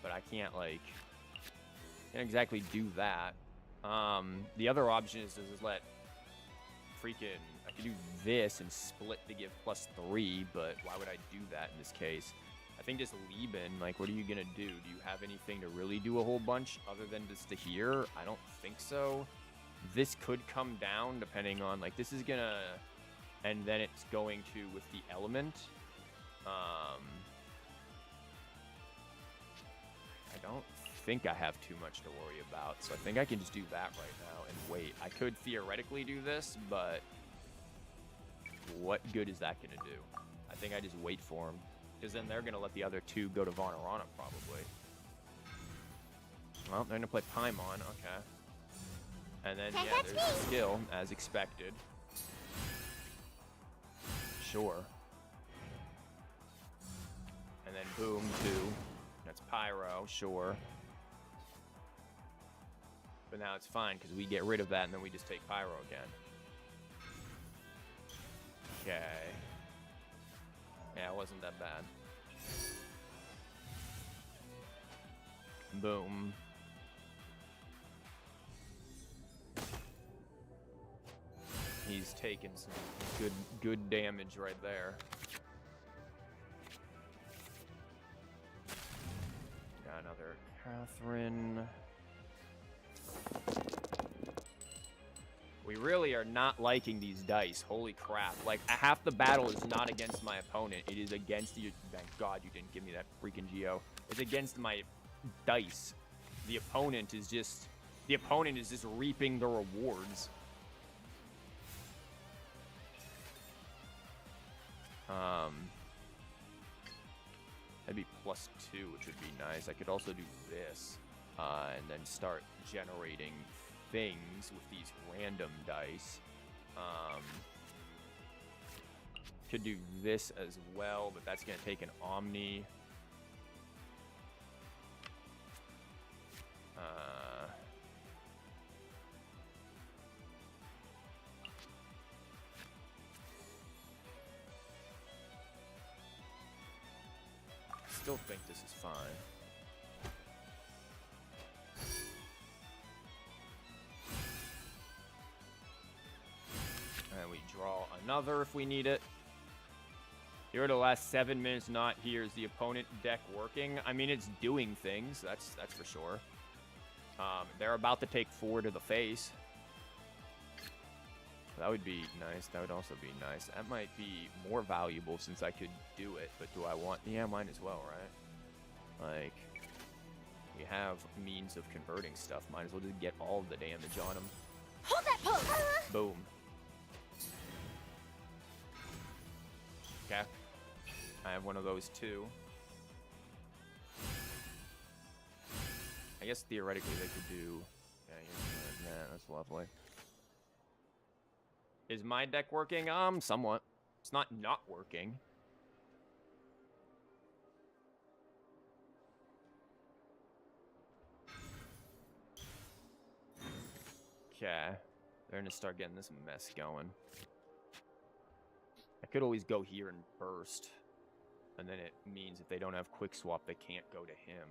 S1: But I can't, like... Can't exactly do that. The other option is to just let freaking... I could do this and split to give +3, but why would I do that in this case? I think just Lieben, like, what are you gonna do? Do you have anything to really do a whole bunch other than just to here? I don't think so. This could come down depending on, like, this is gonna... And then it's going to with the element. I don't think I have too much to worry about, so I think I can just do that right now and wait. I could theoretically do this, but what good is that gonna do? I think I just wait for them, because then they're gonna let the other 2 go to Vonarana probably. Well, they're gonna play Paimon, okay. And then, yeah, there's the skill, as expected. Sure. And then boom, 2. That's Pyro, sure. But now it's fine, because we get rid of that, and then we just take Pyro again. Okay. Yeah, it wasn't that bad. Boom. is taking some good damage right there. Got another Catherine. We really are not liking these dice. Holy crap. Like, half the battle is not against my opponent. It is against you. Thank God you didn't give me that freaking Geo. It's against my dice. The opponent is just reaping the rewards. That'd be +2, which would be nice. I could also do this, and then start generating things with these random dice. Could do this as well, but that's gonna take an Omni. Still think this is fine. And we draw another if we need it. Here are the last 7 minutes not here. Is the opponent deck working? I mean, it's doing things. That's for sure. They're about to take 4 to the face. That would be nice. That would also be nice. That might be more valuable since I could do it. But do I want... Yeah, mine as well, right? Like, we have means of converting stuff. Might as well just get all of the damage on them.
S6: Hold that pose!
S1: Boom. Okay. I have one of those too. I guess theoretically they could do... Yeah, that's lovely. Is my deck working? Somewhat. It's not working. Okay. They're gonna start getting this mess going. I could always go here and burst. And then it means if they don't have quick swap, they can't go to him.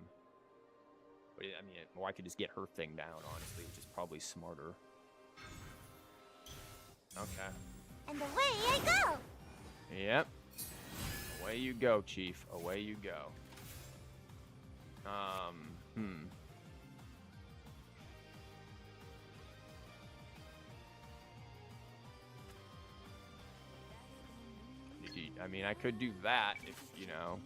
S1: But I mean, or I could just get her thing down, honestly, which is probably smarter. Okay.
S6: And away I go!
S1: Yep. Away you go, Chief. Away you go. I mean, I could do that if, you know.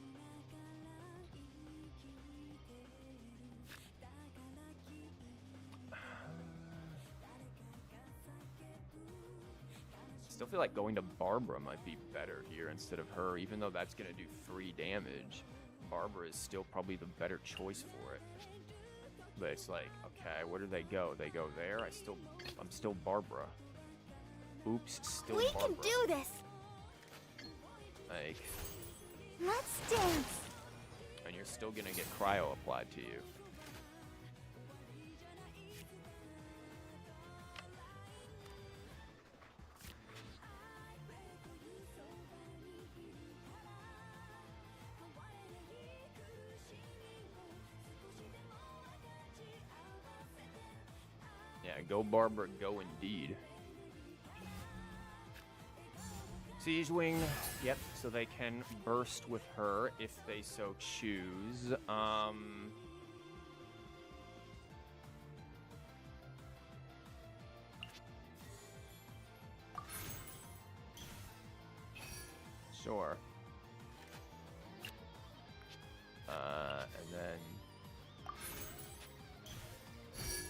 S1: Still feel like going to Barbara might be better here instead of her, even though that's gonna do 3 damage. Barbara is still probably the better choice for it. But it's like, okay, where do they go? They go there? I'm still Barbara. Oops, still
S6: We
S1: Barbara.
S6: can do this!
S1: Like,
S6: Let's dance!
S1: and you're still gonna get cryo applied to you. Yeah, go Barbara, go indeed. Siege Wing, yep, so they can burst with her if they so choose. Sure. And then...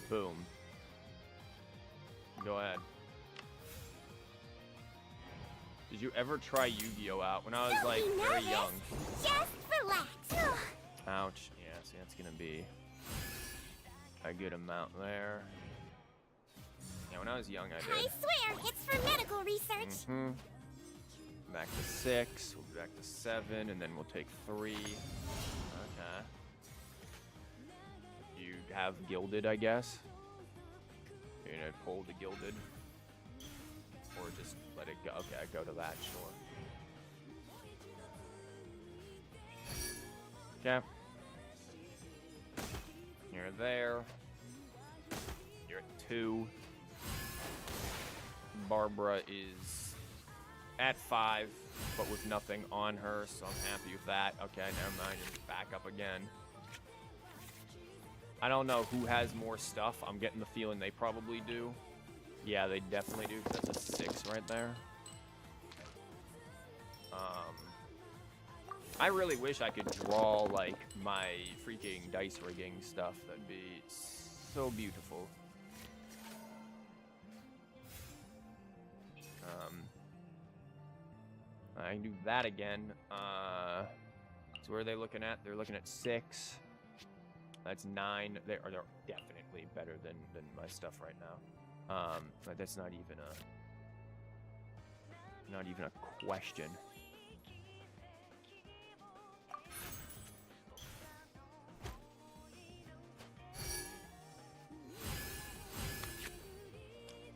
S1: Boom. Go ahead. Did you ever try Yu-Gi-Oh out when I was like very young?
S6: Just relax.
S1: Ouch. Yeah, see, that's gonna be a good amount there. Yeah, when I was young, I
S6: I
S1: did.
S6: swear, it's for medical research.
S1: Back to 6. We'll be back to 7, and then we'll take 3. Okay. You have Gilded, I guess. You're gonna pull the Gilded. Or just let it go. Okay, go to that, sure. Okay. You're there. You're at 2. Barbara is at 5, but with nothing on her, so I'm happy with that. Okay, never mind. Just back up again. I don't know who has more stuff. I'm getting the feeling they probably do. Yeah, they definitely do, 'cause that's a 6 right there. I really wish I could draw, like, my freaking dice rigging stuff. That'd be so beautiful. I can do that again. So where are they looking at? They're looking at 6. That's 9. They're definitely better than my stuff right now. But that's not even a question.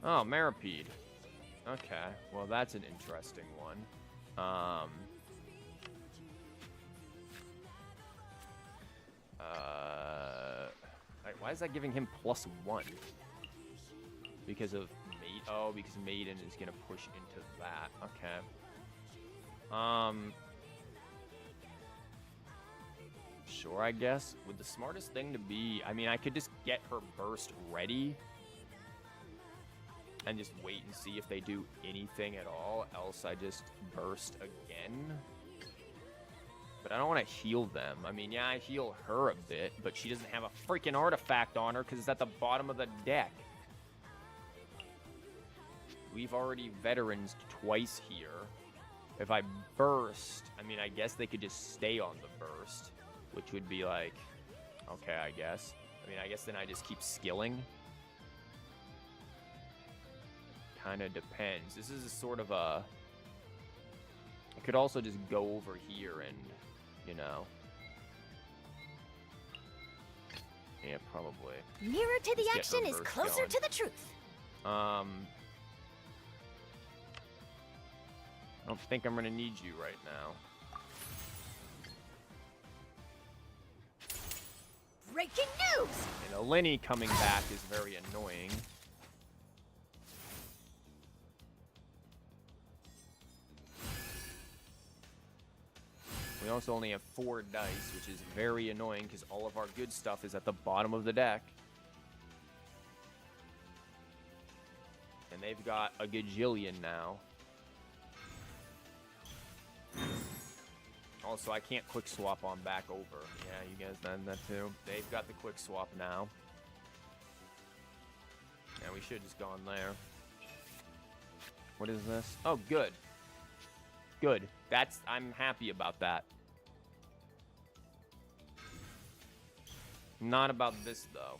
S1: Oh, Maripede. Okay, well that's an interesting one. Why is that giving him +1? Because of mate. Oh, because Maiden is gonna push into that. Okay. Sure, I guess. Would the smartest thing to be? I mean, I could just get her burst ready and just wait and see if they do anything at all. Else, I just burst again. But I don't want to heal them. I mean, yeah, I heal her a bit, but she doesn't have a freaking artifact on her because it's at the bottom of the deck. We've already veterans twice here. If I burst, I mean, I guess they could just stay on the burst, which would be like, okay, I guess. I mean, I guess then I just keep skilling. Kind of depends. This is a sort of a... I could also just go over here and, you know... Yeah, probably.
S6: Nearer to the
S1: Just get
S6: action
S1: her
S6: is
S1: burst
S6: closer
S1: going.
S6: to the truth.
S1: I don't think I'm gonna need you right now.
S6: Breaking news!
S1: And a Lenny coming back is very annoying. We also only have 4 dice, which is very annoying because all of our good stuff is at the bottom of the deck. And they've got a gajillion now. Also, I can't quick swap on back over. Yeah, you guys done that too. They've got the quick swap now. Yeah, we should have just gone there. What is this? Oh, good. Good. I'm happy about that. Not about this, though.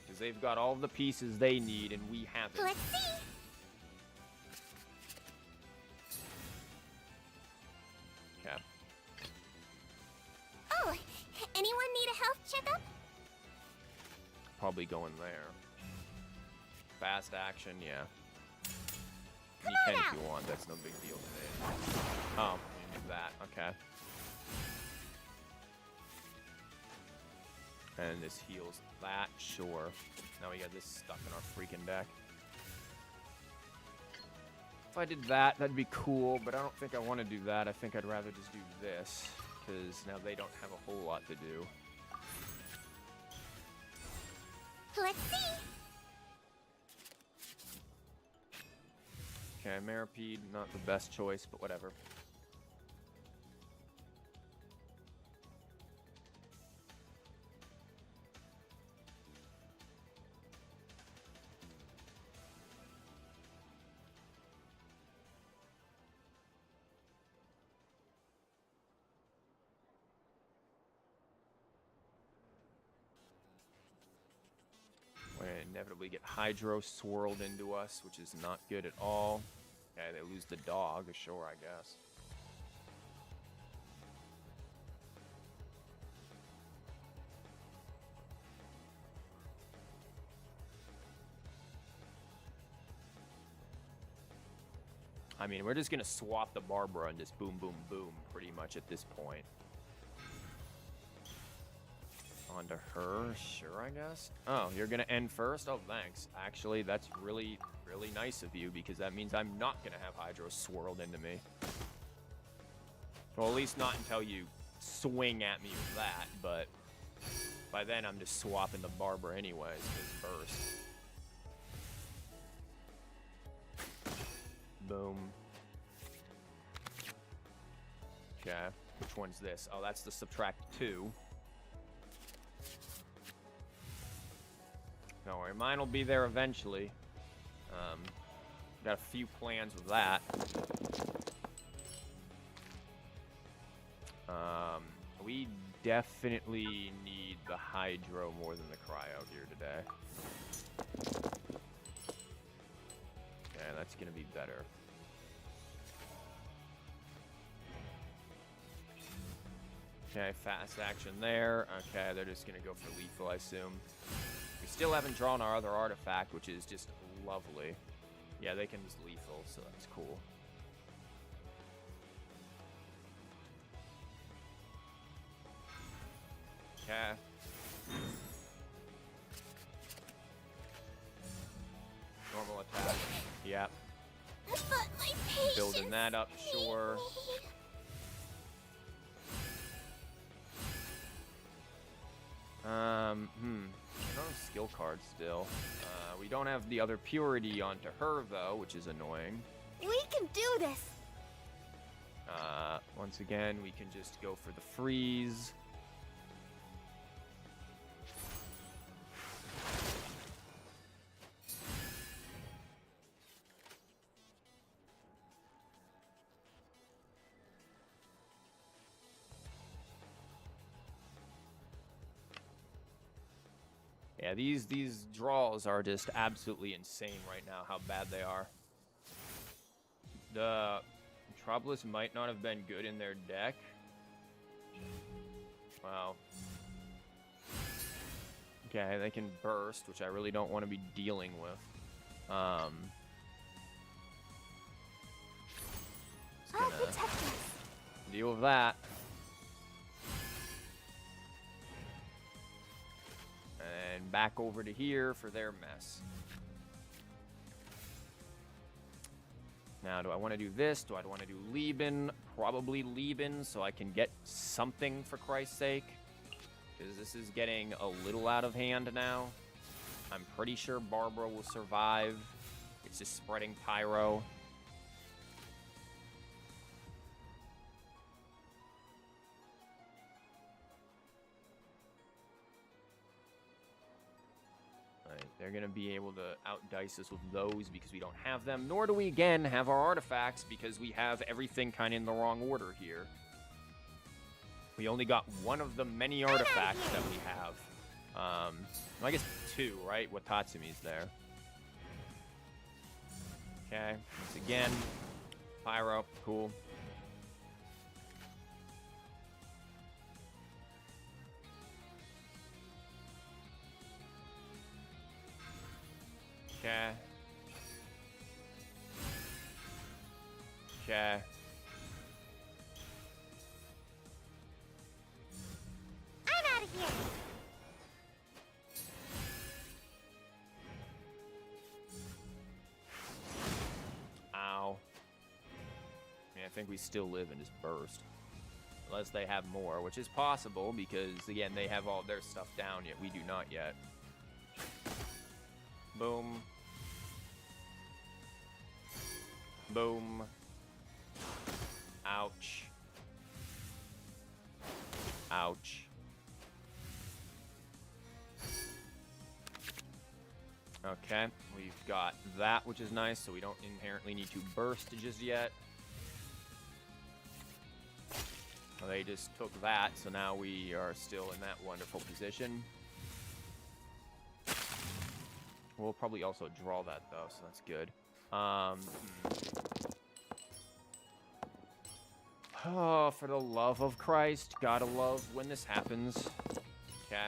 S1: Because they've got all the pieces they need, and we haven't.
S6: Let's see.
S1: Okay.
S6: Oh, anyone need a health checkup?
S1: Probably going there. Fast action, yeah.
S6: Come
S1: You
S6: on
S1: can
S6: out.
S1: if you want. That's no big deal today. Oh, you do that. Okay. And this heals that, sure. Now we got this stuck in our freaking deck. If I did that, that'd be cool, but I don't think I want to do that. I think I'd rather just do this, because now they don't have a whole lot to do.
S6: Let's see.
S1: Okay, Maripede, not the best choice, but whatever. We inevitably get Hydro swirled into us, which is not good at all. Okay, they lose the dog, sure, I guess. I mean, we're just gonna swap the Barbara and just boom, boom, boom, pretty much at this point. onto her. Sure, I guess. Oh, you're gonna end first? Oh, thanks. Actually, that's really, really nice of you, because that means I'm not gonna have Hydro swirled into me. Well, at least not until you swing at me with that, but by then I'm just swapping the Barbara anyways, because burst. Boom. Okay, which one's this? Oh, that's the subtract 2. Don't worry, mine will be there eventually. Got a few plans with that. We definitely need the Hydro more than the Cryo here today. Okay, that's gonna be better. Okay, fast action there. Okay, they're just gonna go for lethal, I assume. We still haven't drawn our other artifact, which is just lovely. Yeah, they can just lethal, so that's cool. Okay. Normal attack. Yep.
S6: But my patience
S1: Building that up, sure. No skill cards still. We don't have the other purity onto her though, which is annoying.
S6: We can do this.
S1: Once again, we can just go for the freeze. Yeah, these draws are just absolutely insane right now, how bad they are. The Metropolis might not have been good in their deck. Wow. Okay, they can burst, which I really don't want to be dealing with.
S6: I'll protect us.
S1: Deal with that. And back over to here for their mess. Now, do I want to do this? Do I want to do Lieben? Probably Lieben, so I can get something for Christ's sake. Because this is getting a little out of hand now. I'm pretty sure Barbara will survive. It's just spreading Pyro. They're going to be able to outdice us with those because we don't have them. Nor do we, again, have our artifacts because we have everything kind of in the wrong order here. We only got one of the many artifacts that we have. Well, I guess 2, right? Watatsumi's there. Okay, once again, Pyro, cool. Okay. Okay.
S6: I'm out of here.
S1: Ow. I think we still live in this burst. Unless they have more, which is possible because, again, they have all their stuff down yet. We do not yet. Boom. Boom. Ouch. Ouch. Okay, we've got that, which is nice, so we don't inherently need to burst just yet. Well, they just took that, so now we are still in that wonderful position. We'll probably also draw that, though, so that's good. Oh, for the love of Christ. Gotta love when this happens. Okay.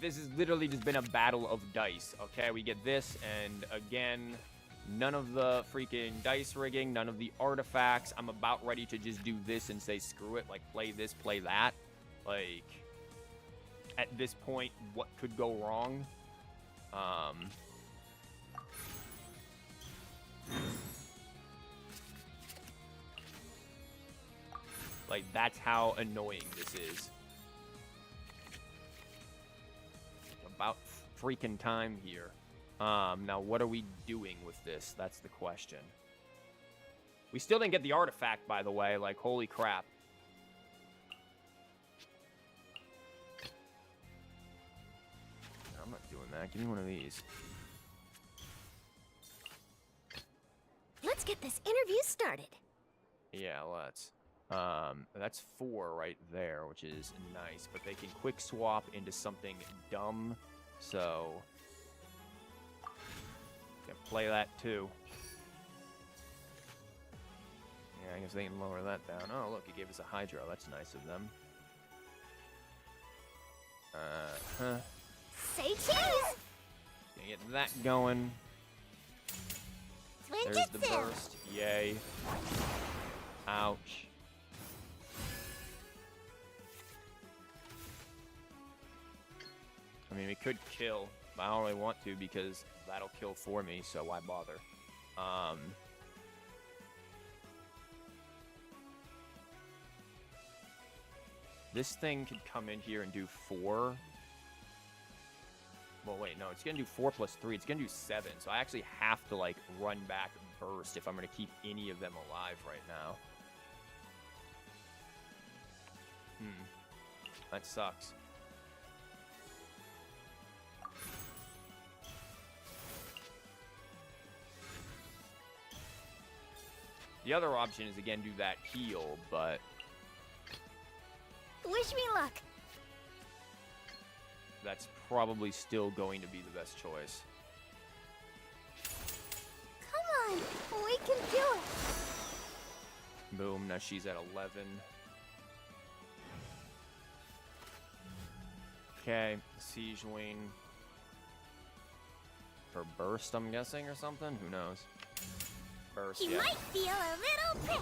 S1: This has literally just been a battle of dice. Okay, we get this, and again, none of the freaking dice rigging, none of the artifacts. I'm about ready to just do this and say, screw it. Like, play this, play that. Like, at this point what could go wrong. Like, that's how annoying this is. About freaking time here. Now, what are we doing with this? That's the question. We still didn't get the artifact, by the way. Like, holy crap. I'm not doing that. Give me one of these.
S6: Let's get this interview started.
S1: Yeah, let's. That's 4 right there, which is nice. But they can quick swap into something dumb. So, can play that too. Yeah, I guess they can lower that down. Oh, look, he gave us a Hydro. That's nice of them.
S6: Say cheese!
S1: Gonna get that going.
S6: Twin
S1: There's the
S6: Jitsu!
S1: burst. Yay. Ouch. I mean, we could kill, but I don't really want to because that'll kill for me, so why bother? This thing could come in here and do 4. Well, wait, no, it's going to do 4 plus 3. It's going to do 7, so I actually have to, like, run back burst if I'm going to keep any of them alive right now. That sucks. The other option is, again, do that heal, but
S6: Wish me luck.
S1: that's probably still going to be the best choice.
S6: Come on, we can do it.
S1: Boom, now she's at 11. Okay, Siege Wing. For burst, I'm guessing, or something? Who knows? Burst,
S6: You
S1: yeah.
S6: might feel a little prick.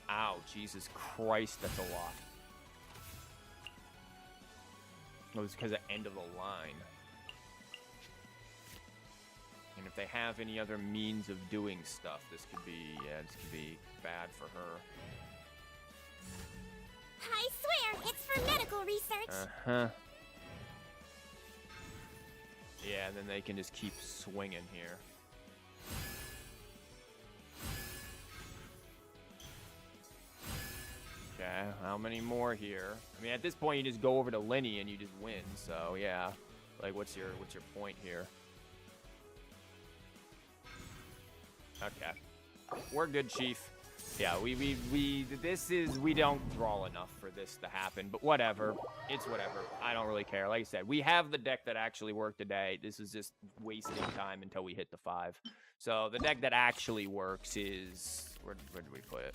S1: Ow, Jesus Christ, that's a lot. It was because of end of the line. And if they have any other means of doing stuff, this could be, yeah, this could be bad for her.
S6: I swear, it's for medical research.
S1: Uh-huh. Yeah, and then they can just keep swinging here. Okay, how many more here? I mean, at this point, you just go over to Lenny and you just win. So yeah, like, what's your point here? Okay, we're good, Chief. Yeah, we don't draw enough for this to happen, but whatever. It's whatever. I don't really care. Like I said, we have the deck that actually worked today. This is just wasting time until we hit the 5. So the deck that actually works is, where did we put it?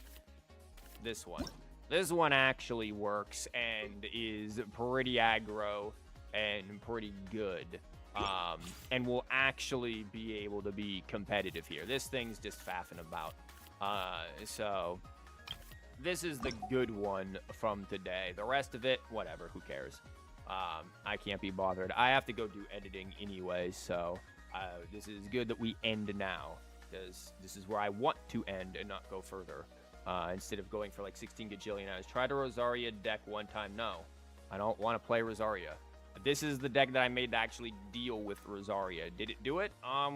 S1: This one. This one actually works and is pretty aggro and pretty good. And will actually be able to be competitive here. This thing's just faffing about. So this is the good one from today. The rest of it, whatever, who cares? I can't be bothered. I have to go do editing anyway, so this is good that we end now, because this is where I want to end and not go further. Instead of going for like 16 gajillion hours. Tried a Rosaria deck one time. No, I don't want to play Rosaria. This is the deck that I made to actually deal with Rosaria. Did it do it?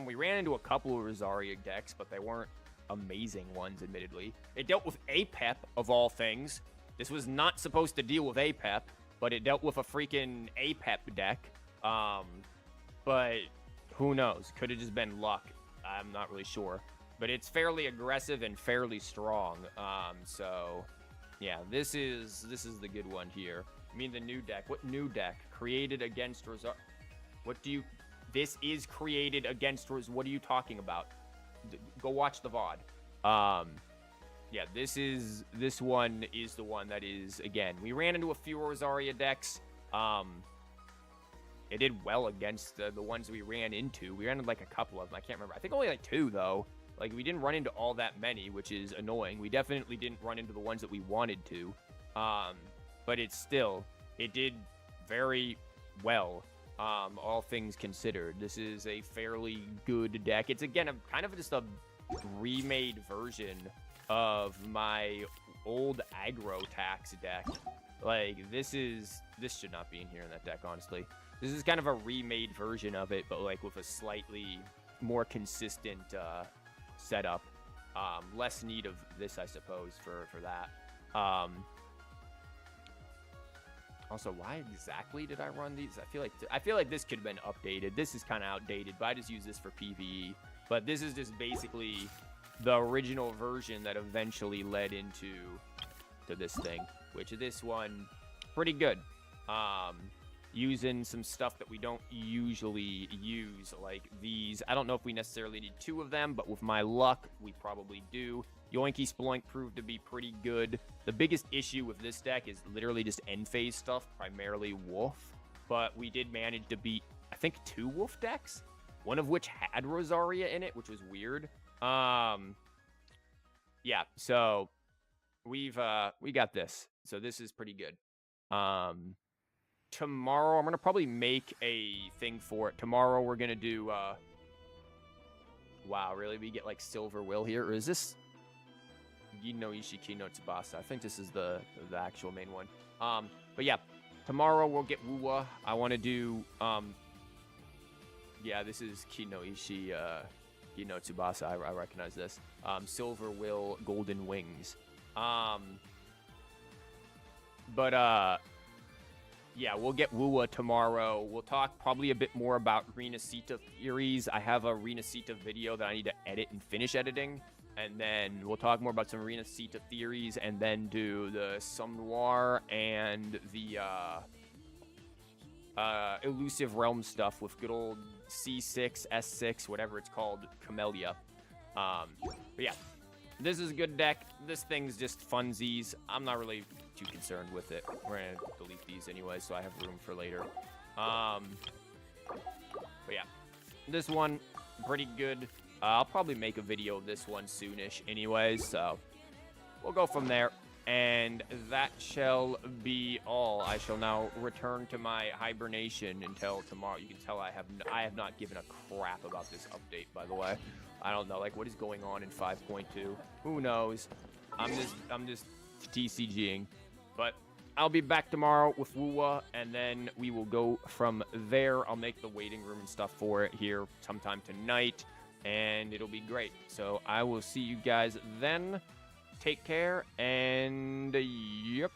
S1: We ran into a couple of Rosaria decks, but they weren't amazing ones, admittedly. It dealt with APEP, of all things. This was not supposed to deal with APEP, but it dealt with a freaking APEP deck. But who knows? Could have just been luck. I'm not really sure. But it's fairly aggressive and fairly strong. So yeah, this is the good one here. I mean, the new deck. What new deck? Created against Rosaria. What do you... This is created against Rosaria. What are you talking about? Go watch the VOD. Yeah, this one is the one that is, again, we ran into a few Rosaria decks. It did well against the ones we ran into. We ran into like a couple of them. I can't remember. I think only like 2, though. Like, we didn't run into all that many, which is annoying. We definitely didn't run into the ones that we wanted to. But it's still, it did very well. All things considered, this is a fairly good deck. It's again kind of just a remade version of my old aggro tax deck. Like this should not be in here in that deck, honestly. This is kind of a remade version of it, but like with a slightly more consistent setup. Less need of this, I suppose, for that. Also, why exactly did I run these? I feel like this could have been updated. This is kind of outdated, but I just use this for PvE. But this is just basically the original version that eventually led into this thing, which this one pretty good. Using some stuff that we don't usually use, like these. I don't know if we necessarily need 2 of them, but with my luck, we probably do. Yoinky Sploink proved to be pretty good. The biggest issue with this deck is literally just end phase stuff, primarily Wolf. But we did manage to beat, I think, 2 Wolf decks, one of which had Rosaria in it, which was weird. Yeah, so we got this. So this is pretty good. Tomorrow, I'm going to probably make a thing for it. Tomorrow, we're going to do, wow, really? We get, like, Silver Will here? Or is this Gino Ishiki no Tsubasa? I think this is the actual main one. But yeah, tomorrow we'll get Wuwa. I want to do, yeah, this is Kino Ishi, Gino Tsubasa. I recognize this. Silver Will, Golden Wings. Yeah, we'll get Wuwa tomorrow. We'll talk probably a bit more about Renacita theories. I have a Renacita video that I need to edit and finish editing. And then we'll talk more about some Renacita theories and then do the Some Noir and the Elusive Realm stuff with good old C6, S6, whatever it's called, Camellia. But yeah, this is a good deck. This thing's just funsies. I'm not really too concerned with it. We're gonna delete these anyway, so I have room for later. But yeah, this one, pretty good. I'll probably make a video of this one soonish anyways, so we'll go from there. And that shall be all. I shall now return to my hibernation until tomorrow. You can tell I have not given a crap about this update, by the way. I don't know, like, what is going on in 5.2? Who knows? I'm just TCGing. But I'll be back tomorrow with Wuwa, and then we will go from there. I'll make the waiting room and stuff for it here sometime tonight, and it'll be great. So I will see you guys then. Take care, and yep.